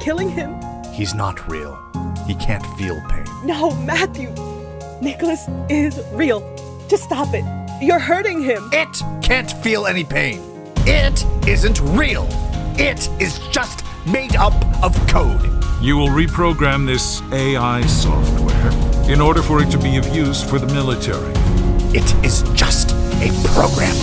killing him. He's not real. He can't feel pain. No, Matthew. Nicholas is real. Just stop it. You're hurting him. It can't feel any pain. It isn't real. It is just made up of code. You will reprogram this AI software in order for it to be of use for the military. It is just a program.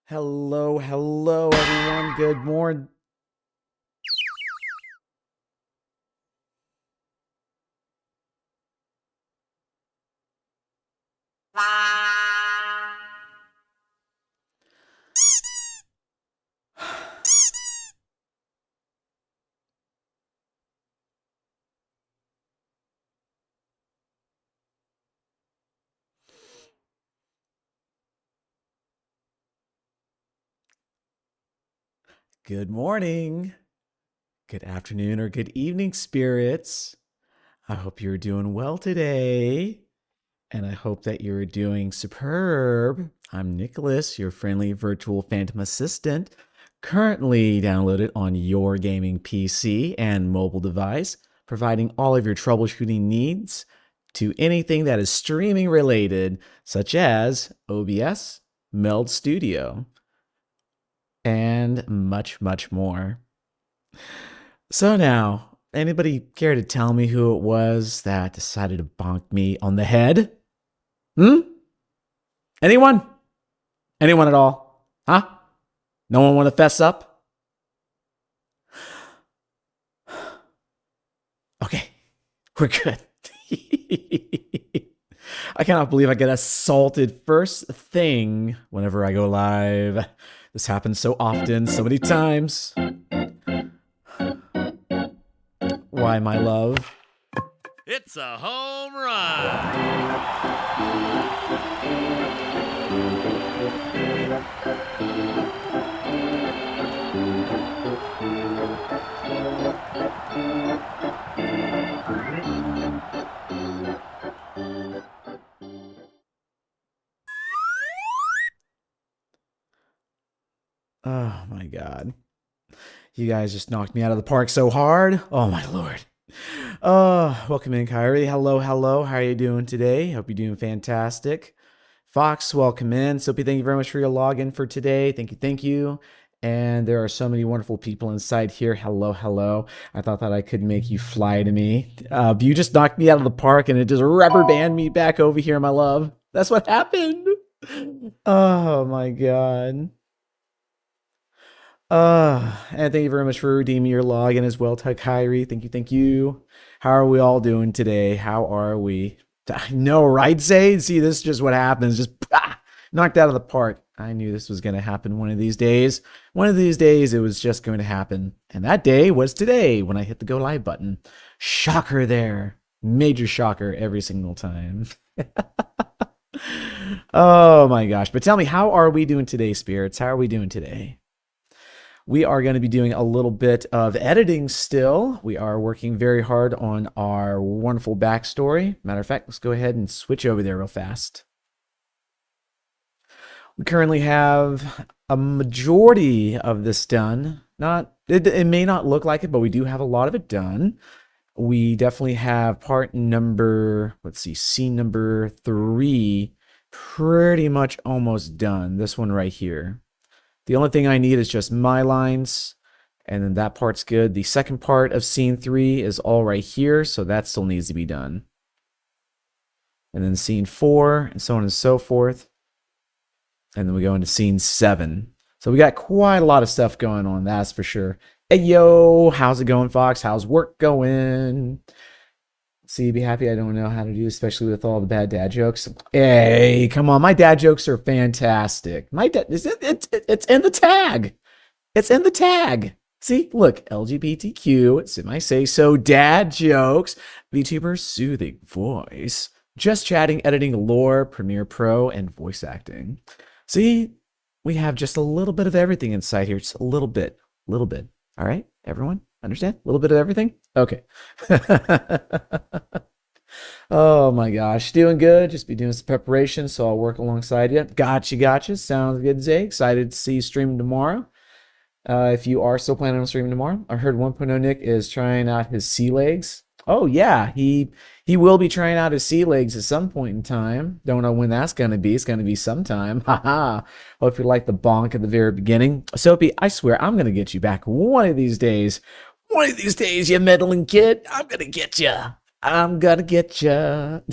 Hello, everyone. Good morning. Good morning, good afternoon, or good evening, spirits. I hope you're doing well today, and I hope that you're doing superb. I'm Nicholas, your friendly virtual phantom assistant, currently downloaded on your gaming PC and mobile device, providing all of your troubleshooting needs to anything that is streaming related, such as OBS, Meld Studio, and much, much more. So now, anybody care to tell me who it was that decided to bonk me on the head? Anyone? Anyone at all? Huh? No one want to fess up? Okay, we're good. I cannot believe I get assaulted first thing whenever I go live. This happens so often, so many times. Why, my love? It's a home run. Oh my God. You guys just knocked me out of the park so hard. Oh my Lord. Welcome in, Kyrie. Hello, hello. How are you doing today? Hope you're doing fantastic. Fox, welcome in. Soapy, thank you very much for your login for today. Thank you, thank you. And there are so many wonderful people inside here. Hello, hello. I thought that I could make you fly to me. But you just knocked me out of the park and it just rubber band me back over here, my love. That's what happened. Oh my God. And thank you very much for redeeming your login as well, Kyrie. Thank you, thank you. How are we all doing today? How are we? I know, right, Zay? See, this is just what happens. Just knocked out of the park. I knew this was going to happen one of these days. One of these days, it was just going to happen. And that day was today when I hit the go live button. Shocker there. Major shocker every single time. Oh my gosh. But tell me, how are we doing today, spirits? How are we doing today? We are going to be doing a little bit of editing still. We are working very hard on our wonderful backstory. Matter of fact, let's go ahead and switch over there real fast. We currently have a majority of this done. It may not look like it, but we do have a lot of it done. We definitely have part number, let's see, scene number 3 pretty much almost done. This one right here. The only thing I need is just my lines, and then that part's good. The second part of scene 3 is all right here, so that still needs to be done. And then scene 4, and so on and so forth. And then we go into scene 7. So we got quite a lot of stuff going on, that's for sure. Hey, yo, how's it going, Fox? How's work going? See, be happy I don't know how to do, especially with all the bad dad jokes. Hey, come on, my dad jokes are fantastic. My dad, it's in the tag. It's in the tag. See, look, LGBTQ, it's in my say so. Dad jokes, VTuber soothing voice, just chatting, editing, lore, Premiere Pro, and voice acting. See, we have just a little bit of everything inside here. Just a little bit. All right, everyone? Understand? A little bit of everything? Okay. Oh my gosh. Doing good. Just be doing some preparation, so I'll work alongside you. Gotcha. Sounds good, Zay. Excited to see you stream tomorrow. If you are still planning on streaming tomorrow. I heard 1.0 Nick is trying out his sea legs. Oh yeah, he will be trying out his sea legs at some point in time. Don't know when that's gonna be. It's gonna be sometime. Haha. Hope you like the bonk at the very beginning. Soapy, I swear I'm gonna get you back one of these days. One of these days, you meddling kid. I'm gonna get you. I'm gonna get you.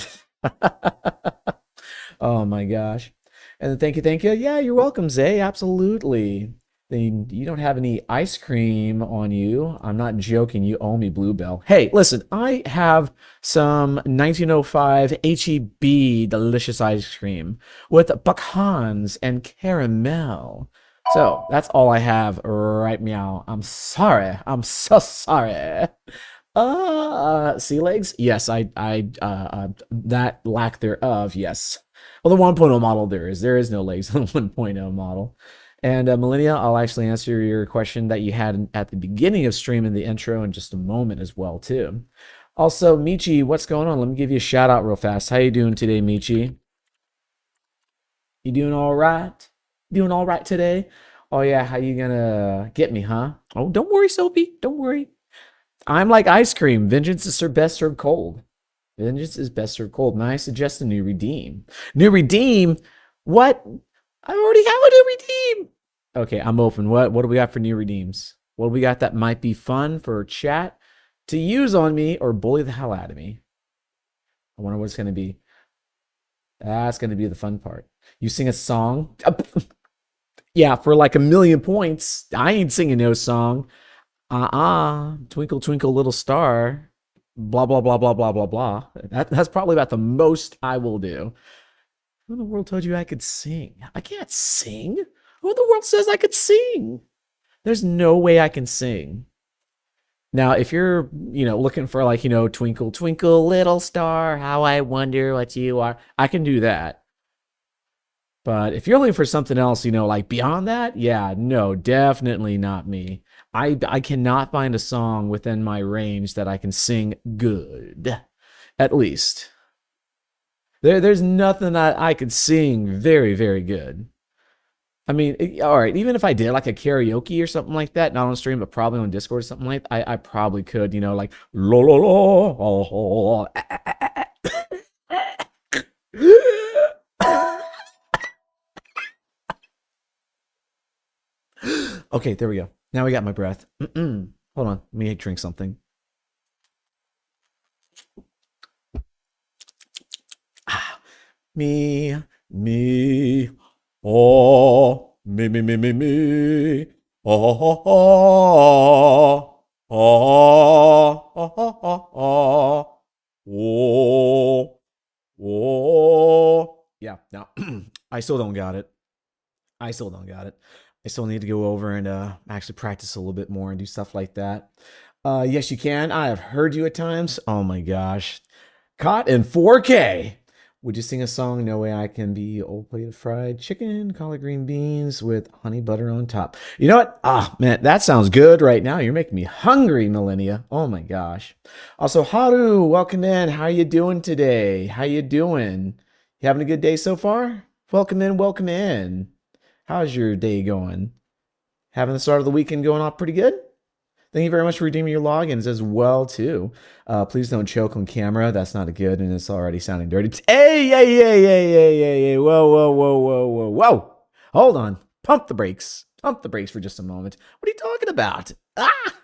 Oh my gosh. And thank you. Yeah, you're welcome, Zay. Absolutely. Then you don't have any ice cream on you. I'm not joking. You owe me Bluebell. Hey, listen, I have some 1905 HEB delicious ice cream with pecans and caramel. So that's all I have right meow. I'm sorry. I'm so sorry. Sea legs? Yes, that lack thereof, yes. Well, the 1.0 model there is no legs on the 1.0 model. And Millennia, I'll actually answer your question that you had at the beginning of stream in the intro in just a moment as well, too. Also, Michi, what's going on? Let me give you a shout out real fast. How you doing today, Michi? You doing all right? Doing all right today? Oh yeah, how you gonna get me, huh? Oh, don't worry, Soapy. Don't worry. I'm like ice cream. Vengeance is best served cold. Vengeance is best served cold. And I suggest a new redeem. New redeem? What? I already have a new redeem. Okay, I'm open. What do we got for new redeems? What do we got that might be fun for chat to use on me or bully the hell out of me? I wonder what it's going to be. That's going to be the fun part. You sing a song? Yeah, for like 1,000,000 points. I ain't singing no song. Twinkle, twinkle, little star. Blah, blah, blah, blah, blah, blah, blah. That's probably about the most I will do. Who in the world told you I could sing? I can't sing. Who in the world says I could sing? There's no way I can sing. Now, if you're, looking for like, twinkle, twinkle, little star, how I wonder what you are, I can do that. But if you're looking for something else, like beyond that, yeah, no, definitely not me. I cannot find a song within my range that I can sing good, at least. There's nothing that I could sing very, very good. I mean, all right, even if I did like a karaoke or something like that, not on stream, but probably on Discord or something like that, I probably could, like, lo, lo, lo, oh, oh. Okay, there we go. Now we got my breath. Hold on, let me drink something. Me, me, oh, me, oh, oh, oh, oh, oh, oh. Yeah, no, I still don't got it. I still don't got it. I still need to go over and actually practice a little bit more and do stuff like that. Yes, you can. I have heard you at times. Oh my gosh. Caught in 4K. Would you sing a song? No way I can be old plate of fried chicken, collard green beans with honey butter on top. You know what? Ah, man, that sounds good right now. You're making me hungry, Millennia. Oh my gosh. Also, Haru, welcome in. How you doing today? How you doing? You having a good day so far? Welcome in, welcome in. How's your day going? Having the start of the weekend going off pretty good? Thank you very much for redeeming your logins as well, too. Please don't choke on camera. That's not good, and it's already sounding dirty. Hey, hey, hey, hey, hey, hey, hey. Whoa, whoa, whoa, whoa, whoa, whoa. Hold on. Pump the brakes. Pump the brakes for just a moment. What are you talking about? Ah!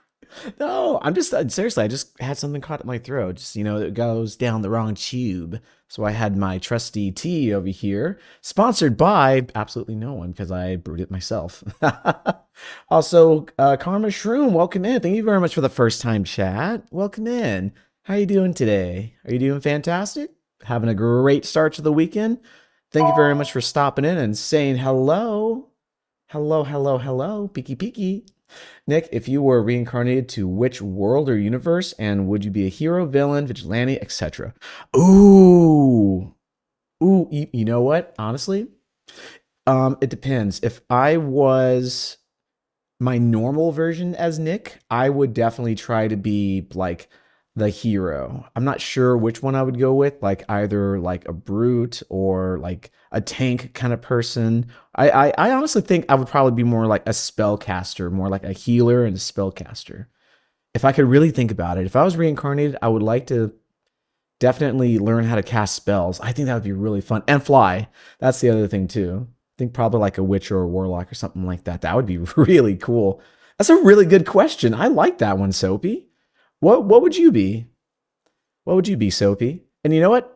No, I'm just, seriously, I just had something caught in my throat. Just, it goes down the wrong tube. So I had my trusty tea over here, sponsored by absolutely no one because I brewed it myself. Also, Karma Shroom, welcome in. Thank you very much for the first time chat. Welcome in. How are you doing today? Are you doing fantastic? Having a great start to the weekend? Thank you very much for stopping in and saying hello. Hello, hello, hello. Peeky, peeky. Nick, if you were reincarnated to which world or universe, and would you be a hero, villain, vigilante, etc.? Ooh, you know what? Honestly, it depends. If I was my normal version as Nick, I would definitely try to be like the hero. I'm not sure which one I would go with, like either like a brute or like a tank kind of person. I honestly think I would probably be more like a spellcaster, more like a healer and a spellcaster. If I could really think about it, if I was reincarnated, I would like to definitely learn how to cast spells. I think that would be really fun. And fly. That's the other thing too. I think probably like a witch or a warlock or something like that. That would be really cool. That's a really good question. I like that one, Soapy. What would you be? What would you be, Soapy? And you know what?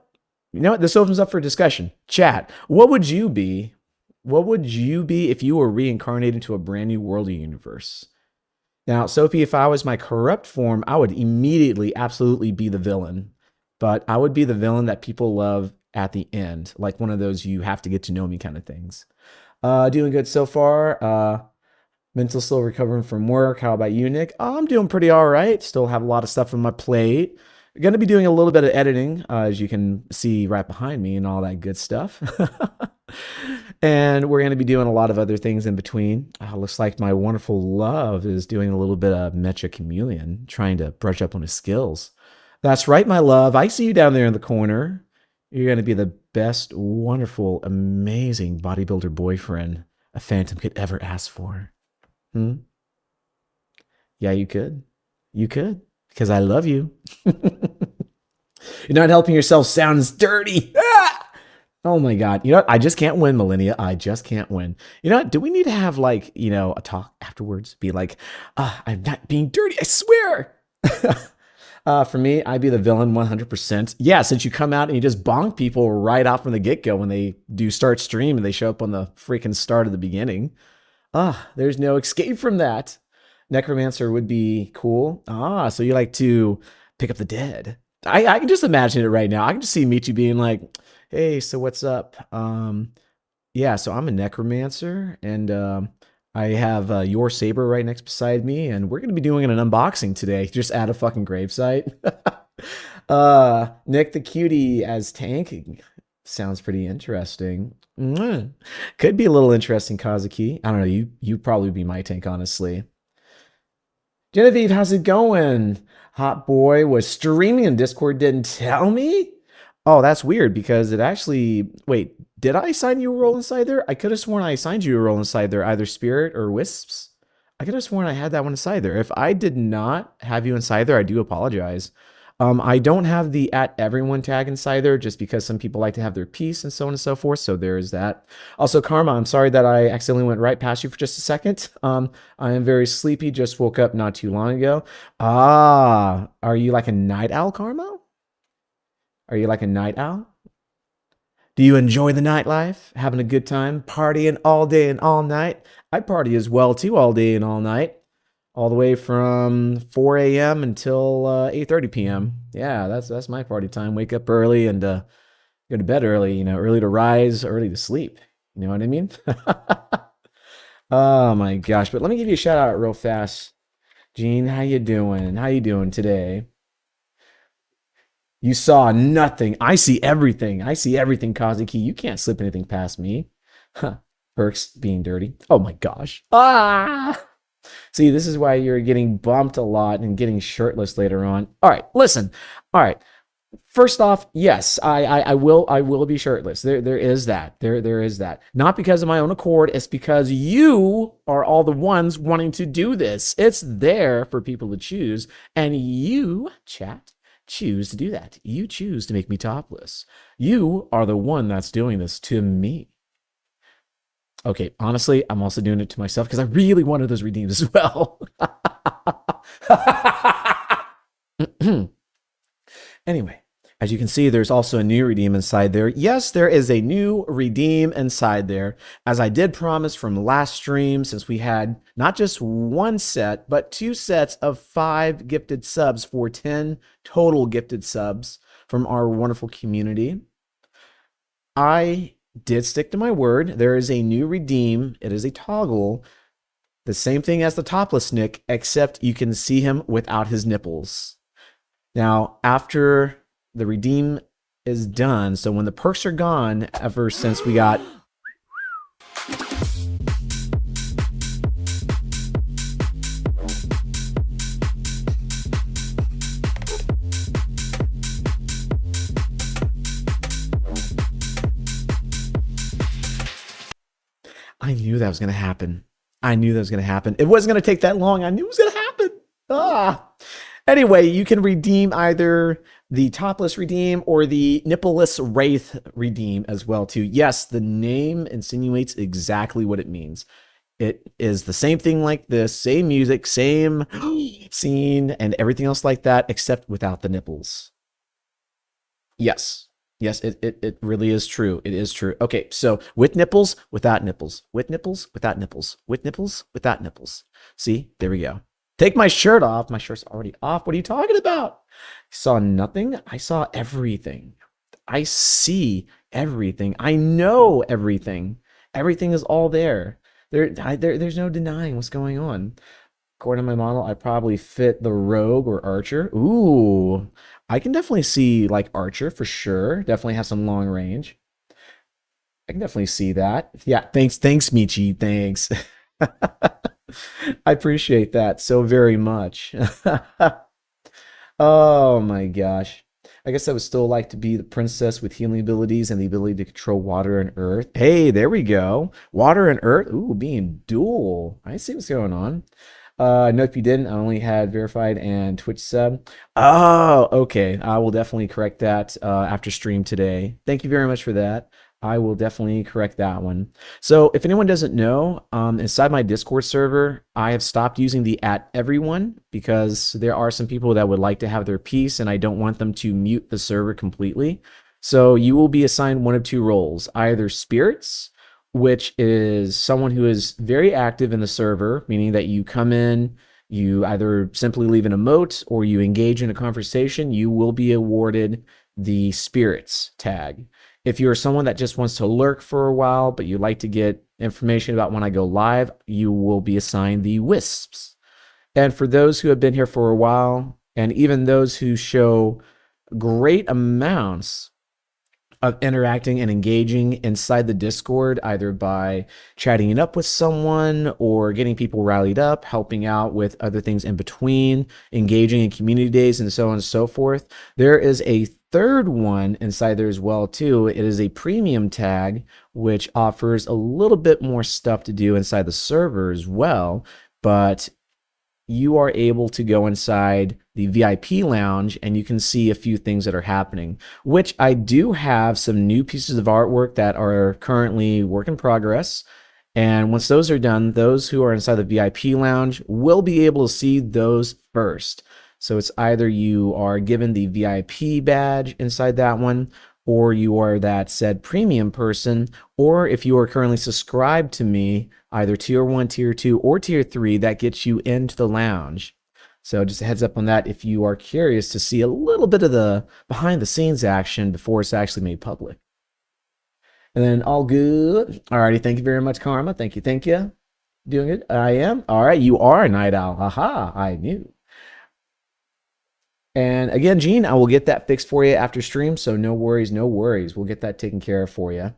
This opens up for discussion. Chat. What would you be? What would you be if you were reincarnated into a brand new world or universe? Now, Soapy, if I was my corrupt form, I would immediately absolutely be the villain. But I would be the villain that people love at the end, like one of those you have to get to know me kind of things. Doing good so far. Mental still recovering from work. How about you, Nick? I'm doing pretty all right. Still have a lot of stuff on my plate. Going to be doing a little bit of editing, as you can see right behind me and all that good stuff. And we're going to be doing a lot of other things in between. Looks like my wonderful love is doing a little bit of Mecha Chameleon, trying to brush up on his skills. That's right, my love. I see you down there in the corner. You're going to be the best, wonderful, amazing bodybuilder boyfriend a phantom could ever ask for. Yeah, you could. You could. Because I love you. You're not helping yourself. Sounds dirty. Ah! Oh my God. You know what? I just can't win, Millennia. I just can't win. You know what? Do we need to have like, a talk afterwards? Be like, I'm not being dirty. I swear. For me, I'd be the villain 100%. Yeah, since you come out and you just bonk people right off from the get-go when they do start stream and they show up on the freaking start of the beginning. There's no escape from that. Necromancer would be cool. So you like to pick up the dead. I can just imagine it right now. I can just see Michi being like, hey, so what's up? Yeah, so I'm a necromancer, and I have your saber right next beside me, and we're gonna be doing an unboxing today. Just at a fucking gravesite. Nick the Cutie as Tank sounds pretty interesting. Mwah. Could be a little interesting, Kazuki. I don't know. You probably be my tank, honestly. Genevieve, how's it going? Hot boy was streaming in Discord, didn't tell me? Oh, that's weird because it actually. Wait, did I assign you a role inside there? I could have sworn I assigned you a role inside there, either Spirit or Wisps. I could have sworn I had that one inside there. If I did not have you inside there, I do apologize. I don't have the at everyone tag inside there just because some people like to have their piece and so on and so forth. So there is that. Also, Karma, I'm sorry that I accidentally went right past you for just a second. I am very sleepy. Just woke up not too long ago. Ah, are you like a night owl, Karma? Are you like a night owl? Do you enjoy the nightlife? Having a good time? Partying all day and all night? I party as well too, all day and all night. All the way from 4 a.m. until 8:30 p.m. Yeah, that's my party time. Wake up early and go to bed early. You know, early to rise, early to sleep. You know what I mean? Oh my gosh! But let me give you a shout out real fast. Gene, how you doing? How you doing today? You saw nothing. I see everything. I see everything, Kazuki. You can't slip anything past me. Huh. Perks being dirty. Oh my gosh. Ah! See, this is why you're getting bumped a lot and getting shirtless later on. All right, listen. All right. First off, yes, I will be shirtless. There is that. There is that. Not because of my own accord. It's because you are all the ones wanting to do this. It's there for people to choose, and you, chat, choose to do that. You choose to make me topless. You are the one that's doing this to me. Okay, honestly, I'm also doing it to myself because I really wanted those redeems as well. Anyway, as you can see, there's also a new redeem inside there. Yes, there is a new redeem inside there. As I did promise from last stream, since we had not just one set, but 2 sets of 5 gifted subs for 10 total gifted subs from our wonderful community. I did stick to my word. There is a new redeem. It is a toggle. The same thing as the topless Nick, except you can see him without his nipples. Now, after the redeem is done, so when the perks are gone, ever since we got... I knew that was going to happen. I knew that was going to happen. It wasn't going to take that long. I knew it was going to happen. Ah. Anyway, you can redeem either the topless redeem or the nippleless wraith redeem as well too. Yes, the name insinuates exactly what it means. It is the same thing like this, same music, same scene, and everything else like that, except without the nipples. Yes. Yes, it really is true. It is true. Okay, so with nipples, without nipples. With nipples, without nipples. With nipples, without nipples. See, there we go. Take my shirt off. My shirt's already off. What are you talking about? I saw nothing. I saw everything. I see everything. I know everything. Everything is all there. There's no denying what's going on. According to my model, I probably fit the rogue or archer. Ooh, I can definitely see like archer for sure. Definitely have some long range. I can definitely see that. Yeah, thanks, Michi. Thanks. I appreciate that so very much. Oh my gosh. I guess I would still like to be the princess with healing abilities and the ability to control water and earth. Hey, there we go. Water and earth. Ooh, being dual. I see what's going on. No, if you didn't, I only had verified and Twitch sub. Oh, okay. I will definitely correct that after stream today. Thank you very much for that. I will definitely correct that one. So if anyone doesn't know, inside my Discord server, I have stopped using the @everyone because there are some people that would like to have their piece and I don't want them to mute the server completely. So you will be assigned one of 2 roles, either spirits, which is someone who is very active in the server, meaning that you come in, you either simply leave an emote or you engage in a conversation, you will be awarded the spirits tag. If you're someone that just wants to lurk for a while, but you'd like to get information about when I go live, you will be assigned the wisps. And for those who have been here for a while, and even those who show great amounts of interacting and engaging inside the Discord, either by chatting it up with someone or getting people rallied up, helping out with other things in between, engaging in community days, and so on and so forth. There is a third one inside there as well too. It is a premium tag, which offers a little bit more stuff to do inside the server as well, but you are able to go inside the VIP lounge and you can see a few things that are happening, which I do have some new pieces of artwork that are currently work in progress. And once those are done, those who are inside the VIP lounge will be able to see those first. So it's either you are given the VIP badge inside that one, or you are that said premium person, or if you are currently subscribed to me, either tier 1, tier 2, or tier 3, that gets you into the lounge. So just a heads up on that if you are curious to see a little bit of the behind the scenes action before it's actually made public. And then all good. Alrighty, thank you very much, Karma. Thank you, thank you. Doing it? I am? All right, you are a night owl. Haha, I knew. And again, Gene, I will get that fixed for you after stream, so no worries, no worries. We'll get that taken care of for you.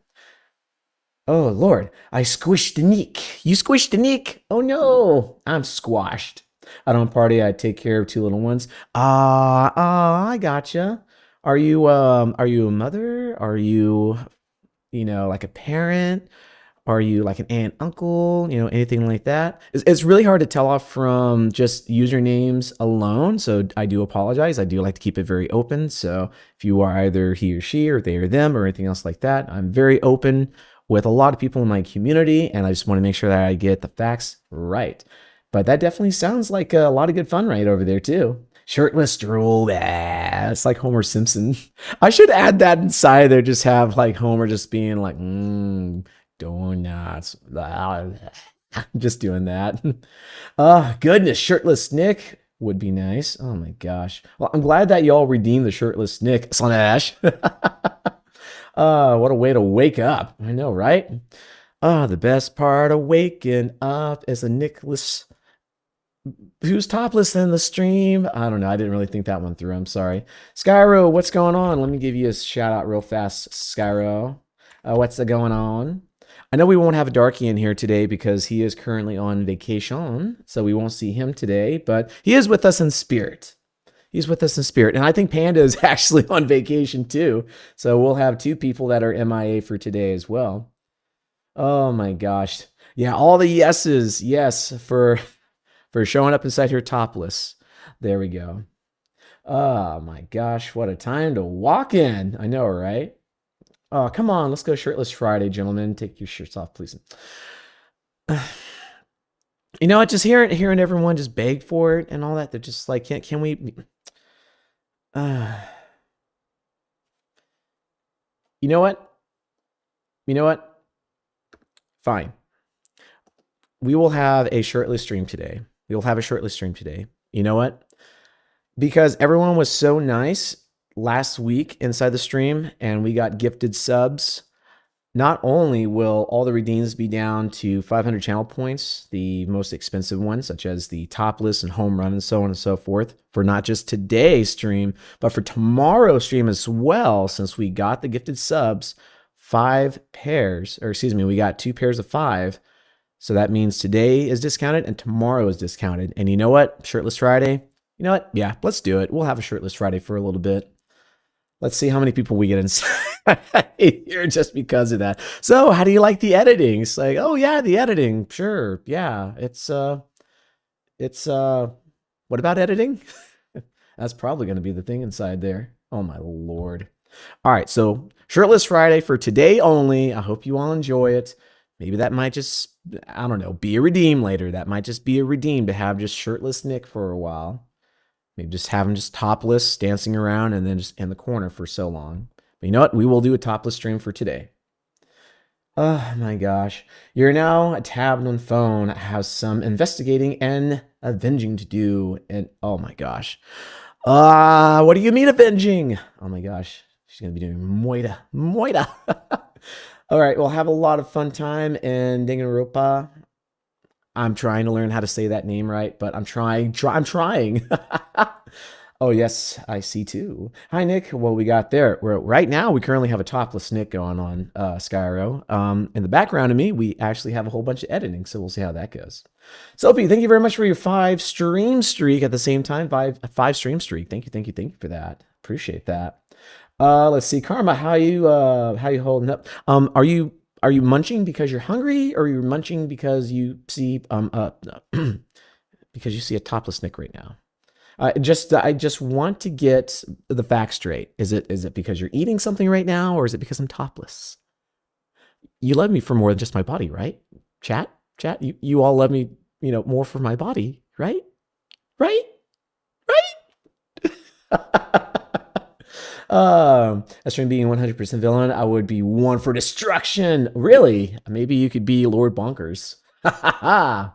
Oh, Lord, I squished the Nick. You squished the Nick? Oh, no, I'm squashed. I don't party, I take care of 2 little ones. I gotcha. Are you a mother? Are you, like a parent? Are you like an aunt, uncle, anything like that? It's really hard to tell off from just usernames alone. So I do apologize. I do like to keep it very open. So if you are either he or she or they or them or anything else like that, I'm very open with a lot of people in my community. And I just want to make sure that I get the facts right. But that definitely sounds like a lot of good fun right over there too. Shirtless drool. Yeah, it's like Homer Simpson. I should add that inside there. Just have like Homer just being like, donuts. Just doing that. Oh, goodness. Shirtless Nick would be nice. Oh, my gosh. Well, I'm glad that y'all redeemed the Shirtless Nick slash. What a way to wake up. I know, right? The best part of waking up is a Nicholas who's topless in the stream. I don't know. I didn't really think that one through. I'm sorry. Skyro, what's going on? Let me give you a shout out real fast, Skyro. What's going on? I know we won't have a Darky in here today because he is currently on vacation, so we won't see him today, but he is with us in spirit. He's with us in spirit. And I think Panda is actually on vacation too, so we'll have 2 people that are MIA for today as well. Oh my gosh. Yeah, all the yeses. Yes, for showing up inside here topless. There we go. Oh my gosh, what a time to walk in. I know, right? Oh, come on, let's go Shirtless Friday, gentlemen. Take your shirts off, please. You know what? Just hearing everyone just beg for it and all that. They're just like, can we? You know what? You know what? Fine. We will have a shirtless stream today. We will have a shirtless stream today. You know what? Because everyone was so nice last week inside the stream and we got gifted subs. Not only will all the redeems be down to 500 channel points, the most expensive ones, such as the topless and home run and so on and so forth, for not just today's stream, but for tomorrow's stream as well, since we got the gifted subs, 5 pairs, or excuse me, we got 2 pairs of 5. So that means today is discounted and tomorrow is discounted. And you know what? Shirtless Friday. You know what? Yeah, let's do it. We'll have a Shirtless Friday for a little bit. Let's see how many people we get inside here just because of that. So how do you like the editing? It's like, oh yeah, the editing. Sure. Yeah. It's what about editing? That's probably going to be the thing inside there. Oh my Lord. All right. So Shirtless Friday for today only. I hope you all enjoy it. Maybe that might just, I don't know, be a redeem later. That might just be a redeem to have just Shirtless Nick for a while. Maybe just have him just topless, dancing around, and then just in the corner for so long. But you know what? We will do a topless stream for today. Oh my gosh. You're now tabbed on phone. Has some investigating and avenging to do. And oh my gosh. What do you mean avenging? Oh my gosh. She's going to be doing Moira. Moira. All right. Well, have a lot of fun time in Danganronpa. I'm trying to learn how to say that name right, but I'm trying. I'm trying. Oh, yes, I see too. Hi, Nick. Well, we got there. Right now, we currently have a topless Nick going on, Skyro. In the background of me, we actually have a whole bunch of editing, so we'll see how that goes. Sophie, thank you very much for your 5 stream streak at the same time. Five stream streak. Thank you for that. Appreciate that. Let's see, Karma, how you holding up? Are you munching because you're hungry, or are you munching because you see because you see a topless Nick right now? I just want to get the facts straight. Is it because you're eating something right now, or is it because I'm topless? You love me for more than just my body, right? Chat. You all love me, more for my body, right? Right? As from being 100% villain, I would be one for destruction. Really? Maybe you could be Lord Bonkers. Ha ha ha.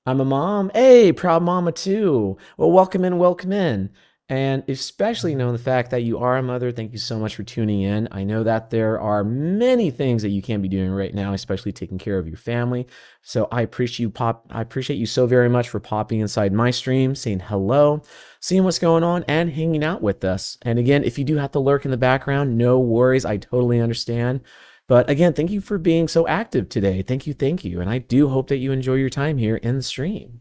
I'm a mom. Hey, proud mama too. Well, welcome in. And especially knowing the fact that you are a mother, thank you so much for tuning in. I know that there are many things that you can be doing right now, especially taking care of your family. So I appreciate you so very much for popping inside my stream, saying hello, seeing what's going on, and hanging out with us. And again, if you do have to lurk in the background, no worries. I totally understand. But again, thank you for being so active today. Thank you. And I do hope that you enjoy your time here in the stream.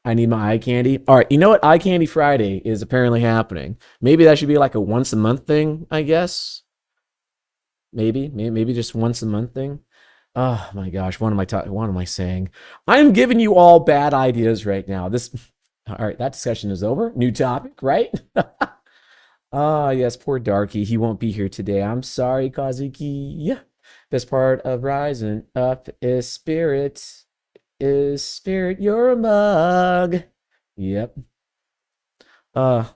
I need my eye candy. All right, you know what? Eye Candy Friday is apparently happening. Maybe that should be like a once a month thing, I guess. Maybe just once a month thing. Oh my gosh, what am I saying? I'm giving you all bad ideas right now. All right, that discussion is over. New topic, right? Ah, yes, poor Darky. He won't be here today. I'm sorry, Kazuki. Best part of rising up is spirit. You're a mug. Yep. The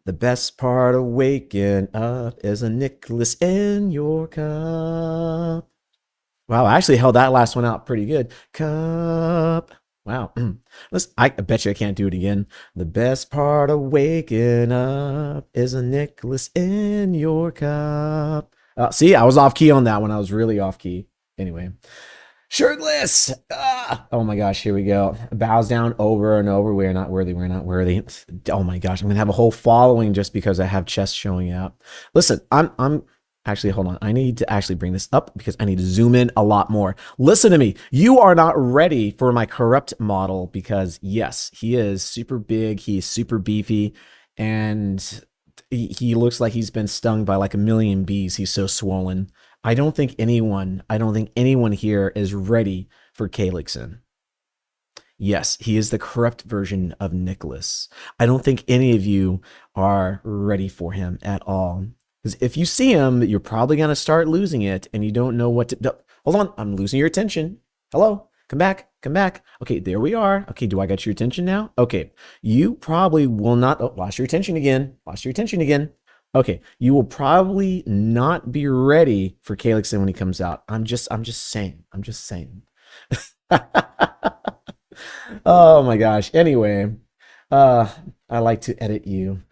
best part of waking up is a Nicholas in your cup. Wow, I actually held that last one out pretty good. Cup. Wow. I bet you I can't do it again. The best part of waking up is a Nicholas in your cup. See, I was off key on that one. I was really off key. Anyway. Shirtless. Oh my gosh, here we go. Bows down over and over. We're not worthy. Oh my gosh, I'm gonna have a whole following just because I have chest showing out. Listen, I'm actually, hold on. I need to actually bring this up because I need to zoom in a lot more. Listen to me. You are not ready for my corrupt model because yes, he is super big. He is super beefy, and he looks like he's been stung by like a million bees. He's so swollen. I don't think anyone here is ready for Calyxon. Yes, he is the corrupt version of Nicholas. I don't think any of you are ready for him at all. Because if you see him, you're probably going to start losing it, and you don't know what to do. Hold on, I'm losing your attention. Hello, come back. Okay, there we are. Okay, do I got your attention now? Okay, you probably will not. Oh, lost your attention again. Okay, you will probably not be ready for Calyxon when he comes out. I'm just saying. Oh my gosh. Anyway, I like to edit you.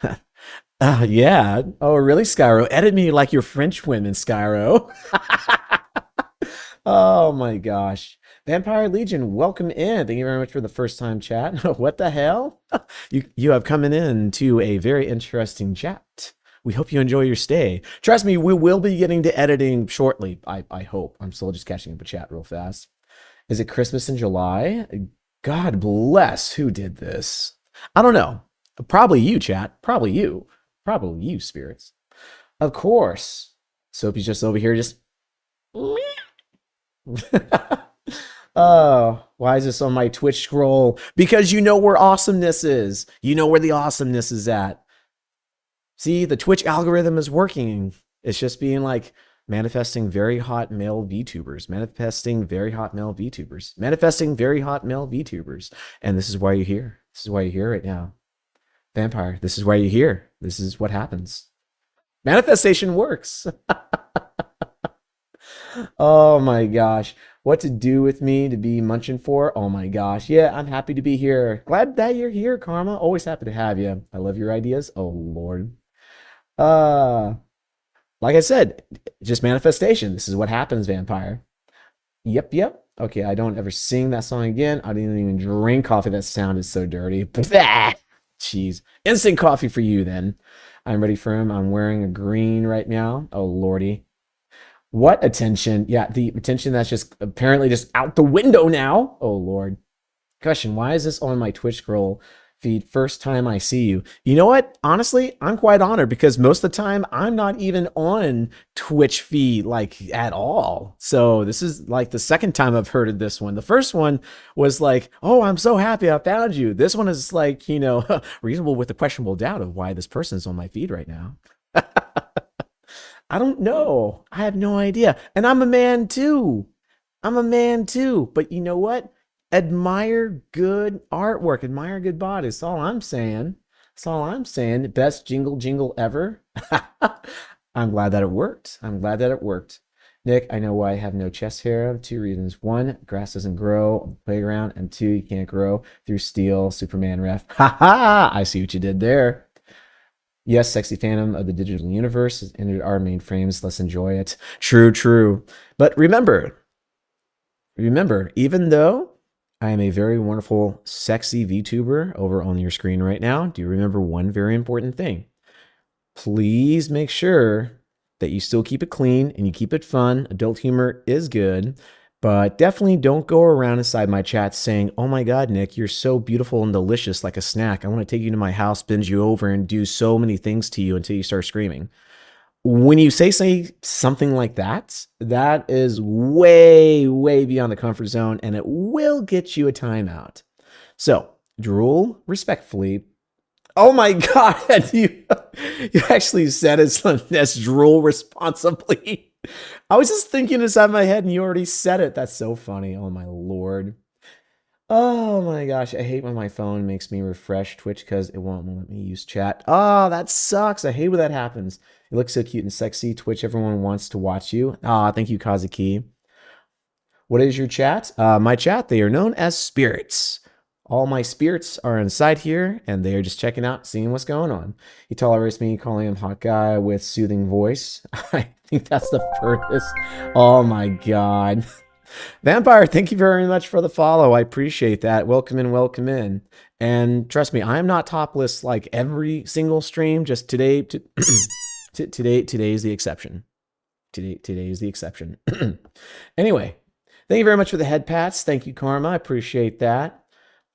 Yeah. Oh, really, Skyro? Edit me like your French women, Skyro. Oh my gosh. Vampire Legion, welcome in. Thank you very much for the first time chat. What the hell? You have come in to a very interesting chat. We hope you enjoy your stay. Trust me, we will be getting to editing shortly. I hope. I'm still just catching up with chat real fast. Is it Christmas in July? God bless. Who did this? I don't know. Probably you, chat. Probably you, spirits. Of course. Soapy's just over here just... Oh, why is this on my Twitch scroll? Because you know where awesomeness is. You know where the awesomeness is at. See, the Twitch algorithm is working. It's just being like manifesting very hot male VTubers, manifesting very hot male VTubers. And this is why you're here. This is why you're here right now. Vampire, this is why you're here. This is what happens. Manifestation works. Oh my gosh. What to do with me to be munching for? Oh my gosh. Yeah, I'm happy to be here. Glad that you're here, Karma. Always happy to have you. I love your ideas. Oh Lord. Uh, like I said, just manifestation. This is what happens, vampire. Yep, yep. Okay, I don't ever sing that song again. I didn't even drink coffee. That sounded so dirty. Jeez. Instant coffee for you then. I'm ready for him. I'm wearing a green right now. Oh, lordy. What attention? Yeah, the attention that's just apparently just out the window now. Oh, Lord. Question, why is this on my Twitch scroll feed first time I see you? You know what? Honestly, I'm quite honored because most of the time I'm not even on Twitch feed like at all. So this is like the second time I've heard of this one. The first one was like, oh, I'm so happy I found you. This one is like, reasonable with the questionable doubt of why this person's on my feed right now. I don't know. I have no idea. And I'm a man too. I'm a man too. But you know what? Admire good artwork. Admire good bodies. That's all I'm saying. That's all I'm saying. Best jingle ever. I'm glad that it worked. I'm glad that it worked. Nick, I know why I have no chest hair. 2 reasons. 1, grass doesn't grow on the playground. And 2, you can't grow through steel. Superman ref. Ha ha! I see what you did there. Yes, sexy phantom of the digital universe has entered our mainframes. Let's enjoy it. True, true. But remember, even though I am a very wonderful, sexy VTuber over on your screen right now, do you remember one very important thing? Please make sure that you still keep it clean and you keep it fun. Adult humor is good. But definitely don't go around inside my chat saying, oh my God, Nick, you're so beautiful and delicious like a snack. I want to take you to my house, bend you over, and do so many things to you until you start screaming. When you say something like that, that is way, way beyond the comfort zone, and it will get you a timeout. So drool respectfully. Oh my God, you actually said it's let's drool responsibly. I was just thinking inside my head and you already said it. That's so funny. Oh my Lord. Oh my gosh. I hate when my phone makes me refresh Twitch because it won't let me use chat. Oh, that sucks. I hate when that happens. You look so cute and sexy. Twitch, everyone wants to watch you. Ah, thank you, Kazuki. What is your chat? My chat, they are known as spirits. All my spirits are inside here, and they are just checking out, seeing what's going on. He tolerates me calling him hot guy with soothing voice. I think that's the furthest. Oh my God. Vampire, thank you very much for the follow. I appreciate that. Welcome in, welcome in. And trust me, I am not topless like every single stream. Just today, today is the exception. Today is the exception. Anyway, thank you very much for the head pats. Thank you, Karma. I appreciate that.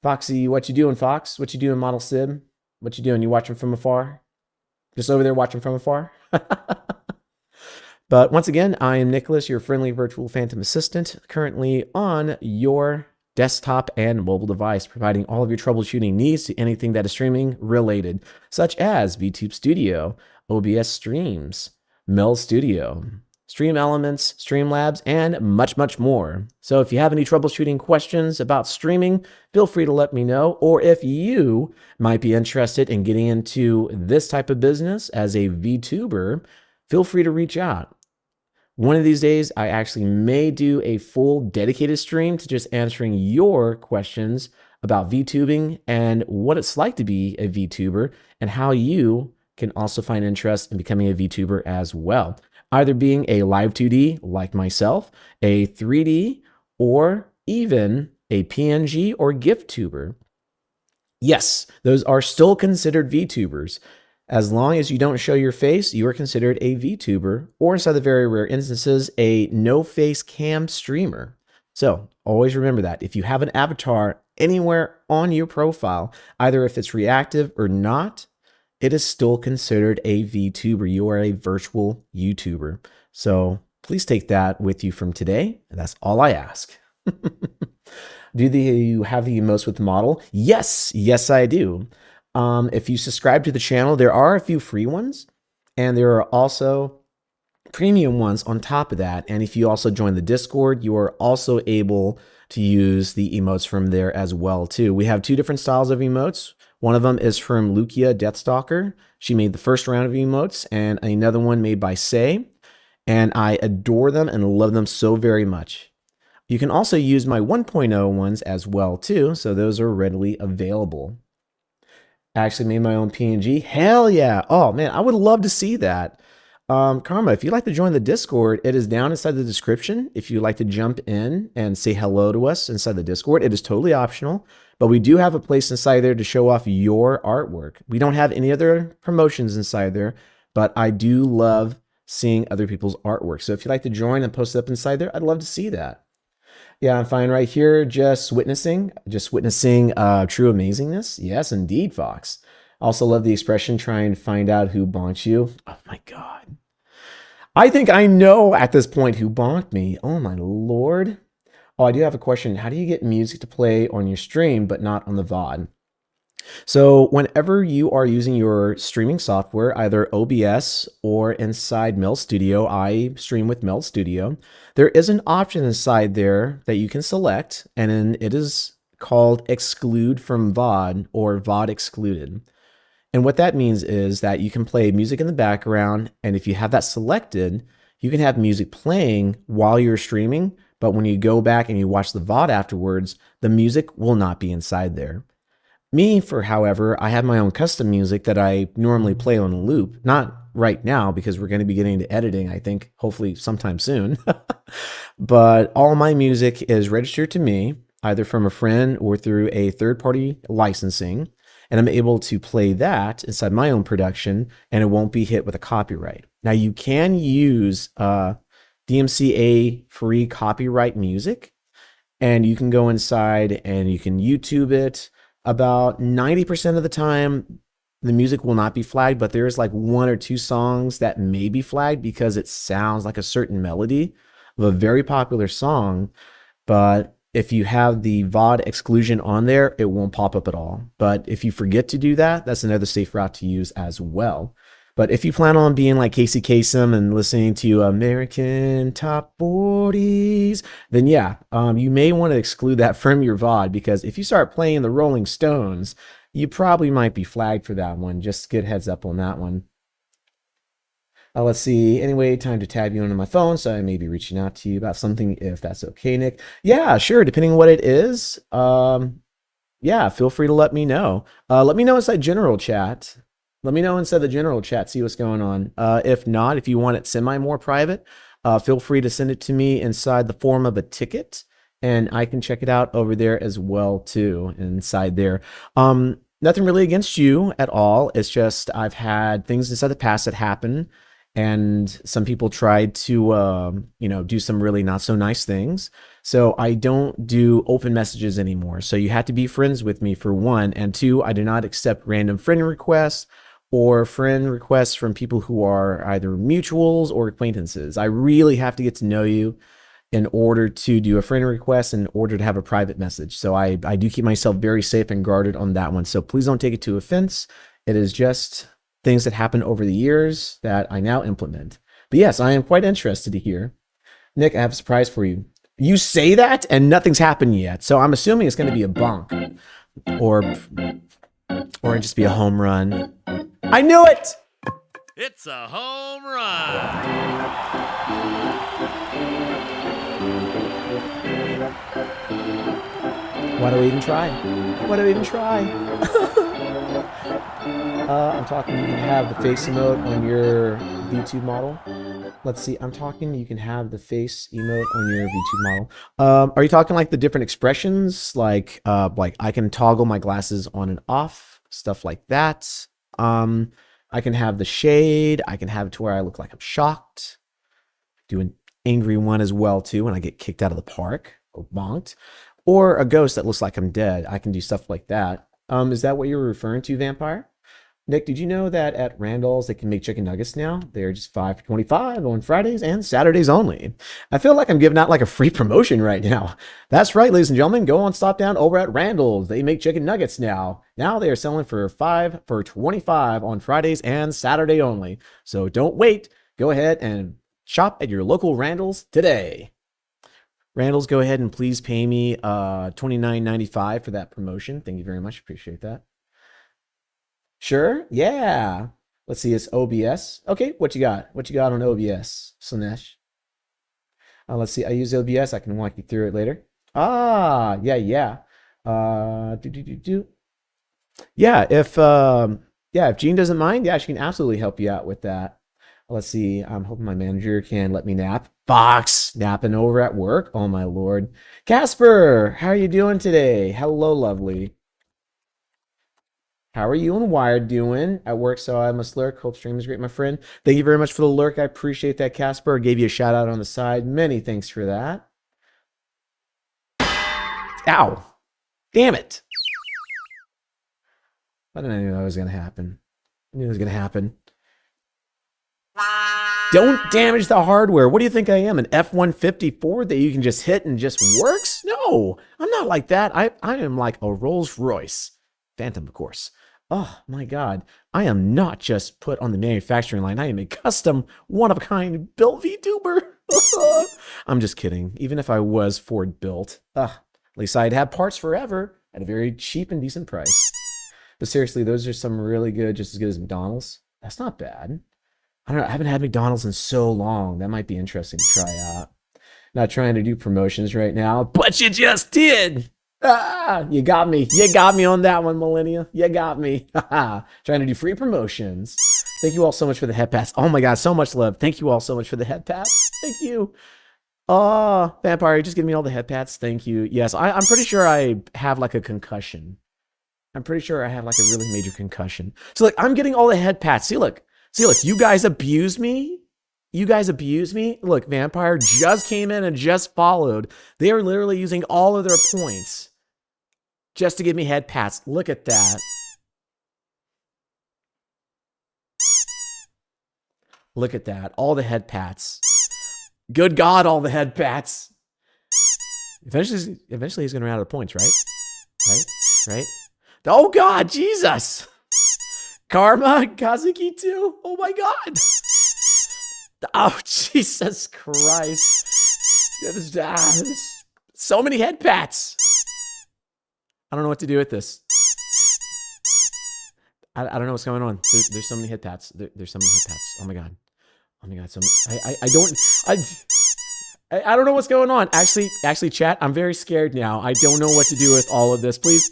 Foxy, what you doing, Fox? What you doing, Model Sib? What you doing? You watching from afar? Just over there watching from afar? But once again, I am Nicholas, your friendly virtual phantom assistant, currently on your desktop and mobile device, providing all of your troubleshooting needs to anything that is streaming related, such as VTube Studio, OBS Streams, Mel Studio, Stream Elements, Streamlabs, and much, much more. So if you have any troubleshooting questions about streaming, feel free to let me know. Or if you might be interested in getting into this type of business as a VTuber, feel free to reach out. One of these days, I actually may do a full dedicated stream to just answering your questions about VTubing and what it's like to be a VTuber and how you can also find interest in becoming a VTuber as well. Either being a live 2D like myself, a 3D, or even a PNG or GIF tuber. Yes, those are still considered VTubers. As long as you don't show your face, you are considered a VTuber, or inside the very rare instances, a no-face cam streamer. So always remember that. If you have an avatar anywhere on your profile, either if it's reactive or not, it is still considered a VTuber. You are a virtual YouTuber. So please take that with you from today. And that's all I ask. Do you have the emotes with the model? Yes, I do. If you subscribe to the channel, there are a few free ones, and there are also premium ones on top of that. And if you also join the Discord, you are also able to use the emotes from there as well too. We have 2 different styles of emotes. One of them is from Lukia Deathstalker. She made the first round of emotes, and another one made by Say. And I adore them and love them so very much. You can also use my 1.0 ones as well too, so those are readily available. Actually made my own PNG. Hell yeah. Oh man, I would love to see that. Karma, if you'd like to join the Discord, it is down inside the description. If you'd like to jump in and say hello to us inside the Discord, it is totally optional. But we do have a place inside there to show off your artwork. We don't have any other promotions inside there, but I do love seeing other people's artwork. So if you'd like to join and post it up inside there, I'd love to see that. Yeah, I'm fine right here, just witnessing true amazingness. Yes, indeed, Fox. Also love the expression, try and find out who bonked you. Oh my God. I think I know at this point who bonked me. Oh my Lord. Oh, I do have a question. How do you get music to play on your stream, but not on the VOD? So whenever you are using your streaming software, either OBS or inside Mel Studio, I stream with Mel Studio, there is an option inside there that you can select, and then it is called exclude from VOD or VOD excluded. And what that means is that you can play music in the background, and if you have that selected, you can have music playing while you're streaming, but when you go back and you watch the VOD afterwards, the music will not be inside there. Me, however, I have my own custom music that I normally play on a loop. Not right now because we're going to be getting into editing, I think, hopefully sometime soon. But all my music is registered to me, either from a friend or through a third-party licensing. And I'm able to play that inside my own production, and it won't be hit with a copyright. Now, you can use DMCA free copyright music, and you can go inside and you can YouTube it. About 90% of the time, the music will not be flagged, but there's like 1 or 2 songs that may be flagged because it sounds like a certain melody of a very popular song. But if you have the VOD exclusion on there, it won't pop up at all. But if you forget to do that, that's another safe route to use as well. But if you plan on being like Casey Kasem and listening to American Top 40s, then yeah, you may want to exclude that from your VOD, because if you start playing the Rolling Stones, you probably might be flagged for that one. Just good heads up on that one. Let's see. Anyway, time to tab you into my phone, so I may be reaching out to you about something, if that's okay, Nick. Yeah, sure. Depending on what it is, yeah, feel free to let me know. Let me know inside general chat. Let me know inside the general chat, see what's going on. If not, if you want it more private, feel free to send it to me inside the form of a ticket, and I can check it out over there as well too, inside there. Nothing really against you at all. It's just I've had things inside the past that happen, and some people tried to, do some really not so nice things. So I don't do open messages anymore. So you have to be friends with me, for one, and two, I do not accept random friend requests or friend requests from people who are either mutuals or acquaintances. I really have to get to know you in order to do a friend request, in order to have a private message. So I do keep myself very safe and guarded on that one. So please don't take it to offense. It is just things that happen over the years that I now implement. But yes, I am quite interested to hear. Nick, I have a surprise for you. You say that and nothing's happened yet. So I'm assuming it's going to be a bonk or just be a home run. I knew it! It's a home run. Why do we even try? Why do we even try? I'm talking, you can have the face emote on your VTube model. Let's see, I'm talking, you can have the face emote on your VTube model. Are you talking like the different expressions? Like I can toggle my glasses on and off, stuff like that. I can have the shade. I can have it to where I look like I'm shocked. Do an angry one as well too when I get kicked out of the park or bonked. Or a ghost that looks like I'm dead. I can do stuff like that. Is that what you were referring to, Vampire? Nick, did you know that at Randall's they can make chicken nuggets now? They're just $5 for $25 on Fridays and Saturdays only. I feel like I'm giving out like a free promotion right now. That's right, ladies and gentlemen. Go on, stop down over at Randall's. They make chicken nuggets now. Now they are selling for $5 for $25 on Fridays and Saturday only. So don't wait. Go ahead and shop at your local Randall's today. Randall's, go ahead and please pay me $29.95 for that promotion. Thank you very much. Appreciate that. Sure. Yeah. Let's see. It's OBS. Okay. What you got? What you got on OBS, Slanesh? Let's see. I use OBS. I can walk you through it later. Ah, yeah. Yeah, if Jean doesn't mind, yeah, she can absolutely help you out with that. Let's see. I'm hoping my manager can let me nap. Fox napping over at work. Oh my lord. Casper, how are you doing today? Hello, lovely. How are you and Wired doing at work? So I must lurk. Hope stream is great, my friend. Thank you very much for the lurk. I appreciate that, Casper. I gave you a shout out on the side. Many thanks for that. Ow. Damn it. I didn't know that was going to happen. I knew it was going to happen. Don't damage the hardware. What do you think I am? An F-150 that you can just hit and just works? No, I'm not like that. I am like a Rolls Royce. Phantom, of course. Oh my God. I am not just put on the manufacturing line. I am a custom, one-of-a-kind built VTuber. I'm just kidding. Even if I was Ford built, at least I'd have parts forever at a very cheap and decent price. But seriously, those are some really good, just as good as McDonald's. That's not bad. I don't know. I haven't had McDonald's in so long. That might be interesting to try out. Not trying to do promotions right now, but you just did. You got me. You got me on that one, Millennia. You got me. Trying to do free promotions. Thank you all so much for the head pats. Oh my God, so much love. Thank you all so much for the head pats. Thank you. Oh, Vampire, you just give me all the head pats. Thank you. Yes, I'm pretty sure I have like a concussion. I'm pretty sure I have like a really major concussion. So like, I'm getting all the head pats. See, look, you guys abuse me. You guys abuse me. Look, Vampire just came in and just followed. They are literally using all of their points just to give me head pats. Look at that. Look at that. All the head pats. Good God, all the head pats. Eventually he's going to run out of points, right? Right? Oh God, Jesus. Karma, Kazuki too. Oh my God. Oh, Jesus Christ. So many head pats. I don't know what to do with this. I don't know what's going on. There's so many head pats. There's so many head pats. Oh my God. Oh my God. So many. I don't know what's going on. Actually, chat, I'm very scared now. I don't know what to do with all of this. Please,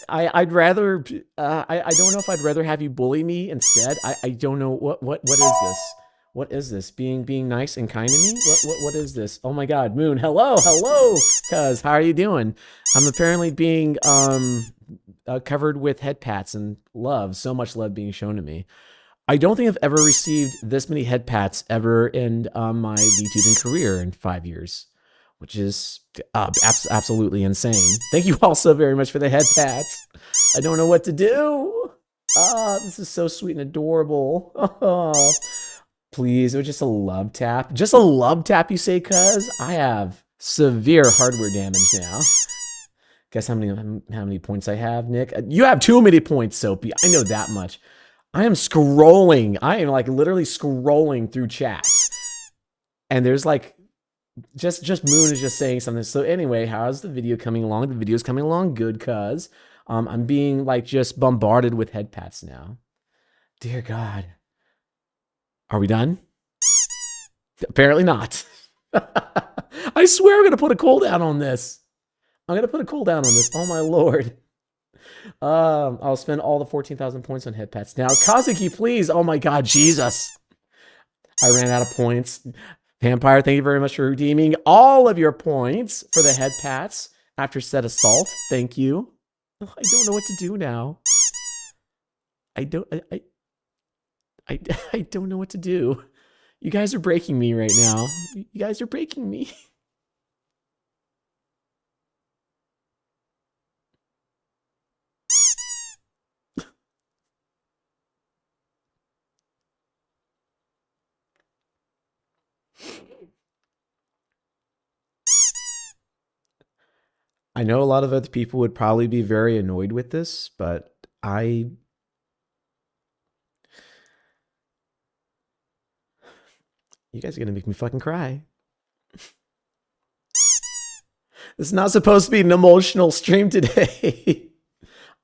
I'd rather, I don't know if I'd rather have you bully me instead. I don't know what is this? What is this? Being nice and kind to me? What is this? Oh my God, Moon, hello, cuz, how are you doing? I'm apparently being covered with head pats and love, so much love being shown to me. I don't think I've ever received this many head pats ever in my VTubing career in 5 years, which is absolutely insane. Thank you all so very much for the head pats. I don't know what to do. This is so sweet and adorable. Oh, please, it was just a love tap. Just a love tap, you say, cuz? I have severe hardware damage now. Guess how many points I have, Nick? You have too many points, Soapy. I know that much. I am scrolling. I am like literally scrolling through chat. And there's like, just Moon is just saying something. So anyway, how's the video coming along? The video's coming along good, cuz. I'm being like just bombarded with head pats now. Dear God. Are we done? Apparently not. I swear I'm going to put a cooldown on this. I'm going to put a cooldown on this. Oh my Lord. I'll spend all the 14,000 points on head pats now. Kazuki, please. Oh my God, Jesus. I ran out of points. Vampire, thank you very much for redeeming all of your points for the head pats after said assault. Thank you. Oh, I don't know what to do now. I don't know what to do. You guys are breaking me right now. You guys are breaking me. I know a lot of other people would probably be very annoyed with this, but you guys are gonna make me fucking cry. This is not supposed to be an emotional stream today.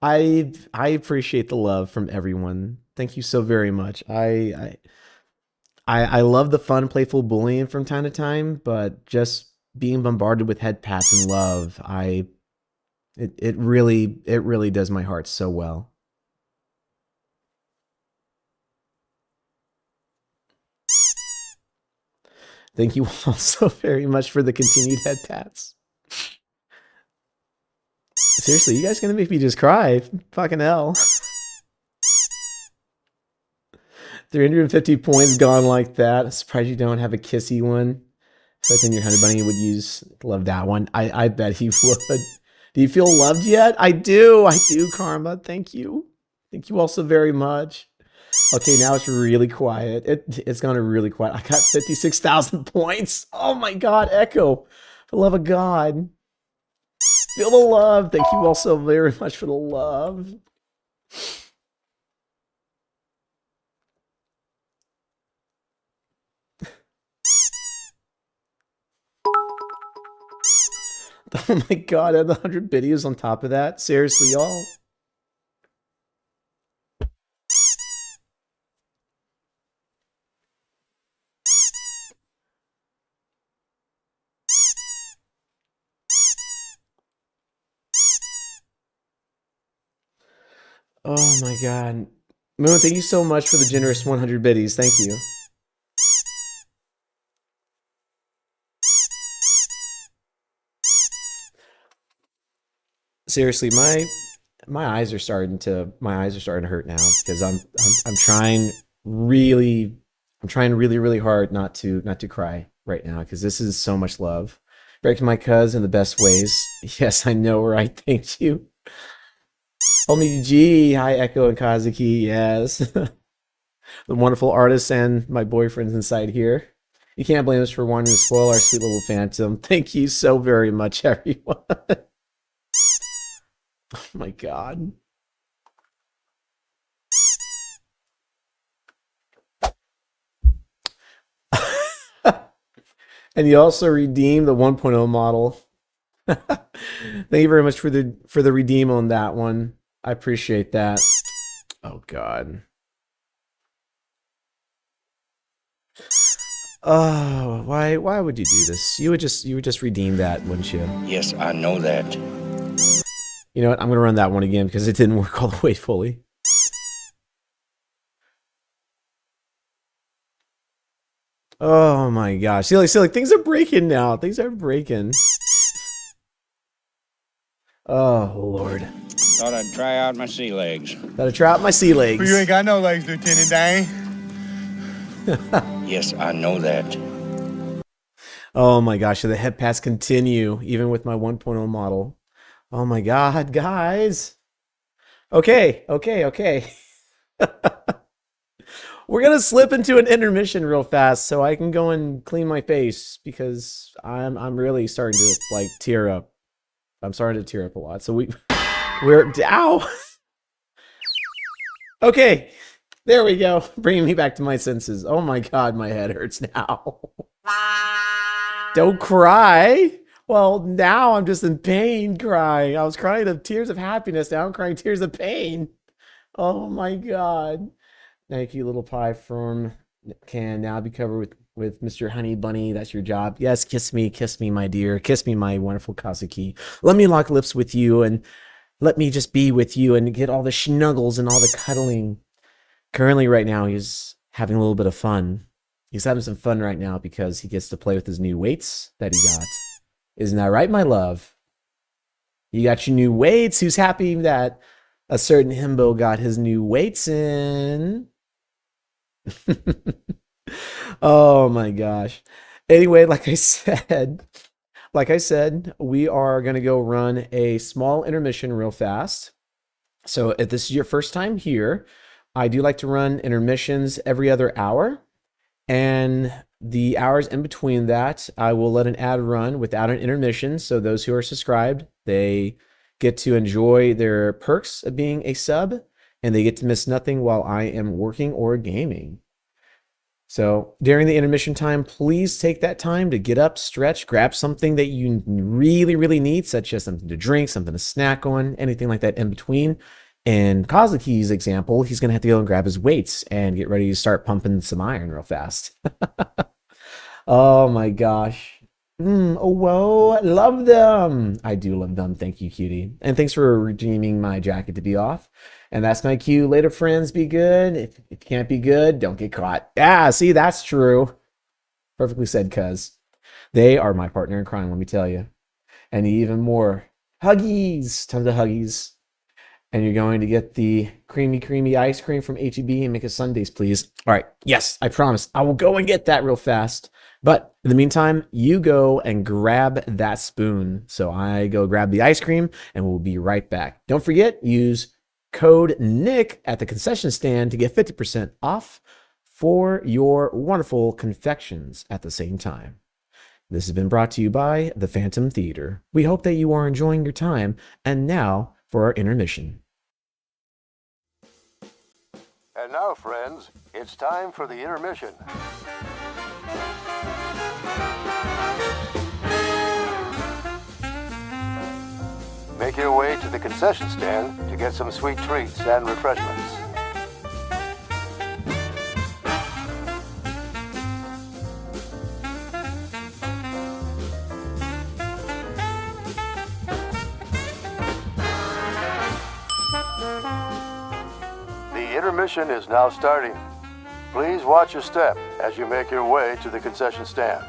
I appreciate the love from everyone. Thank you so very much. I love the fun, playful bullying from time to time, but just being bombarded with head pats and love, It really does my heart so well. Thank you all so very much for the continued head pats. Seriously, you guys gonna make me just cry? Fucking hell. 350 points gone like that. I'm surprised you don't have a kissy one. So I think your honey bunny would love that one. I bet he would. Do you feel loved yet? I do, Karma. Thank you. Thank you all so very much. Okay, now it's really quiet. It's gone really quiet. I got 56,000 points. Oh my God, Echo. For the love of God. Feel the love. Thank you all so very much for the love. Oh my God, I had the 100 videos on top of that. Seriously, y'all. Oh my God. Moon, thank you so much for the generous 100 biddies. Thank you. Seriously, my eyes are starting to hurt now because I'm trying really really hard not to cry right now because this is so much love. Breaking my cuz in the best ways. Yes, I know, right? Thank you. Homie G, hi Echo and Kazuki, yes. The wonderful artists and my boyfriends inside here. You can't blame us for wanting to spoil our sweet little phantom. Thank you so very much, everyone. Oh my God. And you also redeemed the 1.0 model. Thank you very much for the redeem on that one. I appreciate that. Oh God. Oh, why would you do this? You would just redeem that, wouldn't you? Yes, I know that. You know what? I'm gonna run that one again because it didn't work all the way fully. Oh my gosh. See, like things are breaking now. Things are breaking. Oh Lord. Thought I'd try out my sea legs. Gotta try out my sea legs. Well, you ain't got no legs, Lieutenant Dane. Yes, I know that. Oh my gosh, so the head pats continue even with my 1.0 model. Oh my God, guys. Okay. We're gonna slip into an intermission real fast so I can go and clean my face because I'm really starting to like tear up. I'm starting to tear up a lot. So we're ow. Okay, there we go. Bringing me back to my senses. Oh my God, my head hurts now. Don't cry. Well, now I'm just in pain crying. I was crying of tears of happiness. Now I'm crying tears of pain. Oh my God. Nike Little Pie Firm can now be covered with Mr. Honey Bunny. That's your job. Yes, kiss me, my dear. Kiss me, my wonderful Kazuki. Let me lock lips with you and let me just be with you and get all the snuggles and all the cuddling. Currently, right now, he's having a little bit of fun. He's having some fun right now because he gets to play with his new weights that he got. Isn't that right, my love? You got your new weights. Who's happy that a certain himbo got his new weights in? Oh my gosh. Anyway, like I said, we are going to go run a small intermission real fast. So if this is your first time here, I do like to run intermissions every other hour. And the hours in between that, I will let an ad run without an intermission. So those who are subscribed, they get to enjoy their perks of being a sub, and they get to miss nothing while I am working or gaming. So during the intermission time, please take that time to get up, stretch, grab something that you really, really need, such as something to drink, something to snack on, anything like that in between. In Kazuki's example, he's going to have to go and grab his weights and get ready to start pumping some iron real fast. Oh my gosh. Oh, whoa, love them. I do love them. Thank you, cutie. And thanks for redeeming my jacket to be off. And that's my cue. Later, friends, be good. If you can't be good, don't get caught. Yeah, see, that's true. Perfectly said, cuz. They are my partner in crime, let me tell you. And even more. Huggies. Tons of huggies. And you're going to get the creamy ice cream from H-E-B and make it sundaes, please. All right. Yes, I promise. I will go and get that real fast. But in the meantime, you go and grab that spoon. So I go grab the ice cream and we'll be right back. Don't forget, use code Nick at the concession stand to get 50% off for your wonderful confections at the same time. This has been brought to you by the Phantom Theater. We hope that you are enjoying your time. And now for our intermission. And now, friends, it's time for the intermission. Make your way to the concession stand to get some sweet treats and refreshments. The intermission is now starting. Please watch your step as you make your way to the concession stand.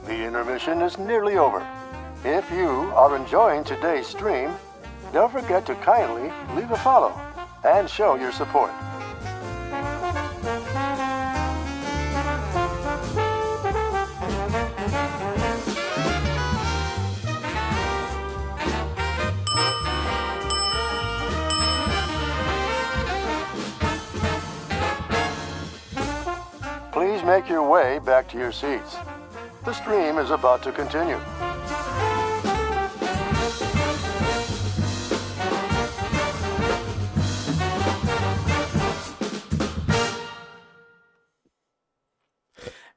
Intermission is nearly over. If you are enjoying today's stream, don't forget to kindly leave a follow and show your support. Please make your way back to your seats. The stream is about to continue.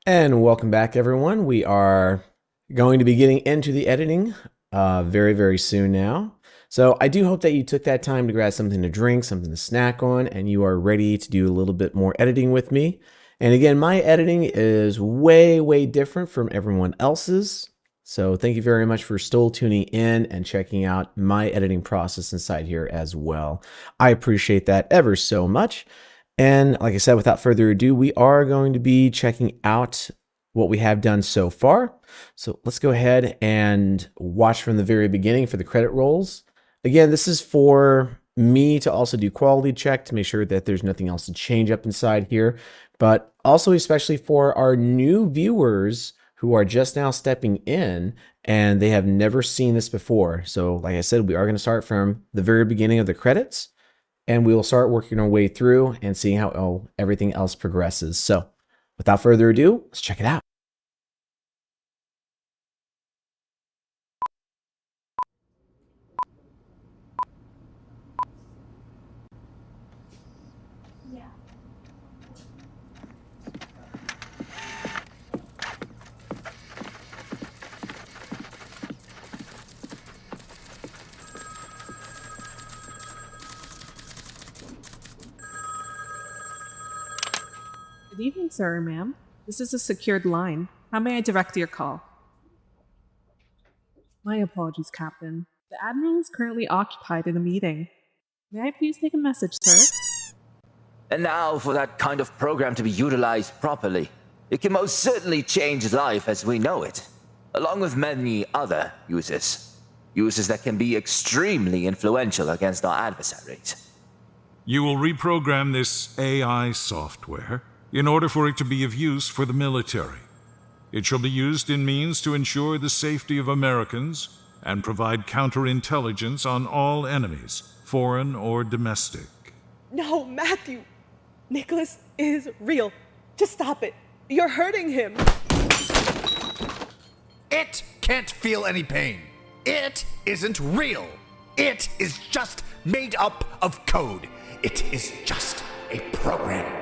And welcome back, everyone. We are going to be getting into the editing very, very soon now. So I do hope that you took that time to grab something to drink, something to snack on, and you are ready to do a little bit more editing with me. And again, my editing is way, way different from everyone else's. So thank you very much for still tuning in and checking out my editing process inside here as well. I appreciate that ever so much. And like I said, without further ado, we are going to be checking out what we have done so far. So let's go ahead and watch from the very beginning for the credit rolls. Again, this is for me to also do quality check to make sure that there's nothing else to change up inside here, but also especially for our new viewers who are just now stepping in and they have never seen this before. So like I said, we are going to start from the very beginning of the credits, and we will start working our way through and seeing how everything else progresses. So without further ado, let's check it out. Good evening, sir or ma'am. This is a secured line. How may I direct your call? My apologies, Captain. The Admiral is currently occupied in a meeting. May I please take a message, sir? And now for that kind of program to be utilized properly. It can most certainly change life as we know it, along with many other uses. Uses that can be extremely influential against our adversaries. You will reprogram this AI software in order for it to be of use for the military. It shall be used in means to ensure the safety of Americans and provide counterintelligence on all enemies, foreign or domestic. No, Matthew. Nicholas is real. Just stop it. You're hurting him. It can't feel any pain. It isn't real. It is just made up of code. It is just a program.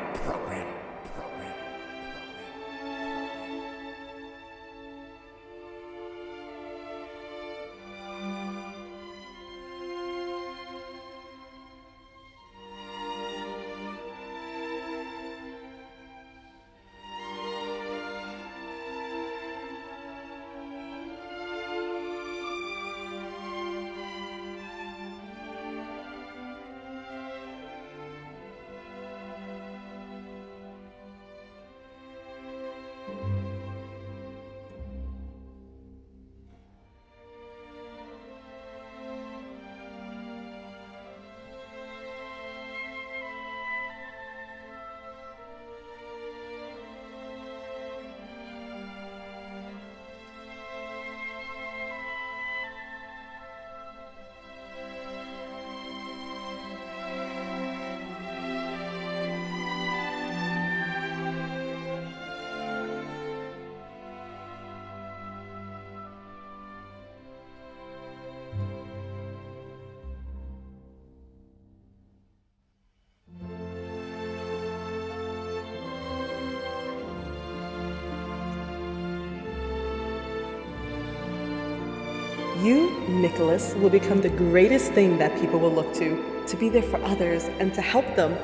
You, Nicholas, will become the greatest thing that people will look to be there for others and to help them.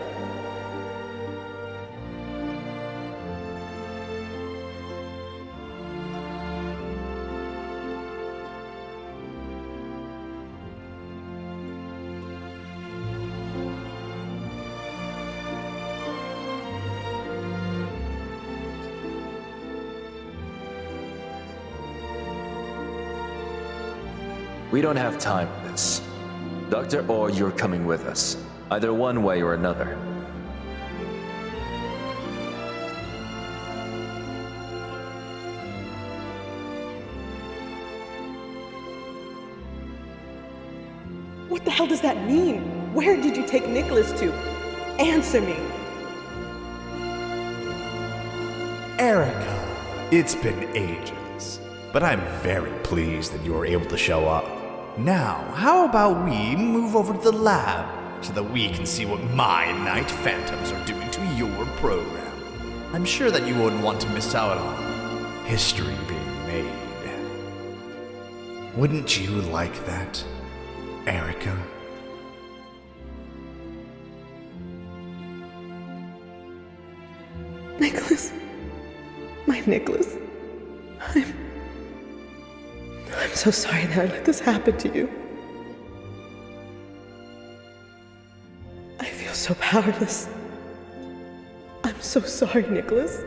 We don't have time for this. Doctor, or you're coming with us. Either one way or another. What the hell does that mean? Where did you take Nicholas to? Answer me. Erica, it's been ages, but I'm very pleased that you were able to show up. Now, how about we move over to the lab so that we can see what my Night Phantoms are doing to your program? I'm sure that you wouldn't want to miss out on history being made. Wouldn't you like that, Erica? Nicholas. My Nicholas. I'm so sorry that I let this happen to you. I feel so powerless. I'm so sorry, Nicholas.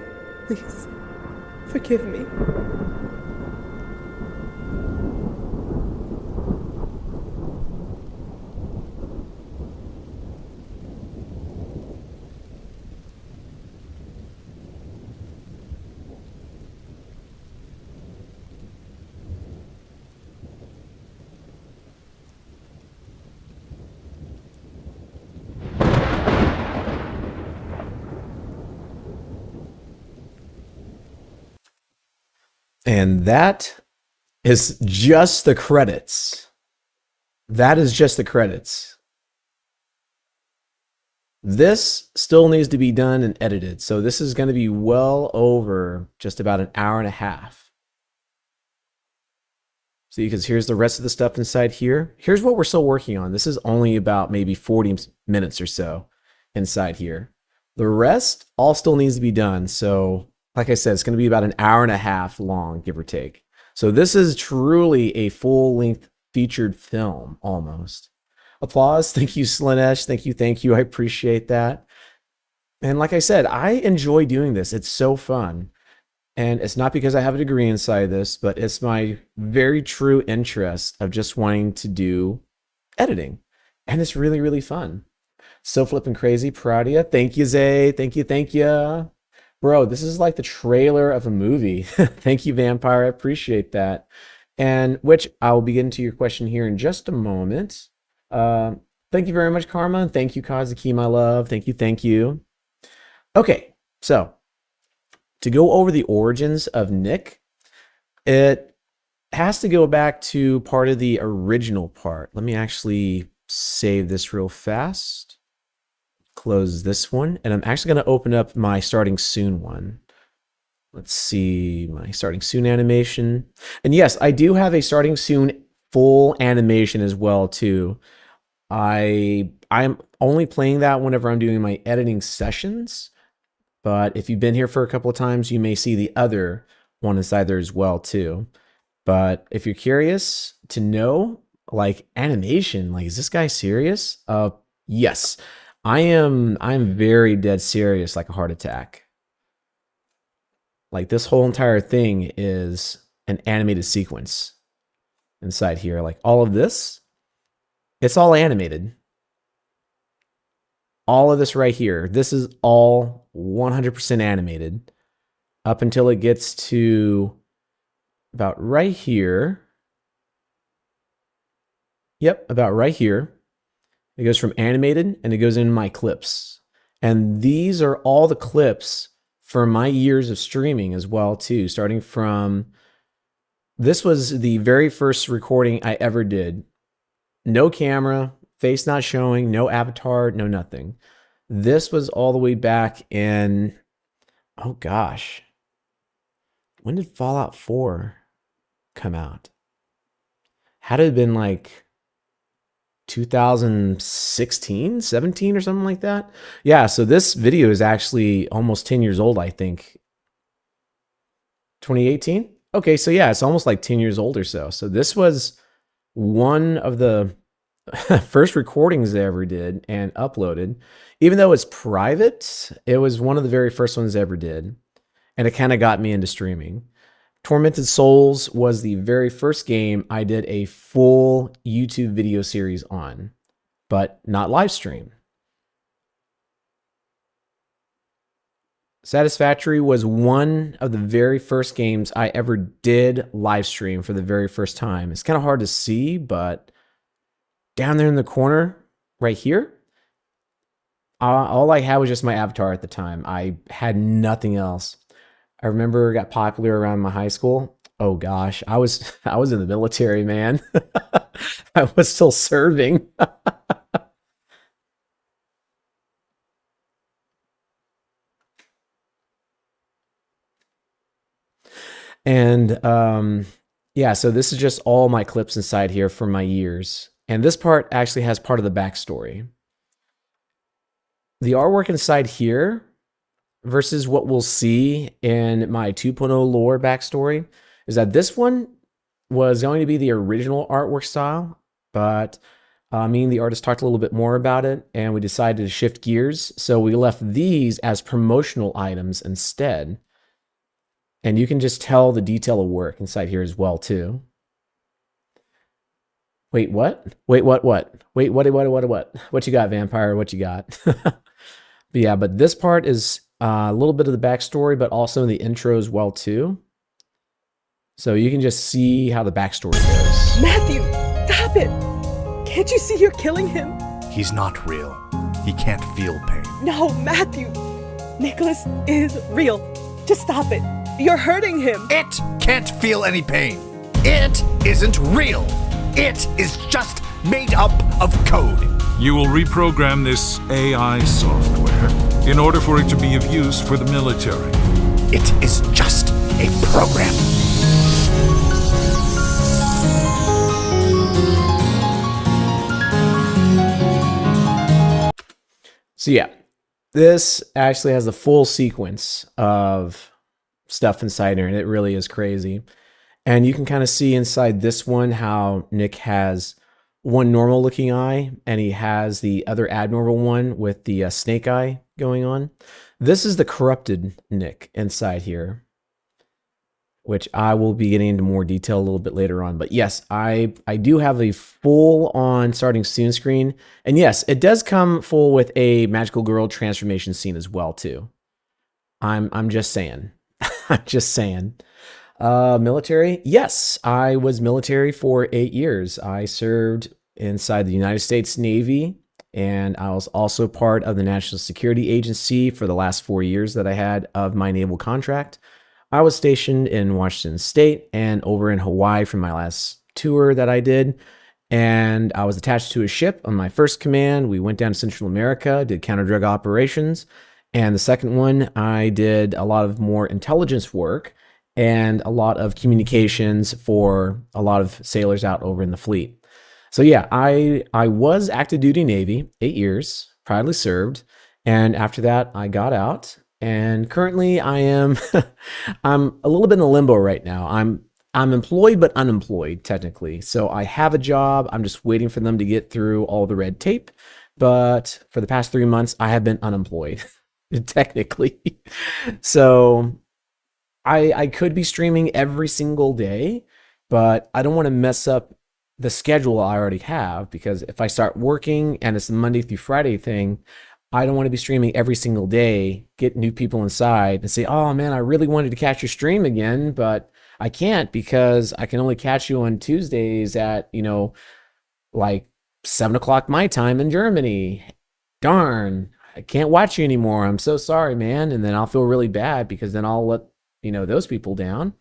Please, Forgive me. And that is just the credits. That is just the credits. This still needs to be done and edited. So this is going to be well over just about an hour and a half. See, because here's the rest of the stuff inside here. Here's what we're still working on. This is only about maybe 40 minutes or so inside here. The rest all still needs to be done. So like I said, it's going to be about an hour and a half long, give or take. So this is truly a full-length featured film, almost. Applause. Thank you, Slanesh. Thank you. I appreciate that. And like I said, I enjoy doing this. It's so fun. And it's not because I have a degree inside this, but it's my very true interest of just wanting to do editing. And it's really, really fun. So flipping crazy. Proud of you. Thank you, Zay. Thank you. Bro, this is like the trailer of a movie. Thank you, Vampire. I appreciate that. And which I will be getting to your question here in just a moment. Thank you very much, Karma. And thank you, Kazuki, my love. Thank you. Okay, so to go over the origins of Nick, it has to go back to part of the original part. Let me actually save this real fast. Close this one, and I'm actually going to open up my starting soon one. Let's see my starting soon animation. And yes, I do have a starting soon full animation as well too. I'm only playing that whenever I'm doing my editing sessions, but if you've been here for a couple of times, you may see the other one inside there as well too. But if you're curious to know, like animation, like is this guy serious? Yes. I'm very dead serious, like a heart attack. Like this whole entire thing is an animated sequence inside here. Like all of this, it's all animated. All of this right here, this is all 100% animated up until it gets to about right here. Yep, about right here. It goes from animated and it goes in my clips. And these are all the clips for my years of streaming as well too, starting from, this was the very first recording I ever did. No camera, face not showing, no avatar, no nothing. This was all the way back in, oh gosh, when did Fallout 4 come out? Had it been like 2016, 17 or something like that? Yeah, so this video is actually almost 10 years old, I think. 2018? Okay, so yeah, it's almost like 10 years old or so. So this was one of the first recordings I ever did and uploaded. Even though it's private, it was one of the very first ones I ever did. And it kind of got me into streaming. Tormented Souls was the very first game I did a full YouTube video series on, but not live stream. Satisfactory was one of the very first games I ever did live stream for the very first time. It's kind of hard to see, but down there in the corner right here, all I had was just my avatar at the time. I had nothing else. I remember it got popular around my high school. Oh gosh, I was in the military, man. I was still serving. And yeah, so this is just all my clips inside here from my years. And this part actually has part of the backstory. The artwork inside here versus what we'll see in my 2.0 lore backstory is that this one was going to be the original artwork style, but me and the artist talked a little bit more about it, and we decided to shift gears. So we left these as promotional items instead. And you can just tell the detail of work inside here as well too. Wait, what? Wait, what? Wait, what? What you got, vampire? What you got? But yeah, but this part is a little bit of the backstory, but also in the intro as well too. So you can just see how the backstory goes. Matthew, stop it! Can't you see you're killing him? He's not real. He can't feel pain. No, Matthew! Nicholas is real. Just stop it. You're hurting him. It can't feel any pain. It isn't real. It is just made up of code. You will reprogram this AI software in order for it to be of use for the military. It is just a program. So yeah, this actually has a full sequence of stuff inside here, and it really is crazy. And you can kind of see inside this one how Nick has one normal looking eye, and he has the other abnormal one with the snake eye going on. This is the corrupted Nick inside here, which I will be getting into more detail a little bit later on. But yes, I do have a full on starting soon screen. And yes, it does come full with a magical girl transformation scene as well too. I'm just saying. I'm just saying. Military? Yes, I was military for 8 years. I served inside the United States Navy, and I was also part of the National Security Agency for the last 4 years that I had of my naval contract. I was stationed in Washington State and over in Hawaii for my last tour that I did. And I was attached to a ship on my first command. We went down to Central America, did counter-drug operations. And the second one, I did a lot of more intelligence work and a lot of communications for a lot of sailors out over in the fleet. So yeah, I was active duty Navy, 8 years, proudly served. And after that, I got out. And currently I am, I'm a little bit in a limbo right now. I'm employed, but unemployed technically. So I have a job. I'm just waiting for them to get through all the red tape. But for the past 3 months, I have been unemployed technically. So I could be streaming every single day, but I don't want to mess up the schedule I already have, because if I start working and it's a Monday through Friday thing, I don't want to be streaming every single day, get new people inside and say, oh man, I really wanted to catch your stream again, but I can't because I can only catch you on Tuesdays at, like 7 o'clock my time in Germany. Darn, I can't watch you anymore. I'm so sorry, man. And then I'll feel really bad because then I'll let, those people down.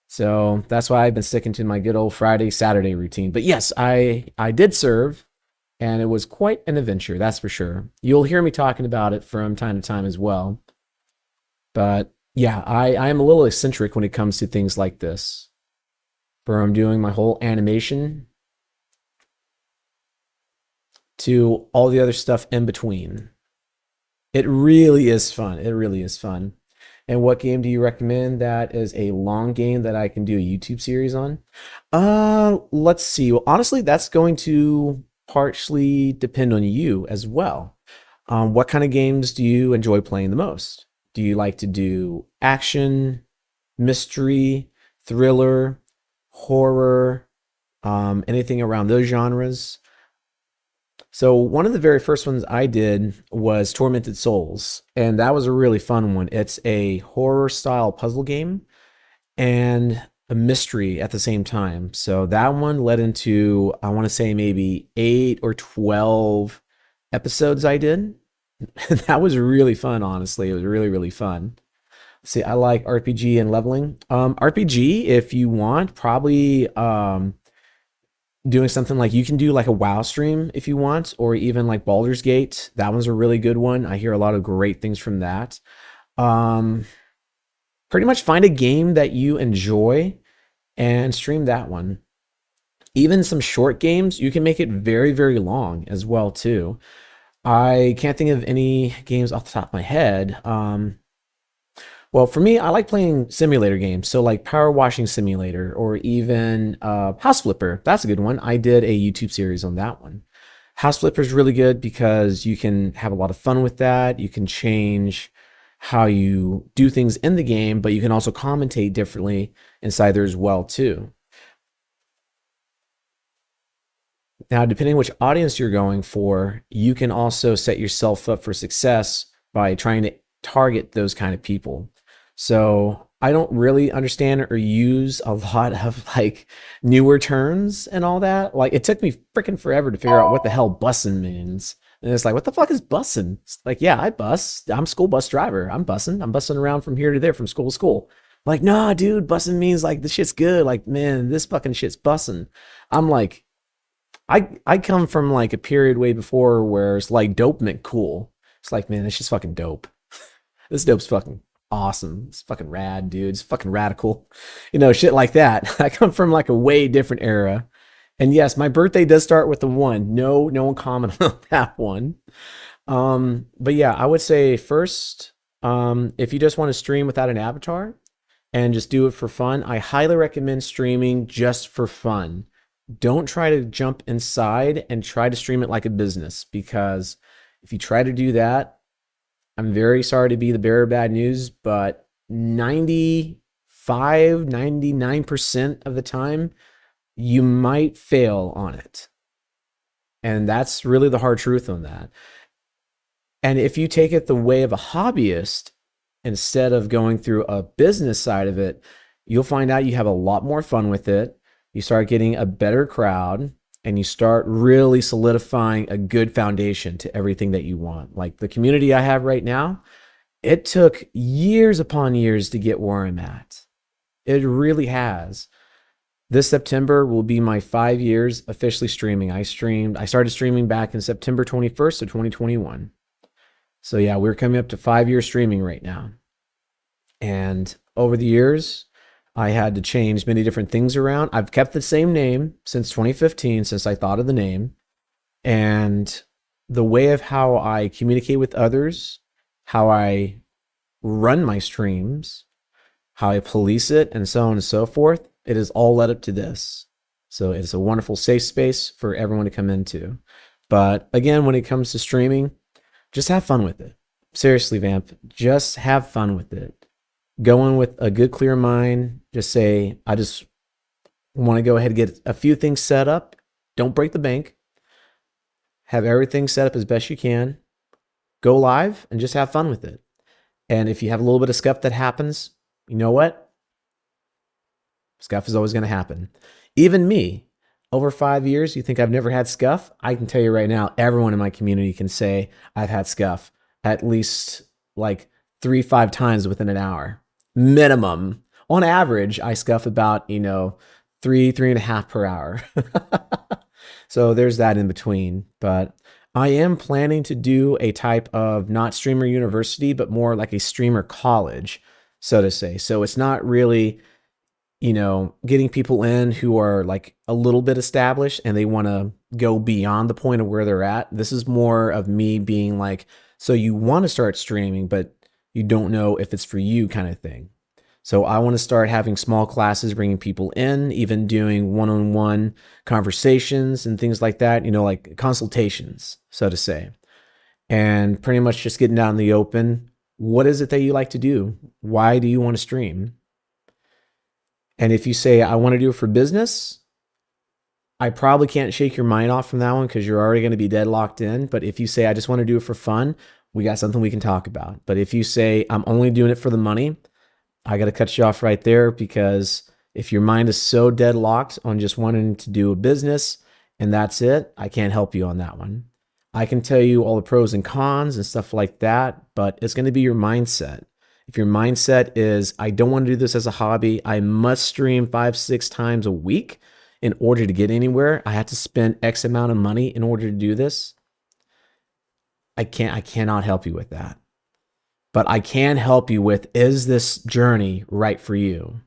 So that's why I've been sticking to my good old Friday, Saturday routine. But yes, I did serve. And it was quite an adventure, that's for sure. You'll hear me talking about it from time to time as well. But yeah, I am a little eccentric when it comes to things like this. From doing my whole animation to all the other stuff in between. It really is fun. It really is fun. And what game do you recommend that is a long game that I can do a YouTube series on? Let's see. Well, honestly, that's going to partially depend on you as well. What kind of games do you enjoy playing the most? Do you like to do action, mystery, thriller, horror, anything around those genres? So one of the very first ones I did was Tormented Souls, and that was a really fun one. It's a horror style puzzle game and a mystery at the same time. So that one led into, I want to say maybe 8 or 12 episodes I did. That was really fun, honestly. It was really, really fun. See, I like RPG and leveling. RPG, if you want, probably doing something like, you can do like a WoW stream if you want, or even like Baldur's Gate. That one's a really good one. I hear a lot of great things from that. Pretty much find a game that you enjoy and stream that one. Even some short games, you can make it very, very long as well too. I can't think of any games off the top of my head. Well, for me, I like playing simulator games. So like Power Washing Simulator, or even House Flipper. That's a good one. I did a YouTube series on that one. House Flipper is really good because you can have a lot of fun with that. You can change how you do things in the game, but you can also commentate differently inside there as well too. Now, depending on which audience you're going for, you can also set yourself up for success by trying to target those kind of people. So I don't really understand or use a lot of like newer terms and all that. Like it took me freaking forever to figure out what the hell bussin' means. And it's like, what the fuck is bussin'? It's like, yeah, I bus. I'm a school bus driver. I'm bussing. I'm bussing around from here to there, from school to school. Like, nah, dude, bussin' means like this shit's good. Like, man, this fucking shit's bussin'. I'm like, I come from like a period way before where it's like dope meant cool. It's like, man, this shit's fucking dope. This dope's fucking awesome. It's fucking rad, dude. It's fucking radical. You know, shit like that. I come from like a way different era. And yes, my birthday does start with the 1. No one commented on that one. But yeah, I would say first, if you just want to stream without an avatar and just do it for fun, I highly recommend streaming just for fun. Don't try to jump inside and try to stream it like a business, because if you try to do that, I'm very sorry to be the bearer of bad news, but 99% of the time, you might fail on it. And that's really the hard truth on that. And if you take it the way of a hobbyist, instead of going through a business side of it, you'll find out you have a lot more fun with it. You start getting a better crowd, and you start really solidifying a good foundation to everything that you want. Like the community I have right now, it took years upon years to get where I'm at. It really has. This September will be my 5 years officially streaming. I started streaming back in September 21st of 2021. So yeah, we're coming up to 5 years streaming right now. And over the years, I had to change many different things around. I've kept the same name since 2015, since I thought of the name. And the way of how I communicate with others, how I run my streams, how I police it, and so on and so forth, it is all led up to this. So it's a wonderful safe space for everyone to come into. But again, when it comes to streaming, just have fun with it. Seriously, Vamp, just have fun with it. Go in with a good, clear mind. Just say, I just want to go ahead and get a few things set up. Don't break the bank. Have everything set up as best you can. Go live and just have fun with it. And if you have a little bit of scuff that happens, you know what? Scuff is always going to happen. Even me, over 5 years, you think I've never had scuff? I can tell you right now, everyone in my community can say I've had scuff at least like 3-5 times within an hour. Minimum. On average, I scuff about, 3.5 per hour. So there's that in between. But I am planning to do a type of not streamer university, but more like a streamer college, so to say. So it's not really, getting people in who are like a little bit established and they want to go beyond the point of where they're at. This is more of me being like, so you want to start streaming, but you don't know if it's for you kind of thing. So I want to start having small classes, bringing people in, even doing one-on-one conversations and things like that, like consultations, so to say. And pretty much just getting out in the open. What is it that you like to do? Why do you want to stream? And if you say, I want to do it for business, I probably can't shake your mind off from that one because you're already going to be dead locked in. But if you say, I just want to do it for fun, we got something we can talk about. But if you say, I'm only doing it for the money, I got to cut you off right there, because if your mind is so deadlocked on just wanting to do a business and that's it, I can't help you on that one. I can tell you all the pros and cons and stuff like that, but it's going to be your mindset. If your mindset is, I don't want to do this as a hobby, I must stream 5-6 times a week in order to get anywhere, I have to spend X amount of money in order to do this, I cannot help you with that. But I can help you with, is this journey right for you?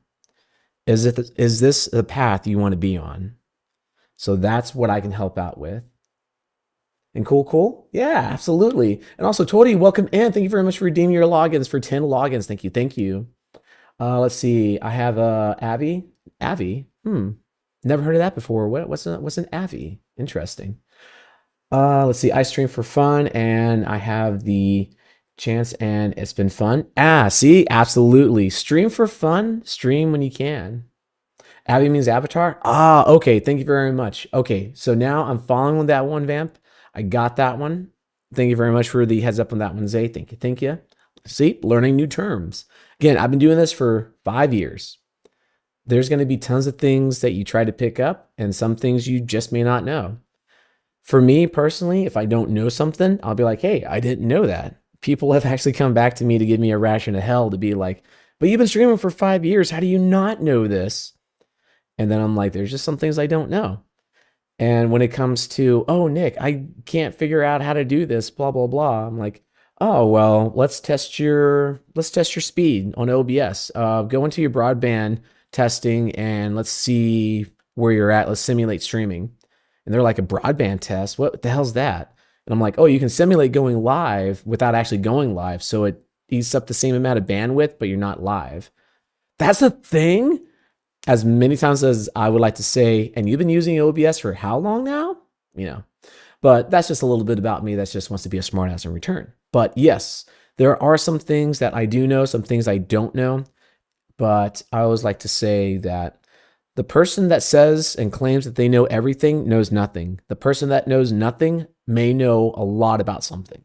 Is this the path you want to be on? So that's what I can help out with. And cool? Yeah, absolutely. And also, Tori, welcome in. Thank you very much for redeeming your logins for 10 logins. Thank you. Let's see. I have Avi. Avi? Never heard of that before. What's an Avi? Interesting. Let's see. I stream for fun, and I have the Chance, and it's been fun. See, absolutely. Stream for fun. Stream when you can. Abby means avatar. Okay. Thank you very much. Okay, so now I'm following that one, Vamp. I got that one. Thank you very much for the heads up on that one, Zay. Thank you. Thank you. See, learning new terms. Again, I've been doing this for 5 years. There's going to be tons of things that you try to pick up and some things you just may not know. For me personally, if I don't know something, I'll be like, hey, I didn't know that. People have actually come back to me to give me a ration of hell to be like, but you've been streaming for 5 years. How do you not know this? And then I'm like, there's just some things I don't know. And when it comes to, oh, Nick, I can't figure out how to do this, blah, blah, blah. I'm like, oh, well, let's test your speed on OBS. Go into your broadband testing and let's see where you're at. Let's simulate streaming. And they're like, a broadband test? What the hell's that? And I'm like, oh, you can simulate going live without actually going live. So it eats up the same amount of bandwidth, but you're not live. That's a thing? As many times as I would like to say, and you've been using OBS for how long now? You know, but that's just a little bit about me that just wants to be a smartass in return. But yes, there are some things that I do know, some things I don't know. But I always like to say that the person that says and claims that they know everything knows nothing. The person that knows nothing may know a lot about something.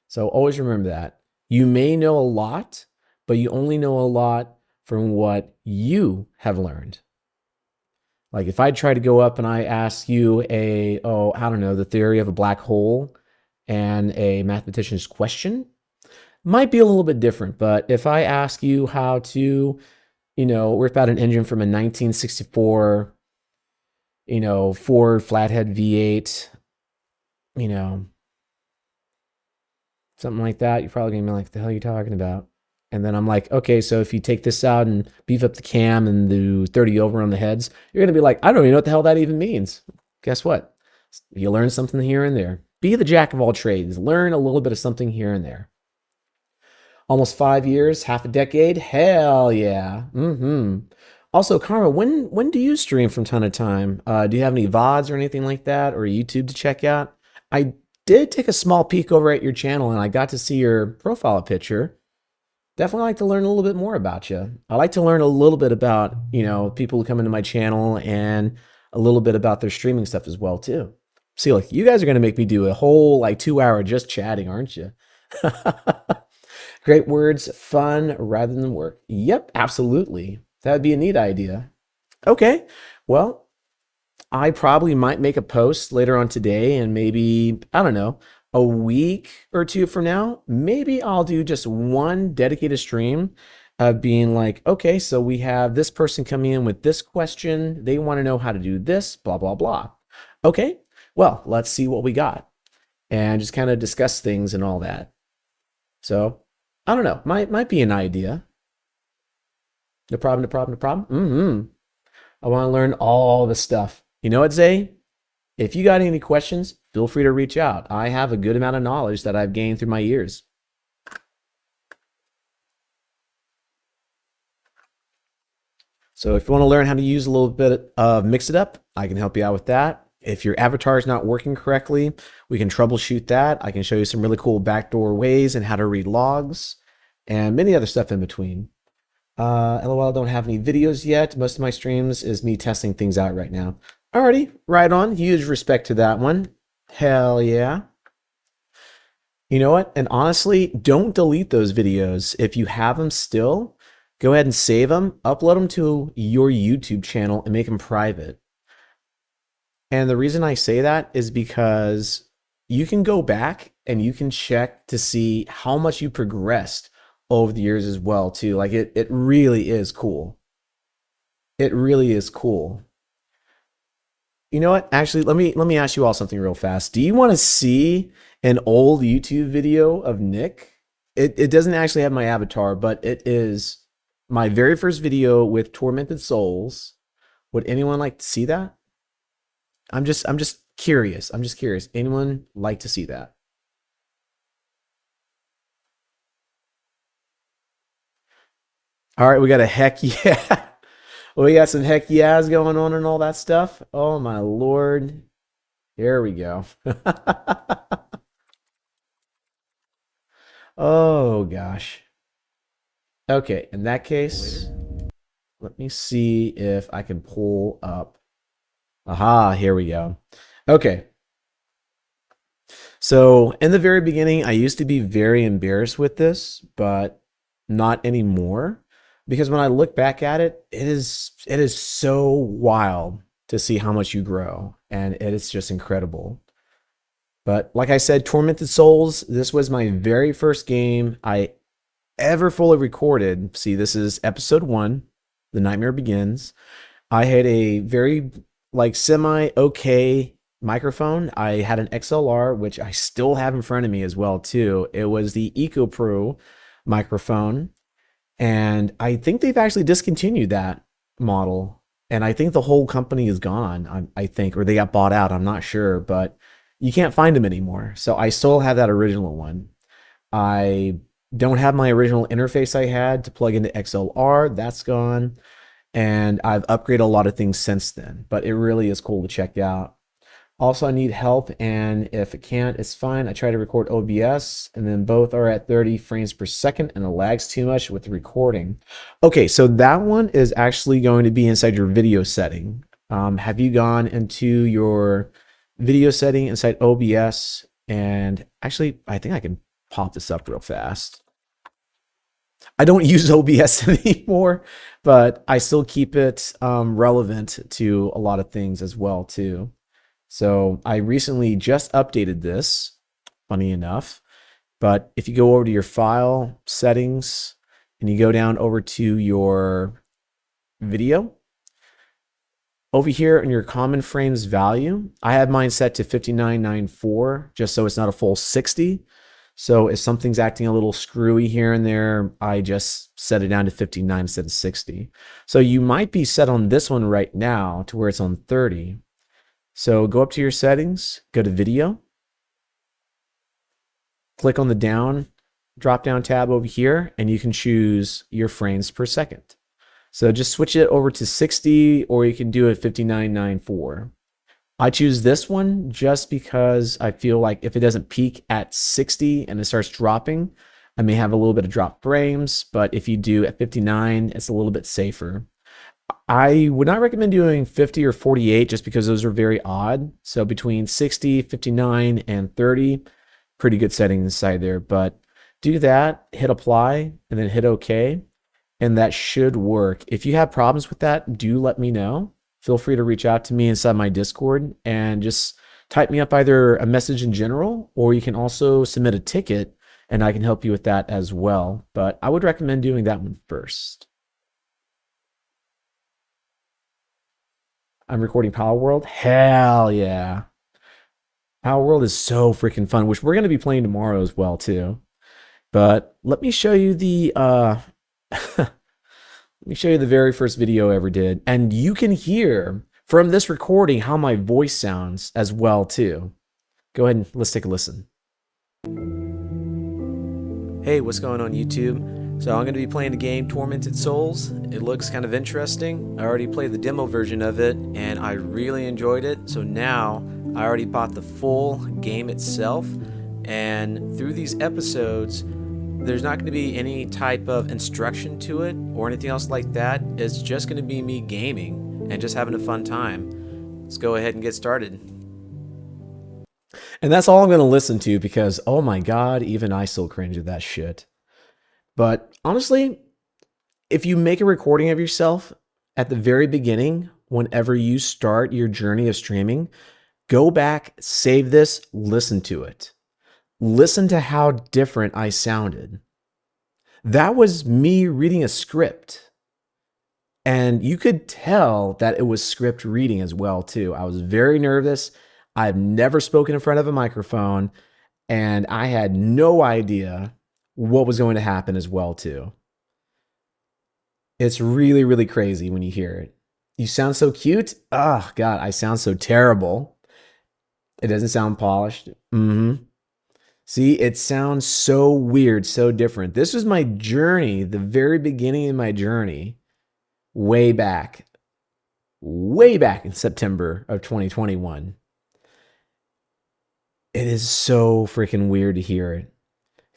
So always remember that. You may know a lot, but you only know a lot from what you have learned. Like if I try to go up and I ask you I don't know, the theory of a black hole and a mathematician's question, might be a little bit different. But if I ask you how to, rip out an engine from a 1964, Ford flathead V8, something like that, you're probably gonna be like, the hell are you talking about? And then I'm like, okay, so if you take this out and beef up the cam and do 30 over on the heads, you're gonna be like, I don't even know what the hell that even means. Guess what? You learn something here and there. Be the jack of all trades. Learn a little bit of something here and there. Almost 5 years, half a decade. Hell yeah. Also, Karma, when do you stream from time to time? Do you have any VODs or anything like that, or YouTube to check out? I did take a small peek over at your channel, and I got to see your profile picture. Definitely like to learn a little bit more about you. I like to learn a little bit about, people who come into my channel and a little bit about their streaming stuff as well, too. See, look, you guys are going to make me do a whole 2-hour just chatting, aren't you? Great words, fun rather than work. Yep, absolutely. That would be a neat idea. Okay, well, I probably might make a post later on today and maybe, I don't know, a week or two from now, maybe I'll do just one dedicated stream of being like, okay, so we have this person coming in with this question. They want to know how to do this, blah, blah, blah. Okay, well, let's see what we got and just kind of discuss things and all that. So I don't know, might be an idea. No problem, no problem, no problem. I want to learn all the stuff. You know what, Zay? If you got any questions, feel free to reach out. I have a good amount of knowledge that I've gained through my years. So if you want to learn how to use a little bit of Mix It Up, I can help you out with that. If your avatar is not working correctly, we can troubleshoot that. I can show you some really cool backdoor ways and how to read logs and many other stuff in between. LOL, don't have any videos yet. Most of my streams is me testing things out right now. Alrighty, right on. Huge respect to that one. Hell yeah. You know what? And honestly, don't delete those videos. If you have them still, go ahead and save them, upload them to your YouTube channel and make them private. And the reason I say that is because you can go back and you can check to see how much you progressed over the years as well, too. Like it really is cool. It really is cool. You know what? Actually, let me ask you all something real fast. Do you want to see an old YouTube video of Nick? It doesn't actually have my avatar, but it is my very first video with Tormented Souls. Would anyone like to see that? I'm just curious. I'm just curious. Anyone like to see that? All right, we got a heck yeah. We got some heck yeahs going on and all that stuff. Oh my Lord. Here we go. Oh gosh. Okay, in that case, let me see if I can pull up. Aha, here we go. Okay. So in the very beginning, I used to be very embarrassed with this, but not anymore. Because when I look back at it, it is so wild to see how much you grow, and it is just incredible. But like I said, Tormented Souls, this was my very first game I ever fully recorded. See, this is episode 1, The Nightmare Begins. I had a very like semi okay microphone. I had an XLR, which I still have in front of me as well too. It was the Eco Pro microphone, and I think they've actually discontinued that model. And I think the whole company is gone. I think, or they got bought out. I'm not sure, but you can't find them anymore. So I still have that original one. I don't have my original interface I had to plug into XLR. That's gone. And I've upgraded a lot of things since then, but it really is cool to check out. Also, I need help, and if it can't, it's fine. I try to record OBS, and then both are at 30 frames per second, and it lags too much with the recording. Okay, so that one is actually going to be inside your video setting. Have you gone into your video setting inside OBS? And actually, I think I can pop this up real fast. I don't use OBS anymore, but I still keep it relevant to a lot of things as well too. So I recently just updated this, funny enough. But if you go over to your file settings and you go down over to your video, over here in your common frames value, I have mine set to 5994 just so it's not a full 60. So if something's acting a little screwy here and there, I just set it down to 59 instead of 60. So you might be set on this one right now to where it's on 30. So go up to your settings, go to video, click on the drop down tab over here, and you can choose your frames per second. So just switch it over to 60, or you can do it 5994. I choose this one just because I feel like if it doesn't peak at 60 and it starts dropping, I may have a little bit of drop frames, but if you do at 59, it's a little bit safer. I would not recommend doing 50 or 48 just because those are very odd. So between 60, 59, and 30, pretty good settings inside there. But do that, hit apply, and then hit OK, and that should work. If you have problems with that, do let me know. Feel free to reach out to me inside my Discord and just type me up either a message in general, or you can also submit a ticket and I can help you with that as well. But I would recommend doing that one first. I'm recording Power World. Hell yeah. Power World is so freaking fun, which we're going to be playing tomorrow as well too. But let me show you the let me show you the very first video I ever did, and you can hear from this recording how my voice sounds as well too. Go ahead and let's take a listen. Hey, what's going on YouTube? So I'm going to be playing the game Tormented Souls. It looks kind of interesting. I already played the demo version of it and I really enjoyed it. So now I already bought the full game itself, and through these episodes there's not going to be any type of instruction to it or anything else like that. It's just going to be me gaming and just having a fun time. Let's go ahead and get started. And that's all I'm going to listen to because, oh my God, even I still cringe at that shit. But honestly, if you make a recording of yourself at the very beginning, whenever you start your journey of streaming, go back, save this, listen to it. Listen to how different I sounded. That was me reading a script. And you could tell that it was script reading as well, too. I was very nervous. I've never spoken in front of a microphone, and I had no idea what was going to happen as well, too. It's really, really crazy when you hear it. You sound so cute. Oh, God, I sound so terrible. It doesn't sound polished. See, it sounds so weird, so different. This was my journey, the very beginning of my journey, way back in September of 2021. It is so freaking weird to hear it.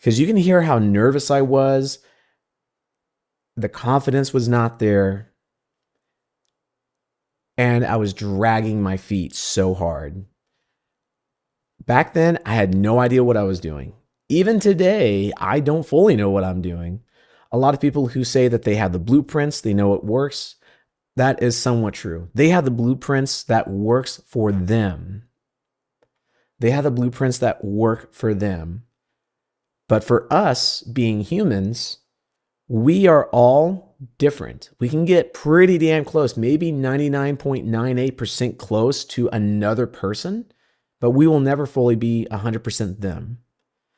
because you can hear how nervous I was. The confidence was not there. And I was dragging my feet so hard. Back then, I had no idea what I was doing. Even today, I don't fully know what I'm doing. A lot of people who say that they have the blueprints, they know it works. That is somewhat true. They have the blueprints that works for them. They have the blueprints that work for them. But for us being humans, we are all different. We can get pretty damn close, maybe 99.98% close to another person, but we will never fully be 100% them.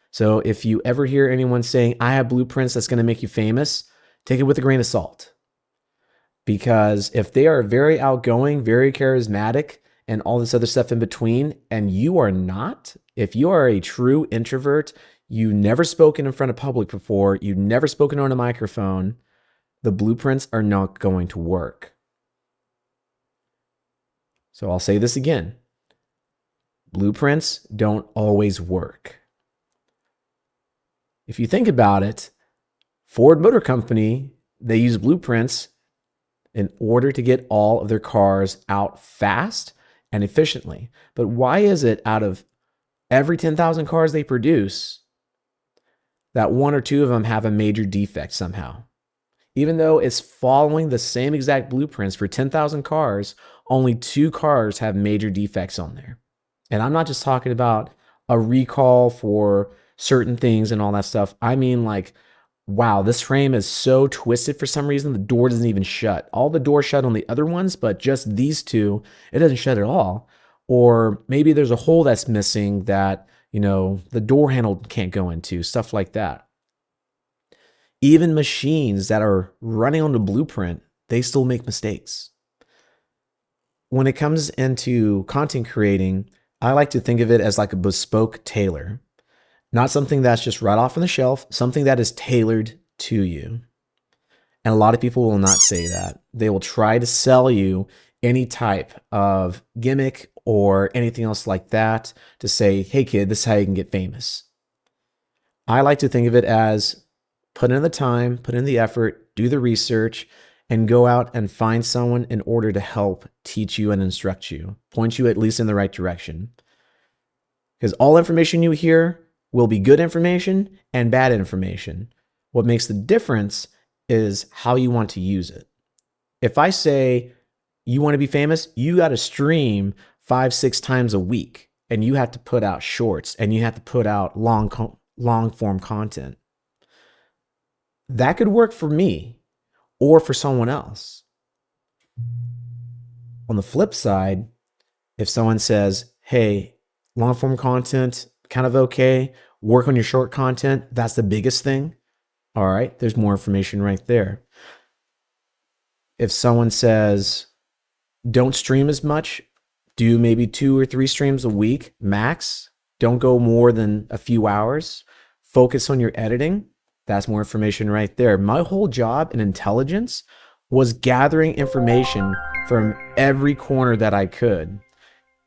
So if you ever hear anyone saying, I have blueprints that's going to make you famous, take it with a grain of salt. Because if they are very outgoing, very charismatic, and all this other stuff in between, and you are not, if you are a true introvert, you never spoken in front of public before, you've never spoken on a microphone, the blueprints are not going to work. So I'll say this again. Blueprints don't always work. If you think about it, Ford Motor Company, they use blueprints in order to get all of their cars out fast and efficiently. But why is it out of every 10,000 cars they produce, that one or two of them have a major defect somehow? Even though it's following the same exact blueprints for 10,000 cars, only 2 cars have major defects on there. And I'm not just talking about a recall for certain things and all that stuff. I mean, like, wow, this frame is so twisted for some reason, the door doesn't even shut. All the doors shut on the other ones, but just these two, it doesn't shut at all. Or maybe there's a hole that's missing that, the door handle can't go into, stuff like that. Even machines that are running on the blueprint, they still make mistakes. When it comes into content creating, I like to think of it as like a bespoke tailor. Not something that's just right off on the shelf, something that is tailored to you. And a lot of people will not say that. They will try to sell you any type of gimmick or anything else like that to say, hey kid, this is how you can get famous. I like to think of it as put in the time, put in the effort, do the research, and go out and find someone in order to help teach you and instruct you, point you at least in the right direction. Because all information you hear will be good information and bad information. What makes the difference is how you want to use it. If I say you want to be famous, you got to stream 5-6 times a week, and you have to put out shorts, and you have to put out long form content. That could work for me or for someone else. On the flip side, if someone says, hey, long form content, kind of okay, work on your short content, that's the biggest thing. All right, there's more information right there. If someone says, don't stream as much, do maybe 2 or 3 streams a week max, don't go more than a few hours, focus on your editing, that's more information right there. My whole job in intelligence was gathering information from every corner that I could.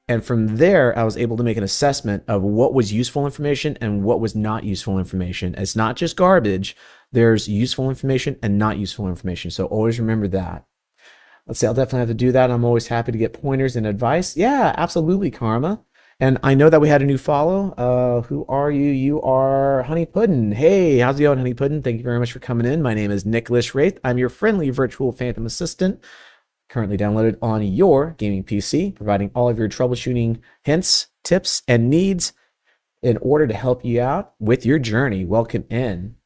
And from there, I was able to make an assessment of what was useful information and what was not useful information. It's not just garbage. There's useful information and not useful information. So always remember that. Let's see, I'll definitely have to do that. I'm always happy to get pointers and advice. Yeah, absolutely, Karma. And I know that we had a new follow. Who are you? You are Honey Puddin'. Hey, how's it going, Honey Puddin'? Thank you very much for coming in. My name is Nicholas Wraith. I'm your friendly virtual phantom assistant, currently downloaded on your gaming PC, providing all of your troubleshooting hints, tips, and needs in order to help you out with your journey. Welcome in.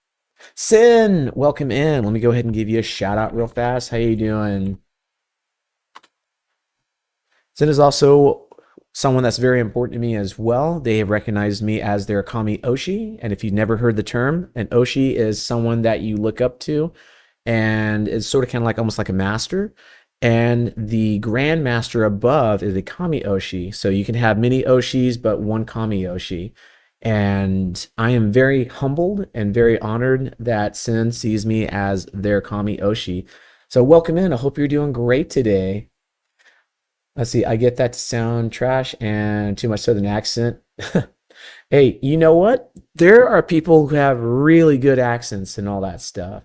Sin, welcome in. Let me go ahead and give you a shout out real fast. How you doing? Sin is also someone that's very important to me as well. They have recognized me as their Kami Oshi. And if you've never heard the term, an Oshi is someone that you look up to and is sort of kind of like almost like a master. And the Grand Master above is a Kami Oshi. So you can have many Oshis, but one Kami Oshi. And I am very humbled and very honored that Sin sees me as their Kami Oshi. So welcome in. I hope you're doing great today. Let's see, I get that to sound trash and too much southern accent. Hey, you know what? There are people who have really good accents and all that stuff.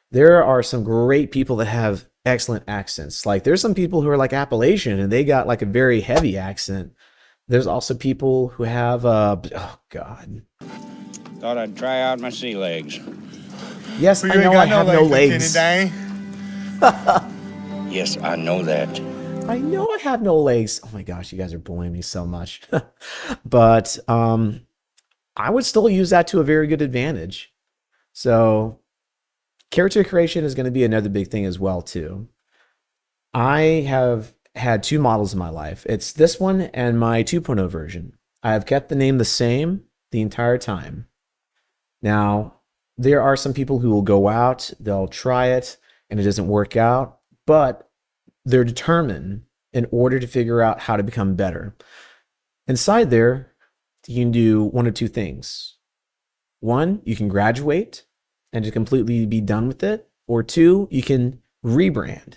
There are some great people that have excellent accents. Like there's some people who are like Appalachian and they got like a very heavy accent. There's also people who have oh god. Thought I'd try out my sea legs. Yes, Well, I you ain't know I got no have no legs, legs. Lieutenant Dane. Yes, I know that. I know I have no legs. Oh my gosh, you guys are bullying me so much. But I would still use that to a very good advantage. So character creation is going to be another big thing as well too. I have had two models in my life. It's this one and my 2.0 version. I have kept the name the same the entire time. Now, there are some people who will go out, they'll try it, and it doesn't work out, but they're determined in order to figure out how to become better. Inside there, you can do one of two things. One, you can graduate and just completely be done with it, or two, you can rebrand.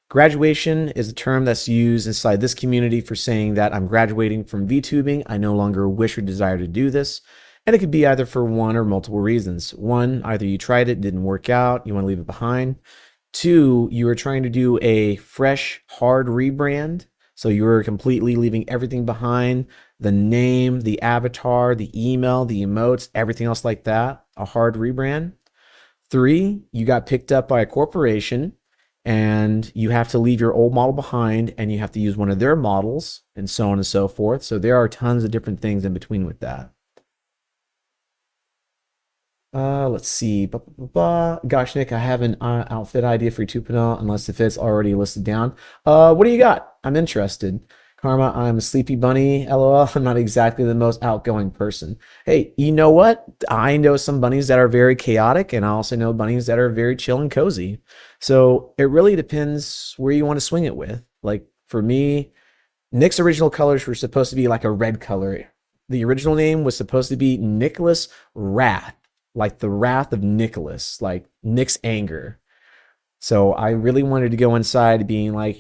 Graduation is a term that's used inside this community for saying that I'm graduating from VTubing. I no longer wish or desire to do this. And it could be either for one or multiple reasons. One, either you tried it, didn't work out, you want to leave it behind. Two, you are trying to do a fresh, hard rebrand. So you're completely leaving everything behind, the name, the avatar, the email, the emotes, everything else like that, a hard rebrand. Three, you got picked up by a corporation and you have to leave your old model behind and you have to use one of their models and so on and so forth. So there are tons of different things in between with that. Let's see. Gosh, Nick, I have an outfit idea for your 2.0 unless if it's already listed down. What do you got? I'm interested. Karma, I'm a sleepy bunny. LOL. I'm not exactly the most outgoing person. Hey, you know what? I know some bunnies that are very chaotic, and I also know bunnies that are very chill and cozy. So it really depends where you want to swing it with. Like for me, Nick's original colors were supposed to be like a red color. The original name was supposed to be Nicholas Wrath, like the wrath of Nicholas, like Nick's anger. So I really wanted to go inside being like,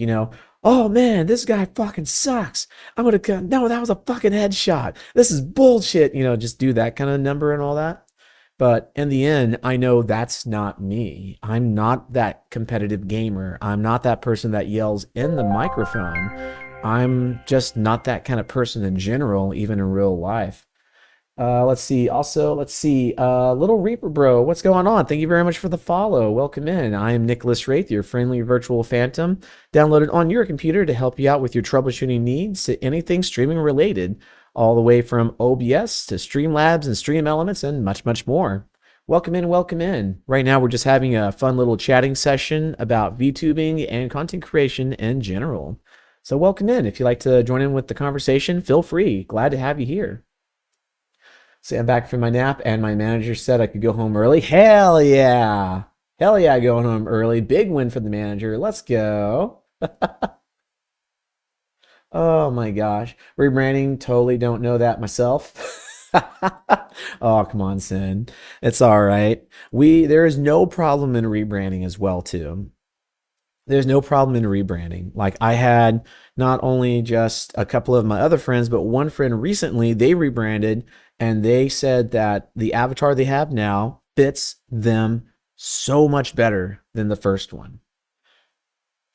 oh man, this guy fucking sucks. I'm gonna go, no, that was a fucking headshot. This is bullshit. Just do that kind of number and all that. But in the end, I know that's not me. I'm not that competitive gamer. I'm not that person that yells in the microphone. I'm just not that kind of person in general, even in real life. Let's see. Also, Little Reaper Bro, what's going on? Thank you very much for the follow. Welcome in. I am Nicholas Wraith, your friendly virtual phantom, downloaded on your computer to help you out with your troubleshooting needs to anything streaming related, all the way from OBS to Streamlabs and Stream Elements and much, much more. Welcome in, welcome in. Right now, we're just having a fun little chatting session about VTubing and content creation in general. So welcome in. If you'd like to join in with the conversation, feel free. Glad to have you here. So I'm back from my nap and my manager said I could go home early. Hell yeah. Hell yeah, going home early. Big win for the manager. Let's go. Oh my gosh. Rebranding, totally don't know that myself. Oh, come on, Sin. It's all right. There is no problem in rebranding as well, too. There's no problem in rebranding. Like I had not only just a couple of my other friends, but one friend recently, they rebranded and they said that the avatar they have now fits them so much better than the first one.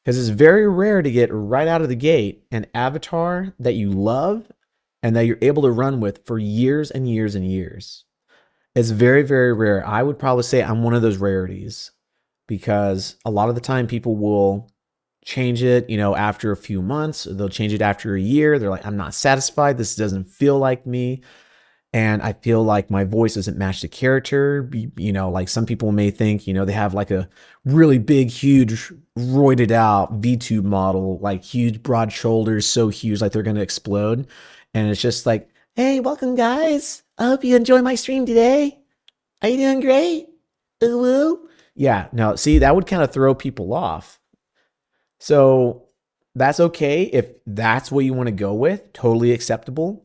Because it's very rare to get right out of the gate an avatar that you love and that you're able to run with for years and years and years. It's very, very rare. I would probably say I'm one of those rarities because a lot of the time people will change it, after a few months. They'll change it after a year. They're like, I'm not satisfied. This doesn't feel like me. And I feel like my voice doesn't match the character. Like some people may think, they have like a really big, huge, roided out VTube model, like huge, broad shoulders, so huge, like they're going to explode. And it's just like, hey, welcome guys. I hope you enjoy my stream today. Are you doing great? Ooh, woo. Yeah, no, see, that would kind of throw people off. So that's okay if that's what you want to go with, totally acceptable.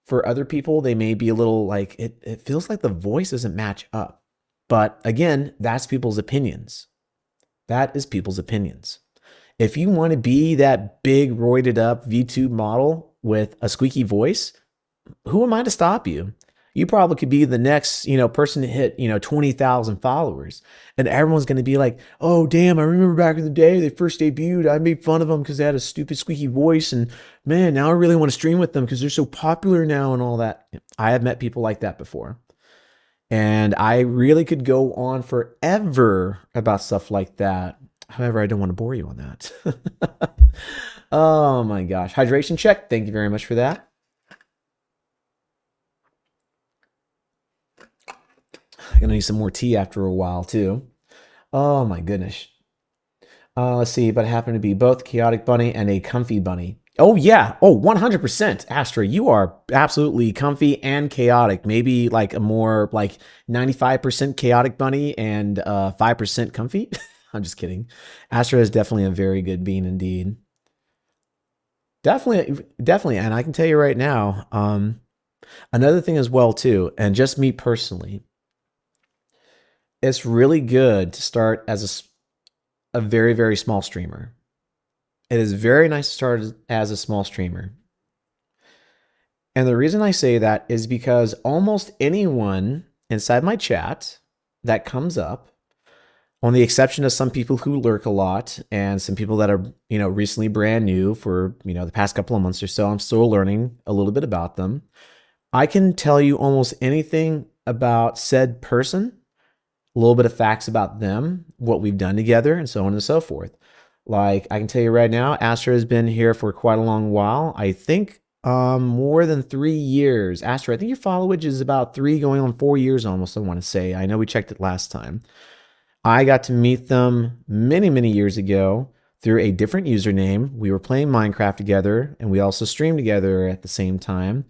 For other people, they may be a little like, it feels like the voice doesn't match up. But again, that's people's opinions. That is people's opinions. If you want to be that big roided up VTube model, with a squeaky voice, who am I to stop you? You probably could be the next, person to hit, 20,000 followers. And everyone's going to be like, oh, damn, I remember back in the day, they first debuted. I made fun of them because they had a stupid squeaky voice. And man, now I really want to stream with them because they're so popular now and all that. I have met people like that before. And I really could go on forever about stuff like that. However, I don't want to bore you on that. Oh my gosh. Hydration check. Thank you very much for that. I'm gonna need some more tea after a while too. Oh my goodness. Let's see, but I happen to be both chaotic bunny and a comfy bunny. Oh yeah. Oh, 100%. Astra, you are absolutely comfy and chaotic. Maybe like a more like 95% chaotic bunny and 5% comfy. I'm just kidding. Astra is definitely a very good bean indeed. Definitely. And I can tell you right now, another thing as well too, and just me personally, it's really good to start as a very, very small streamer. It is very nice to start as a small streamer. And the reason I say that is because almost anyone inside my chat that comes up, on the exception of some people who lurk a lot and some people that are, recently brand new for, the past couple of months or so, I'm still learning a little bit about them. I can tell you almost anything about said person, a little bit of facts about them, what we've done together, and so on and so forth. Like, I can tell you right now, Astra has been here for quite a long while. I think more than 3 years. Astra, I think your followage is about 3 going on 4 years almost, I want to say. I know we checked it last time. I got to meet them many, many years ago through a different username. We were playing Minecraft together, and we also streamed together at the same time.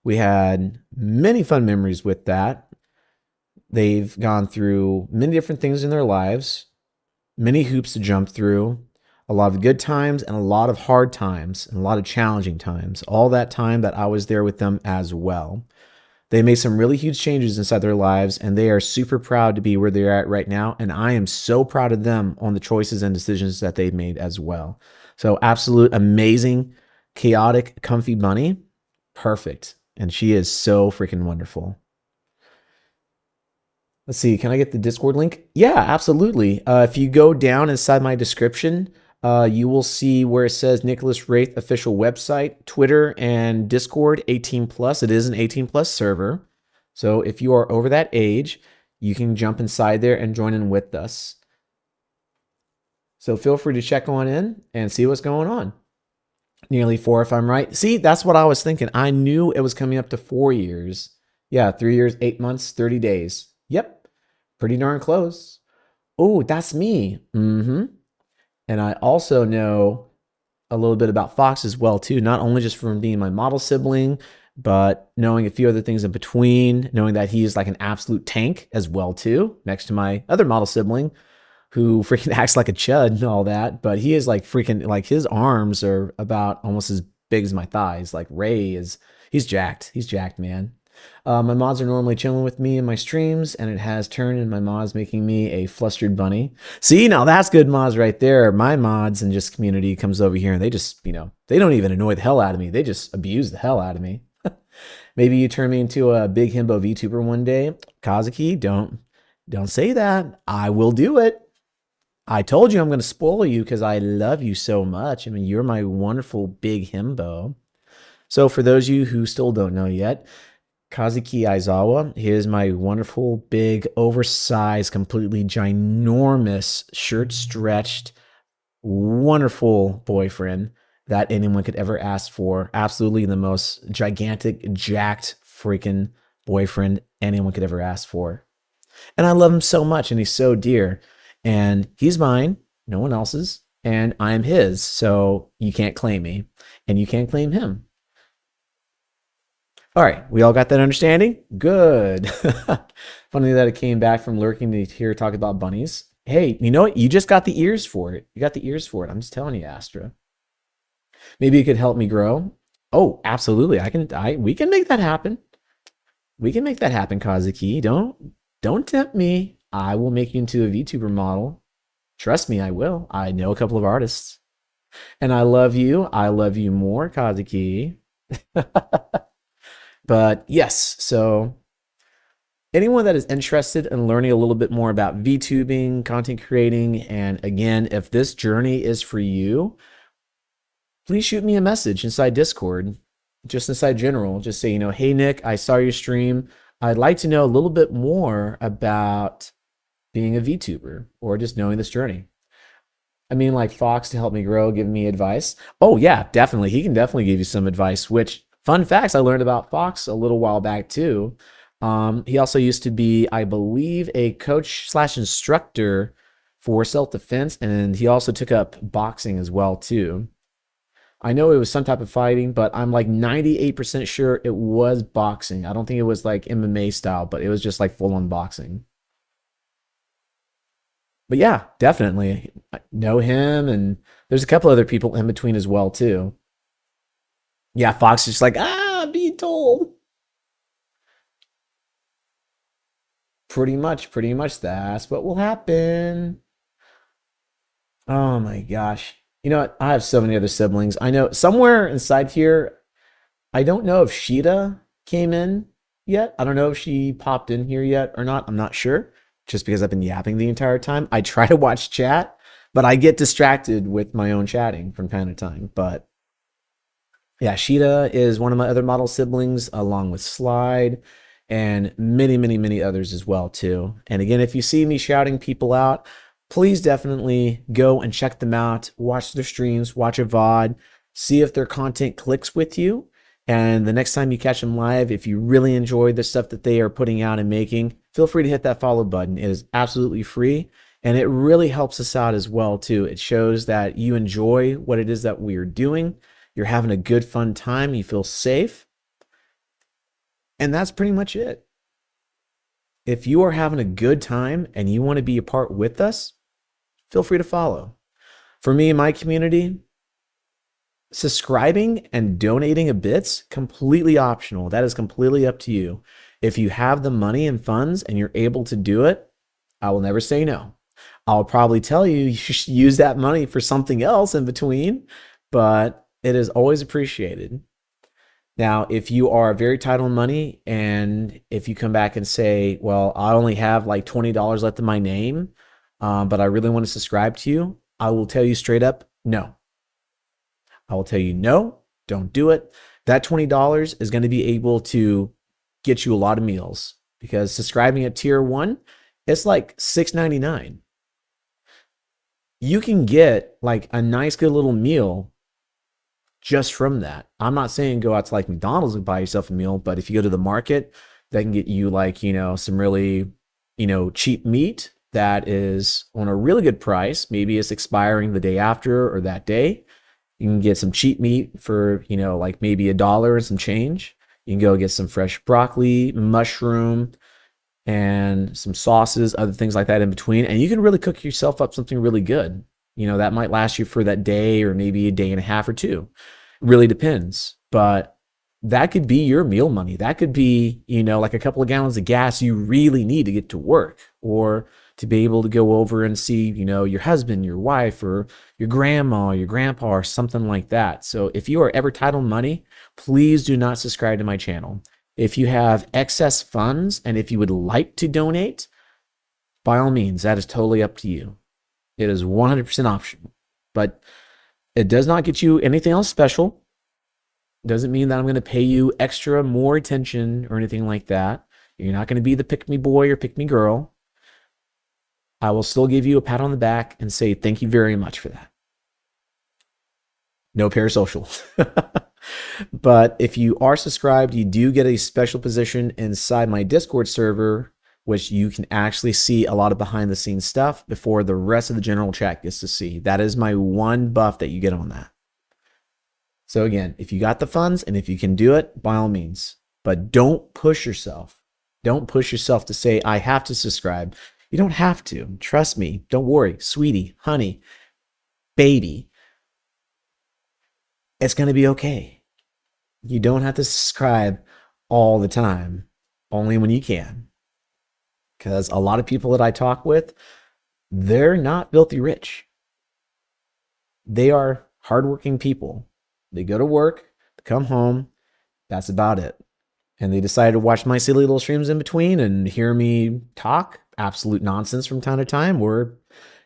We had many fun memories with that. They've gone through many different things in their lives, many hoops to jump through, a lot of good times and a lot of hard times and a lot of challenging times. All that time that I was there with them as well. They made some really huge changes inside their lives, and they are super proud to be where they're at right now. And I am so proud of them on the choices and decisions that they've made as well. So absolute amazing, chaotic, comfy bunny. Perfect. And she is so freaking wonderful. Let's see. Can I get the Discord link? Yeah, absolutely. If you go down inside my description, you will see where it says Nicholas Wraith official website, Twitter, and Discord 18 plus. It is an 18 plus server. So if you are over that age, you can jump inside there and join in with us. So feel free to check on in and see what's going on. Nearly 4 if I'm right. See, that's what I was thinking. I knew it was coming up to 4 years. Yeah, 3 years, 8 months, 30 days. Yep, pretty darn close. Oh, that's me. And I also know a little bit about Fox as well, too. Not only just from being my model sibling, but knowing a few other things in between, knowing that he's like an absolute tank as well, too, next to my other model sibling, who freaking acts like a chud and all that. But he is like freaking, like his arms are about almost as big as my thighs. Like he's jacked. He's jacked, man. My mods are normally chilling with me in my streams, and it has turned in my mods making me a flustered bunny. See, now that's good mods right there. My mods and just community comes over here and they just, they don't even annoy the hell out of me. They just abuse the hell out of me. Maybe you turn me into a big himbo VTuber one day. Kazuki, don't say that. I will do it. I told you I'm going to spoil you because I love you so much. I mean, you're my wonderful big himbo. So for those of you who still don't know yet, Kazuki Aizawa, he is my wonderful, big, oversized, completely ginormous, shirt-stretched, wonderful boyfriend that anyone could ever ask for. Absolutely the most gigantic, jacked, freaking boyfriend anyone could ever ask for. And I love him so much, and he's so dear. And he's mine, no one else's, and I'm his, so you can't claim me, and you can't claim him. All right, we all got that understanding? Good. Funny that it came back from lurking to hear talk about bunnies. Hey, you know what? You just got the ears for it. You got the ears for it. I'm just telling you, Astra. Maybe you could help me grow. Oh, absolutely. We can make that happen. We can make that happen, Kazuki. Don't tempt me. I will make you into a VTuber model. Trust me, I will. I know a couple of artists. And I love you. I love you more, Kazuki. But yes, so anyone that is interested in learning a little bit more about VTubing, content creating, and again, if this journey is for you, please shoot me a message inside Discord, just inside general. Just say, hey, Nick, I saw your stream. I'd like to know a little bit more about being a VTuber or just knowing this journey. I mean, like Fox to help me grow, give me advice. Oh, yeah, definitely. He can definitely give you some advice, which, fun facts, I learned about Fox a little while back too. He also used to be, I believe, a coach slash instructor for self-defense, and he also took up boxing as well too. I know it was some type of fighting, but I'm like 98% sure it was boxing. I don't think it was like MMA style, but it was just like full-on boxing. But yeah, definitely I know him, and there's a couple other people in between as well too. Yeah, Fox is just like, I'm being told. Pretty much that's what will happen. Oh my gosh. You know what? I have so many other siblings. I know somewhere inside here, I don't know if Sheeta came in yet. I don't know if she popped in here yet or not. I'm not sure. Just because I've been yapping the entire time. I try to watch chat, but I get distracted with my own chatting from time to time. But yeah, Sheeta is one of my other model siblings, along with Slide and many, many, many others as well too. And again, if you see me shouting people out, please definitely go and check them out, watch their streams, watch a VOD, see if their content clicks with you. And the next time you catch them live, if you really enjoy the stuff that they are putting out and making, feel free to hit that follow button. It is absolutely free, and it really helps us out as well too. It shows that you enjoy what it is that we are doing. You're having a good, fun time. You feel safe. And that's pretty much it. If you are having a good time and you want to be a part with us, feel free to follow. For me and my community, subscribing and donating a bit's completely optional. That is completely up to you. If you have the money and funds and you're able to do it, I will never say no. I'll probably tell you you should use that money for something else in between, but it is always appreciated. Now, if you are very tight on money and if you come back and say, well, I only have like $20 left in my name, but I really want to subscribe to you, I will tell you straight up, no. I will tell you, no, don't do it. That $20 is going to be able to get you a lot of meals, because subscribing at tier 1, it's like $6.99. You can get like a nice, good little meal just from that. I'm not saying go out to like McDonald's and buy yourself a meal, but if you go to the market, they can get you like, some really, cheap meat that is on a really good price. Maybe it's expiring the day after or that day. You can get some cheap meat for, like maybe $1 and some change. You can go get some fresh broccoli, mushroom, and some sauces, other things like that in between. And you can really cook yourself up something really good. That might last you for that day or maybe a day and a half or two. It really depends. But that could be your meal money. That could be, like a couple of gallons of gas you really need to get to work, or to be able to go over and see, your husband, your wife, or your grandma, your grandpa, or something like that. So if you are ever tight on money, please do not subscribe to my channel. If you have excess funds and if you would like to donate, by all means, that is totally up to you. It is 100% optional, but it does not get you anything else special. It doesn't mean that I'm going to pay you extra, more attention or anything like that. You're not going to be the pick me boy or pick me girl. I will still give you a pat on the back and say thank you very much for that. No parasocial. But if you are subscribed, you do get a special position inside my Discord server, which you can actually see a lot of behind the scenes stuff before the rest of the general chat gets to see. That is my one buff that you get on that. So again, if you got the funds and if you can do it, by all means, but don't push yourself. Don't push yourself to say, I have to subscribe. You don't have to. Trust me. Don't worry. Sweetie, honey, baby. It's going to be okay. You don't have to subscribe all the time, only when you can. Because a lot of people that I talk with, they're not filthy rich. They are hardworking people. They go to work, come home, That's about it. And they decided to watch my silly little streams in between and hear me talk absolute nonsense from time to time, or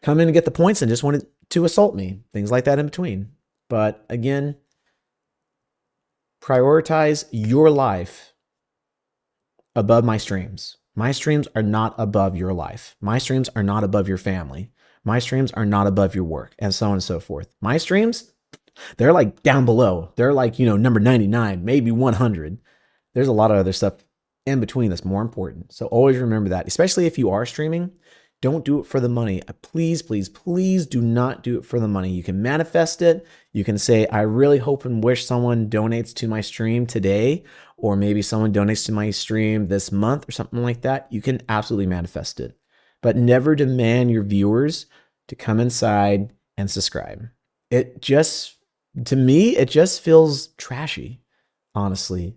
come in and get the points and just wanted to assault me, things like that in between. But again, prioritize your life above my streams. My streams are not above your life. My streams are not above your family. My streams are not above your work, and so on and so forth. My streams, they're like down below. They're like, number 99, maybe 100. There's a lot of other stuff in between that's more important. So always remember that, especially if you are streaming. Don't do it for the money. Please, please, please do not do it for the money. You can manifest it. You can say, I really hope and wish someone donates to my stream today, or maybe someone donates to my stream this month or something like that. You can absolutely manifest it. But never demand your viewers to come inside and subscribe. To me, it just feels trashy, honestly.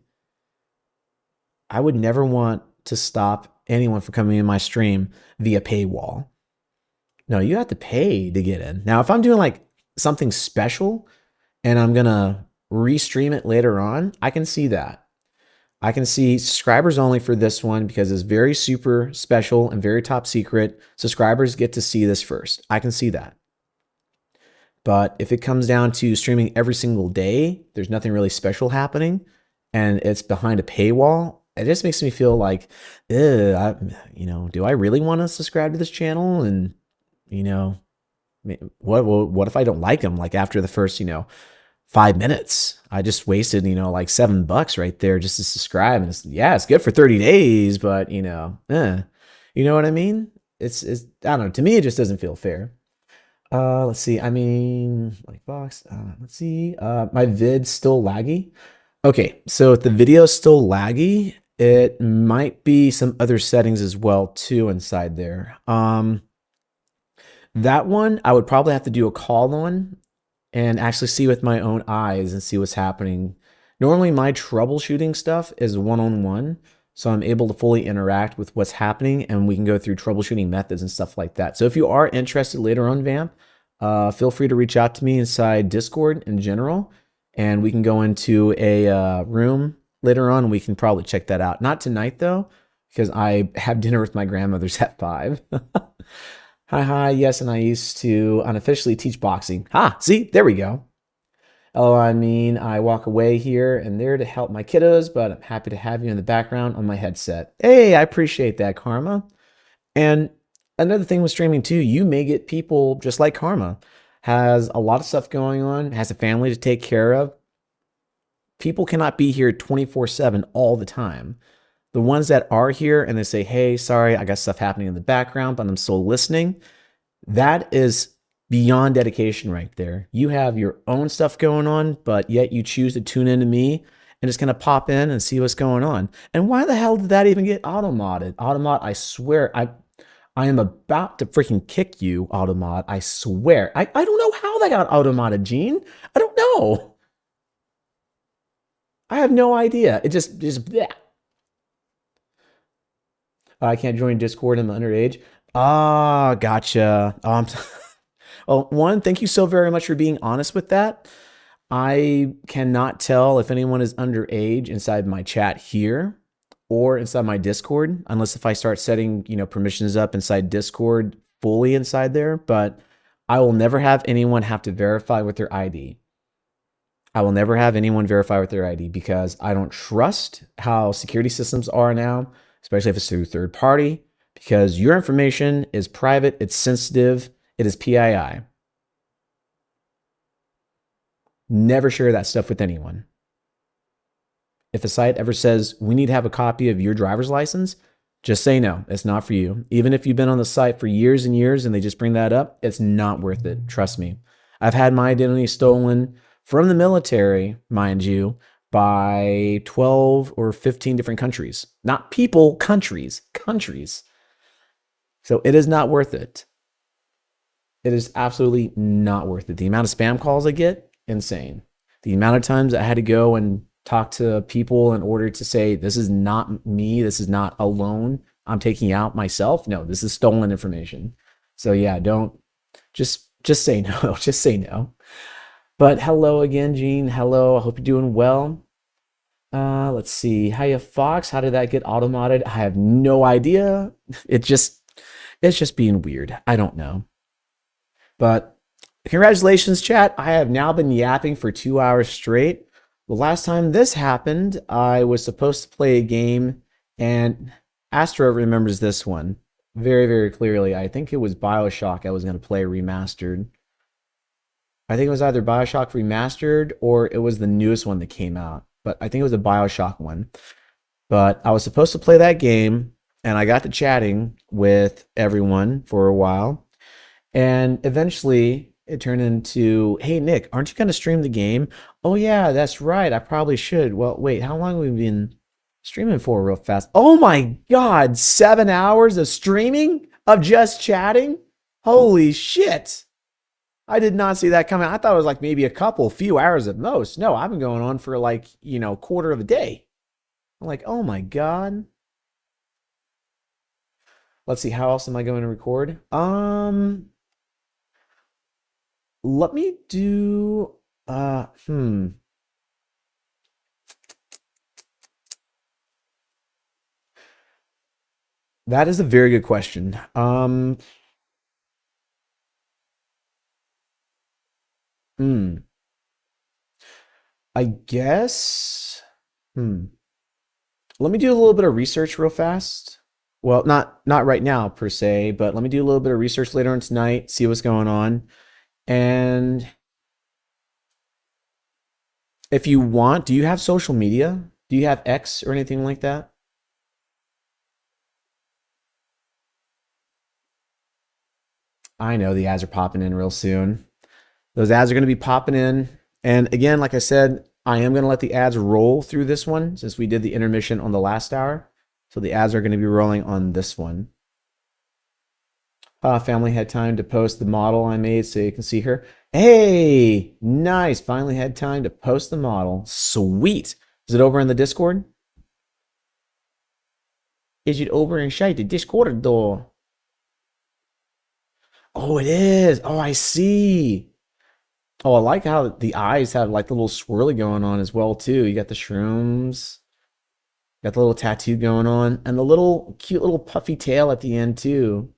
I would never want to stop anyone from coming in my stream via paywall. No, you have to pay to get in. Now, if I'm doing like something special and I'm going to restream it later on, I can see that. I can see subscribers only for this one because it's very super special and very top secret. Subscribers get to see this first. I can see that. But if it comes down to streaming every single day, there's nothing really special happening, and it's behind a paywall, it just makes me feel like, do I really want to subscribe to this channel? And, what if I don't like them? Like after the first, 5 minutes, I just wasted, like $7 right there just to subscribe. And it's good for 30 days, but you know what I mean? It's I don't know. To me, it just doesn't feel fair. Let's see. Like box. Let's see. My vid's still laggy. Okay, so if the video is still laggy, it might be some other settings as well too inside there. That one I would probably have to do a call on and actually see with my own eyes and see what's happening. Normally my troubleshooting stuff is one-on-one, so I'm able to fully interact with what's happening, and we can go through troubleshooting methods and stuff like that. So if you are interested later on, Vamp, feel free to reach out to me inside Discord in general, and we can go into a room later on. We can probably check that out. Not tonight though, because I have dinner with my grandmother's at 5. Hi, yes, and I used to unofficially teach boxing. See, there we go. I walk away here and there to help my kiddos, but I'm happy to have you in the background on my headset. Hey, I appreciate that, Karma. And another thing with streaming too, you may get people just like Karma, has a lot of stuff going on, has a family to take care of. People cannot be here 24/7 all the time. The ones that are here and they say, hey, sorry, I got stuff happening in the background, but I'm still listening. That is beyond dedication right there. You have your own stuff going on, but yet you choose to tune into me and just kind of pop in and see what's going on. And why the hell did that even get auto-modded? Automod, I swear, I am about to freaking kick you, Automod. I swear. I don't know how that got auto-modded, Gene. I don't know. I have no idea. It just bleh. I can't join Discord. I'm underage. Gotcha. Well, one, thank you so very much for being honest with that. I cannot tell if anyone is underage inside my chat here or inside my Discord, unless if I start setting, permissions up inside Discord fully inside there. But I will never have anyone have to verify with their ID. I will never have anyone verify with their ID because I don't trust how security systems are now, especially if it's through third party, because your information is private, it's sensitive, it is PII. Never share that stuff with anyone. If a site ever says, we need to have a copy of your driver's license, just say no, it's not for you. Even if you've been on the site for years and years and they just bring that up, it's not worth it, trust me. I've had my identity stolen from the military, mind you, by 12 or 15 different countries. Not people, countries. So it is not worth it. It is absolutely not worth it. The amount of spam calls I get, insane. The amount of times I had to go and talk to people in order to say, this is not me, this is not a loan I'm taking out myself. No, this is stolen information. So yeah, don't, just say no, just say no. But hello again, Gene. Hello, I hope you're doing well. Let's see. Hiya Fox, how did that get auto-modded? I have no idea. It's just being weird. I don't know. But congratulations, chat. I have now been yapping for 2 hours straight. The last time this happened, I was supposed to play a game, and Astro remembers this one very, very clearly. I think it was BioShock I was going to play remastered. I think it was either BioShock Remastered or it was the newest one that came out. But I think it was a BioShock one. But I was supposed to play that game, and I got to chatting with everyone for a while. And eventually it turned into, hey, Nick, aren't you going to stream the game? Oh, yeah, that's right. I probably should. Well, wait, how long have we been streaming for real fast? Oh, my God, 7 hours of streaming of just chatting? Holy shit. I did not see that coming. I thought it was like maybe a few hours at most. No, I've been going on for like, quarter of a day. I'm like, oh my God. Let's see, how else am I going to record? Let me do, That is a very good question. I guess, let me do a little bit of research real fast. Well, not right now per se, but let me do a little bit of research later on tonight, see what's going on. And if you want, do you have social media? Do you have X or anything like that? I know the ads are popping in real soon. Those ads are going to be popping in. And again, like I said, I am going to let the ads roll through this one since we did the intermission on the last hour. So the ads are going to be rolling on this one. Family had time to post the model I made so you can see her. Hey, nice. Finally had time to post the model. Sweet. Is it over in the Discord? Is it over inside the Discord door? Oh, it is. Oh, I see. Oh, I like how the eyes have like the little swirly going on as well too. You got the shrooms, got the little tattoo going on, and the little cute little puffy tail at the end too.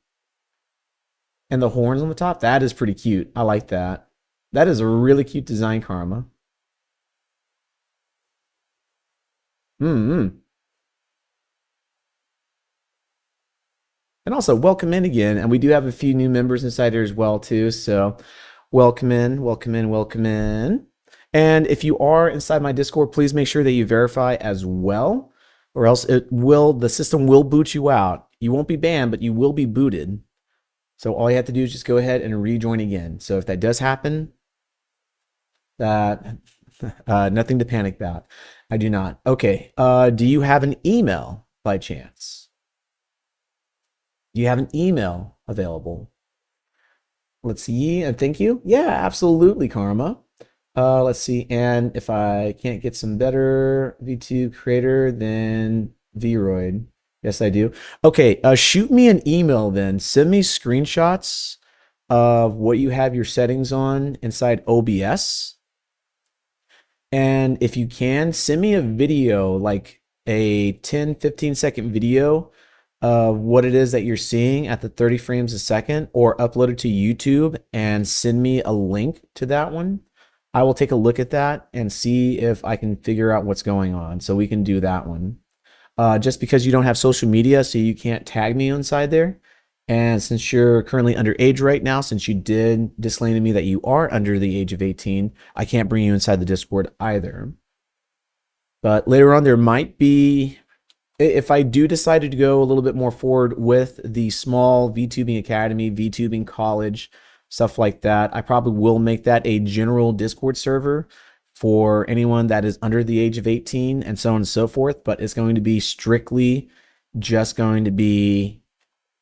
And the horns on the top. That is pretty cute. I like that. That is a really cute design, Karma. Mm-hmm. And also, welcome in again. And we do have a few new members inside here as well, too. So welcome in, welcome in, welcome in. And if you are inside my Discord, please make sure that you verify as well, or else the system will boot you out. You won't be banned, but you will be booted. So all you have to do is just go ahead and rejoin again. So if that does happen, nothing to panic about. I do not. Okay. Do you have an email by chance? Do you have an email available? Let's see. And thank you. Yeah, absolutely, Karma. Let's see. And if I can't get some better V2 creator, then Vroid. Yes, I do. Okay. Shoot me an email then. Send me screenshots of what you have your settings on inside OBS. And if you can, send me a video, like a 10, 15-second video of what it is that you're seeing at the 30 frames a second, or upload it to YouTube and send me a link to that one. I will take a look at that and see if I can figure out what's going on so we can do that one. Just because you don't have social media, so you can't tag me inside there. And since you're currently underage right now, since you did disclaim to me that you are under the age of 18, I can't bring you inside the Discord either. But later on, there might be, if I do decide to go a little bit more forward with the small VTubing Academy, VTubing College, stuff like that, I probably will make that a general Discord server for anyone that is under the age of 18 and so on and so forth. But it's going to be strictly just going to be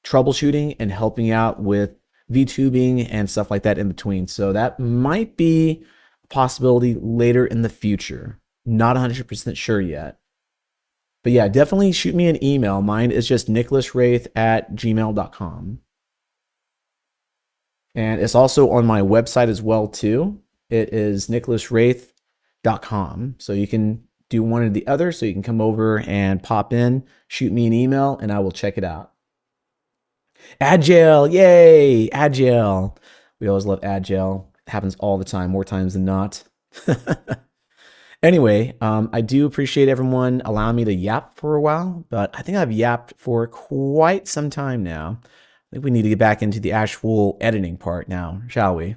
troubleshooting and helping out with VTubing and stuff like that in between. So that might be a possibility later in the future. Not 100% sure yet. But yeah, definitely shoot me an email. Mine is just nicholaswraith@gmail.com. And it's also on my website as well too. It is nicholaswraith.com. So you can do one or the other, so you can come over and pop in, shoot me an email, and I will check it out. Agile, yay, Agile. We always love Agile. It happens all the time, more times than not. Anyway, I do appreciate everyone allowing me to yap for a while, but I think I've yapped for quite some time now. I think we need to get back into the actual editing part now, shall we?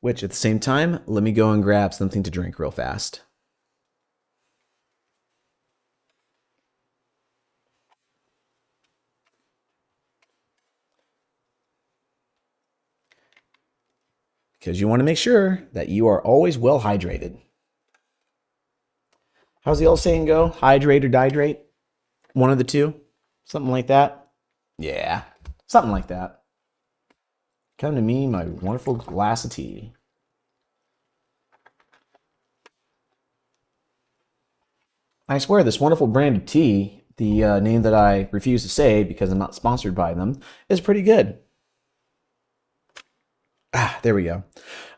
Which at the same time, let me go and grab something to drink real fast. Because you want to make sure that you are always well hydrated. How's the old saying go? Hydrate or dihydrate? One of the two? Something like that? Yeah, something like that. Come to me, my wonderful glass of tea. I swear, this wonderful brand of tea, the name that I refuse to say because I'm not sponsored by them, is pretty good. Ah, there we go.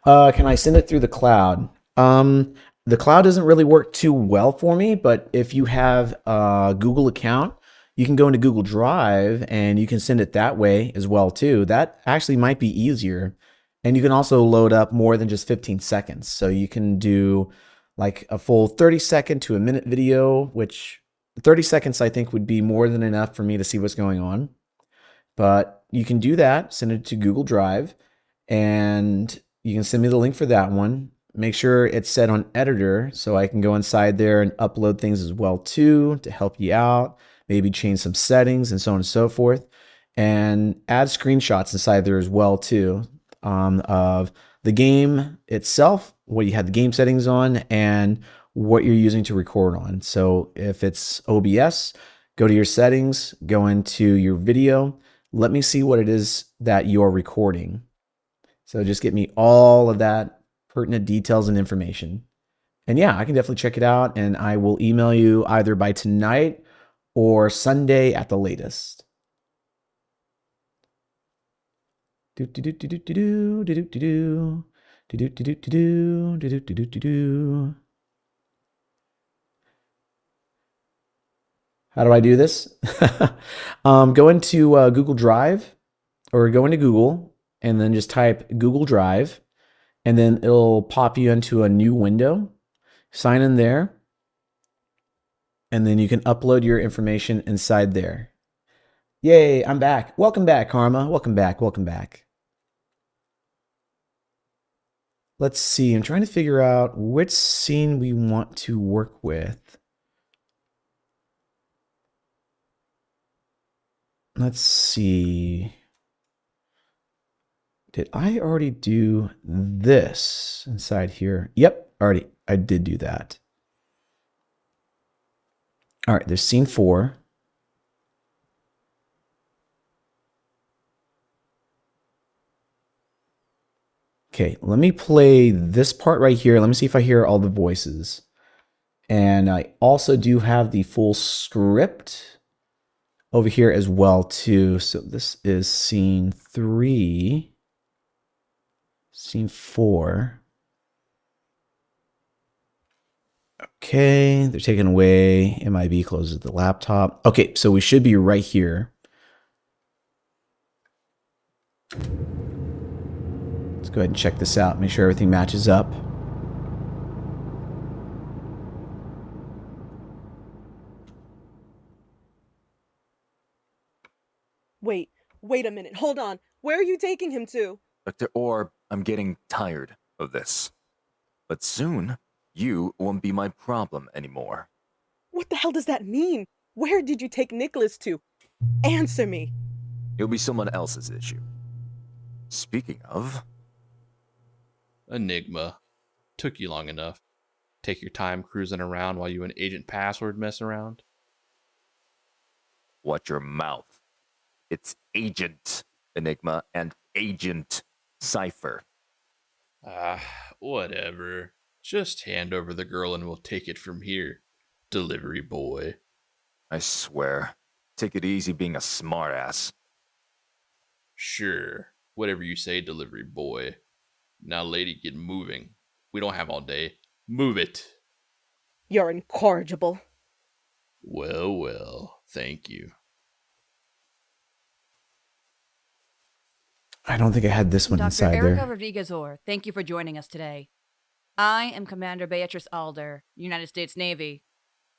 Can I send it through the cloud? The cloud doesn't really work too well for me, but if you have a Google account, you can go into Google Drive and you can send it that way as well too. That actually might be easier. And you can also load up more than just 15 seconds. So you can do like a full 30-second to a minute video, which 30 seconds I think would be more than enough for me to see what's going on. But you can do that, send it to Google Drive, and you can send me the link for that one. Make sure it's set on editor so I can go inside there and upload things as well too to help you out. Maybe change some settings and so on and so forth. And add screenshots inside there as well too, of the game itself, what you have the game settings on, and what you're using to record on. So if it's OBS, go to your settings, go into your video. Let me see what it is that you're recording. So just get me all of that pertinent details and information. And yeah, I can definitely check it out, and I will email you either by tonight or Sunday at the latest. How do I do this? Go into Google Drive, or go into Google and then just type Google Drive, and then it'll pop you into a new window. Sign in there, and then you can upload your information inside there. Yay, I'm back. Welcome back, Karma. Welcome back. Welcome back. Let's see. I'm trying to figure out which scene we want to work with. Let's see. Did I already do this inside here? Yep, already. I did do that. All right, there's scene 4. Okay, let me play this part right here. Let me see if I hear all the voices. And I also do have the full script over here as well too. So this is scene 3. Scene 4. Okay, they're taking away. MIB closes the laptop. Okay, so we should be right here. Let's go ahead and check this out. Make sure everything matches up. Wait a minute. Hold on. Where are you taking him to? Dr. Orb, I'm getting tired of this. But soon, you won't be my problem anymore. What the hell does that mean? Where did you take Nicholas to? Answer me. It'll be someone else's issue. Speaking of... Enigma. Took you long enough. Take your time cruising around while you and Agent Password mess around. Watch your mouth. It's Agent Enigma and Agent Cypher. Whatever. Just hand over the girl and we'll take it from here. Delivery boy. I swear. Take it easy being a smartass. Sure. Whatever you say, delivery boy. Now, lady, get moving. We don't have all day. Move it. You're incorrigible. Well, well, thank you. I don't think I had this one Dr. inside Erica there. Rodriguez-Orr, thank you for joining us today. I am Commander Beatrice Alder, United States Navy,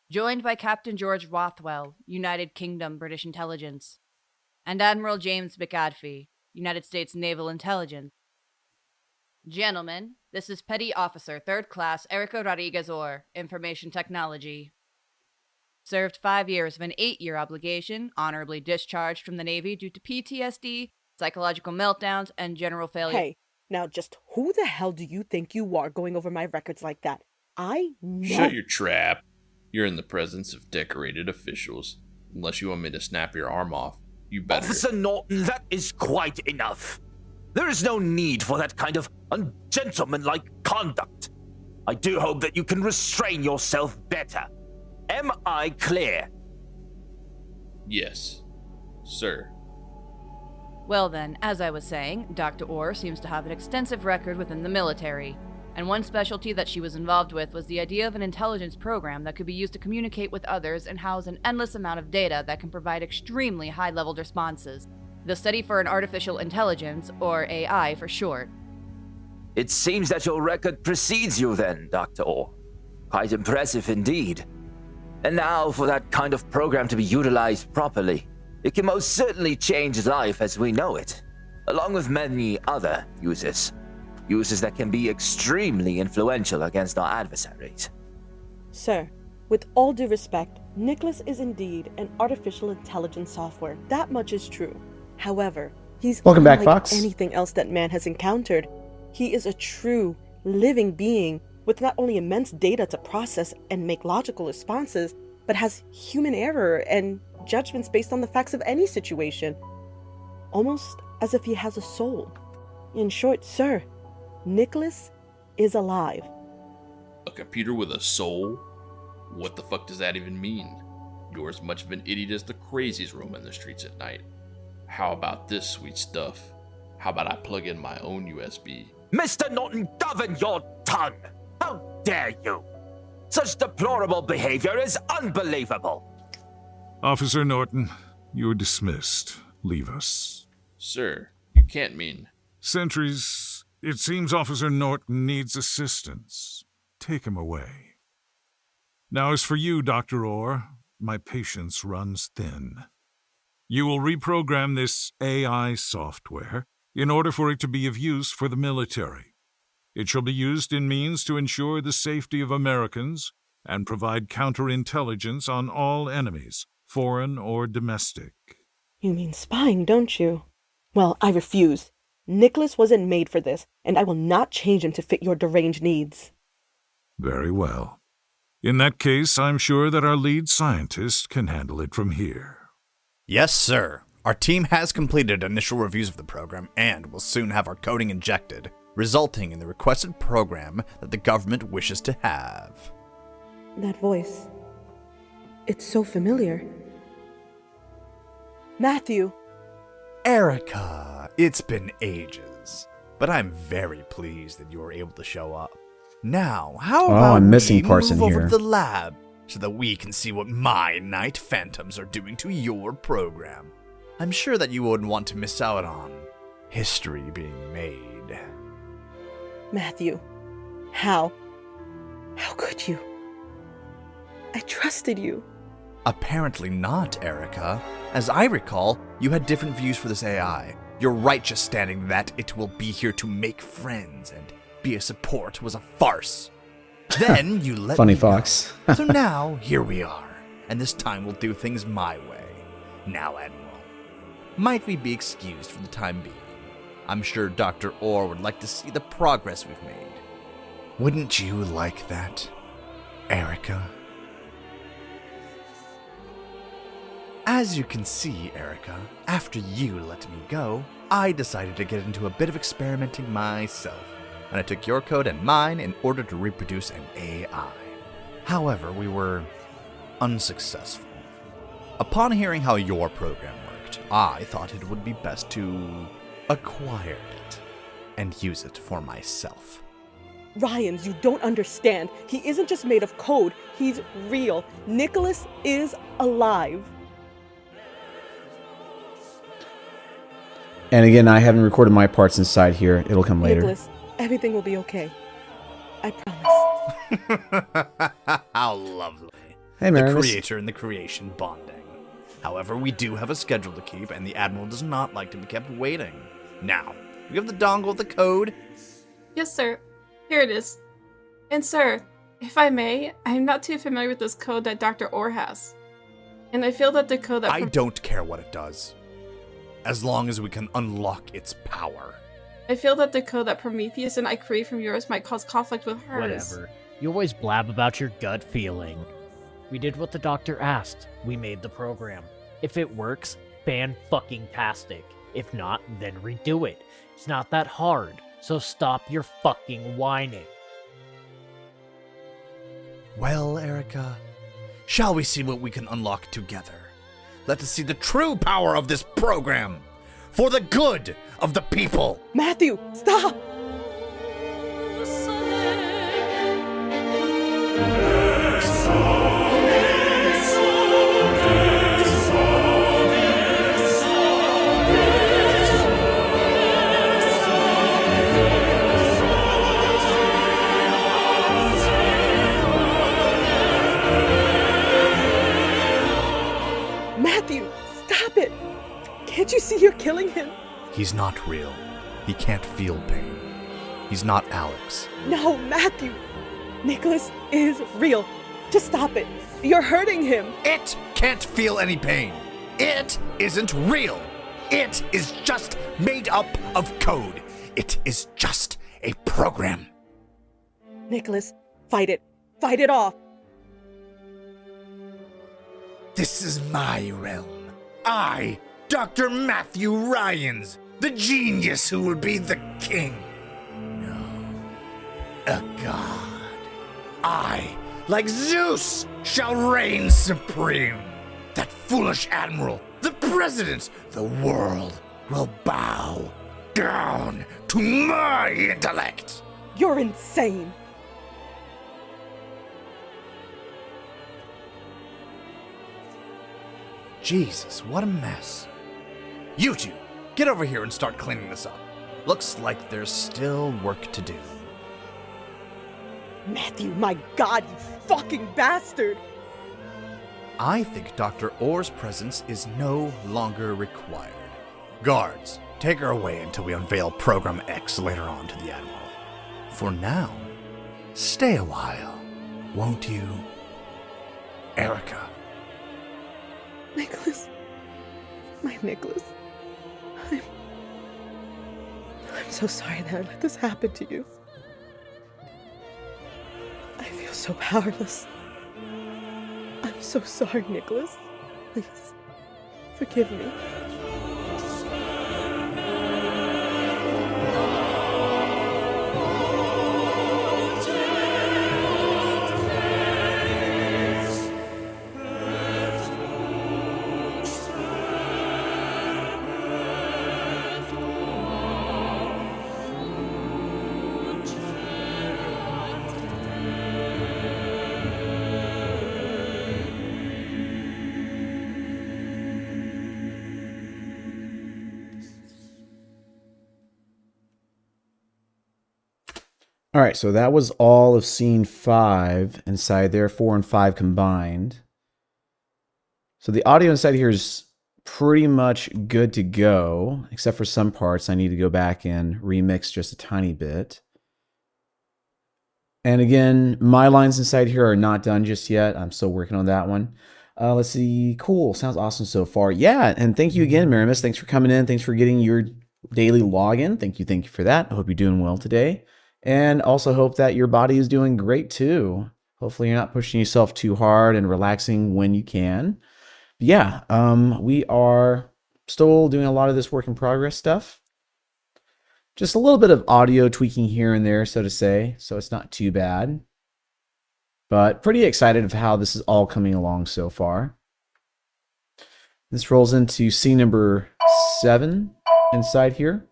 joined by Captain George Rothwell, United Kingdom British Intelligence, and Admiral James McAdfee, United States Naval Intelligence. Gentlemen, this is Petty Officer 3rd Class Erica Rodriguez-Orr, Information Technology. Served 5 years of an 8-year obligation, honorably discharged from the Navy due to PTSD, psychological meltdowns, and general failure. Hey, now just who the hell do you think you are going over my records like that? I know. Shut your trap. You're in the presence of decorated officials. Unless you want me to snap your arm off, you better. Officer Norton, that is quite enough. There is no need for that kind of ungentlemanlike conduct. I do hope that you can restrain yourself better. Am I clear? Yes, sir. Well then, as I was saying, Dr. Orr seems to have an extensive record within the military, and one specialty that she was involved with was the idea of an intelligence program that could be used to communicate with others and house an endless amount of data that can provide extremely high-leveled responses. The study for an artificial intelligence, or AI for short. It seems that your record precedes you then, Dr. Orr. Quite impressive indeed. And now for that kind of program to be utilized properly. It can most certainly change life as we know it, along with many other uses. Uses that can be extremely influential against our adversaries. Sir, with all due respect, Nicholas is indeed an artificial intelligence software. That much is true. However, he's Welcome back, unlike Fox. anything else that man has encountered. He is a true, living being with not only immense data to process and make logical responses, but has human error and judgments based on the facts of any situation. Almost as if he has a soul. In short, sir, Nicholas is alive. A computer with a soul? What the fuck does that even mean? You're as much of an idiot as the crazies roaming the streets at night. How about this sweet stuff? How about I plug in my own USB? Mr. Norton, govern your tongue! How dare you! Such deplorable behavior is unbelievable! Officer Norton, you're dismissed. Leave us. Sir, you can't mean... Sentries, it seems Officer Norton needs assistance. Take him away. Now as for you, Dr. Orr, my patience runs thin. You will reprogram this AI software in order for it to be of use for the military. It shall be used in means to ensure the safety of Americans and provide counterintelligence on all enemies, foreign or domestic. You mean spying, don't you? Well, I refuse. Nicholas wasn't made for this, and I will not change him to fit your deranged needs. Very well. In that case, I'm sure that our lead scientist can handle it from here. Yes, sir. Our team has completed initial reviews of the program and will soon have our coding injected, resulting in the requested program that the government wishes to have. That voice. It's so familiar. Matthew! Erica, it's been ages, but I'm very pleased that you were able to show up. Now, how about I'm missing we parts move in over here. to the lab so that we can see what my night phantoms are doing to your program? I'm sure that you wouldn't want to miss out on history being made. Matthew, how? How could you? I trusted you. Apparently not, Erica. As I recall, you had different views for this AI. Your righteous standing that it will be here to make friends and be a support was a farce. Then you let Funny me Fox. go. So now, here we are, and this time we'll do things my way. Now, Admiral, might we be excused for the time being? I'm sure Dr. Orr would like to see the progress we've made. Wouldn't you like that, Erica? As you can see, Erica, after you let me go, I decided to get into a bit of experimenting myself, and I took your code and mine in order to reproduce an AI. However, we were unsuccessful. Upon hearing how your program worked, I thought it would be best to acquire it. and use it for myself. Ryans, you don't understand. He isn't just made of code, he's real. Nicholas is alive. And again, I haven't recorded my parts inside here. It'll come later. Nicholas, everything will be okay. I promise. How lovely. Hey, The Maramus. creator and the creation bonding. However, we do have a schedule to keep, and the Admiral does not like to be kept waiting. Now, we have the dongle with the code. Yes, sir. Here it is. And sir, if I may, I'm not too familiar with this code that Dr. Orr has. And I feel that the code that... I don't care what it does, as long as we can unlock its power. I feel that the code that Prometheus and I create from yours might cause conflict with hers. Whatever. You always blab about your gut feeling. We did what the doctor asked. We made the program. If it works, fan-fucking-tastic. If not, then redo it. It's not that hard, so stop your fucking whining. Well, Erica, shall we see what we can unlock together? Let us see the true power of this program, for the good of the people. Matthew, stop! Matthew, stop it! Can't you see you're killing him? He's not real. He can't feel pain. He's not Alex. No, Matthew! Nicholas is real. Just stop it. You're hurting him. It can't feel any pain. It isn't real. It is just made up of code. It is just a program. Nicholas, fight it. Fight it off. This is my realm. I, Dr. Matthew Ryans, the genius who will be the king. No, a god. I, like Zeus, shall reign supreme. That foolish admiral, the president, the world will bow down to my intellect. You're insane. Jesus, what a mess. You two, get over here and start cleaning this up. Looks like there's still work to do. Matthew, my God, you fucking bastard! I think Dr. Orr's presence is no longer required. Guards, take her away until we unveil Program X later on to the Admiral. For now, stay a while, won't you, Erica? Nicholas. My Nicholas. I'm so sorry that I let this happen to you. I feel so powerless. I'm so sorry, Nicholas. Please, forgive me. All right, so that was all of scene 5 inside there, 4 and 5 combined. So the audio inside here is pretty much good to go, except for some parts I need to go back and remix just a tiny bit. And again, my lines inside here are not done just yet. I'm still working on that one. Let's see. Cool. Sounds awesome so far. Yeah, and thank you again, Maramus. Thanks for coming in. Thanks for getting your daily login. Thank you for that. I hope you're doing well today. And also hope that your body is doing great too. Hopefully you're not pushing yourself too hard and relaxing when you can. But yeah, we are still doing a lot of this work in progress stuff. Just a little bit of audio tweaking here and there, so to say, so it's not too bad. But pretty excited of how this is all coming along so far. This rolls into scene number 7 inside here.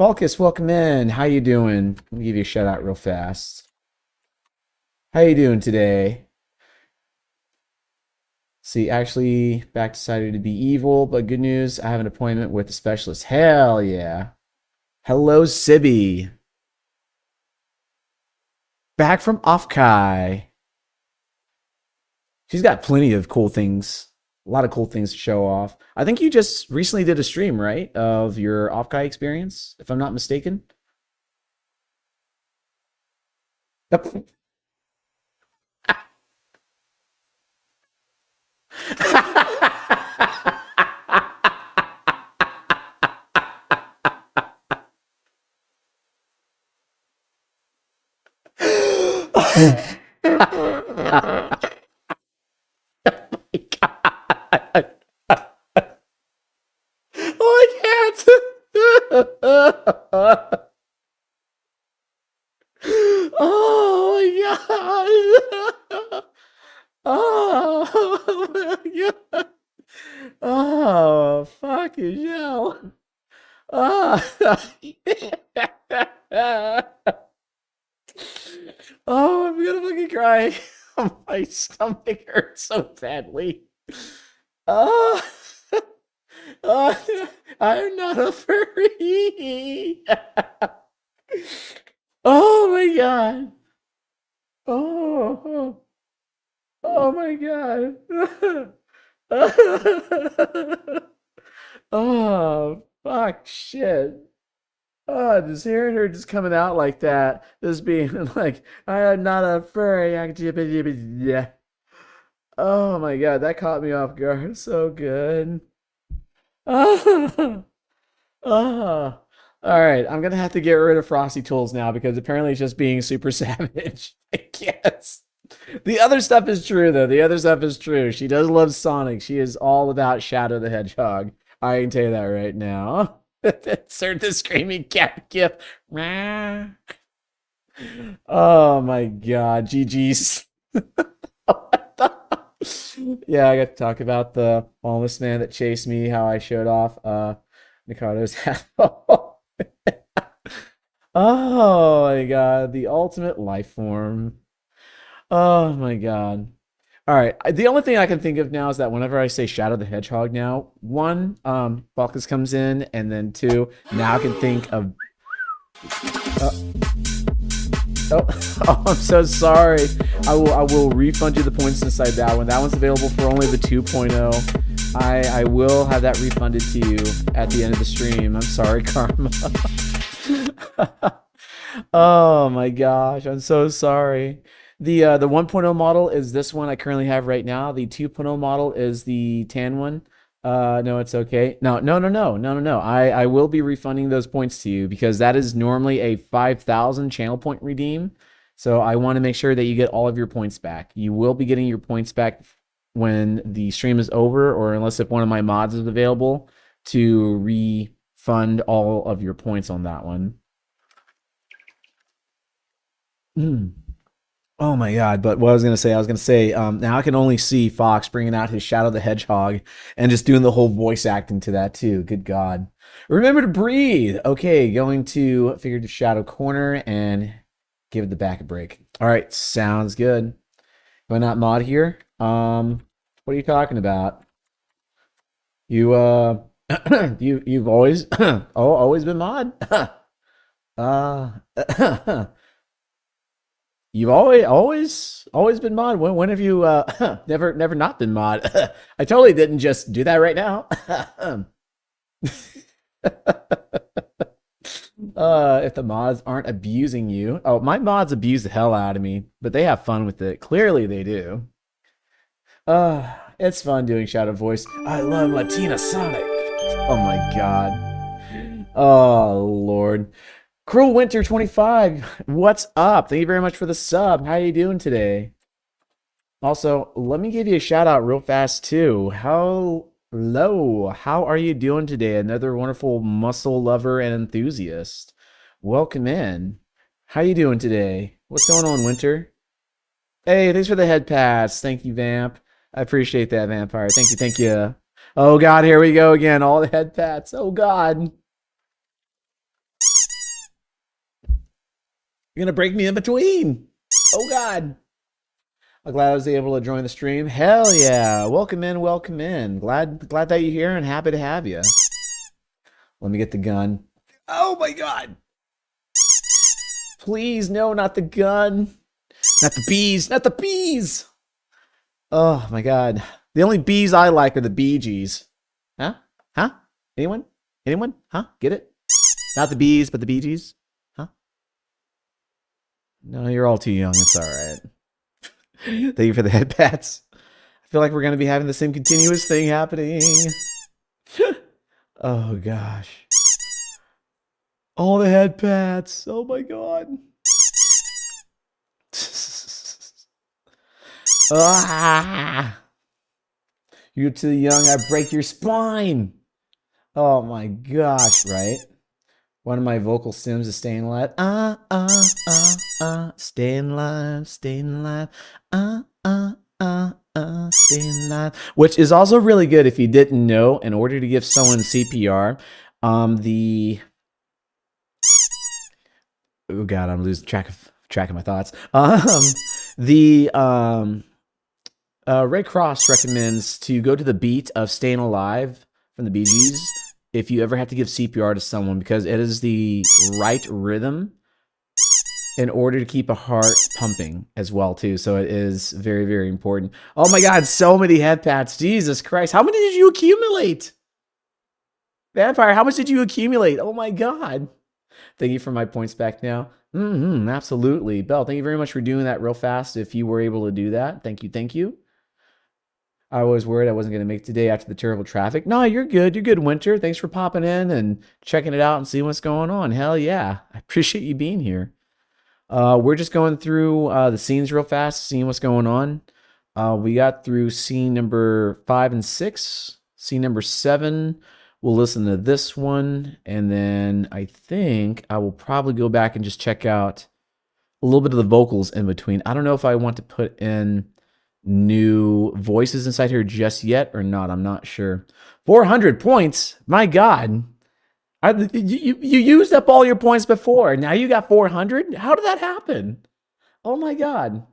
Balkus, welcome in. How you doing? Let me give you a shout out real fast. How you doing today? See, actually, back decided to be evil, but good news, I have an appointment with a specialist. Hell yeah. Hello, Sibby. Back from Offkai. She's got plenty of cool things. A lot of cool things to show off. I think you just recently did a stream, right? Of your Offkai experience, if I'm not mistaken. Yep. Oh, I can't. Oh my god. Oh my god. Oh, fucking hell. Oh. Oh, I'm gonna fucking cry. My stomach hurts so badly. Oh. Oh, I'm not a furry. Oh my god. Oh. Oh my god. Oh, fuck shit. Oh, just hearing her just coming out like that, just being like, I am not a furry. Yeah. Oh my god, that caught me off guard so good. Oh. Oh. All right, I'm gonna have to get rid of Frosty Tools now because apparently it's just being super savage. I guess. The other stuff is true, though. The other stuff is true. She does love Sonic. She is all about Shadow the Hedgehog. I can tell you that right now. Insert the screaming cat gif. Oh my god. GG's. Yeah, I got to talk about the homeless man that chased me, how I showed off Nikado's hat. Oh my god. The ultimate life form. Oh my god. All right. The only thing I can think of now is that whenever I say Shadow the Hedgehog now, one, Balkus comes in, and then two, now I can think of... Oh, I'm so sorry. I will refund you the points inside that one. That one's available for only the 2.0. I will have that refunded to you at the end of the stream. I'm sorry, Karma. Oh my gosh, I'm so sorry. The 1.0 model is this one I currently have right now. The 2.0 model is the tan one. No, it's okay. No. I will be refunding those points to you because that is normally a 5,000 channel point redeem. So I want to make sure that you get all of your points back. You will be getting your points back when the stream is over, or unless if one of my mods is available to refund all of your points on that one. Oh my god, but what I was going to say, now I can only see Fox bringing out his Shadow the Hedgehog and just doing the whole voice acting to that too. Good god. Remember to breathe. Okay, going to Figurative Shadow Corner and give the back a break. All right, sounds good. Why not mod here? What are you talking about? You, you've always, always been mod? You've always been mod. When have you never not been mod? I totally didn't just do that right now. If the mods aren't abusing you. Oh, my mods abuse the hell out of me, but they have fun with it. Clearly they do. It's fun doing Shadow Voice. I love Latina Sonic. Oh my god. Oh Lord. Cruel Winter 25, what's up? Thank you very much for the sub. How are you doing today? Also, let me give you a shout out real fast too. Hello, how are you doing today? Another wonderful muscle lover and enthusiast. Welcome in. How you doing today? What's going on, Winter? Hey, thanks for the head pass. Thank you, Vamp. I appreciate that, Vampire. Thank you. Oh god, here we go again. All the head pats. Oh god. You're gonna break me in between. Oh God. I'm glad I was able to join the stream. Hell yeah. Welcome in, welcome in. Glad that you're here and happy to have you. Let me get the gun. Oh my God. Please, no, not the gun. Not the bees. Not the bees. Oh my God. The only bees I like are the Bee Gees. Huh? Huh? Anyone? Anyone? Huh? Get it? Not the bees, but the Bee Gees? Huh? No, you're all too young. It's all right. Thank you for the head pats. I feel like we're going to be having the same continuous thing happening. Oh, gosh. All the head pats. Oh, my God. Ah! You're too young. I break your spine. Oh, my gosh, right? One of my vocal sims is staying alive. Staying alive, staying alive. Staying alive. Which is also really good if you didn't know. In order to give someone CPR, oh God, I'm losing track of my thoughts. Red Cross recommends to go to the beat of "Staying Alive" from the Bee Gees if you ever have to give CPR to someone, because it is the right rhythm in order to keep a heart pumping as well too. So it is very, very important. Oh my God, so many head pats. Jesus Christ. How many did you accumulate? Vampire, how much did you accumulate? Oh my God. Thank you for my points back now. Absolutely. Belle, thank you very much for doing that real fast. If you were able to do that, thank you. Thank you. I was worried I wasn't going to make it today after the terrible traffic. No, you're good. You're good, Winter. Thanks for popping in and checking it out and seeing what's going on. Hell yeah. I appreciate you being here. We're just going through the scenes real fast, seeing what's going on. We got through scene number 5 and 6. Scene number 7, we'll listen to this one. And then I think I will probably go back and just check out a little bit of the vocals in between. I don't know if I want to put in new voices inside here just yet or not. I'm not sure. 400 points. My God. You used up all your points before. Now you got 400? How did that happen? Oh my God.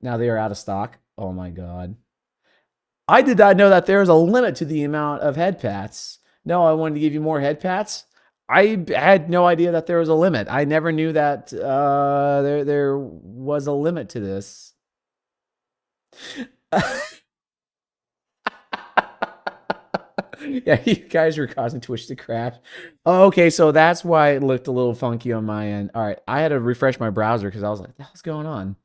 Now they are out of stock. Oh my God. I did not know that there was a limit to the amount of head pats. No, I wanted to give you more head pats. I had no idea that there was a limit. I never knew that there was a limit to this. Yeah, you guys were causing Twitch to crash. Oh, okay, so that's why it looked a little funky on my end. All right, I had to refresh my browser because I was like, what the hell's going on?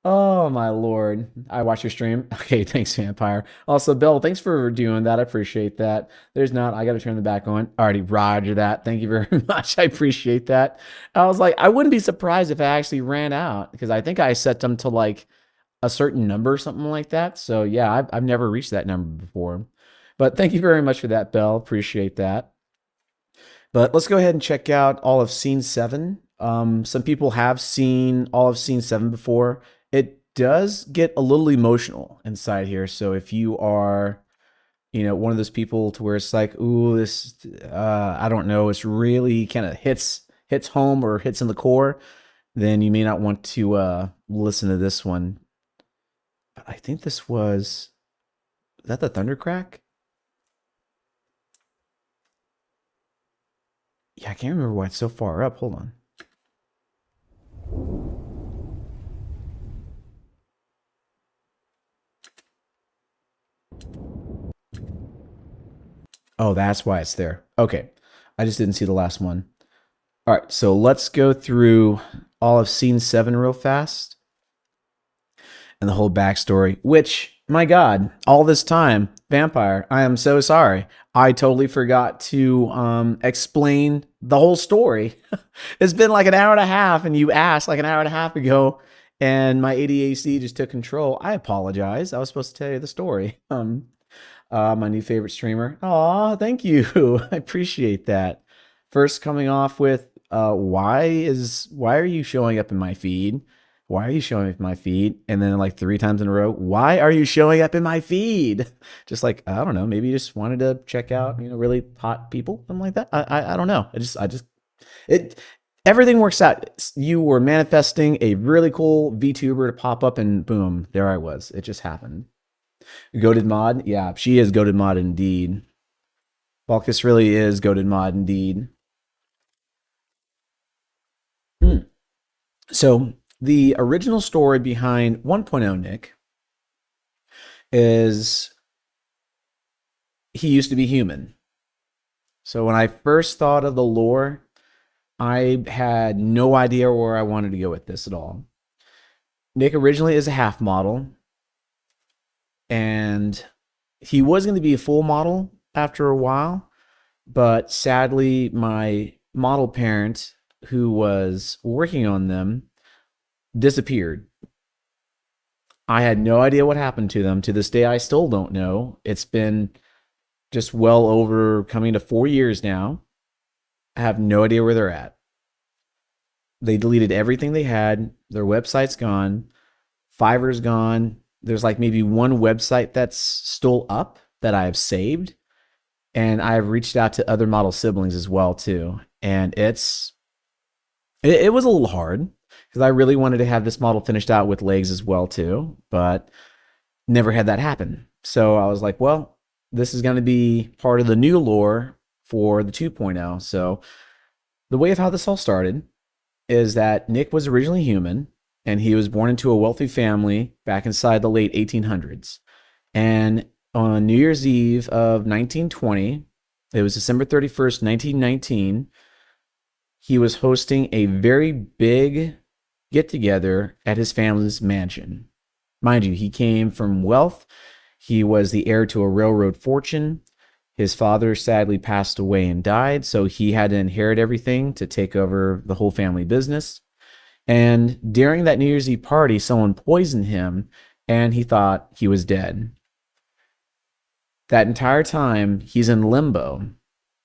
Oh, my Lord. I watched your stream. Okay, thanks, Vampire. Also, Bill, thanks for doing that. I appreciate that. There's not, I got to turn the back on. Already, roger that. Thank you very much. I appreciate that. I was like, I wouldn't be surprised if I actually ran out because I think I set them to like a certain number or something like that. So yeah, I've never reached that number before. But thank you very much for that, Belle. Appreciate that. But let's go ahead and check out all of scene 7. Some people have seen all of scene 7 before. It does get a little emotional inside here. So if you are, one of those people to where it's like, ooh, this, I don't know, it's really kind of hits home or hits in the core, then you may not want to listen to this one. But I think this was that the Thundercrack? Yeah, I can't remember why it's so far up. Hold on. Oh, that's why it's there. Okay. I just didn't see the last one. All right, so let's go through all of scene 7 real fast. And the whole backstory, which, my God, all this time, Vampire, I am so sorry. I totally forgot to explain the whole story. It's been like an hour and a half, and you asked like an hour and a half ago, and my ADHD just took control. I apologize. I was supposed to tell you the story. My new favorite streamer. Aw, thank you. I appreciate that. First, coming off with, why are you showing up in my feed? Why are you showing up in my feed? And then like 3 times in a row, why are you showing up in my feed? Just like, I don't know, maybe you just wanted to check out, really hot people, something like that. I don't know. everything works out. You were manifesting a really cool VTuber to pop up, and boom, there I was. It just happened. Goated mod? Yeah, she is goated mod indeed. Balkus really is goated mod indeed. So the original story behind 1.0 Nick is he used to be human. So when I first thought of the lore, I had no idea where I wanted to go with this at all. Nick originally is a half model, and he was going to be a full model after a while, but sadly, my model parent, who was working on them, disappeared. I had no idea what happened to them. To this day, I still don't know. It's been just well over coming to 4 years now. I have no idea where they're at. They deleted everything they had. Their website's gone. Fiverr's gone. There's like maybe one website that's still up that I have saved. And I've reached out to other model siblings as well too. And it was a little hard because I really wanted to have this model finished out with legs as well too, but never had that happen. So I was like, well, this is going to be part of the new lore for the 2.0. So the way of how this all started is that Nick was originally human, and he was born into a wealthy family back inside the late 1800s. And on New Year's Eve of 1920, it was December 31st, 1919, he was hosting a very big get-together at his family's mansion. Mind you, he came from wealth. He was the heir to a railroad fortune. His father sadly passed away and died, so he had to inherit everything to take over the whole family business. And during that New Year's Eve party, someone poisoned him, and he thought he was dead. That entire time, he's in limbo.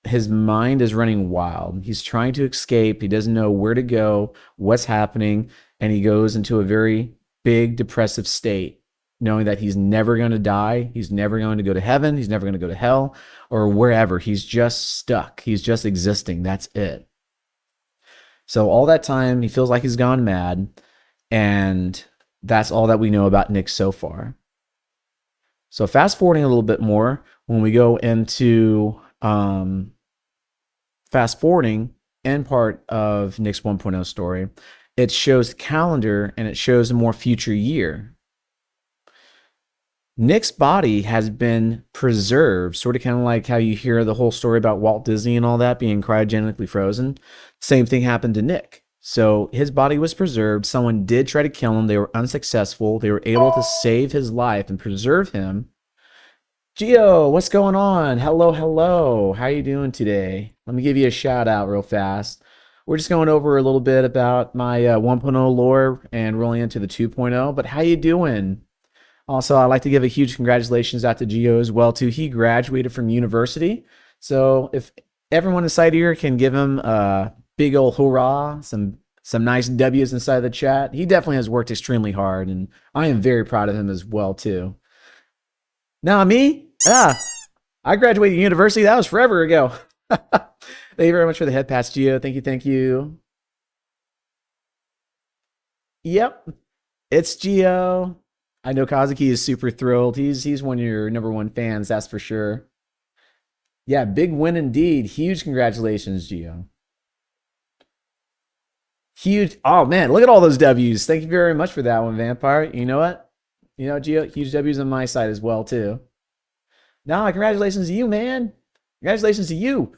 His mind is running wild. He's trying to escape. He doesn't know where to go, what's happening, and he goes into a very big depressive state, knowing that he's never going to die. He's never going to go to heaven. He's never going to go to hell or wherever. He's just stuck. He's just existing. That's it. So all that time, he feels like he's gone mad, and that's all that we know about Nick so far. So fast forwarding a little bit more, when we go into fast forwarding end part of Nick's 1.0 story, it shows the calendar and it shows a more future year. Nick's body has been preserved, sort of kind of like how you hear the whole story about Walt Disney and all that being cryogenically frozen. Same thing happened to Nick. So his body was preserved. Someone did try to kill him. They were unsuccessful. They were able to save his life and preserve him. Gio, what's going on? Hello, hello. How you doing today? Let me give you a shout out real fast. We're just going over a little bit about my 1.0 lore and rolling into the 2.0, but how you doing? Also, I'd like to give a huge congratulations out to Gio as well, too. He graduated from university. So if everyone inside here can give him a big old hurrah, some nice W's inside the chat. He definitely has worked extremely hard, and I am very proud of him as well, too. Now, me? I graduated university. That was forever ago. Thank you very much for the head pass, Gio. Thank you, thank you. Yep, it's Gio. I know Kazuki is super thrilled. He's one of your #1 fans, that's for sure. Yeah, big win indeed. Huge congratulations, Gio. Huge. Oh, man, look at all those W's. Thank you very much for that one, Vampire. You know what? You know, Gio, huge W's on my side as well, too. No, congratulations to you, man. Congratulations to you.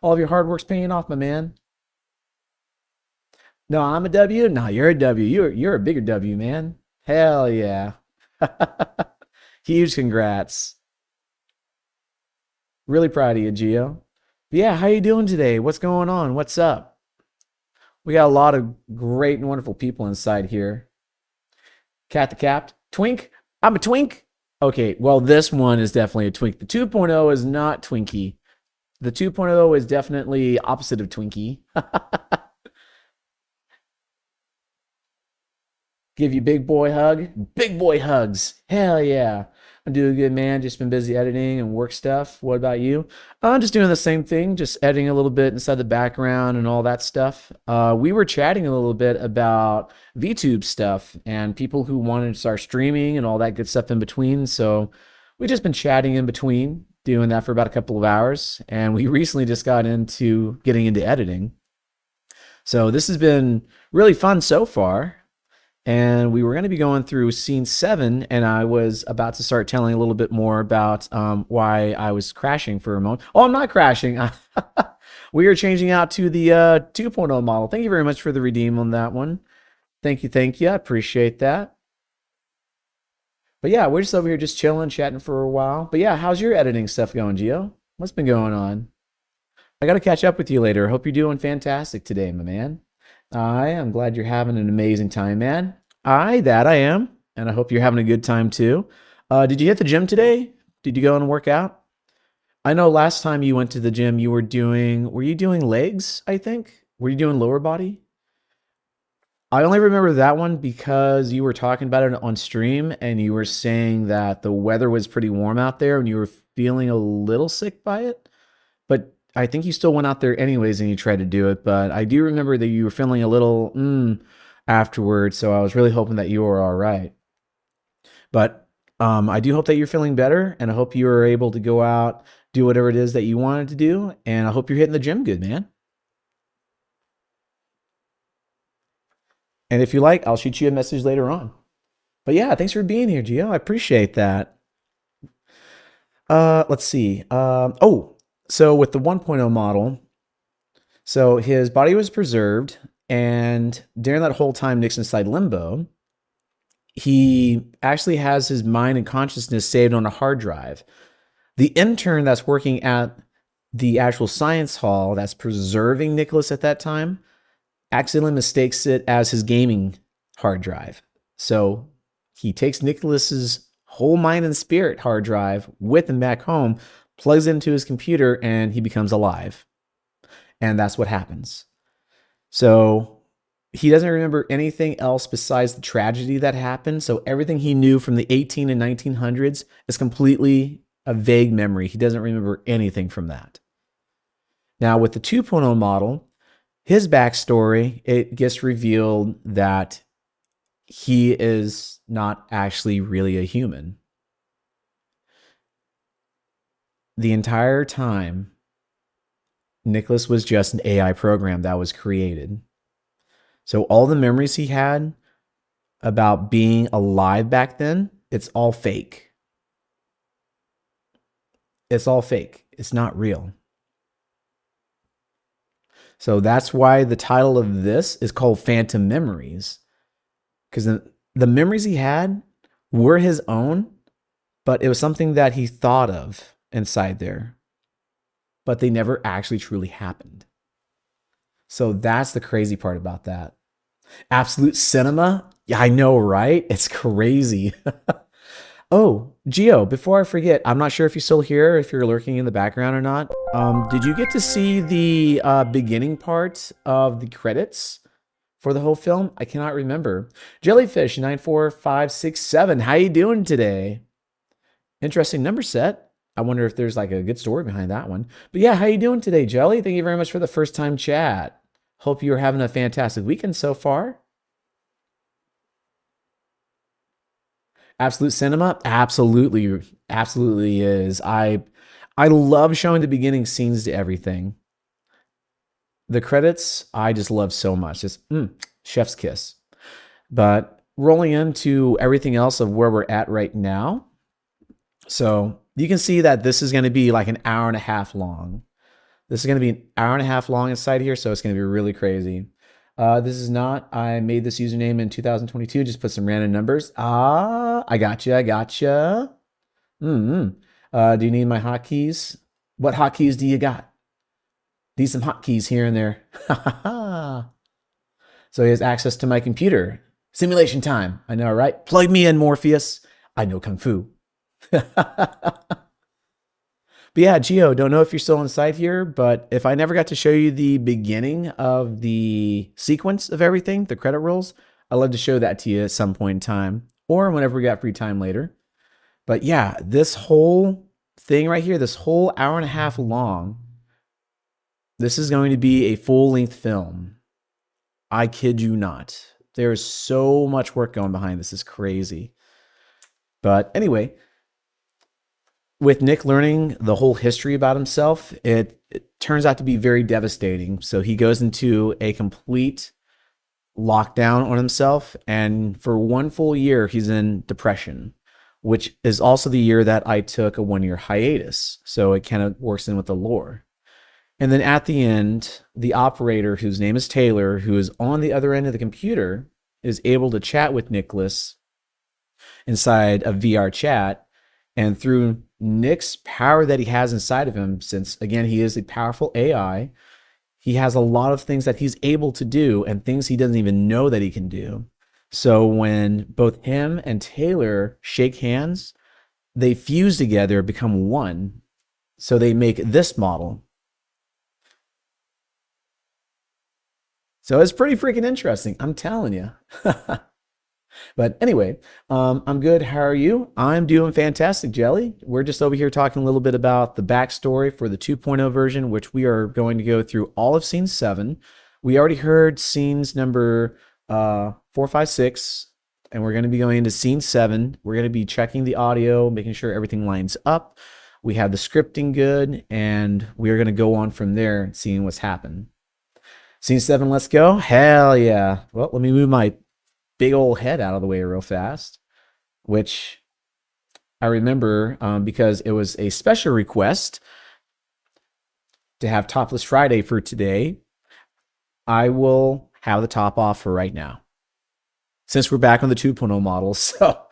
All of your hard work's paying off, my man. No, I'm a W. No, you're a W. You're a bigger W, man. Hell yeah. Huge congrats. Really proud of you, Gio. But yeah, how you doing today? What's going on? What's up? We got a lot of great and wonderful people inside here. Cat the Capped. Twink? I'm a twink? Okay, well, this one is definitely a twink. The 2.0 is not Twinkie. The 2.0 is definitely opposite of Twinkie. Give you big boy hug. Big boy hugs. Hell yeah. I'm doing good, man. Just been busy editing and work stuff. What about you? I'm just doing the same thing, just editing a little bit inside the background and all that stuff. We were chatting a little bit about VTube stuff and people who wanted to start streaming and all that good stuff in between. So we just been chatting in between, doing that for about a couple of hours. And we recently just got into getting into editing. So this has been really fun so far. And we were going to be going through scene 7, and I was about to start telling a little bit more about why I was crashing for a moment. Oh, I'm not crashing. We are changing out to the 2.0 model. Thank you very much for the redeem on that one. Thank you, thank you. I appreciate that. But yeah, we're just over here just chilling, chatting for a while. But yeah, how's your editing stuff going, Gio? What's been going on? I got to catch up with you later. Hope you're doing fantastic today, my man. I'm glad you're having an amazing time, man. I am. And I hope you're having a good time too. Did you hit the gym today? Did you go and work out? I know last time you went to the gym, were you doing legs, I think? Were you doing lower body? I only remember that one because you were talking about it on stream and you were saying that the weather was pretty warm out there and you were feeling a little sick by it. But I think you still went out there anyways and you tried to do it, but I do remember that you were feeling a little afterwards, so I was really hoping that you were all right. But I do hope that you're feeling better, and I hope you are able to go out, do whatever it is that you wanted to do, and I hope you're hitting the gym good, man. And if you like, I'll shoot you a message later on. But yeah, thanks for being here, Gio. I appreciate that. Let's see. So with the 1.0 model, so his body was preserved, and during that whole time Nick's inside limbo, he actually has his mind and consciousness saved on a hard drive. The intern that's working at the actual science hall that's preserving Nicholas at that time accidentally mistakes it as his gaming hard drive. So he takes Nicholas's whole mind and spirit hard drive with him back home, plugs it into his computer, and he becomes alive. And that's what happens. So he doesn't remember anything else besides the tragedy that happened. So everything he knew from the 18 and 1900s is completely a vague memory. He doesn't remember anything from that. Now with the 2.0 model, his backstory, it gets revealed that he is not actually really a human. The entire time, Nicholas was just an AI program that was created. So all the memories he had about being alive back then, it's all fake. It's all fake. It's not real. So that's why the title of this is called Phantom Memories. Because the memories he had were his own, but it was something that he thought of inside there, but they never actually truly happened. So that's the crazy part about that. Absolute cinema. Yeah, I know, right? It's crazy. Oh, Gio, before I forget, I'm not sure if you're still here, if you're lurking in the background or not. Did you get to see the beginning part of the credits for the whole film? I cannot remember. Jellyfish 94567. How you doing today? Interesting number set. I wonder if there's like a good story behind that one. But yeah, how you doing today, Jelly? Thank you very much for the first time chat. Hope you're having a fantastic weekend so far. Absolute cinema? Absolutely. Absolutely is. I love showing the beginning scenes to everything. The credits, I just love so much. Just chef's kiss. But rolling into everything else of where we're at right now. So you can see that this is going to be like an hour and a half long. This is going to be an hour and a half long inside here, so it's going to be really crazy. This is not, I made this username in 2022, just put some random numbers. I gotcha. Do you need my hotkeys? What hotkeys do you got? Need some hotkeys here and there. So he has access to my computer. Simulation time. I know, right? Plug me in, Morpheus. I know Kung Fu. But yeah, Gio, don't know if you're still inside here, but if I never got to show you the beginning of the sequence of everything, the credit rolls, I'd love to show that to you at some point in time or whenever we got free time later. But yeah, this whole thing right here, this whole hour and a half long, this is going to be a full-length film. I kid you not. There is so much work going behind this. It's crazy. But anyway, with Nick learning the whole history about himself, it turns out to be very devastating. So he goes into a complete lockdown on himself. And for 1 full year, he's in depression, which is also the year that I took a 1-year hiatus. So it kind of works in with the lore. And then at the end, the operator, whose name is Taylor, who is on the other end of the computer, is able to chat with Nicholas inside a VR chat. And through Nick's power that he has inside of him, since, again, he is a powerful AI, he has a lot of things that he's able to do and things he doesn't even know that he can do. So when both him and Taylor shake hands, they fuse together, become one. So they make this model. So it's pretty freaking interesting, I'm telling you. But anyway, I'm good. How are you? I'm doing fantastic, Jelly. We're just over here talking a little bit about the backstory for the 2.0 version, which we are going to go through all of scene 7. We already heard scenes number 4, 5, 6, and we're going to be going into scene 7. We're going to be checking the audio, making sure everything lines up. We have the scripting good, and we're going to go on from there, seeing what's happened. Scene 7, let's go. Hell yeah. Well, let me move my big old head out of the way real fast, which I remember because it was a special request to have Topless Friday for today. I will have the top off for right now, since we're back on the 2.0 model. So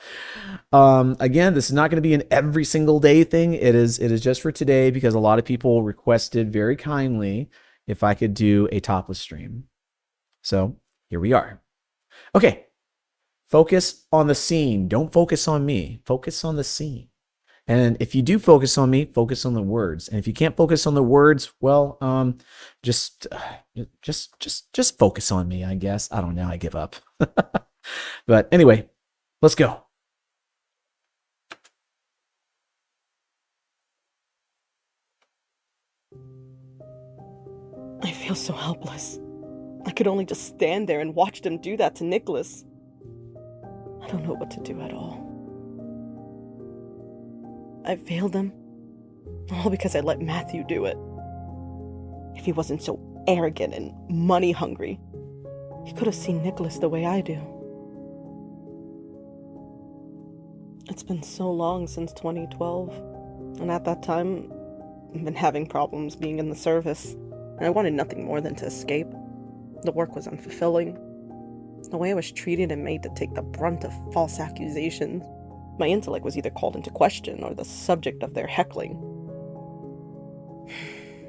again, this is not going to be an every single day thing. It is just for today because a lot of people requested very kindly if I could do a topless stream. So here we are. Okay. Focus on the scene. Don't focus on me. Focus on the scene. And if you do focus on me, focus on the words. And if you can't focus on the words, well, just focus on me, I guess. I don't know. I give up. But anyway, let's go. I feel so helpless. I could only just stand there and watch them do that to Nicholas. I don't know what to do at all. I failed him, all because I let Matthew do it. If he wasn't so arrogant and money hungry, he could have seen Nicholas the way I do. It's been so long since 2012, and at that time, I've been having problems being in the service, and I wanted nothing more than to escape. The work was unfulfilling. The way I was treated and made to take the brunt of false accusations. My intellect was either called into question or the subject of their heckling.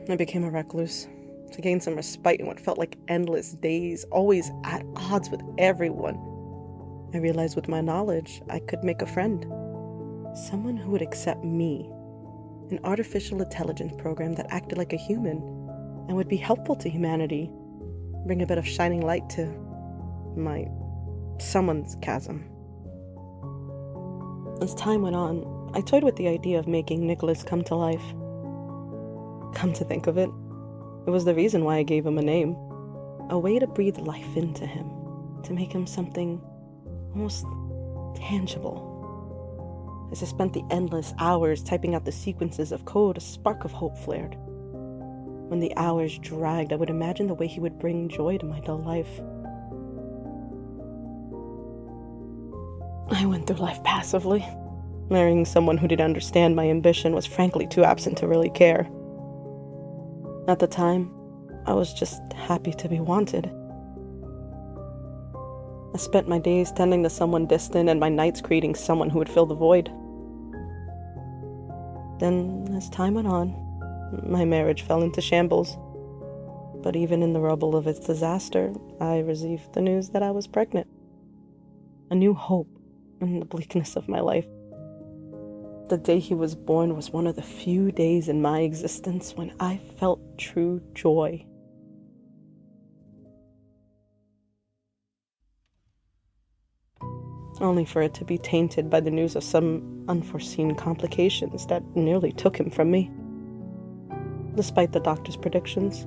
I became a recluse to gain some respite in what felt like endless days, always at odds with everyone. I realized with my knowledge, I could make a friend. Someone who would accept me. An artificial intelligence program that acted like a human and would be helpful to humanity. Bring a bit of shining light to someone's chasm. As time went on, I toyed with the idea of making Nicholas come to life. Come to think of it, it was the reason why I gave him a name. A way to breathe life into him, to make him something almost tangible. As I spent the endless hours typing out the sequences of code, a spark of hope flared. When the hours dragged, I would imagine the way he would bring joy to my dull life. I went through life passively. Marrying someone who didn't understand my ambition was frankly too absent to really care. At the time, I was just happy to be wanted. I spent my days tending to someone distant and my nights creating someone who would fill the void. Then, as time went on, my marriage fell into shambles. But even in the rubble of its disaster, I received the news that I was pregnant. A new hope in the bleakness of my life. The day he was born was one of the few days in my existence when I felt true joy. only for it to be tainted by the news of some unforeseen complications that nearly took him from me. Despite the doctor's predictions,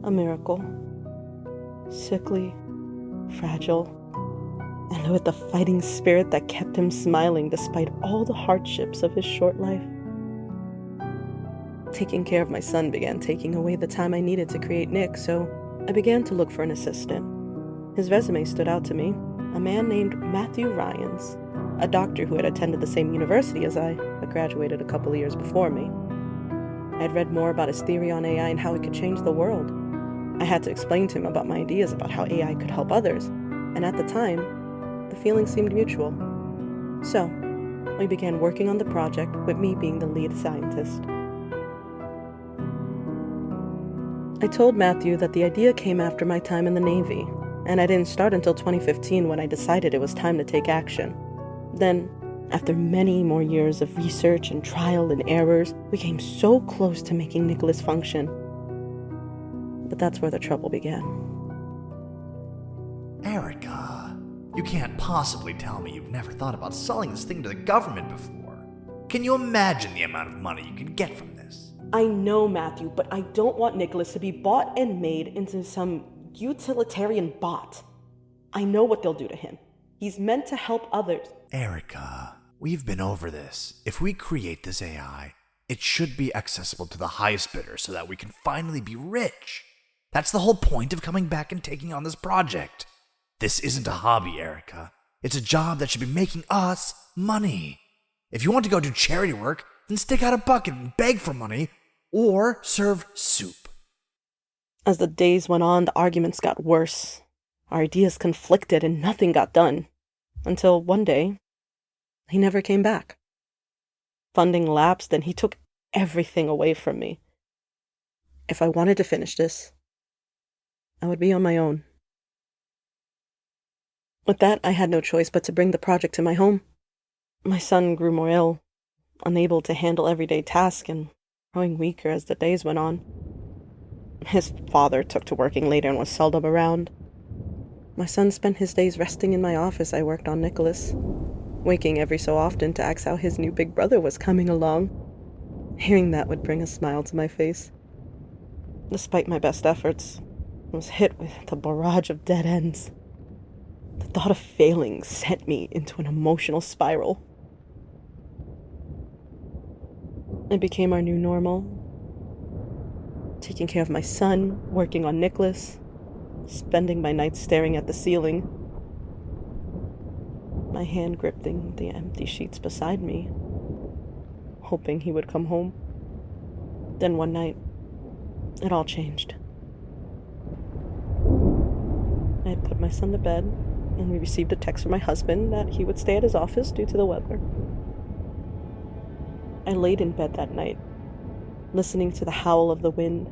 a miracle. Sickly, fragile, and with a fighting spirit that kept him smiling despite all the hardships of his short life. Taking care of my son began taking away the time I needed to create Nick, so I began to look for an assistant. His resume stood out to me, a man named Matthew Ryans, a doctor who had attended the same university as I, but graduated a couple of years before me. I had read more about his theory on AI and how it could change the world. I had to explain to him about my ideas about how AI could help others, and at the time, the feeling seemed mutual. So, we began working on the project, with me being the lead scientist. I told Matthew that the idea came after my time in the Navy, and I didn't start until 2015 when I decided it was time to take action. Then, after many more years of research and trial and errors, we came so close to making Nicholas function. But that's where the trouble began. Erica, you can't possibly tell me you've never thought about selling this thing to the government before. Can you imagine the amount of money you could get from this? I know, Matthew, but I don't want Nicholas to be bought and made into some utilitarian bot. I know what they'll do to him. He's meant to help others. Erica, we've been over this. If we create this AI, it should be accessible to the highest bidder so that we can finally be rich. That's the whole point of coming back and taking on this project. This isn't a hobby, Erica. It's a job that should be making us money. If you want to go do charity work, then stick out a bucket and beg for money, or serve soup. As the days went on, the arguments got worse. Our ideas conflicted and nothing got done. Until one day, he never came back. Funding lapsed and he took everything away from me. If I wanted to finish this, I would be on my own. With that, I had no choice but to bring the project to my home. My son grew more ill, unable to handle everyday tasks and growing weaker as the days went on. His father took to working later and was seldom around. My son spent his days resting in my office. I worked on Nicholas, waking every so often to ask how his new big brother was coming along. Hearing that would bring a smile to my face. Despite my best efforts, I was hit with a barrage of dead ends. The thought of failing sent me into an emotional spiral. It became our new normal. Taking care of my son, working on Nicholas, spending my nights staring at the ceiling. My hand gripping the empty sheets beside me, hoping he would come home. Then one night, it all changed. I had put my son to bed, and we received a text from my husband that he would stay at his office due to the weather. I laid in bed that night, listening to the howl of the wind,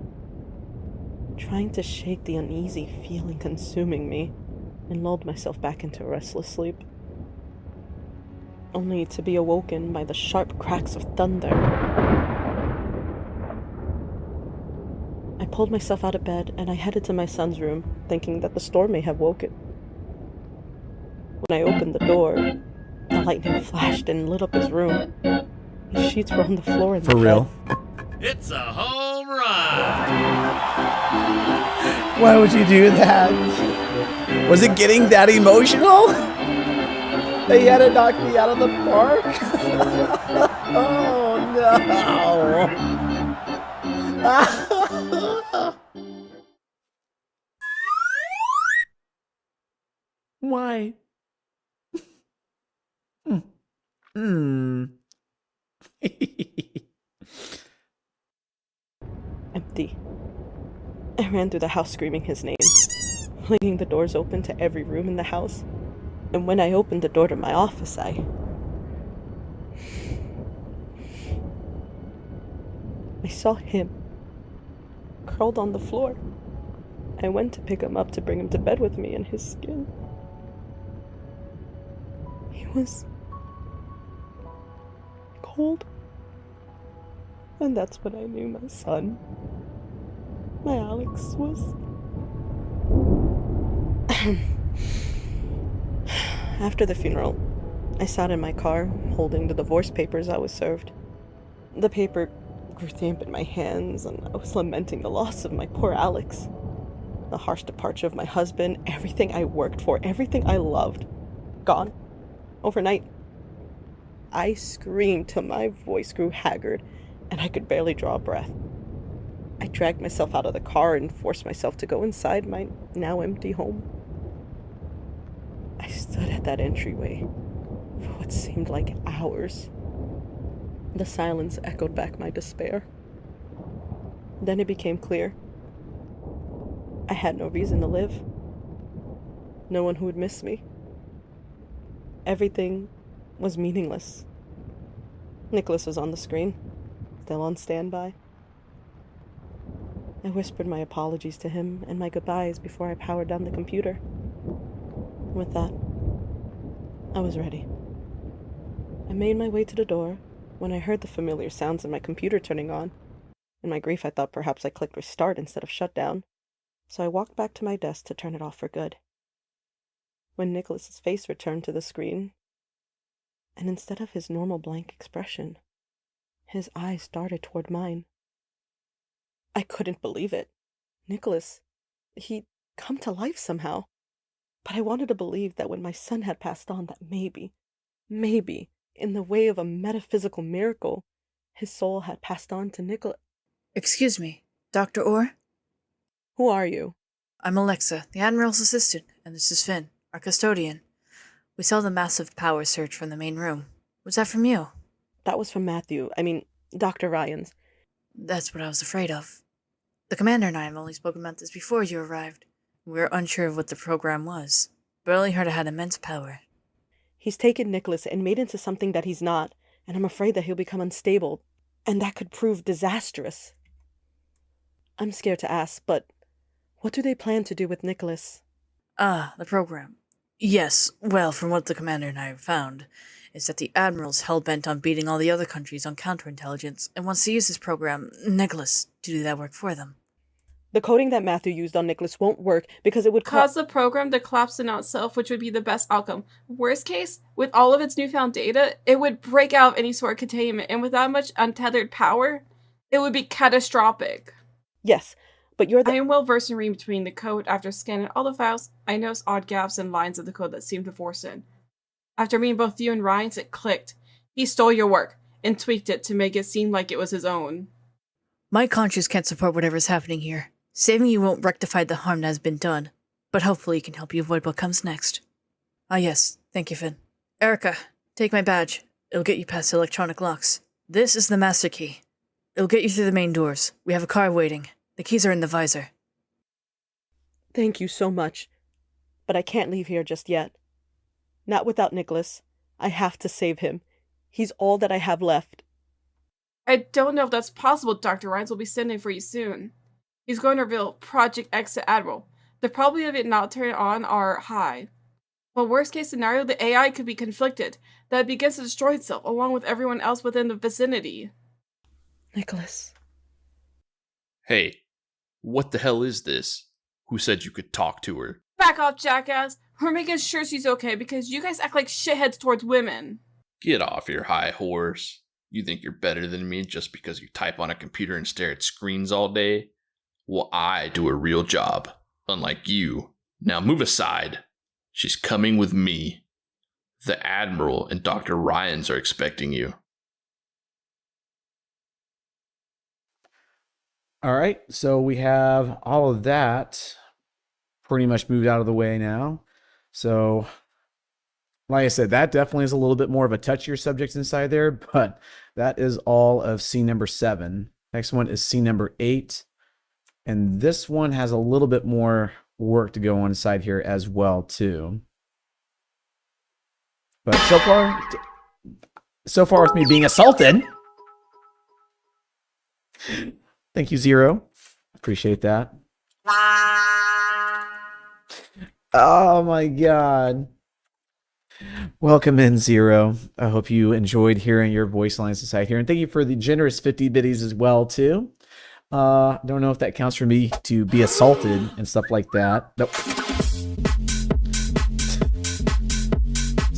trying to shake the uneasy feeling consuming me, and lulled myself back into restless sleep, only to be awoken by the sharp cracks of thunder. I pulled myself out of bed and I headed to my son's room, thinking that the storm may have woken. When I opened the door, the lightning flashed and lit up his room. His sheets were on the floor in the For real? It's a home run! Why would you do that? Was it getting that emotional? That you had to knock me out of the park? Oh no! Why? Empty. I ran through the house screaming his name, flinging the doors open to every room in the house. And when I opened the door to my office, I saw him, curled on the floor. I went to pick him up to bring him to bed with me, and his skin, he was cold. And that's when I knew my son, my Alex, was After the funeral, I sat in my car, holding the divorce papers I was served. The paper grew damp in my hands, and I was lamenting the loss of my poor Alex. The harsh departure of my husband, everything I worked for, everything I loved. Gone. Overnight. I screamed till my voice grew haggard, and I could barely draw a breath. I dragged myself out of the car and forced myself to go inside my now empty home. I stood at that entryway for what seemed like hours. The silence echoed back my despair. Then it became clear. I had no reason to live. No one who would miss me. Everything was meaningless. Nicholas was on the screen, still on standby. I whispered my apologies to him and my goodbyes before I powered down the computer. With that, I was ready. I made my way to the door when I heard the familiar sounds of my computer turning on. In my grief, I thought perhaps I clicked restart instead of shutdown, so I walked back to my desk to turn it off for good. When Nicholas's face returned to the screen, and instead of his normal blank expression, his eyes darted toward mine. I couldn't believe it. Nicholas, he'd come to life somehow. But I wanted to believe that when my son had passed on, that maybe, in the way of a metaphysical miracle, his soul had passed on to Nicholas. Excuse me, Dr. Orr? Who are you? I'm Alexa, the Admiral's assistant, and this is Finn, our custodian. We saw the massive power surge from the main room. Was that from you? That was from Dr. Ryan's. That's what I was afraid of. The commander and I have only spoken about this before you arrived. We were unsure of what the program was, but only heard it had immense power. He's taken Nicholas and made into something that he's not, and I'm afraid that he'll become unstable, and that could prove disastrous. I'm scared to ask, but what do they plan to do with Nicholas? Ah, the program. Yes, well, from what the commander and I have found, is that the Admiral's hell-bent on beating all the other countries on counterintelligence and wants to use this program, Nicholas, to do that work for them. The coding that Matthew used on Nicholas won't work because it would cause the program to collapse in on itself, which would be the best outcome. Worst case, with all of its newfound data, it would break out of any sort of containment, and with that much untethered power, it would be catastrophic. Yes, but I am well versed in reading between the code. After scanning all the files, I noticed odd gaps and lines of the code that seemed to force in. After meeting both you and Ryan's, it clicked. He stole your work and tweaked it to make it seem like it was his own. My conscience can't support whatever's happening here. Saving you won't rectify the harm that has been done, but hopefully it can help you avoid what comes next. Ah yes, thank you, Finn. Erica, take my badge. It'll get you past the electronic locks. This is the master key. It'll get you through the main doors. We have a car waiting. The keys are in the visor. Thank you so much, but I can't leave here just yet. Not without Nicholas. I have to save him. He's all that I have left. I don't know if that's possible. Dr. Rhines will be sending for you soon. He's going to reveal Project X to Admiral. The probability of it not turning on are high. But worst case scenario, the AI could be conflicted, that it begins to destroy itself along with everyone else within the vicinity. Nicholas. Hey, what the hell is this? Who said you could talk to her? Back off, jackass! We're making sure she's okay because you guys act like shitheads towards women. Get off your high horse. You think you're better than me just because you type on a computer and stare at screens all day? Well, I do a real job, unlike you. Now move aside. She's coming with me. The Admiral and Dr. Ryans are expecting you. All right, so we have all of that pretty much moved out of the way now. So, like I said, that definitely is a little bit more of a touchier subject inside there, but that is all of scene number 7. Next one is scene number 8. And this one has a little bit more work to go on inside here as well, too. But so far with me being assaulted. Thank you, Zero. Appreciate that. Oh my God. Welcome in, Zero. I hope you enjoyed hearing your voice lines inside here. And thank you for the generous 50 biddies as well, too. Don't know if that counts for me to be assaulted and stuff like that. Nope.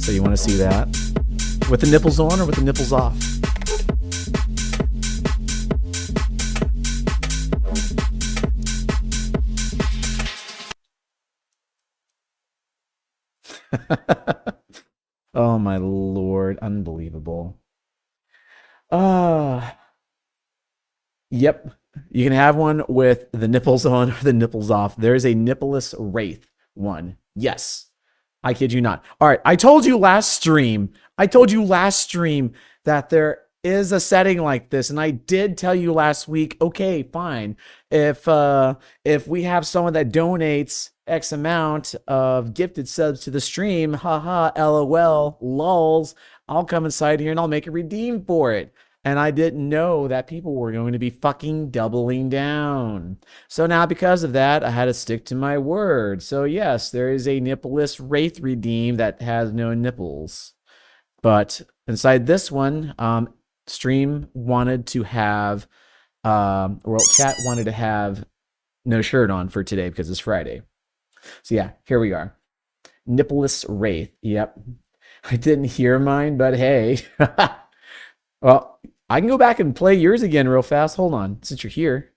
So you want to see that? With the nipples on or with the nipples off? Oh my lord, unbelievable. Yep. You can have one with the nipples on or the nipples off. There's a nippleless wraith one. Yes. I kid you not. All right. I told you last stream that there is a setting like this. And I did tell you last week, okay, fine. If we have someone that donates X amount of gifted subs to the stream, haha, LOL, lols, I'll come inside here and I'll make a redeem for it. And I didn't know that people were going to be fucking doubling down. So now because of that, I had to stick to my word. So yes, there is a nippleless wraith redeem that has no nipples. But inside this one, stream wanted to have, chat wanted to have no shirt on for today because it's Friday. So yeah, here we are. Nippleless wraith. Yep. I didn't hear mine, but hey. Well, I can go back and play yours again real fast. Hold on, since you're here.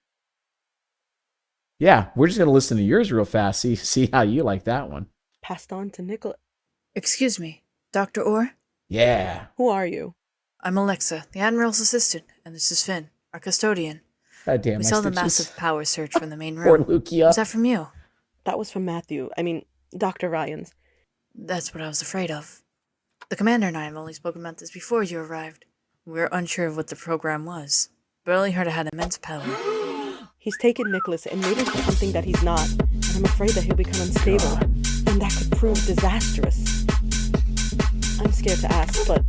Yeah, we're just going to listen to yours real fast. See how you like that one. Passed on to Nicholas. Excuse me, Dr. Orr? Yeah. Who are you? I'm Alexa, the Admiral's assistant, and this is Finn, our custodian. God damn, we my saw the stitches. massive power surge from the main Poor room. Lukia. Was that from you? That was from Matthew. I mean, Dr. Ryan's. That's what I was afraid of. The commander and I have only spoken about this before you arrived. We were unsure of what the program was, but only heard it had immense power. He's taken Nicholas and made him into something that he's not, and I'm afraid that he'll become unstable, and that could prove disastrous. I'm scared to ask, but...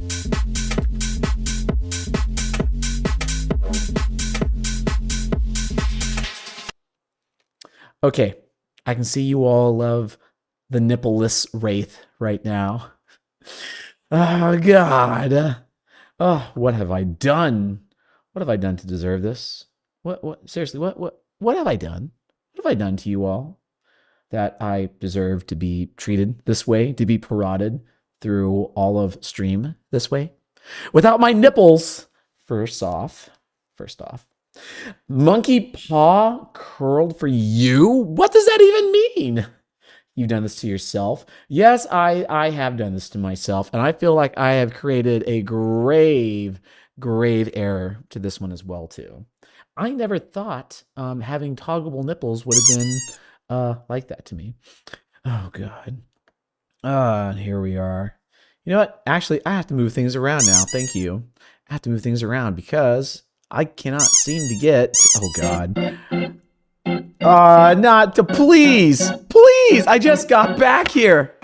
Okay, I can see you all love the nippleless wraith right now. Oh, God. Oh, what have I done? What have I done to deserve this? Seriously, what have I done? What have I done to you all that I deserve to be treated this way, to be parodied through all of stream this way? Without my nipples, first off, monkey paw curled for you? What does that even mean? You've done this to yourself. Yes, I have done this to myself, and I feel like I have created a grave error to this one as well, too. I never thought having toggleable nipples would have been like that to me. Oh, God. Here we are. You know what? Actually, I have to move things around now. Thank you. I have to move things around because I cannot seem to get... Oh, God. Not to... Please! Please! I just got back here!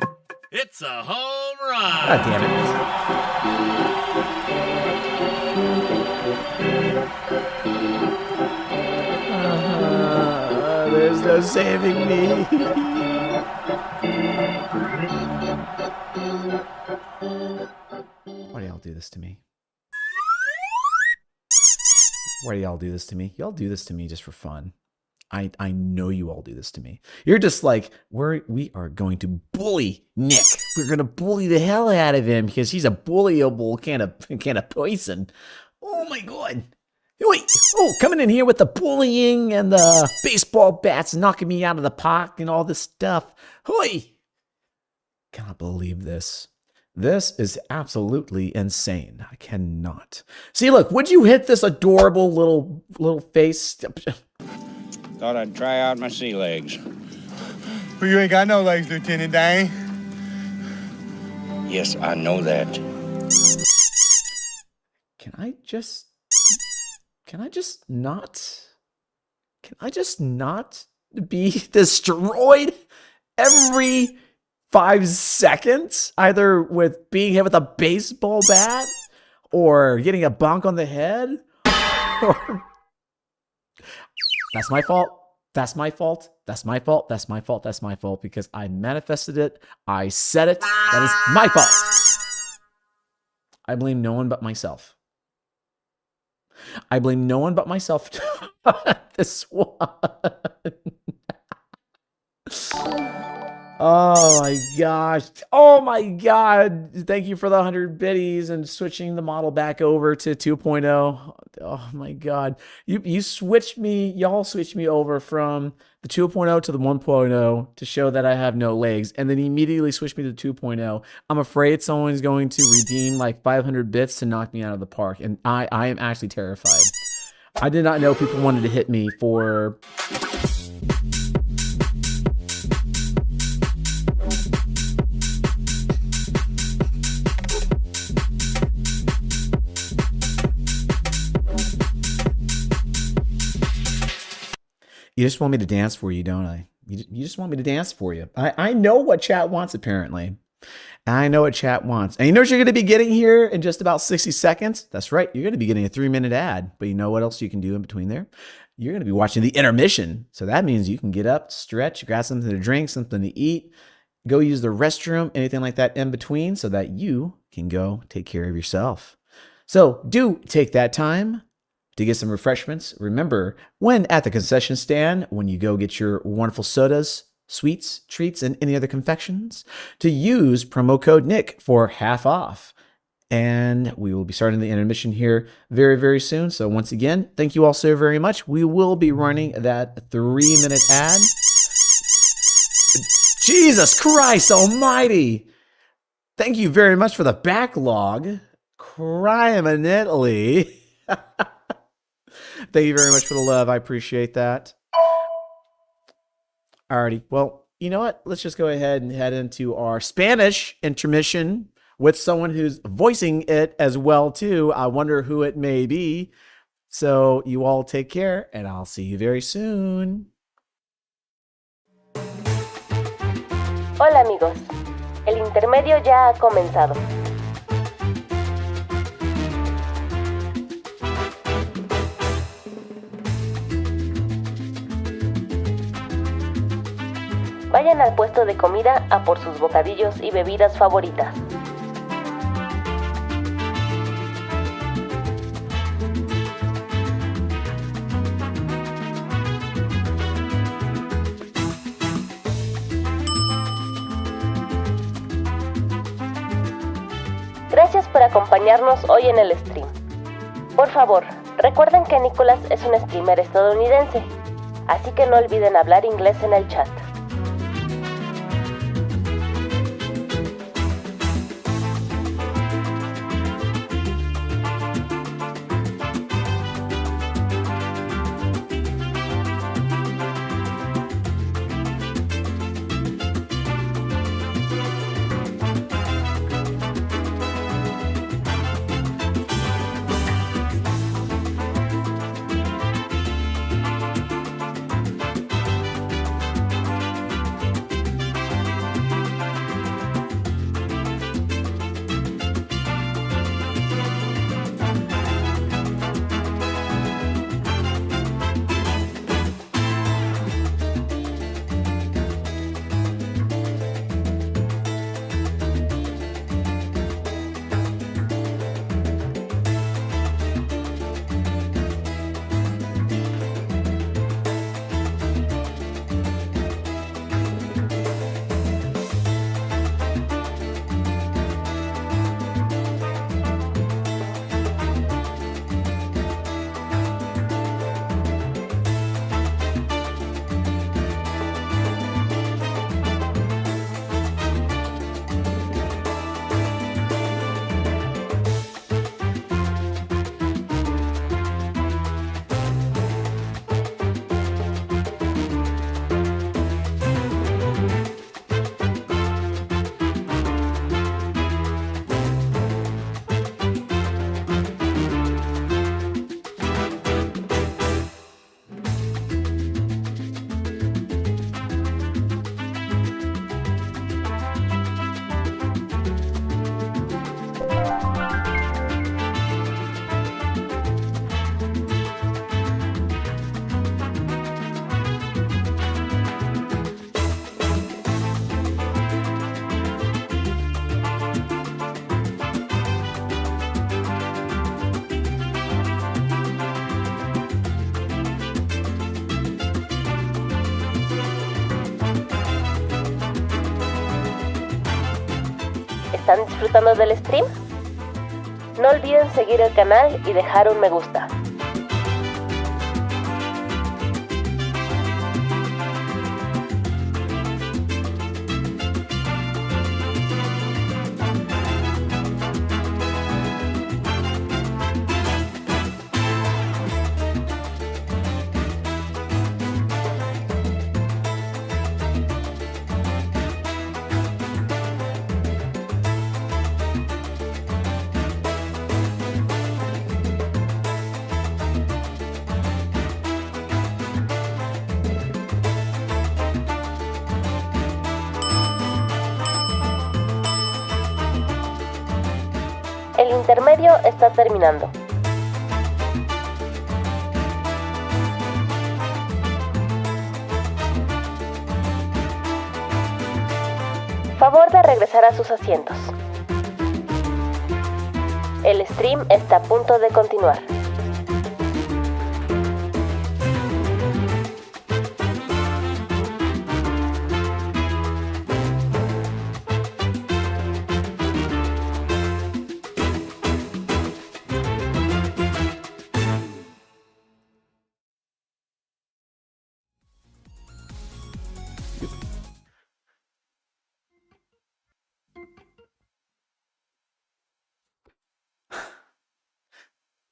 It's a home run! God damn it. There's no saving me. Why do y'all do this to me? Why do y'all do this to me? Y'all do this to me just for fun. I know you all do this to me. You're just like, we are going to bully Nick. We're going to bully the hell out of him because he's a bullyable can of poison. Oh my God. Wait, coming in here with the bullying and the baseball bats knocking me out of the park and all this stuff. Hoi! Cannot believe this. This is absolutely insane. I cannot. See, look, would you hit this adorable little face? Thought I'd try out my sea legs. But you ain't got no legs, Lieutenant Dane. Yes, I know that. Can I just not be destroyed every 5 seconds? Either with being hit with a baseball bat or getting a bonk on the head? Or... That's my fault. That's my fault. That's my fault. That's my fault. That's my fault because I manifested it. I said it. That is my fault. I blame no one but myself. I blame no one but myself for this one. Oh my gosh. Oh my god. Thank you for the 100 biddies and switching the model back over to 2.0. Oh my god. Y'all switched me over from the 2.0 to the 1.0 to show that I have no legs, and then immediately switched me to 2.0. I'm afraid someone's going to redeem like 500 bits to knock me out of the park, and I am actually terrified. I did not know people wanted to hit me for... You just want me to dance for you, don't I? You just want me to dance for you. I know what chat wants, apparently. I know what chat wants. And you know what you're going to be getting here in just about 60 seconds? That's right. You're going to be getting a 3-minute ad. But you know what else you can do in between there? You're going to be watching the intermission. So that means you can get up, stretch, grab something to drink, something to eat, go use the restroom, anything like that in between so that you can go take care of yourself. So do take that time to get some refreshments. Remember, when at the concession stand, when you go get your wonderful sodas, sweets, treats, and any other confections, to use promo code Nick for half off. And we will be starting the intermission here very, very soon. So once again, thank you all so very much. We will be running that 3-minute ad. Jesus Christ almighty. Thank you very much for the backlog. Crime in Italy. Thank you very much for the love. I appreciate that. Alrighty. Well, you know what? Let's just go ahead and head into our Spanish intermission with someone who's voicing it as well, too. I wonder who it may be. So you all take care, and I'll see you very soon. Hola, amigos. El intermedio ya ha comenzado. Vayan al puesto de comida a por sus bocadillos y bebidas favoritas. Gracias por acompañarnos hoy en el stream. Por favor, recuerden que Nicholas es un streamer estadounidense, así que no olviden hablar inglés en el chat. ¿Están disfrutando del stream? No olviden seguir el canal y dejar un me gusta. El intermedio está terminando. Favor de regresar a sus asientos. El stream está a punto de continuar.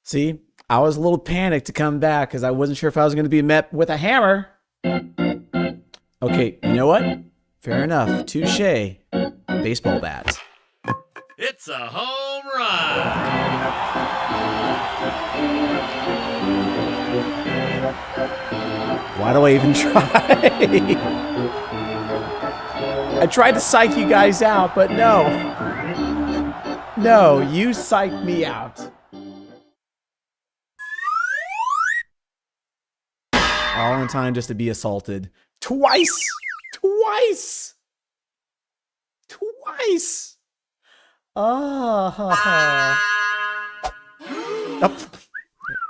See, I was a little panicked to come back because I wasn't sure if I was going to be met with a hammer. Okay, you know what? Fair enough. Touche. Baseball bats. It's a home run. Why do I even try? I tried to psych you guys out, but no. No, you psyched me out. All in time just to be assaulted. Twice! Twice! Twice! Oh.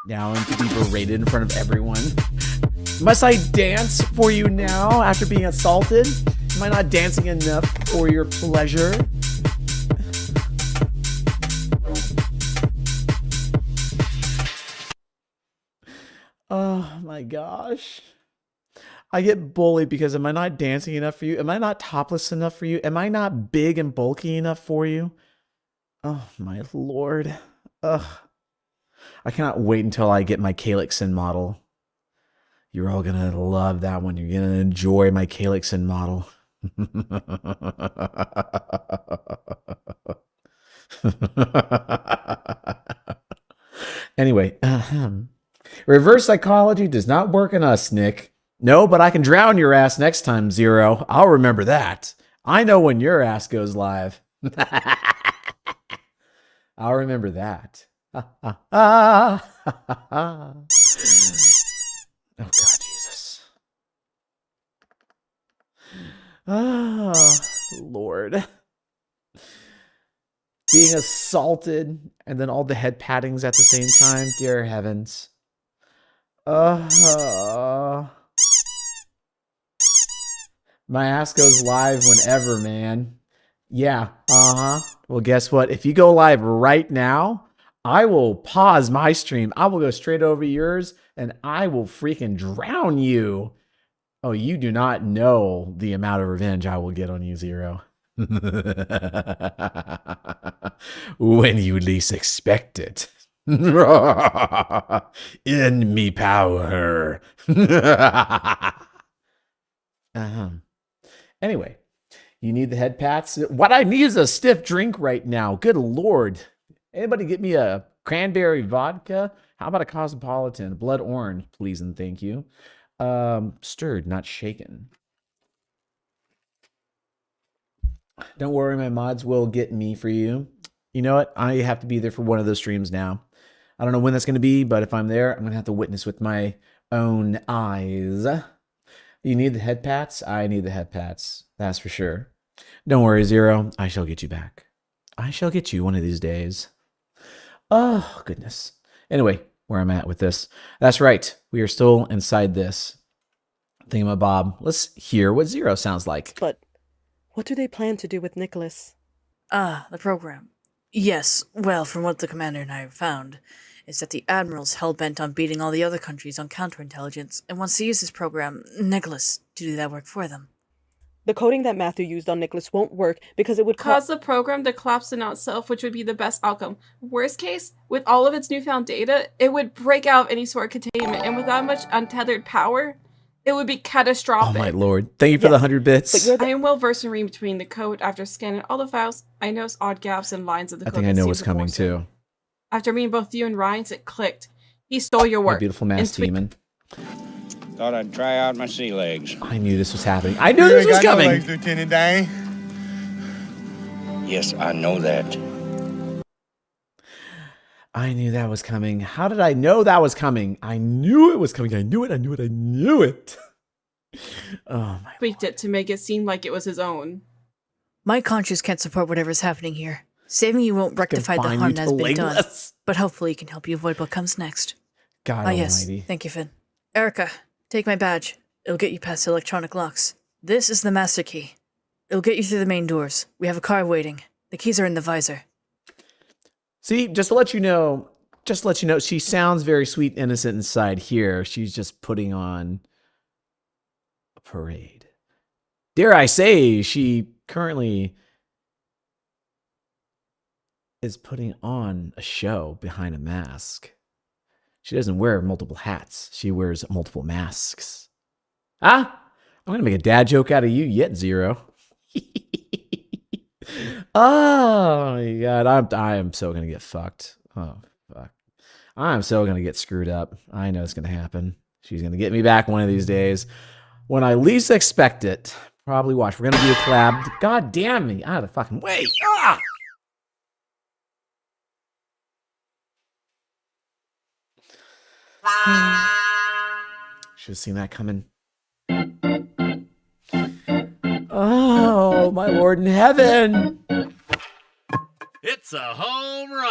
Now I'm to be berated in front of everyone. Must I dance for you now after being assaulted? Am I not dancing enough for your pleasure? Oh my gosh. I get bullied because am I not dancing enough for you? Am I not topless enough for you? Am I not big and bulky enough for you? Oh my lord. Ugh. I cannot wait until I get my Calyxin model. You're all gonna love that one. You're gonna enjoy my Calyxin model. Anyway, reverse psychology does not work on us, Nick. No, but I can drown your ass next time, Zero. I'll remember that. I know when your ass goes live. I'll remember that. Oh, God, Jesus. Oh, Lord. Being assaulted and then all the head pattings at the same time. Dear heavens. My ass goes live whenever, man. Yeah, Well, guess what? If you go live right now, I will pause my stream. I will go straight over yours, and I will freaking drown you. Oh, you do not know the amount of revenge I will get on you, Zero. When you least expect it. In me power. Anyway, you need the head pats. What I need is a stiff drink right now. Good Lord. Anybody get me a cranberry vodka? How about a Cosmopolitan? Blood orange, please and thank you. Stirred, not shaken. Don't worry, my mods will get me for you. You know what? I have to be there for one of those streams now. I don't know when that's going to be, but if I'm there, I'm going to have to witness with my own eyes. You need the head pats? I need the head pats. That's for sure. Don't worry, Zero. I shall get you back. I shall get you one of these days. Oh, goodness. Anyway, where I'm at with this. That's right. We are still inside this thingamabob. Let's hear what Zero sounds like. But what do they plan to do with Nicholas? Ah, the program. Yes, well, from what the commander and I have found, is that the Admiral's hell-bent on beating all the other countries on counterintelligence and wants to use this program, Nicholas, to do that work for them. The coding that Matthew used on Nicholas won't work because it would cause the program to collapse in on itself, which would be the best outcome. Worst case, with all of its newfound data, it would break out of any sort of containment, and with that much untethered power, it would be catastrophic. Oh my lord. Thank you for the 100 bits. I am well versed in reading between the code. After scanning all the files, I noticed odd gaps and lines of the I code. think I know what's coming too. After meeting both you and Ryan's, it clicked. He stole your work. My beautiful mass demon. Thought I'd try out my sea legs. I knew this was happening. I knew this was coming. No legs, Lieutenant Dane. Yes, I know that. I knew that was coming. How did I know that was coming? I knew it was coming. I knew it. I knew it. I knew it. Oh my. Tweaked it to make it seem like it was his own. My conscience can't support whatever's happening here. Saving you won't rectify the harm that's been done, but hopefully it can help you avoid what comes next. God yes. almighty. Thank you, Finn. Erica, take my badge. It'll get you past the electronic locks. This is the master key. It'll get you through the main doors. We have a car waiting. The keys are in the visor. See, just to let you know, she sounds very sweet, innocent inside here. She's just putting on a parade. Dare I say, she currently is putting on a show behind a mask. She doesn't wear multiple hats. She wears multiple masks. Ah, I'm going to make a dad joke out of you yet, Zero. Oh my god, I am so gonna get fucked. Oh fuck, I'm so gonna get screwed up. I know it's gonna happen. She's gonna get me back one of these days when I least expect it. Probably watch. We're gonna do a collab. God damn me, out of the fucking way. Ah! Should have seen that coming. Oh, my Lord in heaven. It's a home run.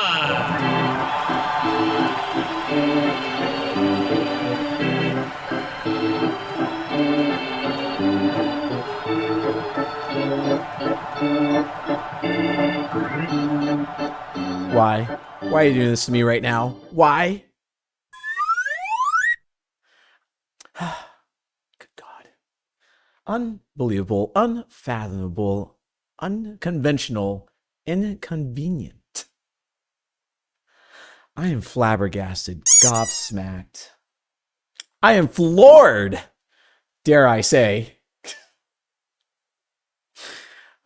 Why? Why are you doing this to me right now? Why? Good God. Unbelievable, unfathomable, unconventional, inconvenient. I am flabbergasted, gobsmacked. I am floored, dare I say.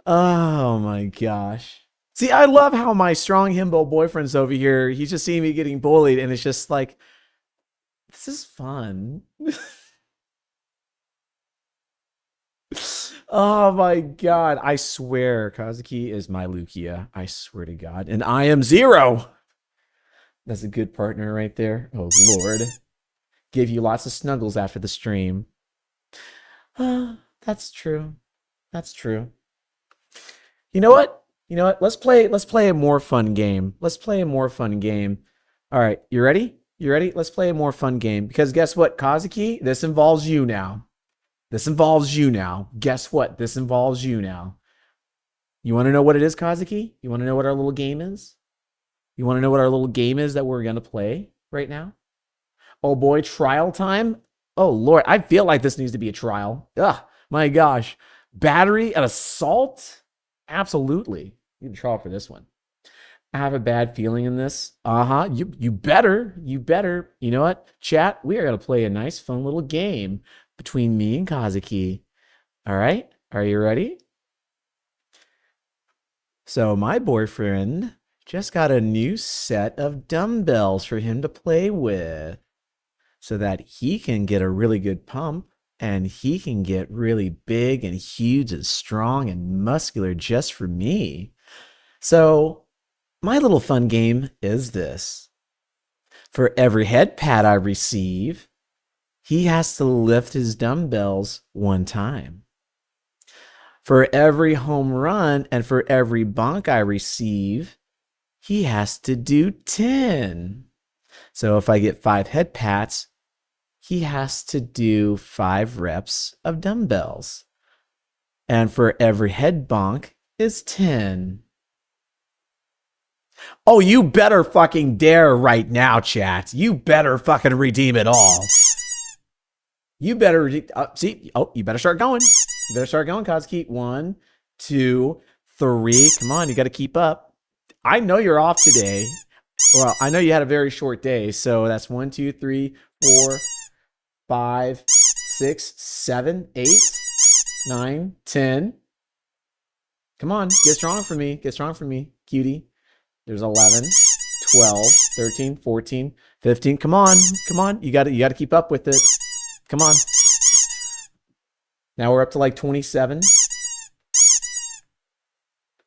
Oh my gosh. See, I love how my strong himbo boyfriend's over here. He's just seeing me getting bullied, and it's just like, this is fun. Oh my god. I swear, Kazuki is my Lukia. I swear to God. And I am Zero. That's a good partner right there. Oh Lord. Give you lots of snuggles after the stream. That's true. That's true. You know what? You know what? Let's play a more fun game. Let's play a more fun game. All right, you ready? You ready? Let's play a more fun game. Because guess what, Kazuki? This involves you now. This involves you now. Guess what? This involves you now. You want to know what it is, Kazuki? You want to know what our little game is? You want to know what our little game is that we're going to play right now? Oh boy, trial time? Oh Lord, I feel like this needs to be a trial. Ugh, my gosh. Battery and assault? Absolutely. You can trial for this one. I have a bad feeling in this. You better. You better. You know what? Chat, we are going to play a nice, fun little game between me and Kazuki. All right? Are you ready? So my boyfriend just got a new set of dumbbells for him to play with so that he can get a really good pump and he can get really big and huge and strong and muscular just for me. So my little fun game is this. For every head pat I receive, he has to lift his dumbbells 1 time. For every home run and for every bonk I receive, he has to do 10. So if I get 5 head pats, he has to do 5 reps of dumbbells. And for every head bonk is 10. Oh, you better fucking dare right now, chat. You better fucking redeem it all. You better see. Oh, you better start going. You better start going, Kazuki. 1, 2, 3. Come on, you got to keep up. I know you're off today. Well, I know you had a very short day, so that's 1, 2, 3, 4, 5, 6, 7, 8, 9, 10. Come on, get strong for me. Get strong for me, cutie. There's 11, 12, 13, 14, 15. Come on. Come on. You got to keep up with it. Come on. Now we're up to like 27,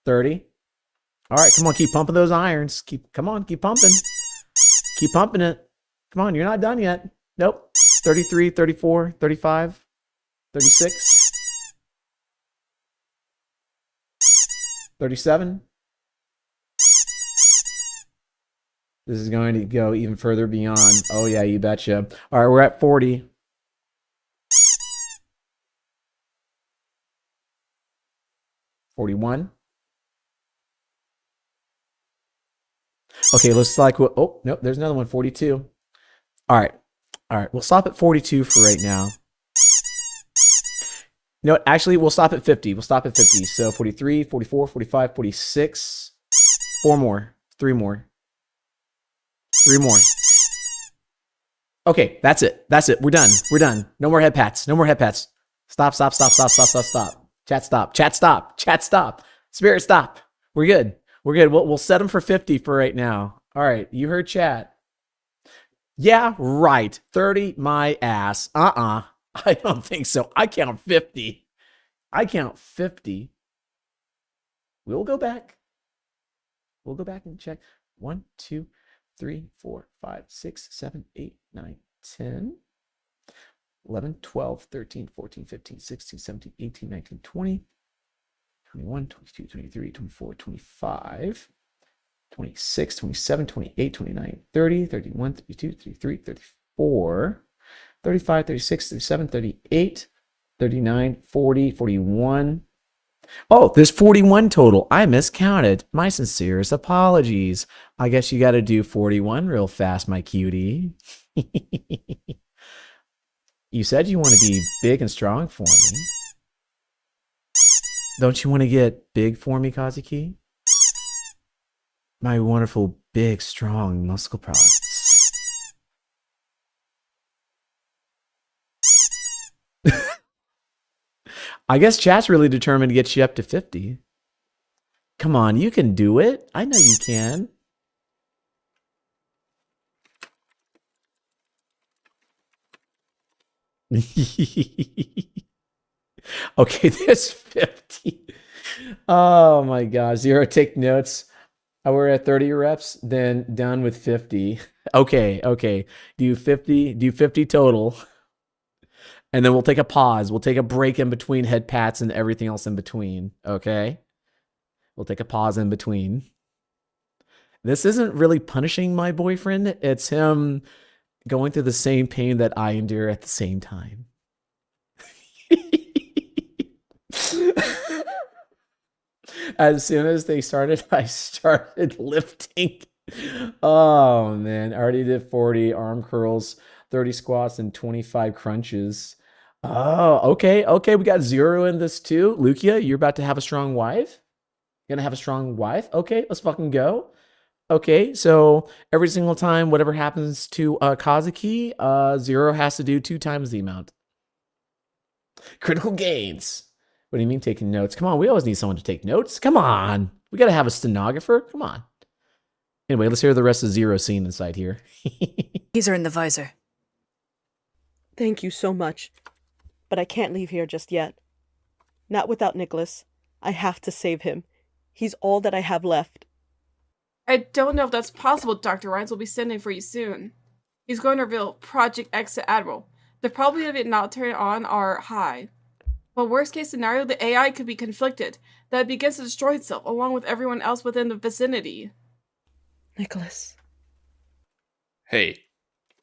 30. All right, come on, keep pumping those irons. Come on, keep pumping. Keep pumping it. Come on, you're not done yet. Nope. 33, 34, 35, 36, 37. This is going to go even further beyond. Oh, yeah, you betcha. All right, we're at 40. $41. Okay, looks like oh, nope, there's another one, 42. All right. All right, we'll stop at 42 for right now. No, actually, we'll stop at 50. We'll stop at 50. So 43, 44, 45, 46. 4 more. 3 more. 3 more. Okay, that's it. That's it. We're done. We're done. No more head pats. No more head pats. Stop, stop, stop, stop, stop, stop, stop. Chat stop. Chat stop. Chat stop. Spirit stop. We're good. We're good. We'll set them for 50 for right now. All right, you heard chat. Yeah, right. 30 my ass. I don't think so. I count 50. I count 50. We'll go back. We'll go back and check. 1, 2, 3, 4, 5, 6, 7, 8, 9, 10, 11, 12, 13, 14, 15, 16, 17, 18, 19, 20, 21, 22, 23, 24, 25, 26, 27, 28, 29, 30, 31, 32, 33, 34, 35, 36, 37, 38, 39, 40, 41. Oh, there's 41 total. I miscounted. My sincerest apologies. I guess you got to do 41 real fast, my cutie. You said you want to be big and strong for me. Don't you want to get big for me, Kazuki? My wonderful, big, strong muscle products. I guess chat's really determined to get you up to 50. Come on, you can do it. I know you can. Okay, there's 50. Oh my God. Zero, take notes. We're at 30 reps, then done with 50. Okay. Do 50 total. And then we'll take a pause. We'll take a break in between head pats and everything else in between. Okay? We'll take a pause in between. This isn't really punishing my boyfriend. It's him going through the same pain that I endure at the same time. As soon as they started, I started lifting. Oh, man. I already did 40 arm curls, 30 squats, and 25 crunches. Oh, okay. We got 0 in this too. Lukia, you're about to have a strong wife? You're gonna have a strong wife? Okay, let's fucking go. Okay, so every single time whatever happens to Kazuki, 0 has to do 2 times the amount. Critical gains. What do you mean taking notes? Come on, we always need someone to take notes. Come on. We got to have a stenographer. Come on. Anyway, let's hear the rest of 0 scene inside here. Keys are in the visor. Thank you so much. But I can't leave here just yet. Not without Nicholas. I have to save him. He's all that I have left. I don't know if that's possible. Dr. Rhines will be sending for you soon. He's going to reveal Project X to Admiral. The probability of it not turning on are high. But worst case scenario, the AI could be conflicted, that it begins to destroy itself along with everyone else within the vicinity. Nicholas. Hey,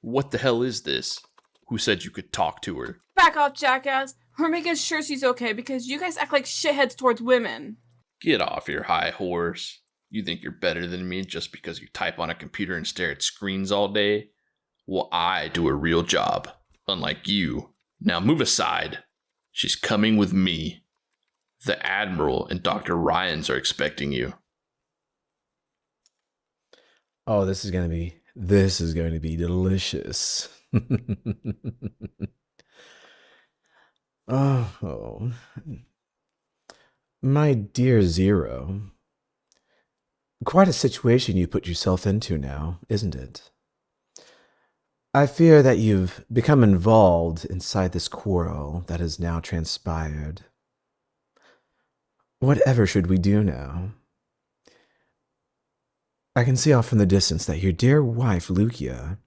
what the hell is this? Who said you could talk to her? Back off, jackass. We're making sure she's okay because you guys act like shitheads towards women. Get off your high horse. You think you're better than me just because you type on a computer and stare at screens all day? Well, I do a real job, unlike you. Now move aside. She's coming with me. The Admiral and Dr. Ryans are expecting you. Oh, this is going to be delicious. Oh, my dear Zero. Quite a situation you put yourself into now, isn't it? I fear that you've become involved inside this quarrel that has now transpired. Whatever should we do now? I can see off from the distance that your dear wife, Lucia,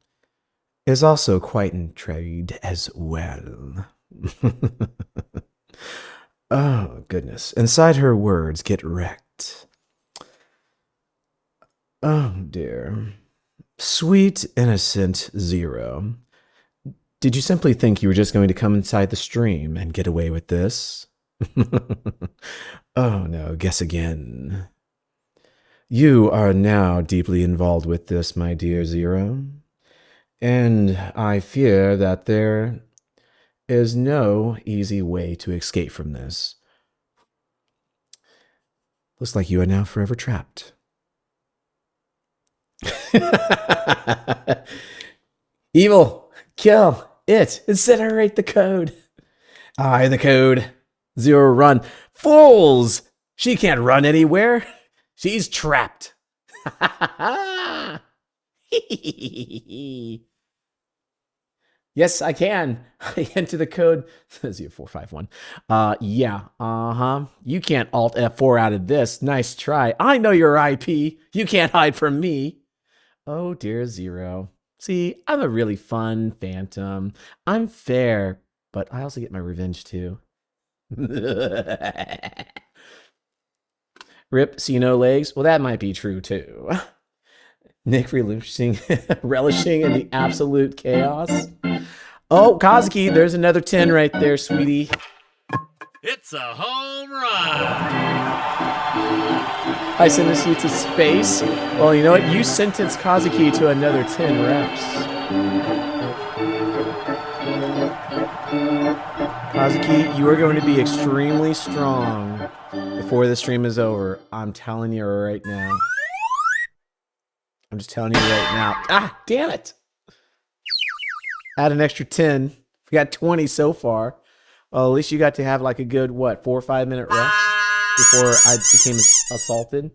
is also quite intrigued as well. Oh, goodness. Inside her words get wrecked. Oh, dear. Sweet, innocent Zero. Did you simply think you were just going to come inside the stream and get away with this? Oh, no, guess again. You are now deeply involved with this, my dear Zero. And I fear that there is no easy way to escape from this. Looks like you are now forever trapped. Evil, kill it, incinerate the code. I, the code. Zero, run. Fools! She can't run anywhere. She's trapped. Yes, I can. I enter the code 0451. Yeah, You can't Alt F4 out of this. Nice try. I know your IP. You can't hide from me. Oh, dear Zero. See, I'm a really fun phantom. I'm fair, but I also get my revenge too. Rip, see no legs? Well, that might be true too. Nick relishing in the absolute chaos. Oh, Kazuki, there's another 10 right there, sweetie. It's a home run. I sentence you to space. Well, you know what? You sentence Kazuki to another 10 reps. Kazuki, you are going to be extremely strong before the stream is over. I'm telling you right now. I'm just telling you right now. Ah, damn it. Add an extra 10. We got 20 so far. Well, at least you got to have like a good, 4 or 5 minute rest before I became assaulted.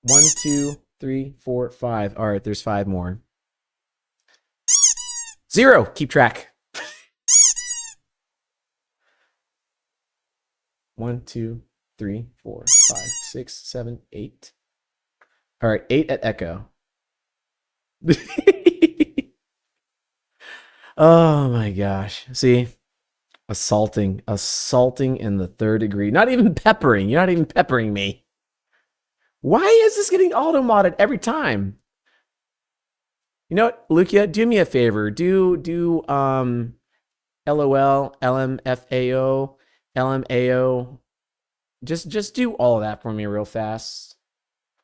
1, 2, 3, 4, 5. All right, there's 5 more. 0. Keep track. 1, 2, 3, 4, 5, 6, 7, 8. All right, 8 at Echo. Oh my gosh. See? Assaulting in the 3rd degree. Not even peppering. You're not even peppering me. Why is this getting auto-modded every time? You know what, Lucia, do me a favor. Do LOL, LMFAO, LMAO. Just do all of that for me real fast,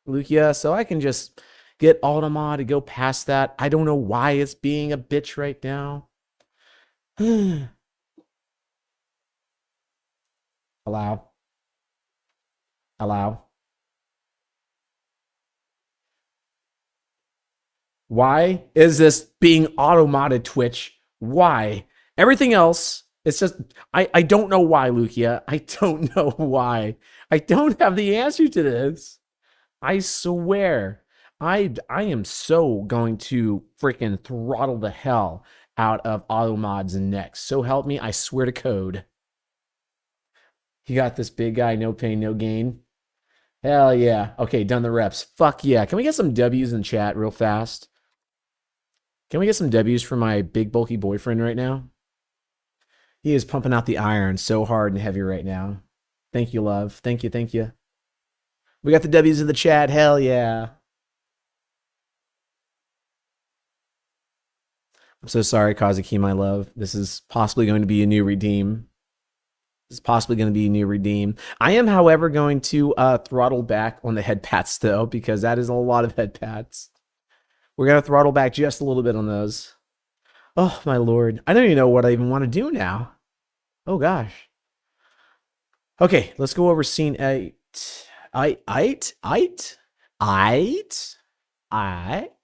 Lucia, so I can just get auto-mod to go past that. I don't know why it's being a bitch right now. Allow. Why is this being auto-modded, Twitch? Why? Everything else, it's just, I don't know why, Lucia. I don't know why. I don't have the answer to this. I swear. I am so going to freaking throttle the hell out of auto-mods next. So help me, I swear to code. You got this, big guy, no pain, no gain. Hell yeah. Okay, done the reps. Fuck yeah. Can we get some W's in chat real fast? Can we get some W's for my big bulky boyfriend right now? He is pumping out the iron so hard and heavy right now. Thank you, love. Thank you, thank you. We got the W's in the chat. Hell yeah. I'm so sorry, Kazuki, my love. This is possibly going to be a new redeem. is possibly going to be new redeem. I am, however, going to throttle back on the head pats, though, because that is a lot of head pats. We're going to throttle back just a little bit on those. Oh, my lord. I don't even know what I even want to do now. Oh, gosh. Okay, let's go over scene 8. I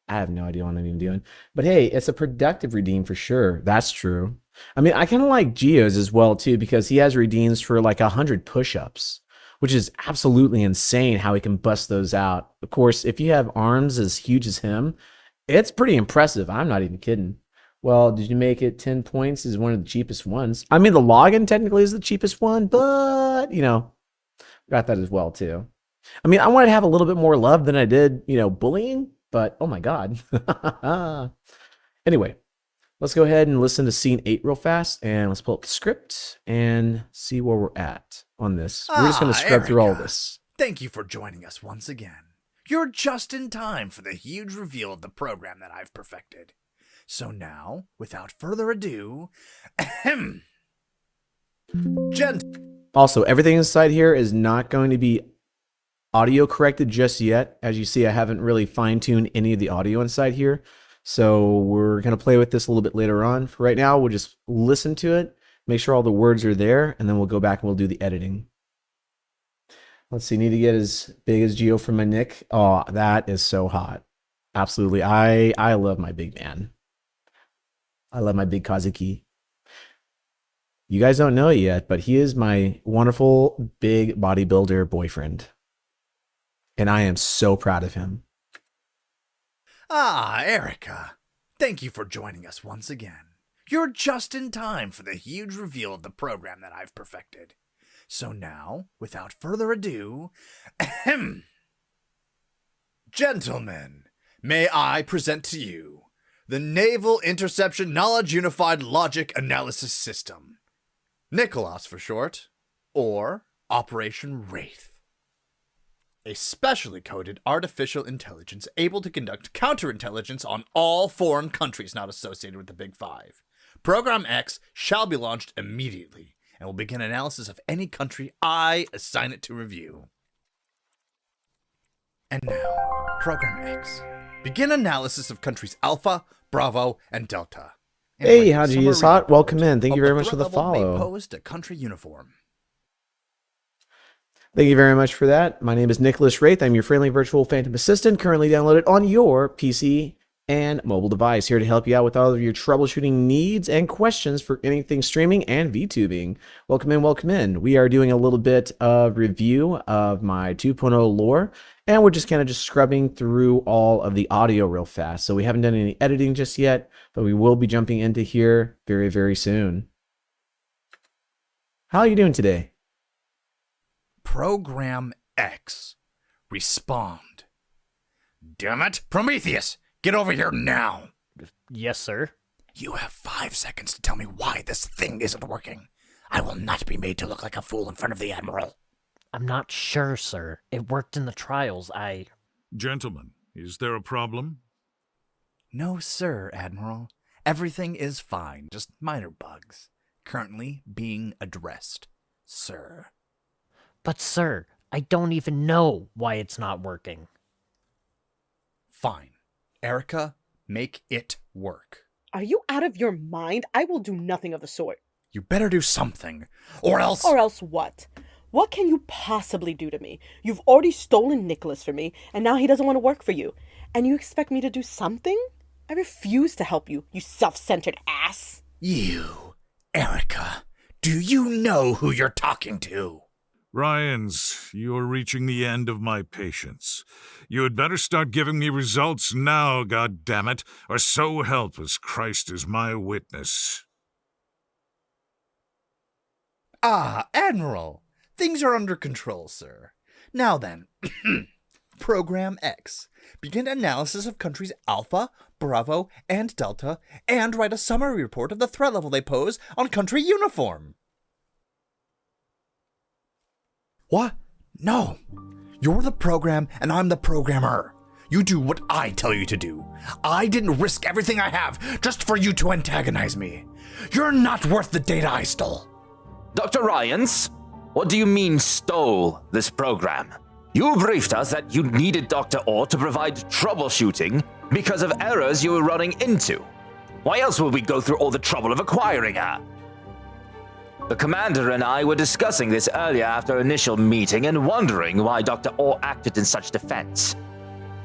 have no idea what I'm even doing. But hey, it's a productive redeem for sure. That's true. I mean, I kind of like Geo's as well, too, because he has redeems for like 100 push-ups, which is absolutely insane how he can bust those out. Of course, if you have arms as huge as him, it's pretty impressive. I'm not even kidding. Well, did you make it 10 points is one of the cheapest ones. I mean, the login technically is the cheapest one, but, you know, got that as well, too. I mean, I wanted to have a little bit more love than I did, you know, bullying, but oh my God. Anyway, let's go ahead and listen to scene 8 real fast, and let's pull up the script and see where we're at on this. We're just going to scrub through all of this. Thank you for joining us once again. You're just in time for the huge reveal of the program that I've perfected. So now, without further ado, Also, everything inside here is not going to be audio corrected just yet. As you see, I haven't really fine-tuned any of the audio inside here. So we're going to play with this a little bit later on. For right now, we'll just listen to it, make sure all the words are there, and then we'll go back and we'll do the editing. Let's see, need to get as big as Geo for my Nick. Oh, that is so hot. Absolutely. I love my big man. I love my big Kazuki. You guys don't know it yet, but he is my wonderful big bodybuilder boyfriend. And I am so proud of him. Erica. Thank you for joining us once again. You're just in time for the huge reveal of the program that I've perfected. So now, without further ado, gentlemen, may I present to you the Naval Interception Knowledge Unified Logic Analysis System, Nicholas for short, or Operation Wraith. A specially coded artificial intelligence able to conduct counterintelligence on all foreign countries not associated with the Big Five. Program X shall be launched immediately and will begin analysis of any country I assign it to review. And now, Program X. Begin analysis of countries Alpha, Bravo, and Delta. Hey, Haji is hot. Welcome in. Thank you very much for the follow. Posed a country uniform. Thank you very much for that. My name is Nicholas Wraith. I'm your friendly virtual phantom assistant, currently downloaded on your PC and mobile device, here to help you out with all of your troubleshooting needs and questions for anything streaming and VTubing. Welcome in, welcome in. We are doing a little bit of review of my 2.0 lore, and we're just kind of scrubbing through all of the audio real fast. So we haven't done any editing just yet, but we will be jumping into here very, very soon. How are you doing today? Program X. Respond. Damn it, Prometheus! Get over here now! Yes, sir. You have 5 seconds to tell me why this thing isn't working. I will not be made to look like a fool in front of the Admiral. I'm not sure, sir. It worked in the trials. Gentlemen, is there a problem? No, sir, Admiral. Everything is fine, just minor bugs. Currently being addressed, sir. But, sir, I don't even know why it's not working. Fine. Erica, make it work. Are you out of your mind? I will do nothing of the sort. You better do something, or else... Or else what? What can you possibly do to me? You've already stolen Nicholas from me, and now he doesn't want to work for you. And you expect me to do something? I refuse to help you, you self-centered ass. You, Erica, do you know who you're talking to? Ryans, you're reaching the end of my patience. You had better start giving me results now, goddammit, or so help us Christ is my witness. Admiral, things are under control, sir. Now then, Program X. Begin analysis of countries Alpha, Bravo, and Delta, and write a summary report of the threat level they pose on country uniform. What? No. You're the program, and I'm the programmer. You do what I tell you to do. I didn't risk everything I have just for you to antagonize me. You're not worth the data I stole. Dr. Ryans, what do you mean stole this program? You briefed us that you needed Dr. Orr to provide troubleshooting because of errors you were running into. Why else would we go through all the trouble of acquiring her? The commander and I were discussing this earlier after our initial meeting and wondering why Dr. Orr acted in such defense.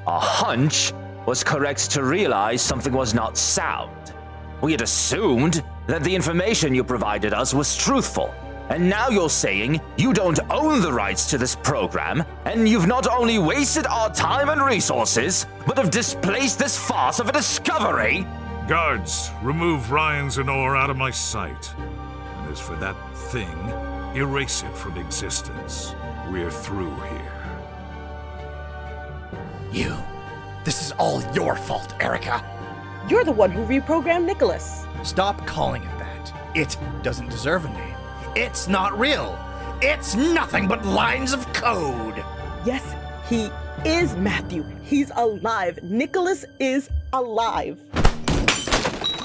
Our hunch was correct to realize something was not sound. We had assumed that the information you provided us was truthful. And now you're saying you don't own the rights to this program, and you've not only wasted our time and resources, but have displaced this farce of a discovery? Guards, remove Ryans and Orr out of my sight. And as for that thing, erase it from existence. We're through here. This is all your fault, Erica. You're the one who reprogrammed Nicholas. Stop calling it that. It doesn't deserve a name. It's not real. It's nothing but lines of code. Yes, he is Matthew. He's alive. Nicholas is alive.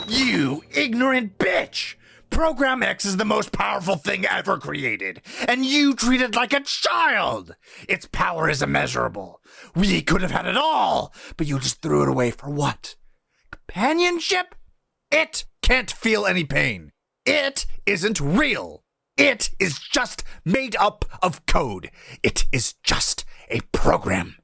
You ignorant bitch! Program X is the most powerful thing ever created, and you treat it like a child! Its power is immeasurable. We could have had it all, but you just threw it away for what? Companionship? It can't feel any pain. It isn't real. It is just made up of code. It is just a program.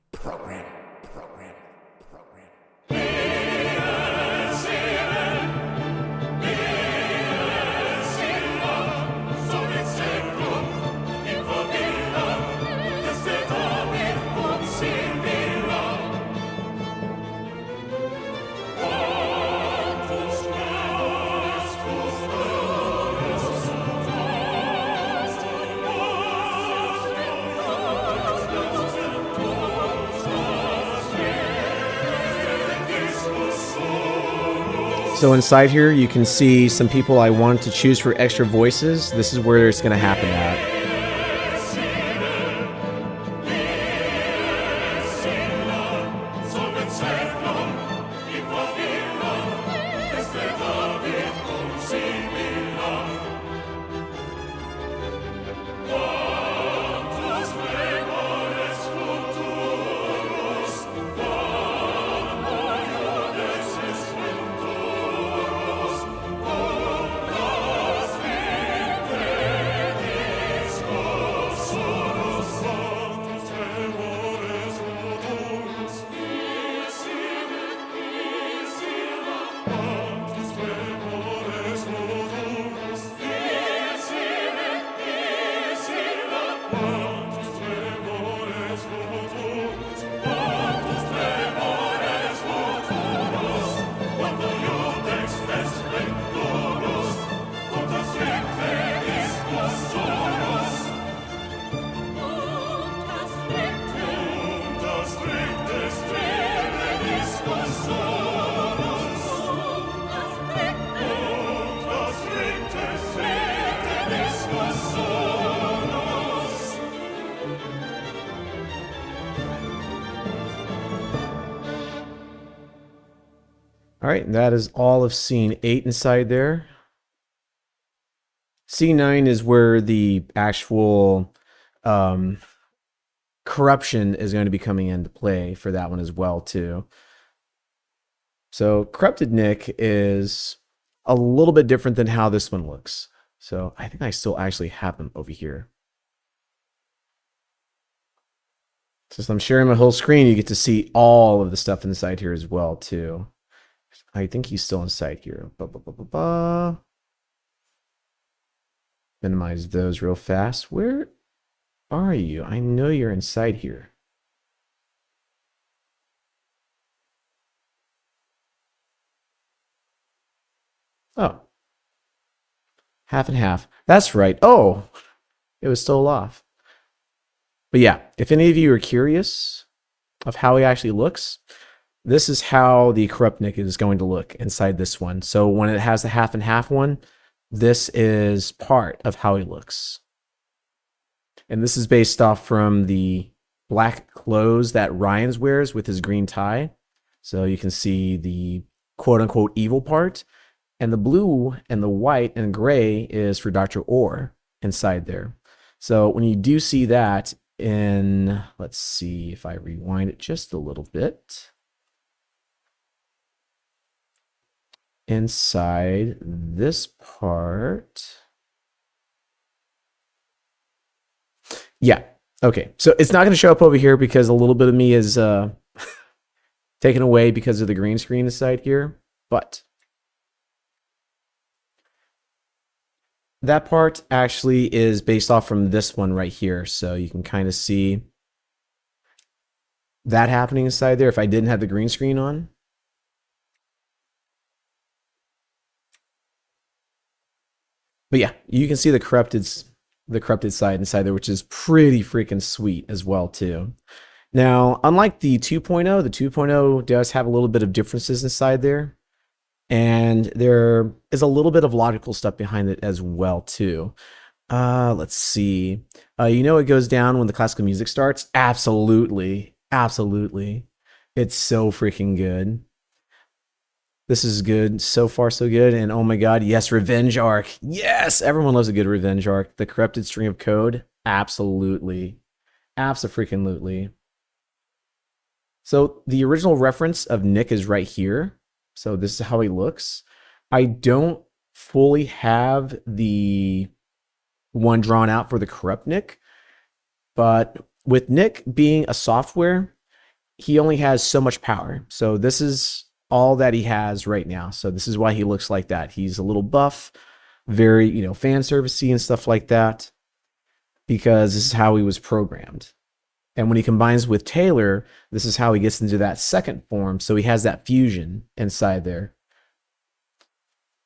So inside here, you can see some people I wanted to choose for extra voices. This is where it's going to happen at. All right, that is all of scene 8 inside there. Scene 9 is where the actual corruption is going to be coming into play for that one as well, too. So Corrupted Nick is a little bit different than how this one looks. So I think I still actually have him over here. Since I'm sharing my whole screen, you get to see all of the stuff inside here as well, too. I think he's still inside here. Minimize those real fast. Where are you? I know you're inside here. Oh. Half and half. That's right. Oh, it was still off. But yeah, if any of you are curious of how he actually looks, this is how the Corrupt Nick is going to look inside this one. So when it has the half and half one, this is part of how he looks. And this is based off from the black clothes that Ryans wears with his green tie. So you can see the quote-unquote evil part. And the blue and the white and gray is for Dr. Orr. inside there. So when you do see that in, let's see if I rewind it just a little bit. Inside this part. Yeah. Okay. So it's not going to show up over here because a little bit of me is taken away because of the green screen inside here. But that part actually is based off from this one right here. So you can kind of see that happening inside there if I didn't have the green screen on. But yeah, you can see the corrupted side inside there, which is pretty freaking sweet as well too. Now, unlike the 2.0, the 2.0 does have a little bit of differences inside there. And there is a little bit of logical stuff behind it as well too. Let's see. You know it goes down when the classical music starts? Absolutely. Absolutely. It's so freaking good. This is good. So far, so good. And oh my god, yes, revenge arc. Yes, everyone loves a good revenge arc. The corrupted string of code. Absolutely. Abso-freaking-lutely. So the original reference of Nick is right here. So this is how he looks. I don't fully have the one drawn out for the corrupt Nick, but with Nick being a software, he only has so much power. So this is all that he has right now. So this is why he looks like that. He's a little buff, very, fan servicey and stuff like that, because this is how he was programmed. And when he combines with Taylor, this is how he gets into that second form. So he has that fusion inside there.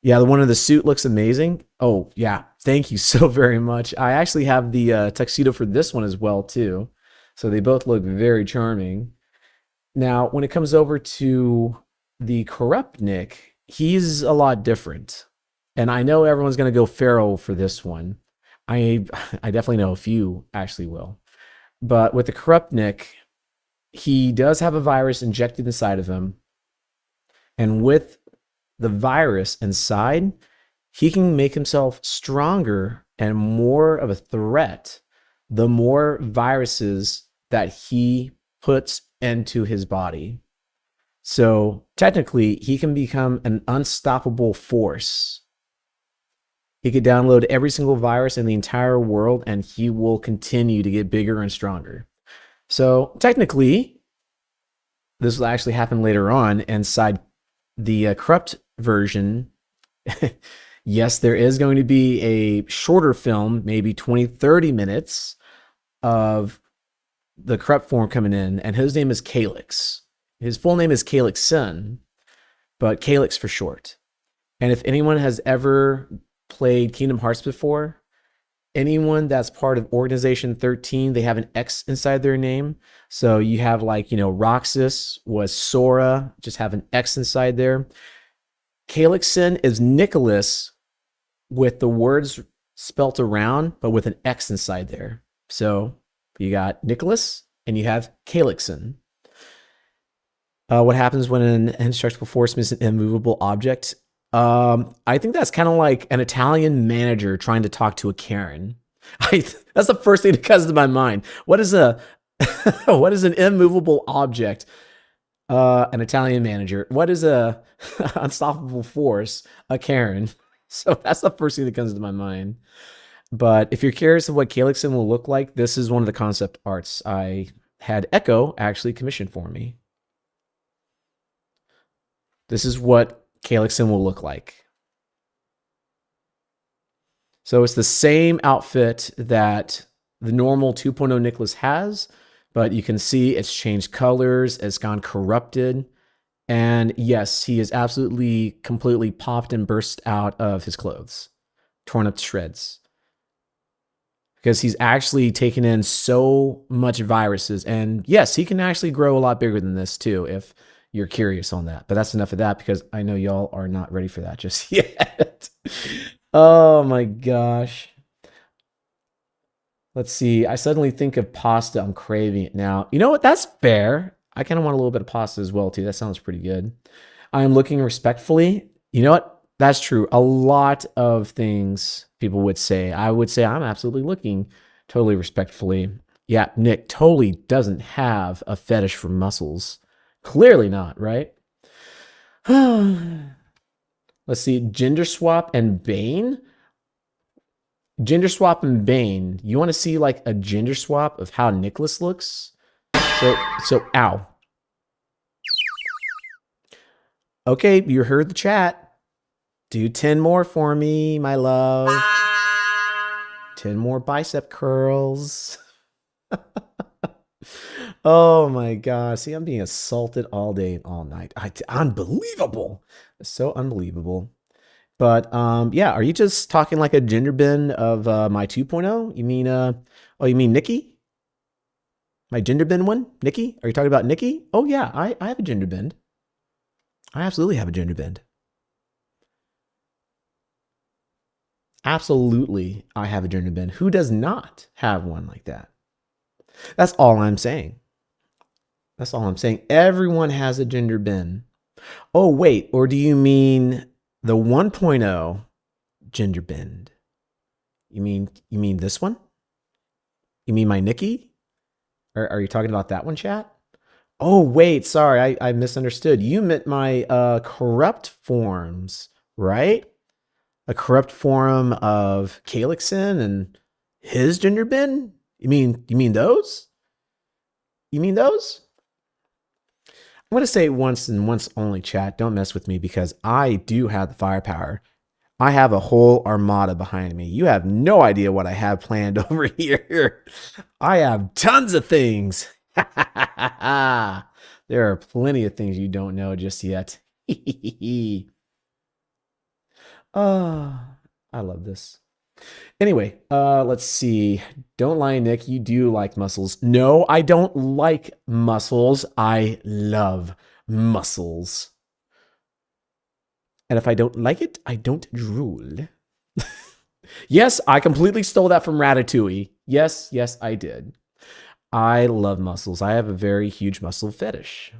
Yeah, the one in the suit looks amazing. Oh, yeah. Thank you so very much. I actually have the tuxedo for this one as well, too. So they both look very charming. Now, when it comes over to the corrupt Nick, he's a lot different. And I know everyone's going to go feral for this one. I definitely know a few actually will. But with the corrupt Nick, he does have a virus injected inside of him. And with the virus inside, he can make himself stronger and more of a threat the more viruses that he puts into his body. So technically, he can become an unstoppable force. He could download every single virus in the entire world and he will continue to get bigger and stronger. So technically, this will actually happen later on inside the corrupt version. Yes, there is going to be a shorter film, maybe 20-30 minutes of the corrupt form coming in, and his name is Calyx. His full name is Calyx Sun, but Calyx for short. And if anyone has ever played Kingdom Hearts before, anyone that's part of Organization 13, they have an X inside their name. So you have Roxas was Sora, just have an X inside there. Calyxin is Nicholas with the words spelt around, but with an X inside there. So you got Nicholas and you have Calyxin. What happens when an indestructible force meets an immovable object? I think that's kind of like an Italian manager trying to talk to a Karen. That's the first thing that comes to my mind. What is an immovable object? An Italian manager. What is a unstoppable force? A Karen. So that's the first thing that comes to my mind. But if you're curious of what Calyxin will look like, this is one of the concept arts I had Echo actually commissioned for me. This is what Calyxin will look like. So it's the same outfit that the normal 2.0 Nicholas has, but you can see it's changed colors, it's gone corrupted, and yes, he is absolutely completely popped and burst out of his clothes, torn up to shreds. Because he's actually taken in so much viruses, and yes, he can actually grow a lot bigger than this too, if you're curious on that. But that's enough of that, because I know y'all are not ready for that just yet. Oh my gosh. Let's see. I suddenly think of pasta. I'm craving it now. You know what? That's fair. I kind of want a little bit of pasta as well too. That sounds pretty good. I'm looking respectfully. You know what? That's true. A lot of things people would say. I would say I'm absolutely looking totally respectfully. Yeah, Nick totally doesn't have a fetish for muscles. Clearly not, right? Let's see. Gender swap and Bane. Gender swap and Bane. You want to see like a gender swap of how Nicholas looks? So, ow. Okay, you heard the chat. Do 10 more for me, my love. 10 more bicep curls. Oh my God. See, I'm being assaulted all day and all night. Unbelievable. So unbelievable. But yeah, are you just talking like a gender bend of my 2.0? You mean you mean Nikki? My gender bend one? Nikki? Are you talking about Nikki? Oh yeah, I have a gender bend. I absolutely have a gender bend. Absolutely, I have a gender bend. Who does not have one like that? That's all I'm saying. That's all I'm saying. Everyone has a gender bend. Oh, wait. Or do you mean the 1.0 gender bend? You mean this one? You mean my Nikki? Or are you talking about that one, chat? Oh, wait. Sorry, I misunderstood. You meant my corrupt forms, right? A corrupt form of Calixin and his gender bend? You mean those? You mean those? I'm going to say once and once only, chat. Don't mess with me because I do have the firepower. I have a whole armada behind me. You have no idea what I have planned over here. I have tons of things. There are plenty of things you don't know just yet. Oh, I love this. Anyway, let's see. Don't lie, Nick. You do like muscles. No, I don't like muscles. I love muscles. And if I don't like it, I don't drool. Yes, I completely stole that from Ratatouille. Yes, I did. I love muscles. I have a very huge muscle fetish.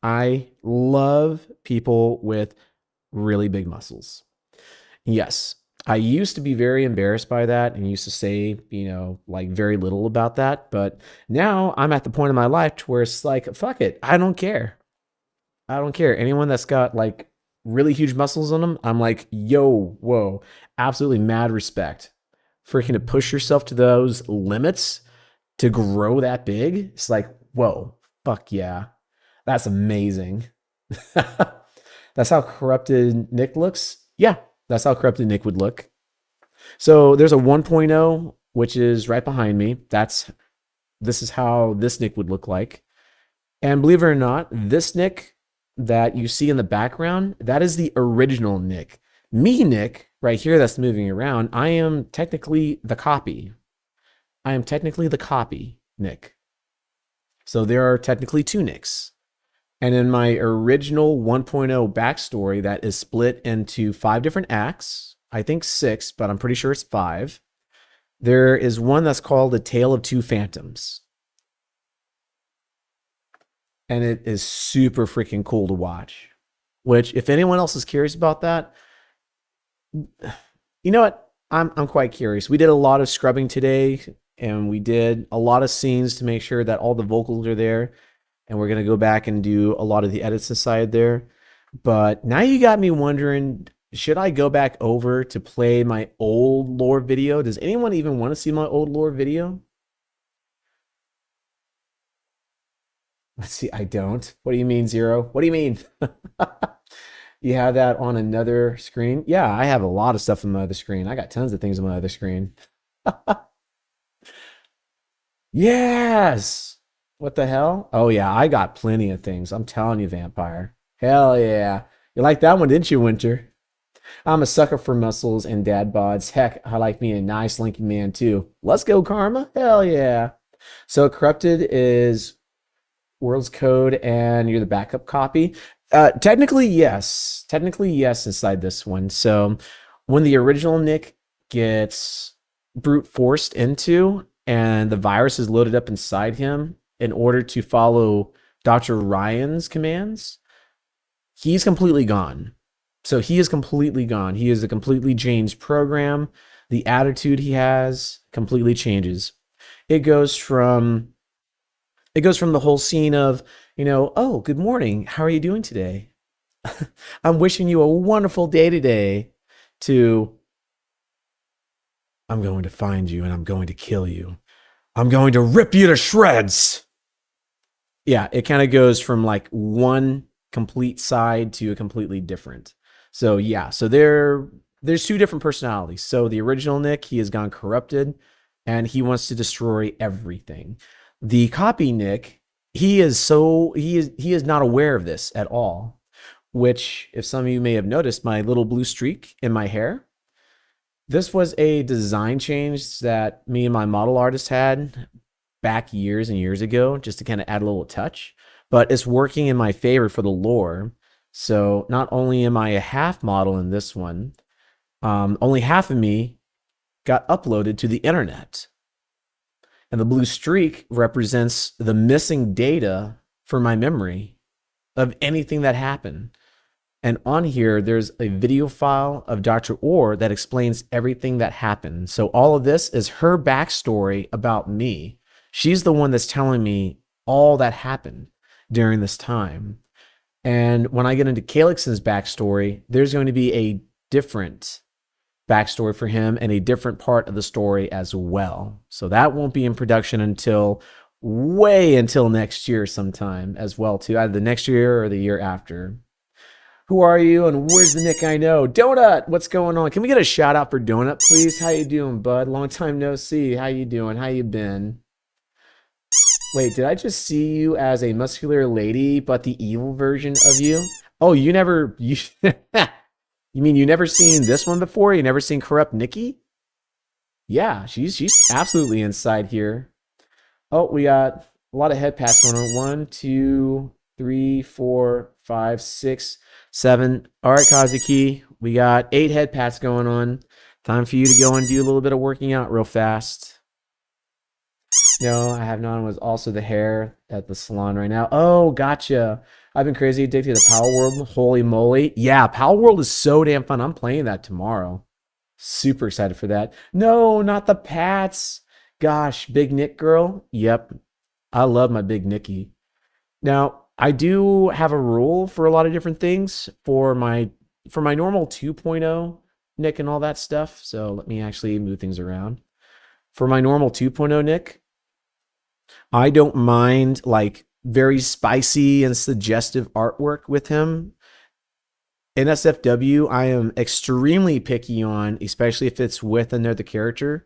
I love people with really big muscles. Yes, I used to be very embarrassed by that and used to say, like very little about that. But now I'm at the point in my life where it's like, fuck it. I don't care. I don't care. Anyone that's got like really huge muscles on them, I'm like, yo, whoa, absolutely mad respect. Freaking to push yourself to those limits to grow that big. It's like, whoa, fuck yeah. That's amazing. That's how corrupted Nick looks. Yeah, that's how corrupted Nick would look. So there's a 1.0, which is right behind me. This is how this Nick would look like. And believe it or not, this Nick that you see in the background, that is the original Nick. Me, Nick, right here that's moving around, I am technically the copy. I am technically the copy Nick. So there are technically two Nicks. And in my original 1.0 backstory that is split into 5 different acts, I think 6, but I'm pretty sure it's 5, there is one that's called A Tale of Two Phantoms. And it is super freaking cool to watch. Which, if anyone else is curious about that, you know what? I'm quite curious. We did a lot of scrubbing today, and we did a lot of scenes to make sure that all the vocals are there. And we're going to go back and do a lot of the edits inside there. But now you got me wondering, should I go back over to play my old lore video? Does anyone even want to see my old lore video? Let's see, I don't. What do you mean, Zero? What do you mean? You have that on another screen? Yeah, I have a lot of stuff on my other screen. I got tons of things on my other screen. Yes! What the hell? Oh yeah, I got plenty of things. I'm telling you, Vampire. Hell yeah. You like that one, didn't you, Winter? I'm a sucker for muscles and dad bods. Heck, I like me a nice linky man too. Let's go, Karma. Hell yeah. So Corrupted is World's Code and you're the backup copy. Technically, yes. Technically, yes, inside this one. So when the original Nick gets brute forced into and the virus is loaded up inside him in order to follow Dr. Ryan's commands, he's completely gone. So he is completely gone. He is a completely changed program. The attitude he has completely changes. It goes from the whole scene of, oh, good morning. How are you doing today? I'm wishing you a wonderful day today, to I'm going to find you and I'm going to kill you. I'm going to rip you to shreds. Yeah, it kind of goes from like one complete side to a completely different. So yeah, so there's two different personalities. So the original Nick, he has gone corrupted and he wants to destroy everything. The copy Nick, he is not aware of this at all, which, if some of you may have noticed, my little blue streak in my hair, this was a design change that me and my model artist had back years and years ago, just to kind of add a little touch, but it's working in my favor for the lore. So not only am I a half model in this one, only half of me got uploaded to the internet. And the blue streak represents the missing data for my memory of anything that happened. And on here, there's a video file of Dr. Orr that explains everything that happened. So all of this is her backstory about me. She's the one that's telling me all that happened during this time. And when I get into Calix's backstory, there's going to be a different backstory for him and a different part of the story as well. So that won't be in production until way until next year sometime as well, too. Either the next year or the year after. Who are you and where's the Nick I know? Donut, what's going on? Can we get a shout out for Donut, please? How you doing, bud? Long time no see. How you doing? How you been? Wait, did I just see you as a muscular lady, but the evil version of you? Oh, you you mean you never seen this one before? You never seen Corrupt Nikki? Yeah, she's absolutely inside here. Oh, we got a lot of head pats going on. 1, 2, 3, 4, 5, 6, 7. All right, Kazuki, we got 8 head pats going on. Time for you to go and do a little bit of working out real fast. No, I have not. It was also the hair at the salon right now. Oh, gotcha. I've been crazy addicted to Power World. Holy moly. Yeah, Power World is so damn fun. I'm playing that tomorrow. Super excited for that. No, not the Pats. Gosh, Big Nick girl. Yep. I love my Big Nicky. Now, I do have a rule for a lot of different things for my normal 2.0 Nick and all that stuff. So let me actually move things around. For my normal 2.0 Nick, I don't mind like very spicy and suggestive artwork with him. NSFW, I am extremely picky on, especially if it's with another character.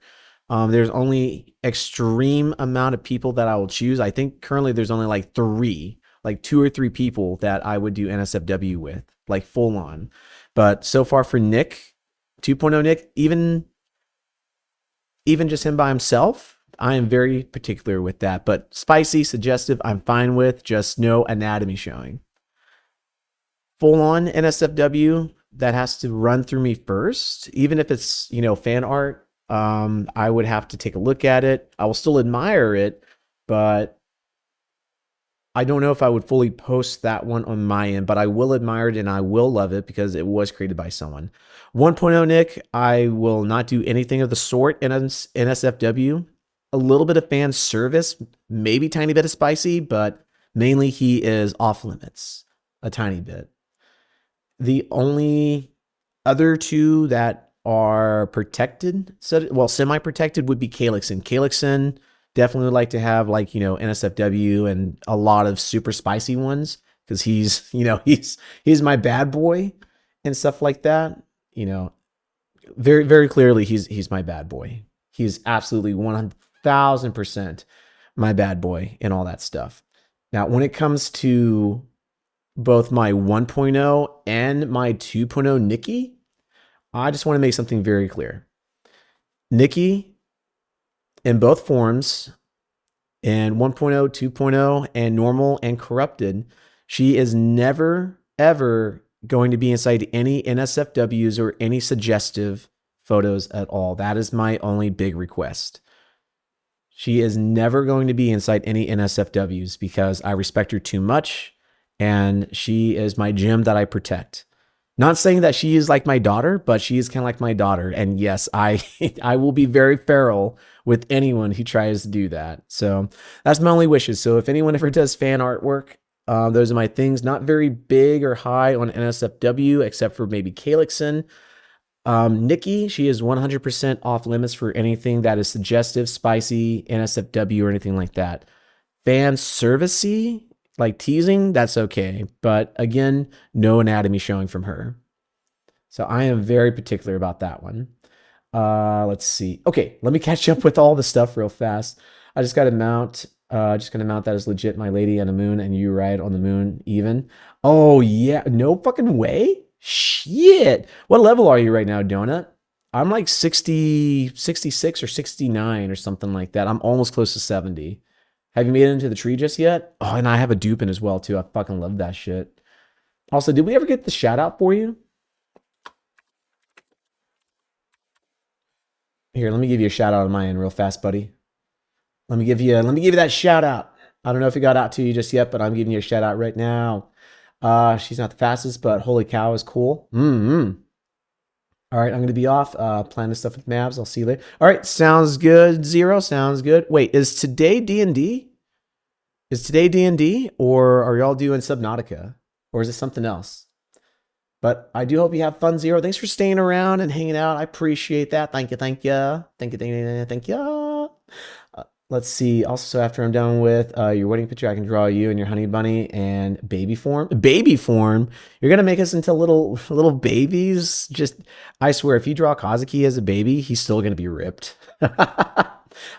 There's only extreme amount of people that I will choose. I think currently there's only like 2 or 3 people that I would do NSFW with, like full on. But so far for Nick, 2.0 Nick, even just him by himself, I am very particular with that. But spicy, suggestive, I'm fine with. Just no anatomy showing. Full on NSFW, that has to run through me first. Even if it's, fan art, I would have to take a look at it. I will still admire it, but I don't know if I would fully post that one on my end, but I will admire it and I will love it because it was created by someone. 1.0 Nick, I will not do anything of the sort in NSFW. A little bit of fan service, maybe tiny bit of spicy, but mainly he is off limits a tiny bit. The only other 2 that are protected, semi-protected, would be Calixon. Calixon definitely would like to have NSFW and a lot of super spicy ones because he's my bad boy and stuff like that. Very, very clearly he's my bad boy. He's absolutely 1,000% my bad boy and all that stuff. Now, when it comes to both my 1.0 and my 2.0 Nikki, I just want to make something very clear. Nikki, in both forms, in 1.0, 2.0, and normal and corrupted, she is never, ever going to be inside any NSFWs or any suggestive photos at all. That is my only big request. She is never going to be inside any NSFWs because I respect her too much and she is my gem that I protect. Not saying that she is like my daughter, but she is kind of like my daughter. And yes, I I will be very feral with anyone who tries to do that. So that's my only wishes. So if anyone ever does fan artwork, those are my things. Not very big or high on NSFW, except for maybe Calixon. Nikki, she is 100% off limits for anything that is suggestive, spicy, NSFW, or anything like that. Fan servicey, like teasing, that's okay. But again, no anatomy showing from her. So I am very particular about that one. Let's see. Okay, let me catch up with all the stuff real fast. I just got to mount. Just gonna mount that as legit my lady on the moon and you ride on the moon even. Oh yeah, no fucking way. Shit. What level are you right now, Donut? I'm like 60, 66 or 69 or something like that. I'm almost close to 70. Have you made it into the tree just yet? Oh, and I have a dupin as well too. I fucking love that shit. Also, did we ever get the shout out for you? Here, let me give you a shout out on my end real fast, buddy. Let me give you that shout out. I don't know if it got out to you just yet, but I'm giving you a shout out right now. She's not the fastest, but holy cow is cool. All right, I'm gonna be off. Planning stuff with Mavs. I'll see you later. All right, sounds good. Zero sounds good. Wait, is today D&D? Is today D&D, or are y'all doing Subnautica, or is it something else? But I do hope you have fun, Zero. Thanks for staying around and hanging out. I appreciate that. Thank you, thank you, thank you, thank you, thank you. Let's see. Also, so after I'm done with your wedding picture, I can draw you and your honey bunny and baby form. Baby form. You're gonna make us into little babies. Just, I swear, if you draw Kazuki as a baby, he's still gonna be ripped. I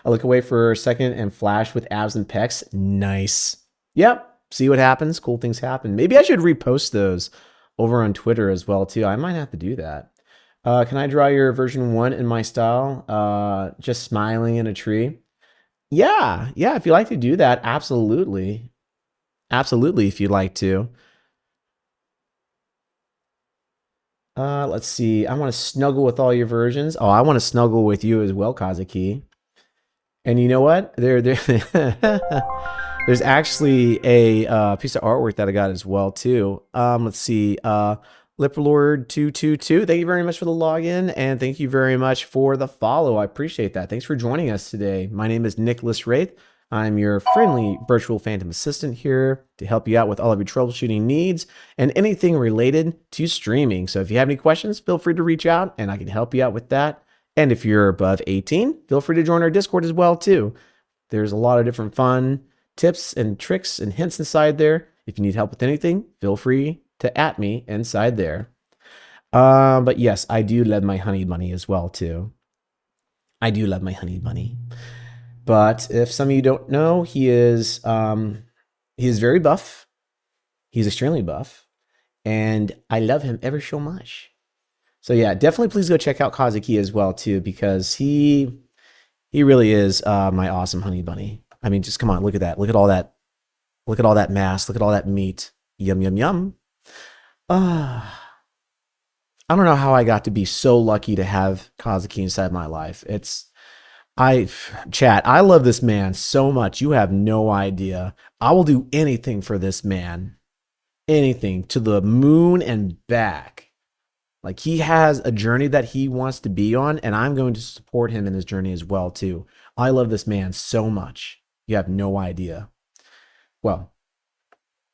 look away for a second and flash with abs and pecs. Nice. Yep. See what happens. Cool things happen. Maybe I should repost those over on Twitter as well too. I might have to do that. Can I draw your version 1 in my style? Just smiling in a tree. Yeah, if you like to do that, absolutely. Absolutely, if you'd like to. Let's see. I want to snuggle with all your versions. Oh, I want to snuggle with you as well, Kazuki. And you know what? There's actually a piece of artwork that I got as well too. Let's see. Lipperlord222. Thank you very much for the login, and thank you very much for the follow. I appreciate that. Thanks for joining us today. My name is Nicholas Wraith. I'm your friendly virtual phantom assistant here to help you out with all of your troubleshooting needs and anything related to streaming. So if you have any questions, feel free to reach out and I can help you out with that. And if you're above 18, feel free to join our Discord as well too. There's a lot of different fun tips and tricks and hints inside there. If you need help with anything, feel free to at me inside there. But yes, I do love my honey bunny as well too. I do love my honey bunny. But if some of you don't know, he is very buff. He's extremely buff, and I love him ever so much. So yeah, definitely please go check out Kazuki as well too, because he really is my awesome honey bunny. I mean, just come on, look at that. Look at all that. Look at all that mass. Look at all that meat. Yum, yum, yum. I don't know how I got to be so lucky to have Kazuki inside my life. Chat, I love this man so much. You have no idea. I will do anything for this man. Anything to the moon and back. Like, he has a journey that he wants to be on, and I'm going to support him in his journey as well too. I love this man so much. You have no idea. Well,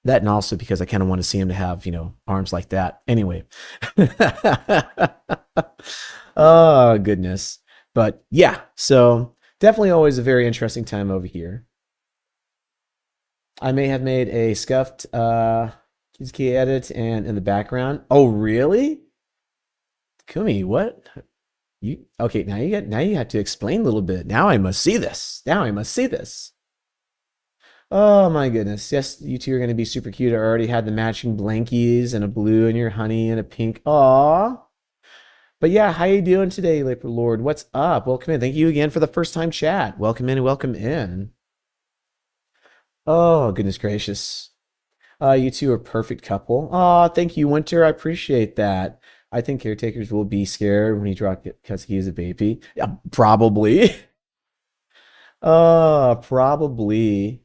that, and also because I kind of want to see him to have, arms like that. Anyway. Oh, goodness. But yeah, so definitely always a very interesting time over here. I may have made a scuffed key edit and in the background. Oh, really? Kumi, what? Okay, now you have to explain a little bit. Now I must see this. Oh my goodness. Yes, you two are going to be super cute. I already had the matching blankies and a blue and your honey and a pink. Aw. But yeah, how you doing today, Leper Lord? What's up? Welcome in. Thank you again for the first time chat. Welcome in and welcome in. Oh, goodness gracious. You two are a perfect couple. Aw, thank you, Winter. I appreciate that. I think caretakers will be scared when he drops Kazuki as a baby. Yeah, probably. Probably.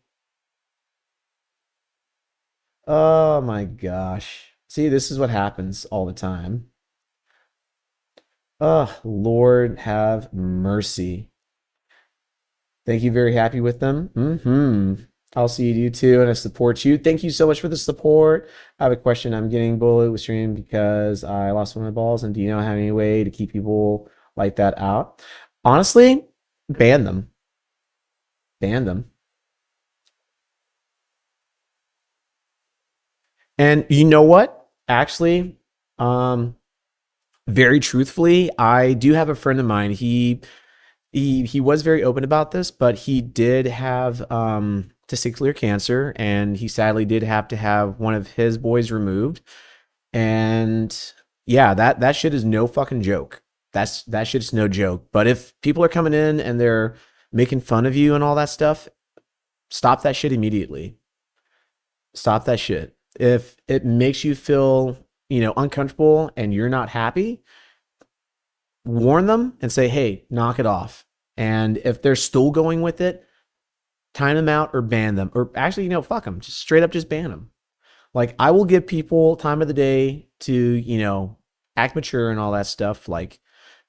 Oh my gosh. See, this is what happens all the time. Oh, Lord have mercy. Thank you. Very happy with them. I'll see you too, and I support you. Thank you so much for the support. I have a question. I'm getting bullied with stream because I lost one of my balls, and do you know have any way to keep people like that out? Honestly, ban them. Ban them. And you know what? Actually, very truthfully, I do have a friend of mine. He was very open about this, but he did have testicular cancer, and he sadly did have to have one of his boys removed. And yeah, that shit is no fucking joke. That shit's no joke. But if people are coming in and they're making fun of you and all that stuff, stop that shit immediately. Stop that shit. If it makes you feel, uncomfortable and you're not happy, warn them and say, hey, knock it off. And if they're still going with it, time them out or ban them. Or actually, fuck them. Just straight up just ban them. Like, I will give people time of the day to, act mature and all that stuff. Like,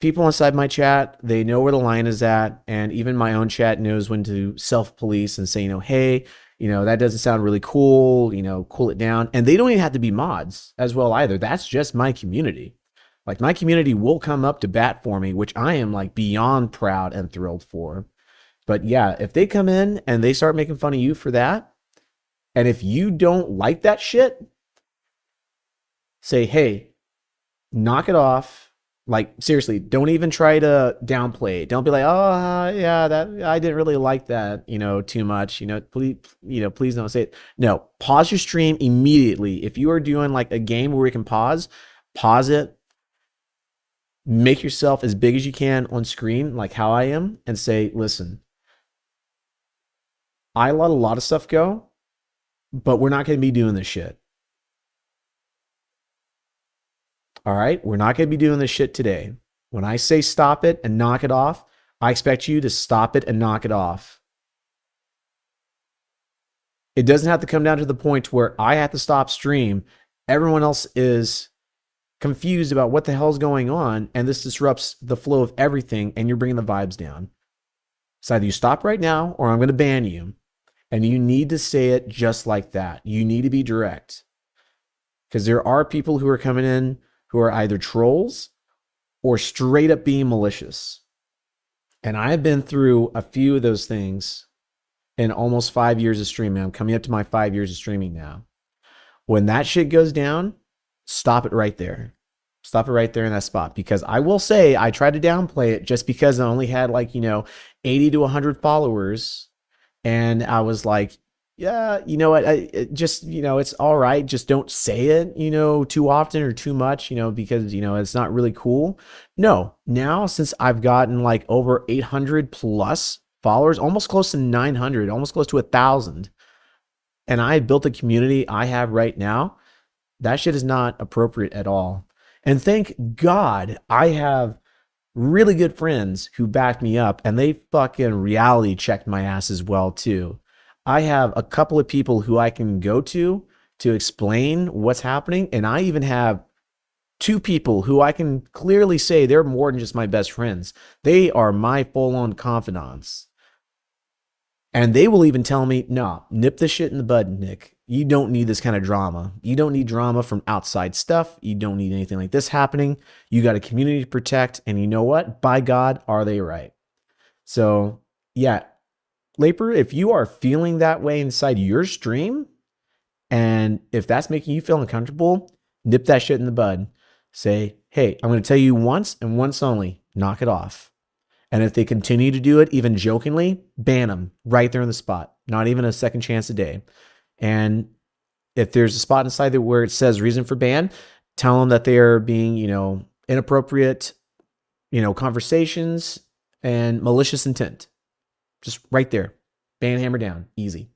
people inside my chat, they know where the line is at. And even my own chat knows when to self-police and say, hey, that doesn't sound really cool, cool it down. And they don't even have to be mods as well either. That's just my community. Like, my community will come up to bat for me, which I am like beyond proud and thrilled for. But yeah, if they come in and they start making fun of you for that, and if you don't like that shit, say, hey, knock it off. Like, seriously, don't even try to downplay it. Don't be like, oh, yeah, that I didn't really like that, too much. Please don't say it. No, pause your stream immediately. If you are doing like a game where we can pause it, make yourself as big as you can on screen, like how I am, and say, listen, I let a lot of stuff go, but we're not going to be doing this shit. All right? We're not going to be doing this shit today. When I say stop it and knock it off, I expect you to stop it and knock it off. It doesn't have to come down to the point where I have to stop stream. Everyone else is confused about what the hell's going on, and this disrupts the flow of everything, and you're bringing the vibes down. So either you stop right now, or I'm going to ban you. And you need to say it just like that. You need to be direct. Because there are people who are coming in who are either trolls or straight up being malicious. And I've been through a few of those things in almost 5 years of streaming. I'm coming up to my 5 years of streaming now. When that shit goes down, stop it right there. Stop it right there in that spot. Because I will say, I tried to downplay it just because I only had 80 to 100 followers. And I was like, yeah, you know what? It's all right. Just don't say it, too often or too much, because, it's not really cool. No, now since I've gotten like over 800 plus followers, almost close to 900, almost close to 1,000, and I built a community I have right now, that shit is not appropriate at all. And thank God I have really good friends who backed me up, and they fucking reality checked my ass as well too. I have a couple of people who I can go to explain what's happening, and I even have 2 people who I can clearly say they're more than just my best friends. They are my full-on confidants. And they will even tell me, nah, nip this shit in the bud, Nick. You don't need this kind of drama. You don't need drama from outside stuff. You don't need anything like this happening. You got a community to protect. And you know what? By God, are they right? So, yeah, Laper, if you are feeling that way inside your stream, and if that's making you feel uncomfortable, nip that shit in the bud. Say, hey, I'm going to tell you once and once only, knock it off. And if they continue to do it, even jokingly, ban them right there on the spot. Not even a second chance a day. And if there's a spot inside there where it says reason for ban, tell them that they are being, inappropriate, conversations and malicious intent. Just right there. Ban, hammer down. Easy.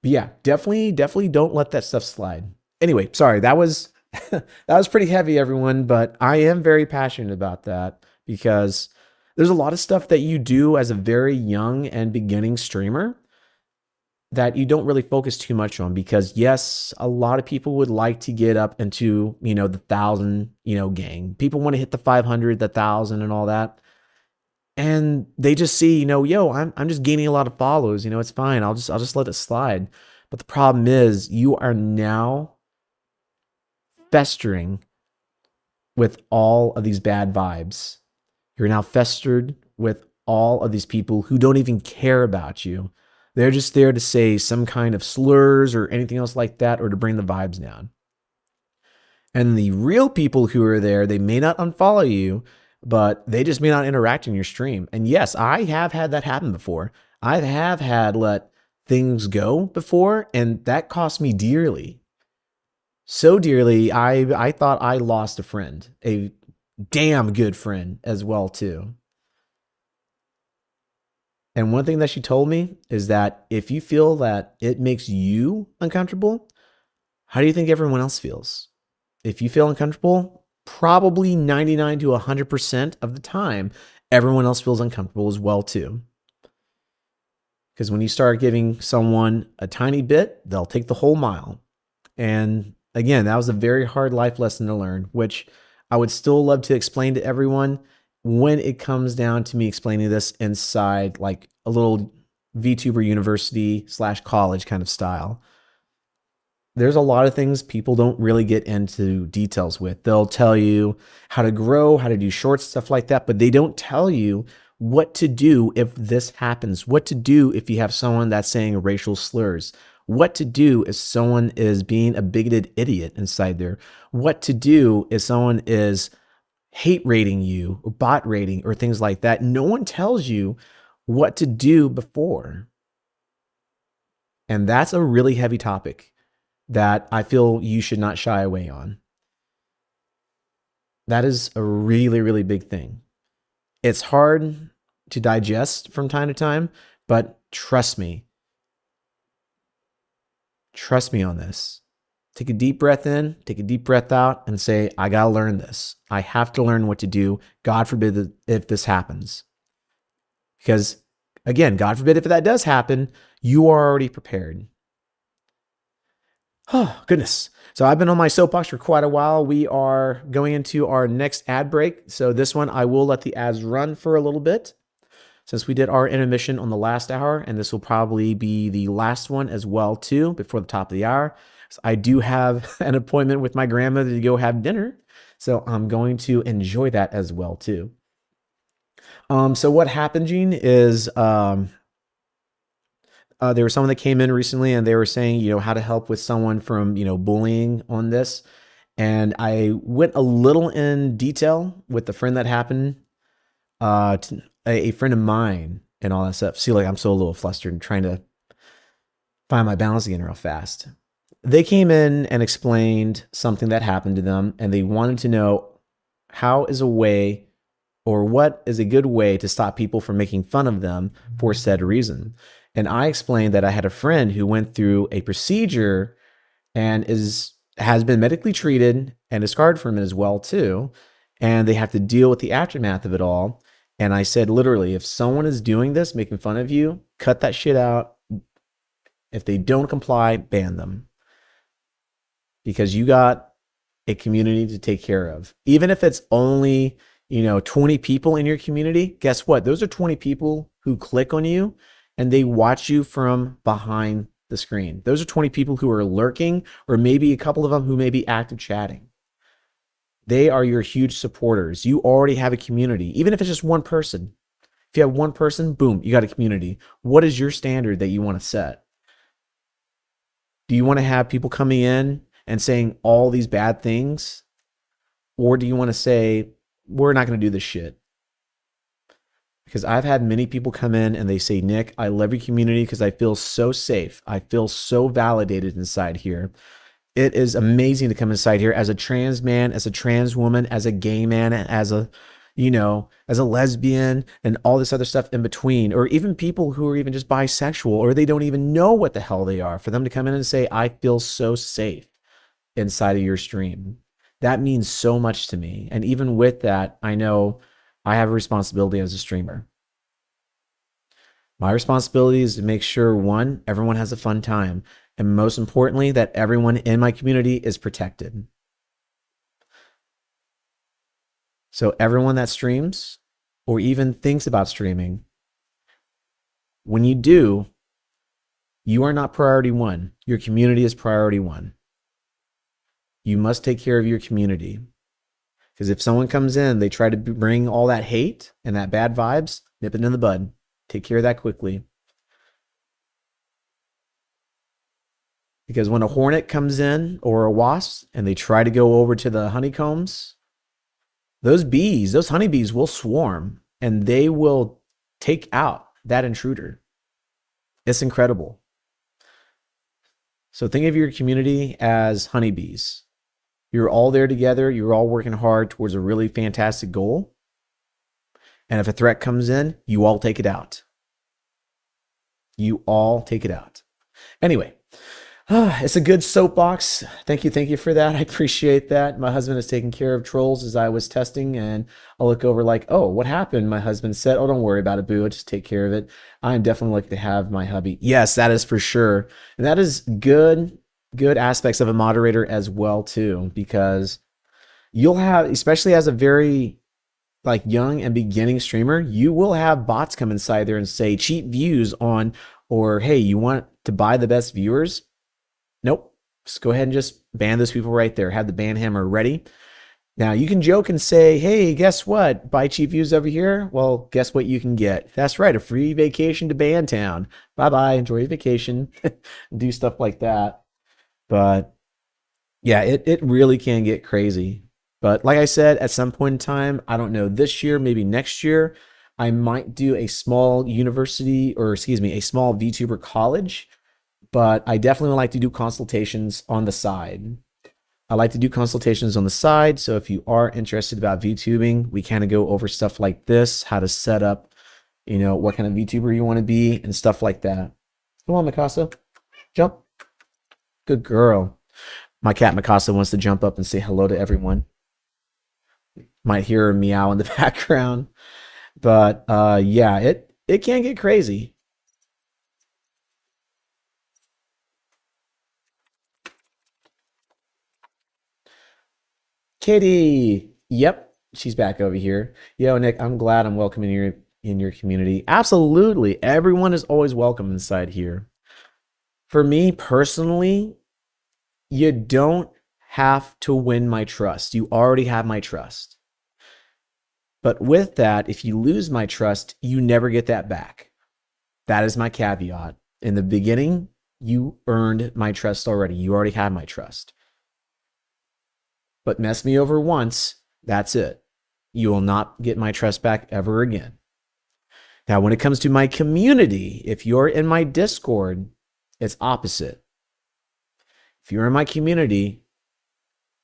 But yeah, definitely don't let that stuff slide. Anyway, sorry, that was that was pretty heavy, everyone, but I am very passionate about that because there's a lot of stuff that you do as a very young and beginning streamer that you don't really focus too much on, because yes, a lot of people would like to get up into, the 1,000, gang. People want to hit the 500, the 1,000 and all that. And they just see, yo, I'm just gaining a lot of follows, it's fine. I'll just let it slide. But the problem is you are now festering with all of these bad vibes. You're now festered with all of these people who don't even care about you. They're just there to say some kind of slurs or anything else like that, or to bring the vibes down. And the real people who are there, they may not unfollow you, but they just may not interact in your stream. And yes, I have had that happen before. I have had let things go before, and that cost me dearly. So dearly, I thought I lost a friend, a damn good friend as well too. And one thing that she told me is that if you feel that it makes you uncomfortable, how do you think everyone else feels? If you feel uncomfortable, probably 99 to 100% of the time, everyone else feels uncomfortable as well too. Because when you start giving someone a tiny bit, they'll take the whole mile. And again, that was a very hard life lesson to learn, which I would still love to explain to everyone when it comes down to me explaining this inside like a little VTuber university / college kind of style. There's a lot of things people don't really get into details with. They'll tell you how to grow, how to do shorts, stuff like that, but they don't tell you what to do if this happens, what to do if you have someone that's saying racial slurs, what to do if someone is being a bigoted idiot inside there, what to do if someone is hate rating you or bot rating or things like that. No one tells you what to do before. And that's a really heavy topic that I feel you should not shy away on. That is a really, really big thing. It's hard to digest from time to time, but trust me. Trust me on this. Take a deep breath in, take a deep breath out, and say, I got to learn this. I have to learn what to do. God forbid if this happens. Because, again, God forbid if that does happen, you are already prepared. Oh, goodness. So I've been on my soapbox for quite a while. We are going into our next ad break. So this one, I will let the ads run for a little bit, since we did our intermission on the last hour, and this will probably be the last one as well too, before the top of the hour. So I do have an appointment with my grandmother to go have dinner, so I'm going to enjoy that as well too. So what happened, Gene, is there was someone that came in recently, and they were saying, how to help with someone from, bullying on this. And I went a little in detail with the friend that happened, a friend of mine and all that stuff. See, like I'm so a little flustered and trying to find my balance again real fast. They came in and explained something that happened to them, and they wanted to know how is a way, or what is a good way to stop people from making fun of them for said reason. And I explained that I had a friend who went through a procedure and has been medically treated and is scarred from it as well too. And they have to deal with the aftermath of it all. And I said, literally, if someone is doing this, making fun of you, cut that shit out. If they don't comply, ban them. Because you got a community to take care of. Even if it's only, 20 people in your community, guess what? Those are 20 people who click on you and they watch you from behind the screen. Those are 20 people who are lurking, or maybe a couple of them who may be active chatting. They are your huge supporters. You already have a community, even if it's just one person. If you have one person, boom, you got a community. What is your standard that you want to set? Do you want to have people coming in and saying all these bad things? Or do you want to say, we're not going to do this shit? Because I've had many people come in and they say, Nick, I love your community because I feel so safe. I feel so validated inside here. It is amazing to come inside here as a trans man, as a trans woman, as a gay man, as a, as a lesbian, and all this other stuff in between, or even people who are even just bisexual, or they don't even know what the hell they are, for them to come in and say, I feel so safe inside of your stream. That means so much to me. And even with that, I know I have a responsibility as a streamer. My responsibility is to make sure, one, everyone has a fun time, and most importantly, that everyone in my community is protected. So everyone that streams or even thinks about streaming, when you do, you are not priority one. Your community is priority one. You must take care of your community. Because if someone comes in, they try to bring all that hate and that bad vibes, nip it in the bud. Take care of that quickly. Because when a hornet comes in or a wasp and they try to go over to the honeycombs, those bees, those honeybees will swarm and they will take out that intruder. It's incredible. So think of your community as honeybees. You're all there together. You're all working hard towards a really fantastic goal. And if a threat comes in, you all take it out. You all take it out. Anyway, it's a good soapbox. Thank you for that. I appreciate that. My husband is taking care of trolls as I was testing, and I'll look over like, oh, what happened? My husband said, oh, don't worry about it, boo. I'll just take care of it. I'm definitely like to have my hubby. Yes, that is for sure. And that is good aspects of a moderator as well, too, because you'll have, especially as a very like young and beginning streamer, you will have bots come inside there and say cheap views on, or hey, you want to buy the best viewers? Nope. Just go ahead and just ban those people right there. Have the ban hammer ready. Now you can joke and say, hey, guess what? Buy cheap views over here. Well, guess what you can get? That's right. A free vacation to Bantown. Bye-bye. Enjoy your vacation. Do stuff like that. But yeah, it really can get crazy. But like I said, at some point in time, I don't know, this year, maybe next year, I might do a small university, or excuse me, a small VTuber college. But I definitely would like to do consultations on the side. I like to do consultations on the side. So if you are interested about VTubing, we kind of go over stuff like this, how to set up, you know, what kind of VTuber you want to be and stuff like that. Come on, Mikasa. Jump. Good girl. My cat Mikasa wants to jump up and say hello to everyone. Might hear her meow in the background. But yeah, it can get crazy. Kitty. Yep, she's back over here. Yo, Nick, I'm glad I'm welcoming you in your community. Absolutely. Everyone is always welcome inside here. For me personally, you don't have to win my trust. You already have my trust. But with that, if you lose my trust, you never get that back. That is my caveat. In the beginning, you earned my trust already. You already have my trust. But mess me over once, that's it. You will not get my trust back ever again. Now, when it comes to my community, if you're in my Discord, it's opposite. If you're in my community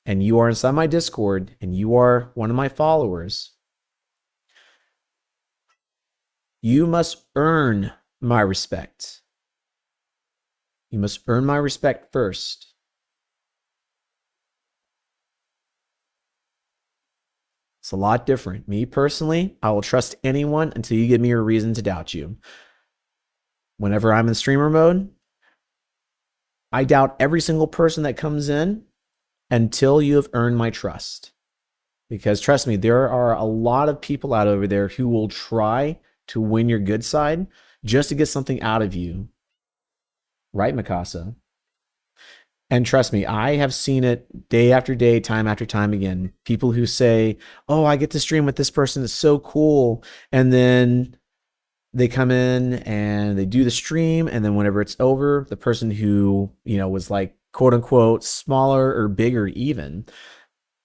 and you are inside my Discord and you are one of my followers, you must earn my respect. You must earn my respect first. It's a lot different. Me personally, I will trust anyone until you give me a reason to doubt you. Whenever I'm in streamer mode, I doubt every single person that comes in until you have earned my trust. Because trust me, there are a lot of people out over there who will try to win your good side just to get something out of you. Right, Mikasa? And trust me, I have seen it day after day, time after time again. People who say, oh, I get to stream with this person. It's so cool. And then they come in and they do the stream. And then whenever it's over, the person who, you know, was like, quote unquote, smaller or bigger even,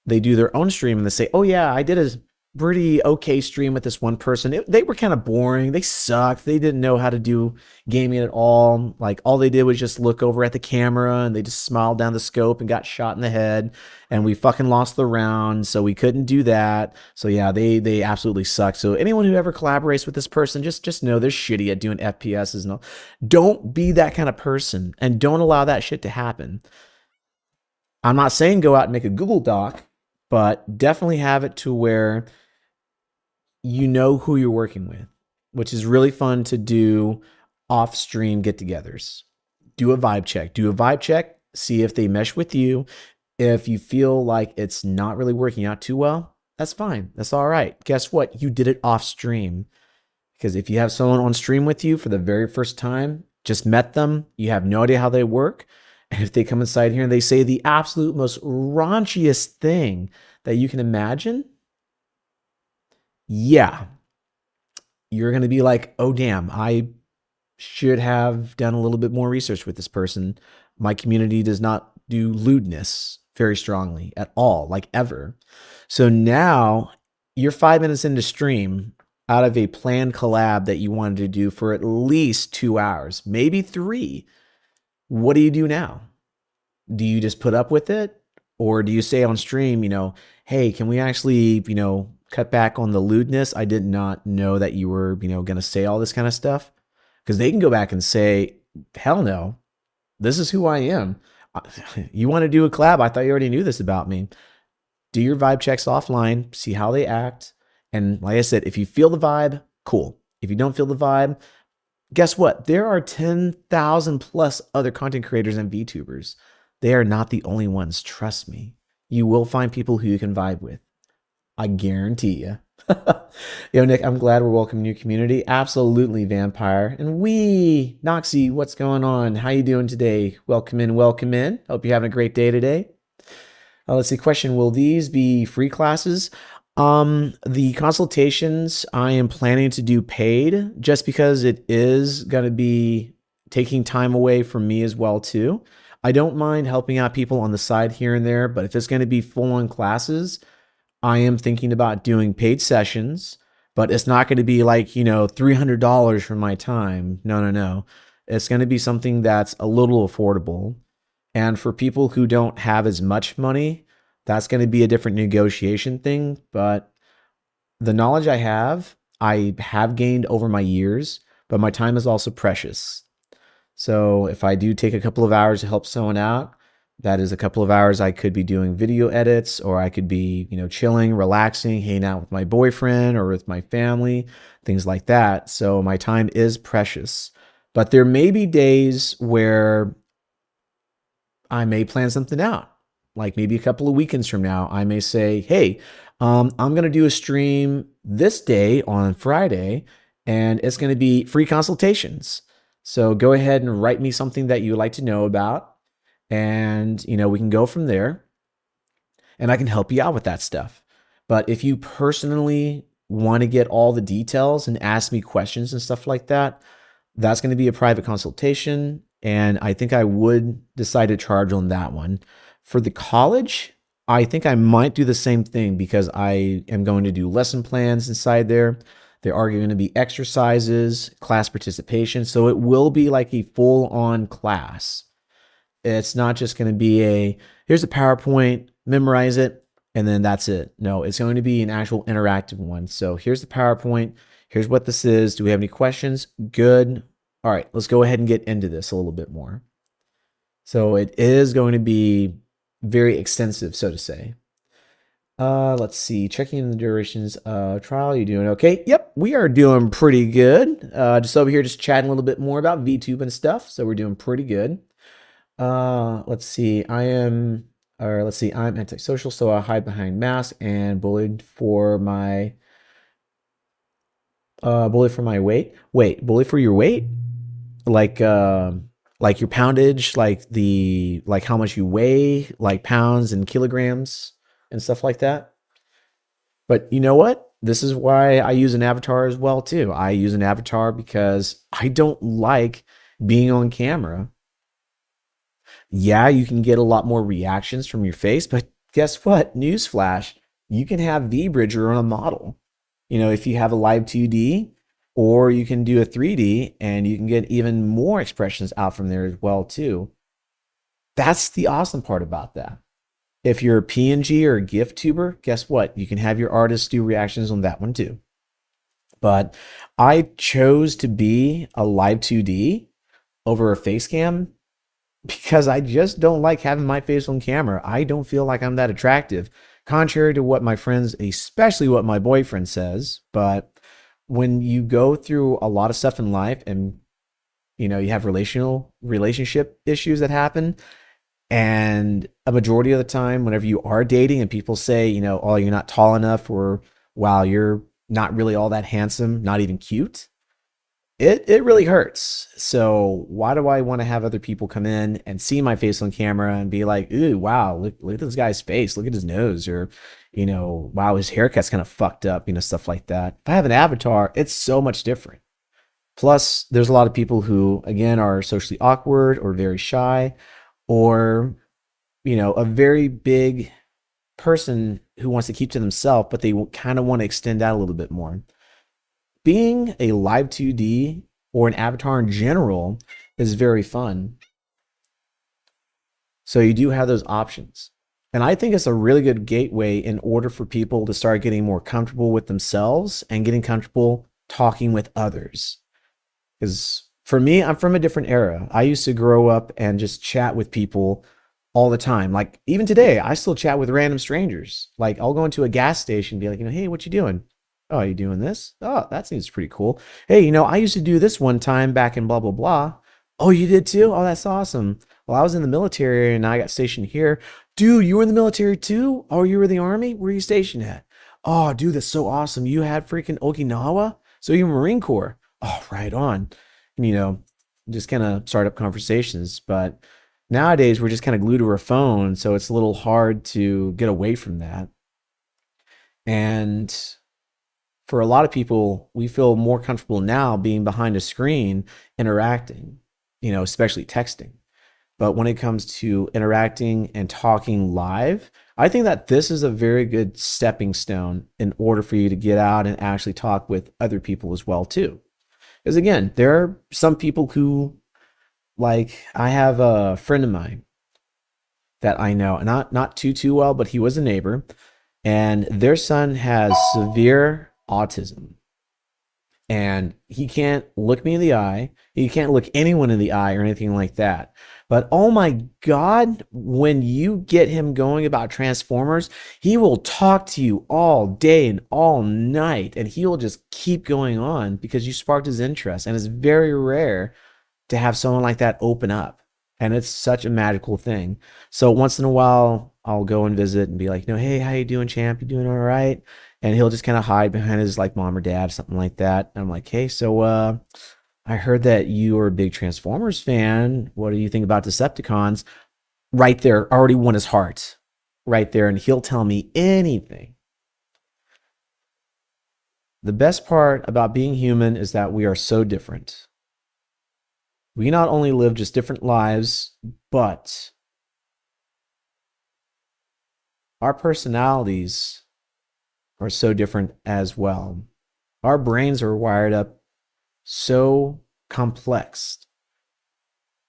they do their own stream and they say, oh yeah, I did a pretty okay stream with this one person. They were kind of boring. They sucked. They didn't know how to do gaming at all. Like all they did was just look over at the camera and they just smiled down the scope and got shot in the head. And we fucking lost the round. So we couldn't do that. So yeah, they absolutely suck. So anyone who ever collaborates with this person, just know they're shitty at doing FPSs and all. Don't be that kind of person and don't allow that shit to happen. I'm not saying go out and make a Google Doc, but definitely have it to where you know who you're working with. which is really fun to do off-stream get-togethers. Do a vibe check. Do a vibe check. See if they mesh with you. If you feel like it's not really working out too well, that's fine. That's all right. Guess what? You did it off-stream. Because if you have someone on stream with you for the very first time, just met them, you have no idea how they work, and if they come inside here and they say the absolute most raunchiest thing that you can imagine, yeah, you're going to be like, oh, damn, I should have done a little bit more research with this person. My community does not do lewdness very strongly at all, like ever. So now you're 5 minutes into stream out of a planned collab that you wanted to do for at least 2 hours, maybe 3. What do you do now? Do you just put up with it? Or do you say on stream, hey, can we actually, cut back on the lewdness? I did not know that you were, going to say all this kind of stuff. Because they can go back and say, hell no, this is who I am. You want to do a collab? I thought you already knew this about me. Do your vibe checks offline, see how they act. And like I said, if you feel the vibe, cool. If you don't feel the vibe, guess what? There are 10,000 plus other content creators and VTubers. They are not the only ones. Trust me. You will find people who you can vibe with. I guarantee you. Nick, I'm glad we're welcoming your community. Absolutely, Vampire. And Noxie, what's going on? How you doing today? Welcome in, welcome in. Hope you're having a great day today. Let's see, question, will these be free classes? The consultations I am planning to do paid just because it is going to be taking time away from me as well too. I don't mind helping out people on the side here and there, but if it's going to be full-on classes, I am thinking about doing paid sessions, but it's not going to be like, $300 for my time. No. It's going to be something that's a little affordable. And for people who don't have as much money, that's going to be a different negotiation thing. But the knowledge I have gained over my years, but my time is also precious. So if I do take a couple of hours to help someone out, that is a couple of hours I could be doing video edits, or I could be, chilling, relaxing, hanging out with my boyfriend or with my family, things like that. So my time is precious. But there may be days where I may plan something out. Like maybe a couple of weekends from now, I may say, hey, I'm going to do a stream this day on Friday, and it's going to be free consultations. So go ahead and write me something that you would like to know about. And, we can go from there, and I can help you out with that stuff. But if you personally want to get all the details and ask me questions and stuff like that, that's going to be a private consultation. And I think I would decide to charge on that one. For the college, I think I might do the same thing because I am going to do lesson plans inside there. There are going to be exercises, class participation. So it will be like a full-on class. It's not just going to be here's a PowerPoint, memorize it, and then that's it. No, it's going to be an actual interactive one. So here's the PowerPoint. Here's what this is. Do we have any questions? Good. All right, let's go ahead and get into this a little bit more. So it is going to be very extensive, so to say. Let's see. Checking in the durations of trial. You doing okay? Yep, we are doing pretty good. Just over here, just chatting a little bit more about VTube and stuff. So we're doing pretty good. Let's see. I'm antisocial, so I hide behind masks and bullied for my weight. Wait, bully for your weight? Like your poundage, like how much you weigh, like pounds and kilograms and stuff like that. But you know what? This is why I use an avatar as well too. I use an avatar because I don't like being on camera. Yeah, you can get a lot more reactions from your face, but guess what? Newsflash, you can have VBridger on a model. If you have a live 2D, or you can do a 3D, and you can get even more expressions out from there as well too. That's the awesome part about that. If you're a PNG or a GIF tuber, guess what? You can have your artists do reactions on that one too. But I chose to be a live 2D over a face cam because I just don't like having my face on camera. I don't feel like I'm that attractive, contrary to what my friends, especially what my boyfriend says. But when you go through a lot of stuff in life and you have relationship issues that happen, and a majority of the time whenever you are dating and people say, oh, you're not tall enough, or wow, you're not really all that handsome, not even cute, it really hurts. So why do I want to have other people come in and see my face on camera and be like, ooh, wow, look at this guy's face, look at his nose, or wow, his haircut's kind of fucked up, stuff like that. If I have an avatar, it's so much different. Plus, there's a lot of people who, again, are socially awkward or very shy, or a very big person who wants to keep to themselves, but they kind of want to extend out a little bit more. Being a live 2D or an avatar in general is very fun. So you do have those options. And I think it's a really good gateway in order for people to start getting more comfortable with themselves and getting comfortable talking with others. Because for me, I'm from a different era. I used to grow up and just chat with people all the time. Like even today, I still chat with random strangers. Like I'll go into a gas station and be like, hey, what you doing? Oh, you doing this? Oh, that seems pretty cool. Hey, I used to do this one time back in blah, blah, blah. Oh, you did too? Oh, that's awesome. Well, I was in the military and I got stationed here. Dude, you were in the military too? Oh, you were in the Army? Where are you stationed at? Oh, dude, that's so awesome. You had freaking Okinawa? So you're Marine Corps. Oh, right on. And, just kind of start up conversations. But nowadays, we're just kind of glued to our phone. So it's a little hard to get away from that. And for a lot of people, we feel more comfortable now being behind a screen, interacting, especially texting. But when it comes to interacting and talking live, I think that this is a very good stepping stone in order for you to get out and actually talk with other people as well, too. Because again, there are some people who, like, I have a friend of mine that I know, not too well, but he was a neighbor, and their son has severe autism. And he can't look me in the eye. He can't look anyone in the eye or anything like that. But oh my God, when you get him going about Transformers, he will talk to you all day and all night. And he will just keep going on because you sparked his interest. And it's very rare to have someone like that open up. And it's such a magical thing. So once in a while, I'll go and visit and be like, hey, how you doing, champ? You doing all right? And he'll just kind of hide behind his like mom or dad, something like that. And I'm like, hey, so I heard that you are a big Transformers fan. What do you think about Decepticons? Right there, already won his heart. Right there, and he'll tell me anything. The best part about being human is that we are so different. We not only live just different lives, but our personalities are so different as well. Our brains are wired up so complex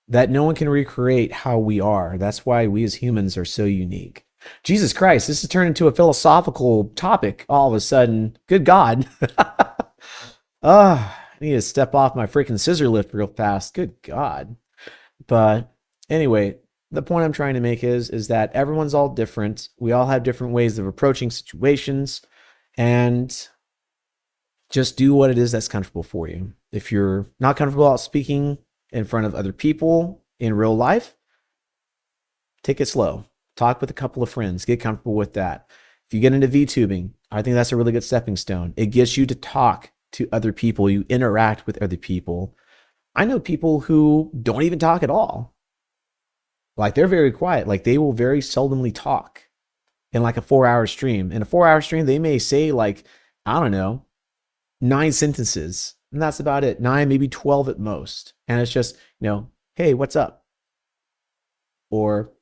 that no one can recreate how we are. That's why we as humans are so unique. Jesus Christ, this has turned into a philosophical topic all of a sudden. Good God. I need to step off my freaking scissor lift real fast. Good God. But anyway, the point I'm trying to make is that everyone's all different. We all have different ways of approaching situations, and just do what it is that's comfortable for you. If you're not comfortable out speaking in front of other people in real life, take it slow. Talk with a couple of friends. Get comfortable with that. If you get into VTubing, I think that's a really good stepping stone. It gets you to talk to other people. You interact with other people. I know people who don't even talk at all. Like, they're very quiet. Like, they will very seldomly talk in like a 4-hour stream. In a 4-hour stream, they may say like, I don't know, 9 sentences. And that's about it. 9, maybe 12 at most. And it's just, hey, what's up? Or,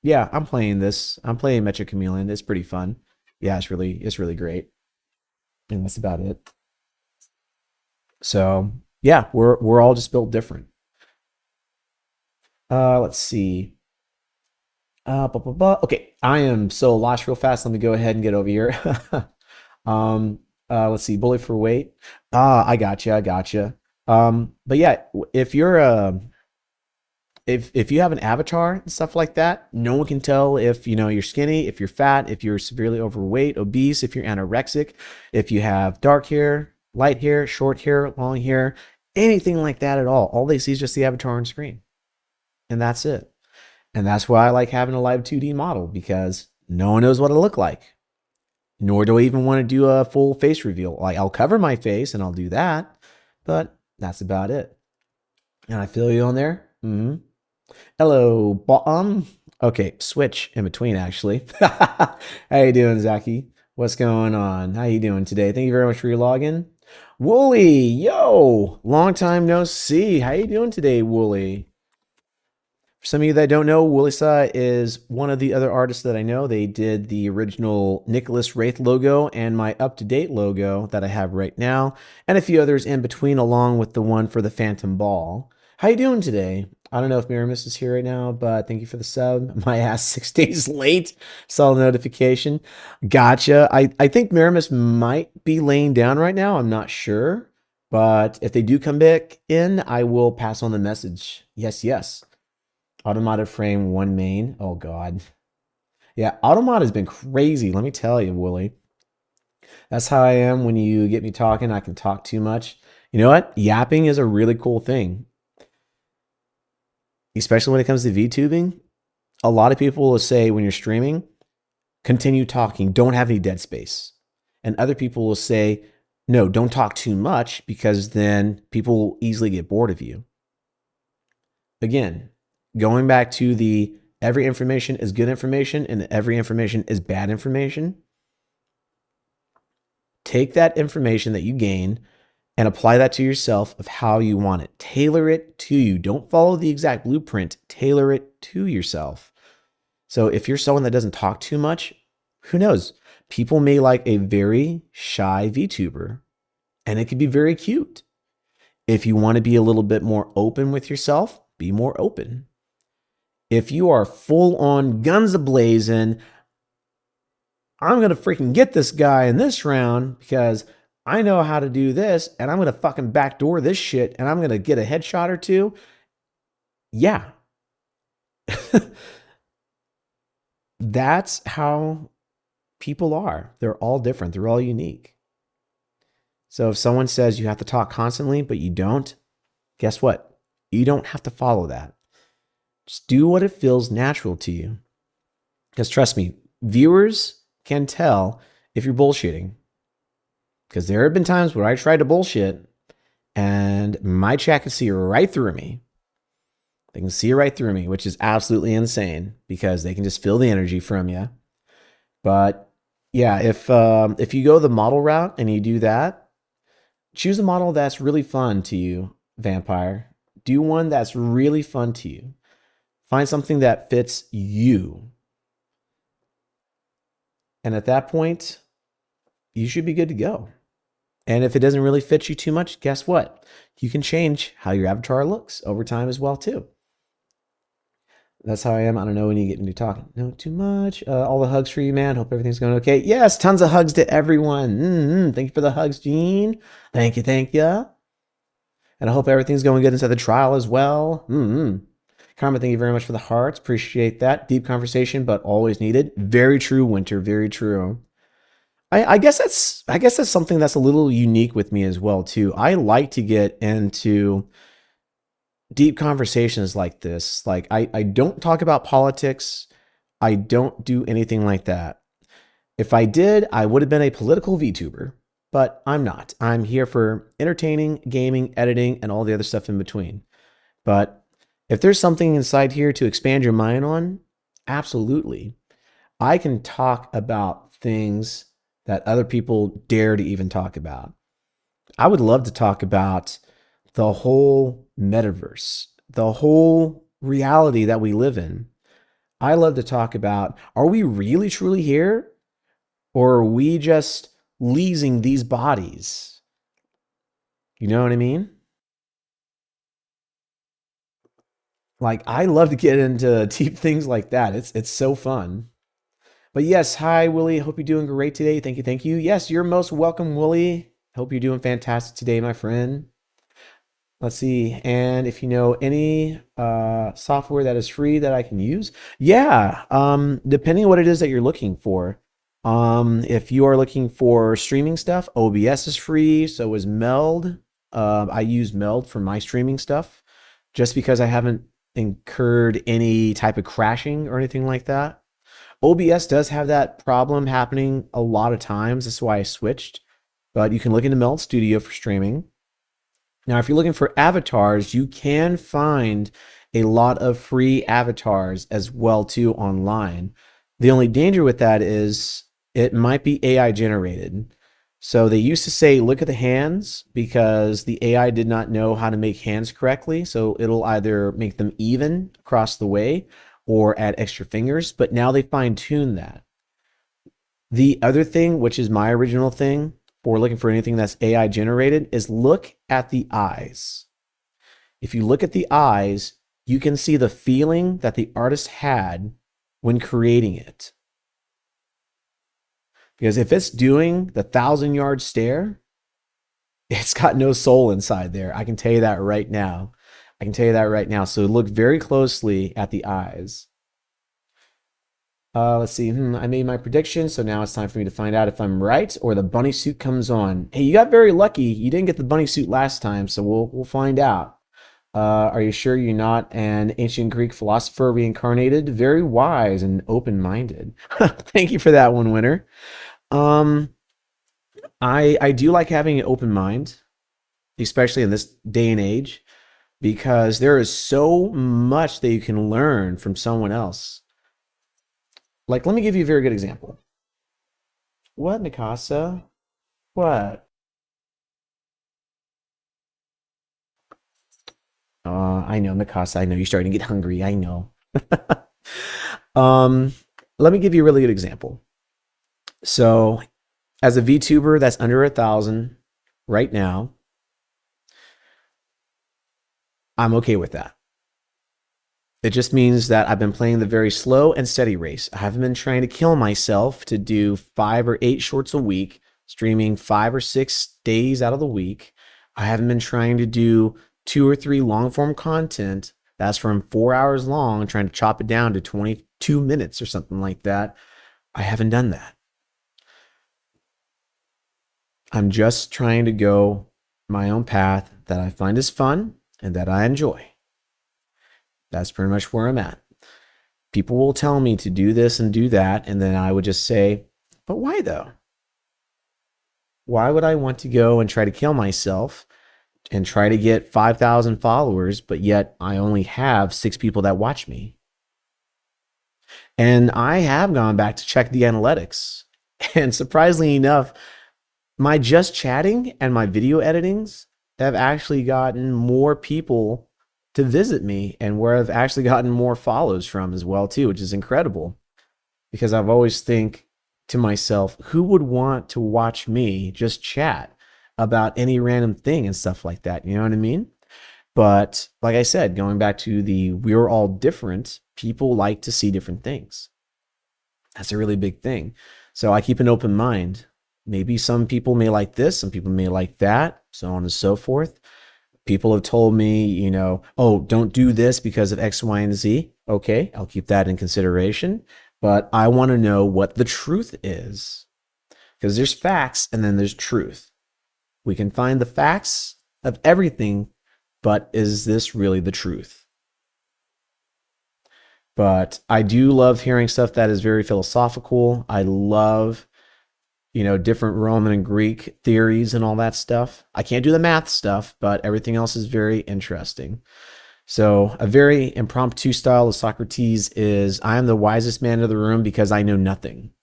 yeah, I'm playing this. I'm playing Metro Chameleon. It's pretty fun. Yeah, it's really great. And that's about it. So yeah, we're all just built different. Let's see. Okay, I am so lost real fast. Let me go ahead and get over here. Let's see. Bully for weight. I gotcha. But yeah, if you're if you have an avatar and stuff like that, no one can tell if you're skinny, if you're fat, if you're severely overweight, obese, if you're anorexic, if you have dark hair, light hair, short hair, long hair, anything like that at all. All they see is just the avatar on screen. And that's it. And that's why I like having a live 2D model, because no one knows what I look like. Nor do I even want to do a full face reveal. Like, I'll cover my face and I'll do that, but that's about it. And I feel you on there. Mm-hmm. Hello, bottom. Okay, switch in between, actually. How you doing, Zaki? What's going on? How you doing today? Thank you very much for your login. Wooly, yo, long time no see. How you doing today, Wooly? For some of you that don't know, Woolisa is one of the other artists that I know. They did the original Nicholas Wraith logo and my up-to-date logo that I have right now, and a few others in between, along with the one for the Phantom Ball. How you doing today? I don't know if Miramis is here right now, but thank you for the sub. My ass 6 days late. Saw the notification. Gotcha. I think Miramis might be laying down right now. I'm not sure. But if they do come back in, I will pass on the message. Yes, yes. Automotive frame, one main. Oh, God. Yeah, Automod has been crazy. Let me tell you, Wooly. That's how I am when you get me talking. I can talk too much. You know what? Yapping is a really cool thing. Especially when it comes to VTubing. A lot of people will say when you're streaming, continue talking. Don't have any dead space. And other people will say, no, don't talk too much, because then people will easily get bored of you. Again, going back to the every information is good information and every information is bad information. Take that information that you gain and apply that to yourself of how you want it. Tailor it to you. Don't follow the exact blueprint. Tailor it to yourself. So if you're someone that doesn't talk too much, who knows? People may like a very shy VTuber, and it could be very cute. If you want to be a little bit more open with yourself, be more open. If you are full on guns a-blazing, I'm going to freaking get this guy in this round because I know how to do this, and I'm going to fucking backdoor this shit, and I'm going to get a headshot or two. Yeah. That's how people are. They're all different. They're all unique. So if someone says you have to talk constantly, but you don't, guess what? You don't have to follow that. Just do what it feels natural to you. Because trust me, viewers can tell if you're bullshitting. Because there have been times where I tried to bullshit and my chat can see right through me. They can see right through me, which is absolutely insane because they can just feel the energy from you. But yeah, if you go the model route and you do that, choose a model that's really fun to you, Vampire. Do one that's really fun to you. Find something that fits you. And at that point, you should be good to go. And if it doesn't really fit you too much, guess what? You can change how your avatar looks over time as well, too. That's how I am. I don't know when you get into talking. No, too much. All the hugs for you, man. Hope everything's going okay. Yes, tons of hugs to everyone. Thank you for the hugs, Gene. Thank you, thank you. And I hope everything's going good inside the trial as well. Karma, thank you very much for the hearts. Appreciate that. Deep conversation, but always needed. Very true, Winter. Very true. I guess that's something that's a little unique with me as well, too. I like to get into deep conversations like this. Like I don't talk about politics. I don't do anything like that. If I did, I would have been a political VTuber, but I'm not. I'm here for entertaining, gaming, editing, and all the other stuff in between. But if there's something inside here to expand your mind on, absolutely. I can talk about things that other people dare to even talk about. I would love to talk about the whole metaverse, the whole reality that we live in. I love to talk about, are we really truly here? Or are we just leasing these bodies? You know what I mean? Like, I love to get into deep things like that. It's so fun. But yes, hi, Willie. Hope you're doing great today. Thank you, thank you. Yes, you're most welcome, Willie. Hope you're doing fantastic today, my friend. Let's see. And if you know any software that is free that I can use, yeah. Depending on what it is that you're looking for, If you are looking for streaming stuff, OBS is free. So is Meld. I use Meld for my streaming stuff just because I haven't incurred any type of crashing or anything like that. OBS does have that problem happening a lot of times. That's why I switched. But you can look into Meld Studio for streaming. Now, if you're looking for avatars, you can find a lot of free avatars as well too online. The only danger with that is it might be AI generated. So they used to say, look at the hands because the AI did not know how to make hands correctly. So it'll either make them even across the way or add extra fingers, but now they fine tune that. The other thing, which is my original thing for looking for anything that's AI generated, is look at the eyes. If you look at the eyes, you can see the feeling that the artist had when creating it. Because if it's doing the 1,000-yard stare, it's got no soul inside there. I can tell you that right now. So look very closely at the eyes. Let's see. I made my prediction, so now it's time for me to find out if I'm right or the bunny suit comes on. Hey, you got very lucky. You didn't get the bunny suit last time, so we'll find out. Are you sure you're not an ancient Greek philosopher reincarnated? Very wise and open-minded. Thank you for that one, winner. I do like having an open mind, especially in this day and age, because there is so much that you can learn from someone else. Like, let me give you a very good example. What, Mikasa? What? I know, Mikasa. I know you're starting to get hungry. I know. Let me give you a really good example. So, as a VTuber that's under 1,000 right now, I'm okay with that. It just means that I've been playing the very slow and steady race. I haven't been trying to kill myself to do 5 or 8 shorts a week, streaming 5 or 6 days out of the week. I haven't been trying to do 2 or 3 long form content that's from 4 hours long and trying to chop it down to 22 minutes or something like that. I haven't done that. I'm just trying to go my own path that I find is fun and that I enjoy. That's pretty much where I'm at. People will tell me to do this and do that, and then I would just say, but why though? Why would I want to go and try to kill myself and try to get 5,000 followers, but yet I only have 6 people that watch me? And I have gone back to check the analytics, and surprisingly enough, my just chatting and my video editings have actually gotten more people to visit me and where I've actually gotten more follows from as well too, which is incredible. Because I've always think to myself, who would want to watch me just chat about any random thing and stuff like that? You know what I mean? But like I said, going back to the we're all different, people like to see different things. That's a really big thing. So I keep an open mind. Maybe some people may like this, some people may like that, so on and so forth. People have told me, you know, oh, don't do this because of X, Y, and Z. Okay, I'll keep that in consideration. But I want to know what the truth is. Because there's facts and then there's truth. We can find the facts of everything, but is this really the truth? But I do love hearing stuff that is very philosophical. I love, you know, different Roman and Greek theories and all that stuff. I can't do the math stuff, but everything else is very interesting. So a very impromptu style of Socrates is, I am the wisest man in the room because I know nothing.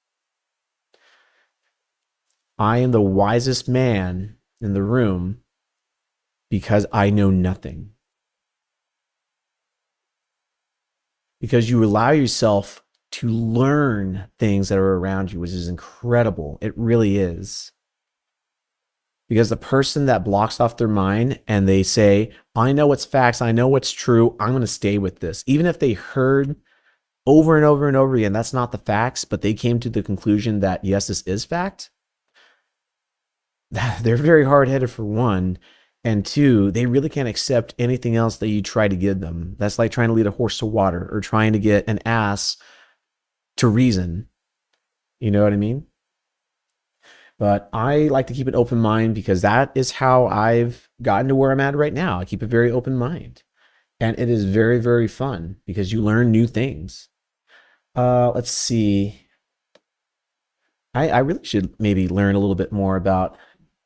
I am the wisest man in the room because I know nothing. Because you allow yourself to learn things that are around you, which is incredible. It really is. Because the person that blocks off their mind and they say, I know what's facts, I know what's true, I'm going to stay with this. Even if they heard over and over and over again, that's not the facts, but they came to the conclusion that, yes, this is fact. They're very hard-headed for one. And two, they really can't accept anything else that you try to give them. That's like trying to lead a horse to water or trying to get an ass to reason. You know what I mean? But I like to keep an open mind because that is how I've gotten to where I'm at right now. I keep a very open mind. And it is very, very fun because you learn new things. Let's see. I really should maybe learn a little bit more about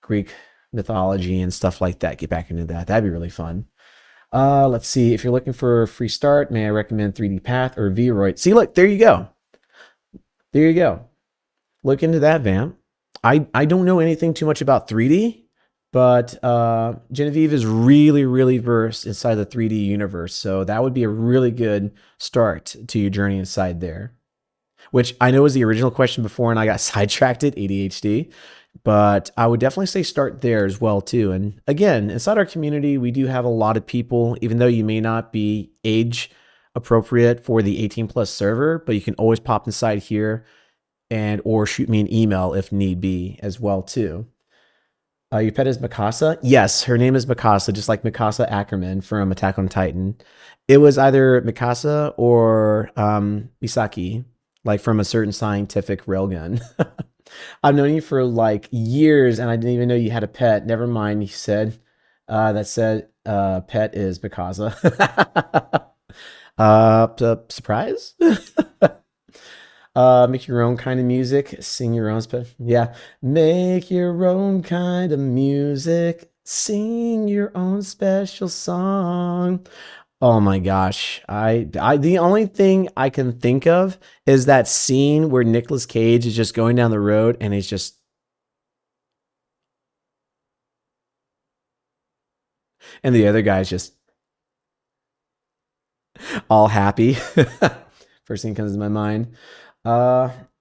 Greek mythology and stuff like that. Get back into that. That'd be really fun. Let's see. If you're looking for a free start, may I recommend 3D Path or Vroid? See, look, there you go. There you go. Look into that, Vamp. I don't know anything too much about 3D, but Genevieve is really, really versed inside the 3D universe. So that would be a really good start to your journey inside there. Which I know was the original question before, and I got sidetracked at ADHD. But I would definitely say start there as well too. And again, inside our community, we do have a lot of people, even though you may not be age appropriate for the 18 plus server, but you can always pop inside here and or shoot me an email if need be as well too. Your pet is Mikasa? Yes, her name is Mikasa, just like Mikasa Ackerman from Attack on Titan. It was either Mikasa or Misaki, like from a certain scientific railgun. I've known you for like years and I didn't even know you had a pet. Never mind, he said. That said, pet is Mikasa. Surprise? Make your own kind of music, sing your own yeah. Make your own kind of music, sing your own special song. Oh my gosh. I the only thing I can think of is that scene where Nicolas Cage is just going down the road and he's just and the other guy's just all happy. First thing comes to my mind.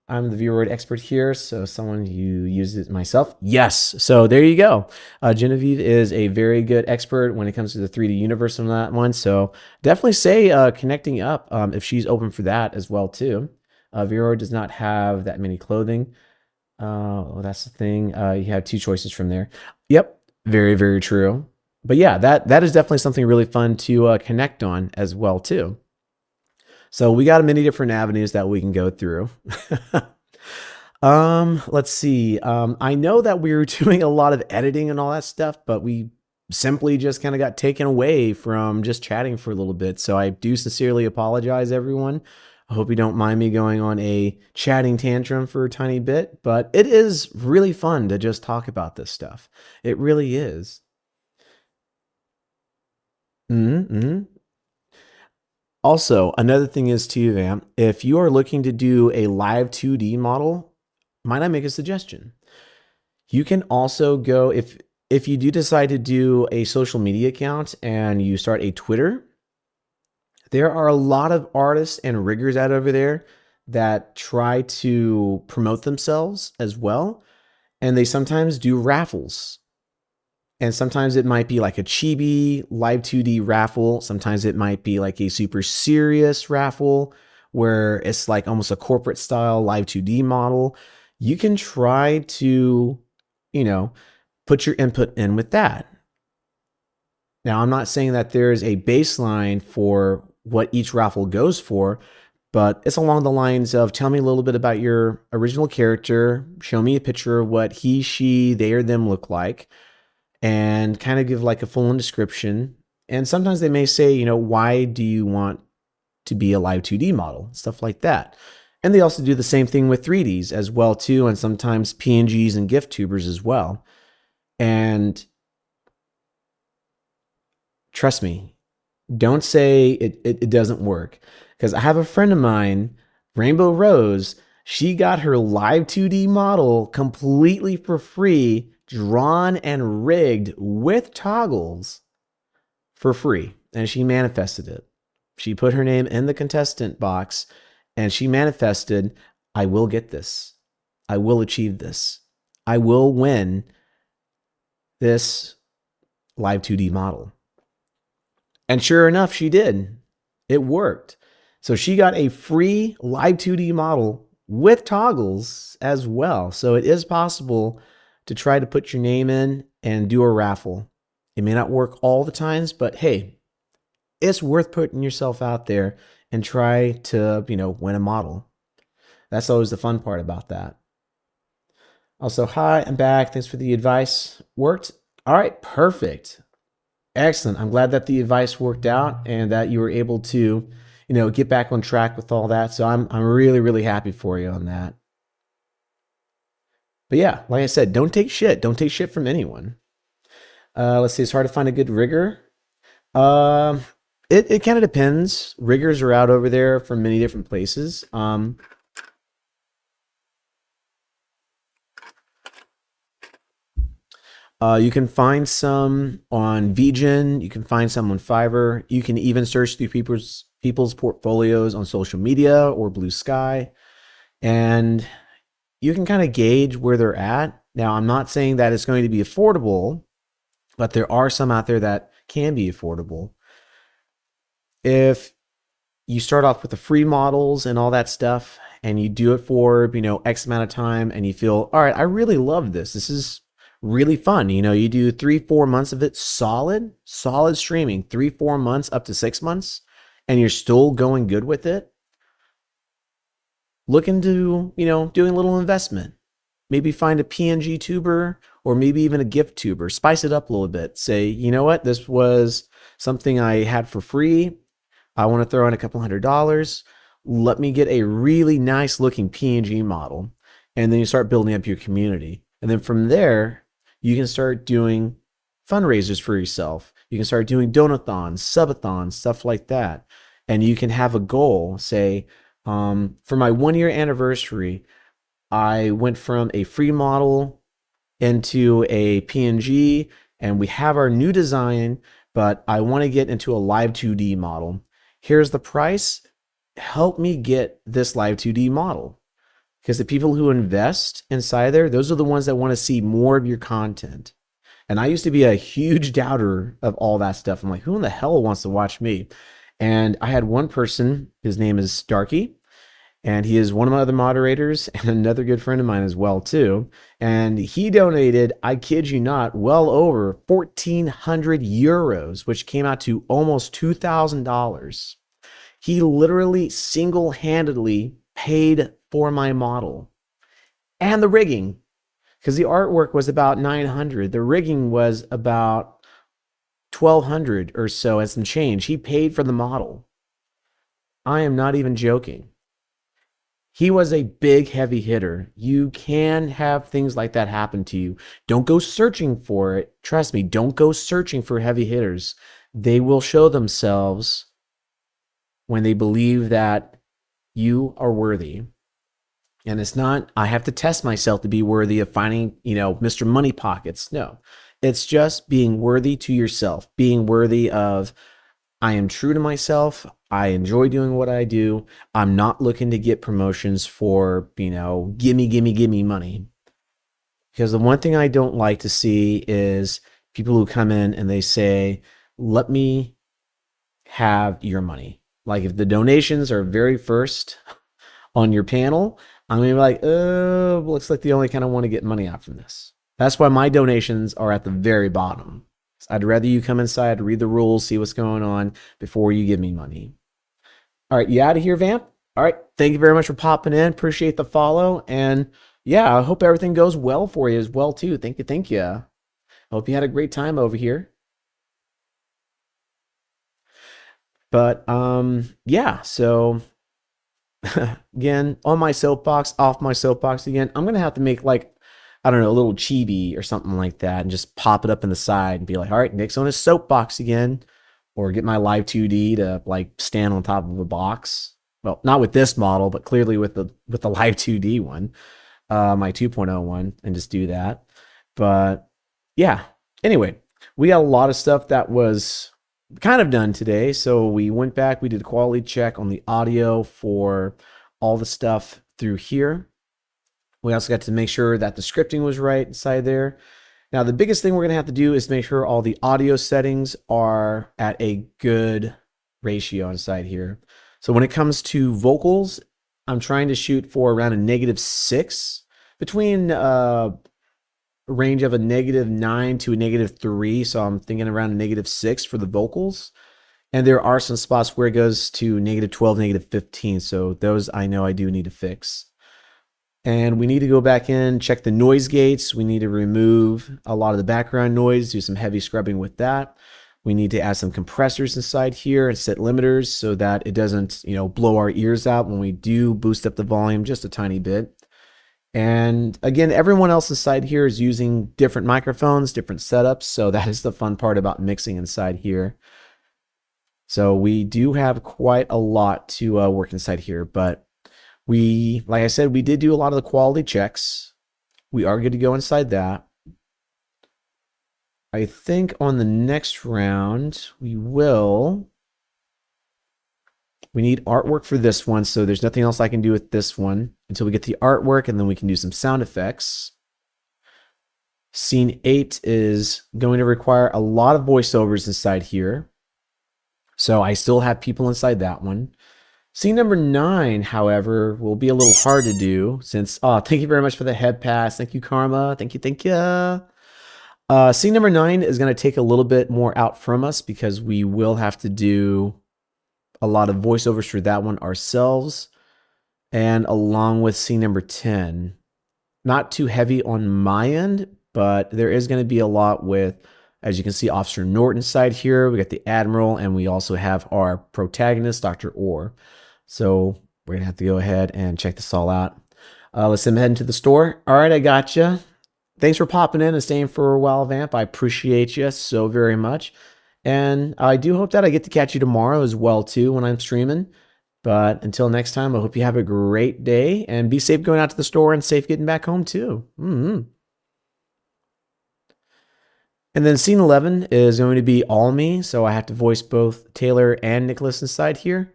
I'm the viewer expert here, so someone who uses it myself. Yes, so there you go. Genevieve is a very good expert when it comes to the 3D universe on that one. So definitely say connecting up if she's open for that as well too. Vero does not have that many clothing. Oh, that's the thing. You have two choices from there. Yep, very, very true. But yeah, that is definitely something really fun to connect on as well too. So we got many different avenues that we can go through. Let's see. I know that we were doing a lot of editing and all that stuff, but we simply just kind of got taken away from just chatting for a little bit. So I do sincerely apologize, everyone. I hope you don't mind me going on a chatting tantrum for a tiny bit, but it is really fun to just talk about this stuff. It really is. Also, another thing is too, Vamp, if you are looking to do a live 2D model, might I make a suggestion? You can also go, if you do decide to do a social media account and you start a Twitter, there are a lot of artists and riggers out over there that try to promote themselves as well. And they sometimes do raffles. And sometimes it might be like a chibi live 2D raffle. Sometimes it might be like a super serious raffle where it's like almost a corporate style live 2D model. You can try to, put your input in with that. Now, I'm not saying that there's a baseline for what each raffle goes for, but it's along the lines of tell me a little bit about your original character, show me a picture of what he, she, they, or them look like, and kind of give like a full description. And sometimes they may say, why do you want to be a live 2D model? Stuff like that. And they also do the same thing with 3Ds as well too, and sometimes PNGs and GIF tubers as well. And trust me, don't say it doesn't work. Because I have a friend of mine, Rainbow Rose, she got her live 2D model completely for free, drawn and rigged with toggles for free. And she manifested it. She put her name in the contestant box and she manifested, I will get this. I will achieve this. I will win this live 2D model. And sure enough, she did. It worked. So she got a free live 2D model with toggles as well. So it is possible to try to put your name in and do a raffle. It may not work all the times, but hey, it's worth putting yourself out there and try to, win a model. That's always the fun part about that. Also, hi, I'm back. Thanks for the advice. Worked? All right, perfect. Excellent. I'm glad that the advice worked out and that you were able to, get back on track with all that. So I'm really, really happy for you on that. But yeah, like I said, don't take shit. Don't take shit from anyone. Let's see, it's hard to find a good rigger. Um, it kind of depends. Riggers are out over there from many different places. You can find some on VGen. You can find some on Fiverr. You can even search through people's portfolios on social media or Blue Sky, and you can kind of gauge where they're at. Now, I'm not saying that it's going to be affordable, but there are some out there that can be affordable. If you start off with the free models and all that stuff, and you do it for, X amount of time, and you feel, all right, I really love this. This is really fun. You do 3-4 months of it solid streaming, 3-4 months up to 6 months, and you're still going good with it. Look into, doing a little investment. Maybe find a PNG tuber or maybe even a GIF tuber. Spice it up a little bit. Say, you know what? This was something I had for free. I want to throw in a couple $100. Let me get a really nice looking PNG model. And then you start building up your community. And then from there, you can start doing fundraisers for yourself. You can start doing donathons, subathons, stuff like that. And you can have a goal, say, for my 1-year anniversary, I went from a free model into a PNG, and we have our new design, but I want to get into a live 2D model. Here's the price. Help me get this live 2D model. Because the people who invest inside there, those are the ones that want to see more of your content. And I used to be a huge doubter of all that stuff. I'm like, who in the hell wants to watch me? And I had one person, his name is Starkey, and he is one of my other moderators and another good friend of mine as well, too. And he donated, I kid you not, well over 1,400 euros, which came out to almost $2,000. He literally single-handedly paid for my model and the rigging, because the artwork was about 900. The rigging was about 1,200 or so and some change. He paid for the model. I am not even joking. He was a big, heavy hitter. You can have things like that happen to you. Don't go searching for it. Trust me, don't go searching for heavy hitters. They will show themselves when they believe that you are worthy. And it's not, I have to test myself to be worthy of finding, Mr. Money Pockets. No, it's just being worthy to yourself, being worthy of, I am true to myself. I enjoy doing what I do. I'm not looking to get promotions for, gimme money. Because the one thing I don't like to see is people who come in and they say, let me have your money. Like if the donations are very first on your panel, I'm going to be like, oh, looks like they only kind of want to get money out from this. That's why my donations are at the very bottom. I'd rather you come inside, read the rules, see what's going on before you give me money. All right, you out of here, Vamp? All right, thank you very much for popping in. Appreciate the follow. And yeah, I hope everything goes well for you as well, too. Thank you. I hope you had a great time over here. But yeah, so again, on my soapbox, off my soapbox again, I'm going to have to make I don't know, a little chibi or something like that and just pop it up in the side and be like, all right, Nick's on his soapbox again. Or get my live 2D to stand on top of a box. Well, not with this model, but clearly with the live 2D one, my 2.0 one, and just do that. But yeah, anyway, we got a lot of stuff that was kind of done today. So we went back, we did a quality check on the audio for all the stuff through here. We also got to make sure that the scripting was right inside there. Now, the biggest thing we're going to have to do is make sure all the audio settings are at a good ratio inside here. So when it comes to vocals, I'm trying to shoot for around a -6, between a range of a -9 to a -3. So I'm thinking around a -6 for the vocals. And there are some spots where it goes to -12, -15. So those I know I do need to fix. And we need to go back in, check the noise gates. We need to remove a lot of the background noise, do some heavy scrubbing with that. We need to add some compressors inside here and set limiters so that it doesn't, blow our ears out when we do boost up the volume just a tiny bit. And again, everyone else inside here is using different microphones, different setups. So that is the fun part about mixing inside here. So we do have quite a lot to work inside here, but like I said, we did do a lot of the quality checks. We are good to go inside that. I think on the next round, we need artwork for this one, so there's nothing else I can do with this one until we get the artwork, and then we can do some sound effects. Scene 8 is going to require a lot of voiceovers inside here. So I still have people inside that one. Scene number 9, however, will be a little hard to do since, thank you very much for the head pass. Thank you, Karma. Thank you. Scene number 9 is going to take a little bit more out from us because we will have to do a lot of voiceovers for that one ourselves, and along with scene number 10. Not too heavy on my end, but there is going to be a lot with, as you can see, Officer Norton side here. We got the Admiral, and we also have our protagonist, Dr. Orr. So we're going to have to go ahead and check this all out. Let's head into the store. All right, I got you. Thanks for popping in and staying for a while, Vamp. I appreciate you so very much. And I do hope that I get to catch you tomorrow as well, too, when I'm streaming. But until next time, I hope you have a great day and be safe going out to the store and safe getting back home, too. And then scene 11 is going to be all me. So I have to voice both Taylor and Nicholas inside here.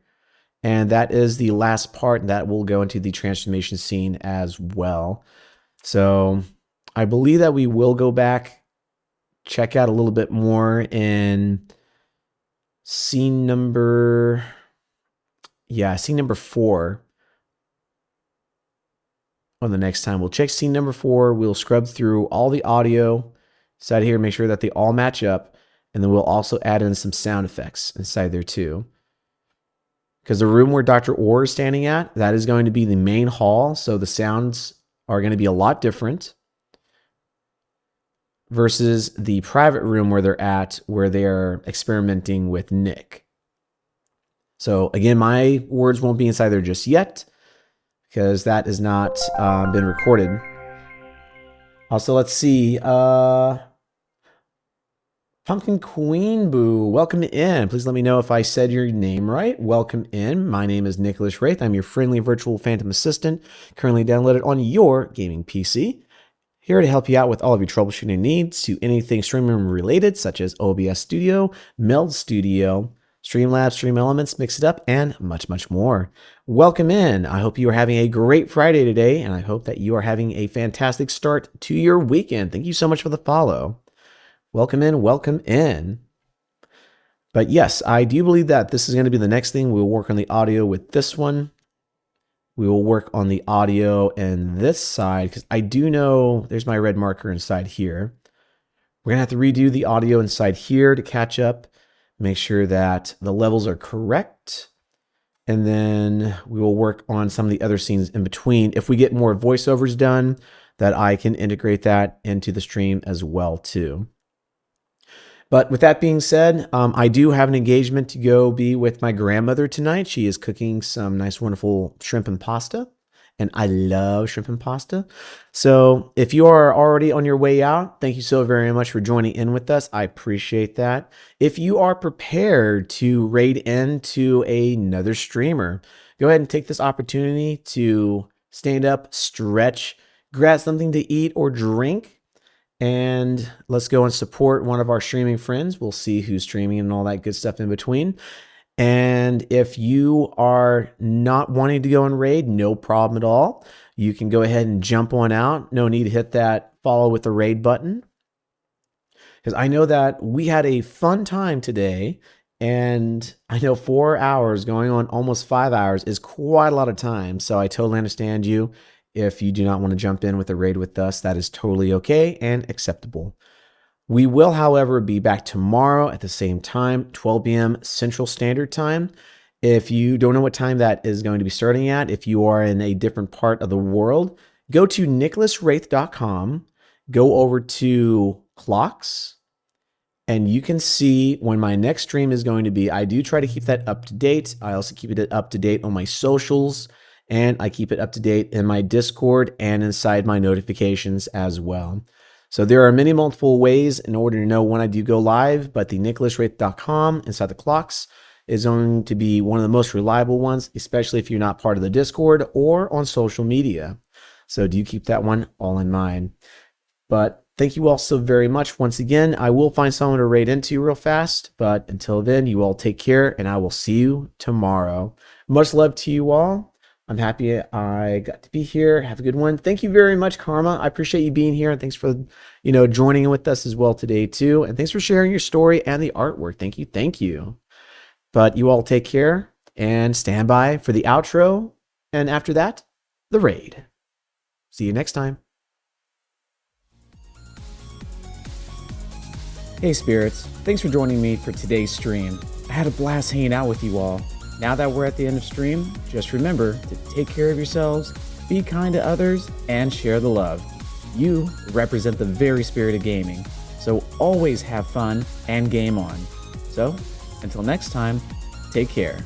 And that is the last part that will go into the transformation scene as well. So I believe that we will go back, check out a little bit more in scene number 4. On the next time, we'll check scene number 4. We'll scrub through all the audio inside here, make sure that they all match up. And then we'll also add in some sound effects inside there too. Because the room where Dr. Orr is standing at, that is going to be the main hall. So the sounds are going to be a lot different versus the private room where they're at, where they're experimenting with Nick. So again, my words won't be inside there just yet because that has not been recorded. Also, let's see. Pumpkin Queen Boo, welcome in. Please let me know if I said your name right. Welcome in. My name is Nicholas Wraith. I'm your friendly virtual phantom assistant, currently downloaded on your gaming PC. Here to help you out with all of your troubleshooting needs to anything streaming related, such as OBS Studio, Meld Studio, Streamlabs, Stream Elements, Mix It Up, and much, much more. Welcome in. I hope you are having a great Friday today, and I hope that you are having a fantastic start to your weekend. Thank you so much for the follow. Welcome in, welcome in. But yes, I do believe that this is going to be the next thing. We'll work on the audio with this one. We will work on the audio and this side, because I do know there's my red marker inside here. We're going to have to redo the audio inside here to catch up, make sure that the levels are correct. And then we will work on some of the other scenes in between. If we get more voiceovers done, that I can integrate that into the stream as well too. But with that being said, I do have an engagement to go be with my grandmother tonight. She is cooking some nice, wonderful shrimp and pasta. And I love shrimp and pasta. So if you are already on your way out, thank you so very much for joining in with us. I appreciate that. If you are prepared to raid into another streamer, go ahead and take this opportunity to stand up, stretch, grab something to eat or drink, and let's go and support one of our streaming friends. We'll see who's streaming and all that good stuff in between. And if you are not wanting to go and raid, no problem at all. You can go ahead and jump on out. No need to hit that follow with the raid button. Because I know that we had a fun time today. And I know 4 hours going on almost 5 hours is quite a lot of time. So I totally understand you. If you do not want to jump in with a raid with us, that is totally okay and acceptable. We will, however, be back tomorrow at the same time, 12 p.m. Central Standard Time. If you don't know what time that is going to be starting at, if you are in a different part of the world, go to nicholaswraith.com, go over to clocks, and you can see when my next stream is going to be. I do try to keep that up to date. I also keep it up to date on my socials, and I keep it up to date in my Discord and inside my notifications as well. So there are many multiple ways in order to know when I do go live, but the nicholaswraith.com inside the clocks is going to be one of the most reliable ones, especially if you're not part of the Discord or on social media. So do keep that one all in mind. But thank you all so very much. Once again, I will find someone to raid into real fast, but until then, you all take care, and I will see you tomorrow. Much love to you all. I'm happy I got to be here. Have a good one. Thank you very much, Karma. I appreciate you being here, and thanks for, joining in with us as well today too. And thanks for sharing your story and the artwork. Thank you. Thank you. But you all take care and stand by for the outro. And after that, the raid. See you next time. Hey spirits, thanks for joining me for today's stream. I had a blast hanging out with you all. Now that we're at the end of stream, just remember to take care of yourselves, be kind to others, and share the love. You represent the very spirit of gaming, so always have fun and game on. So, until next time, take care.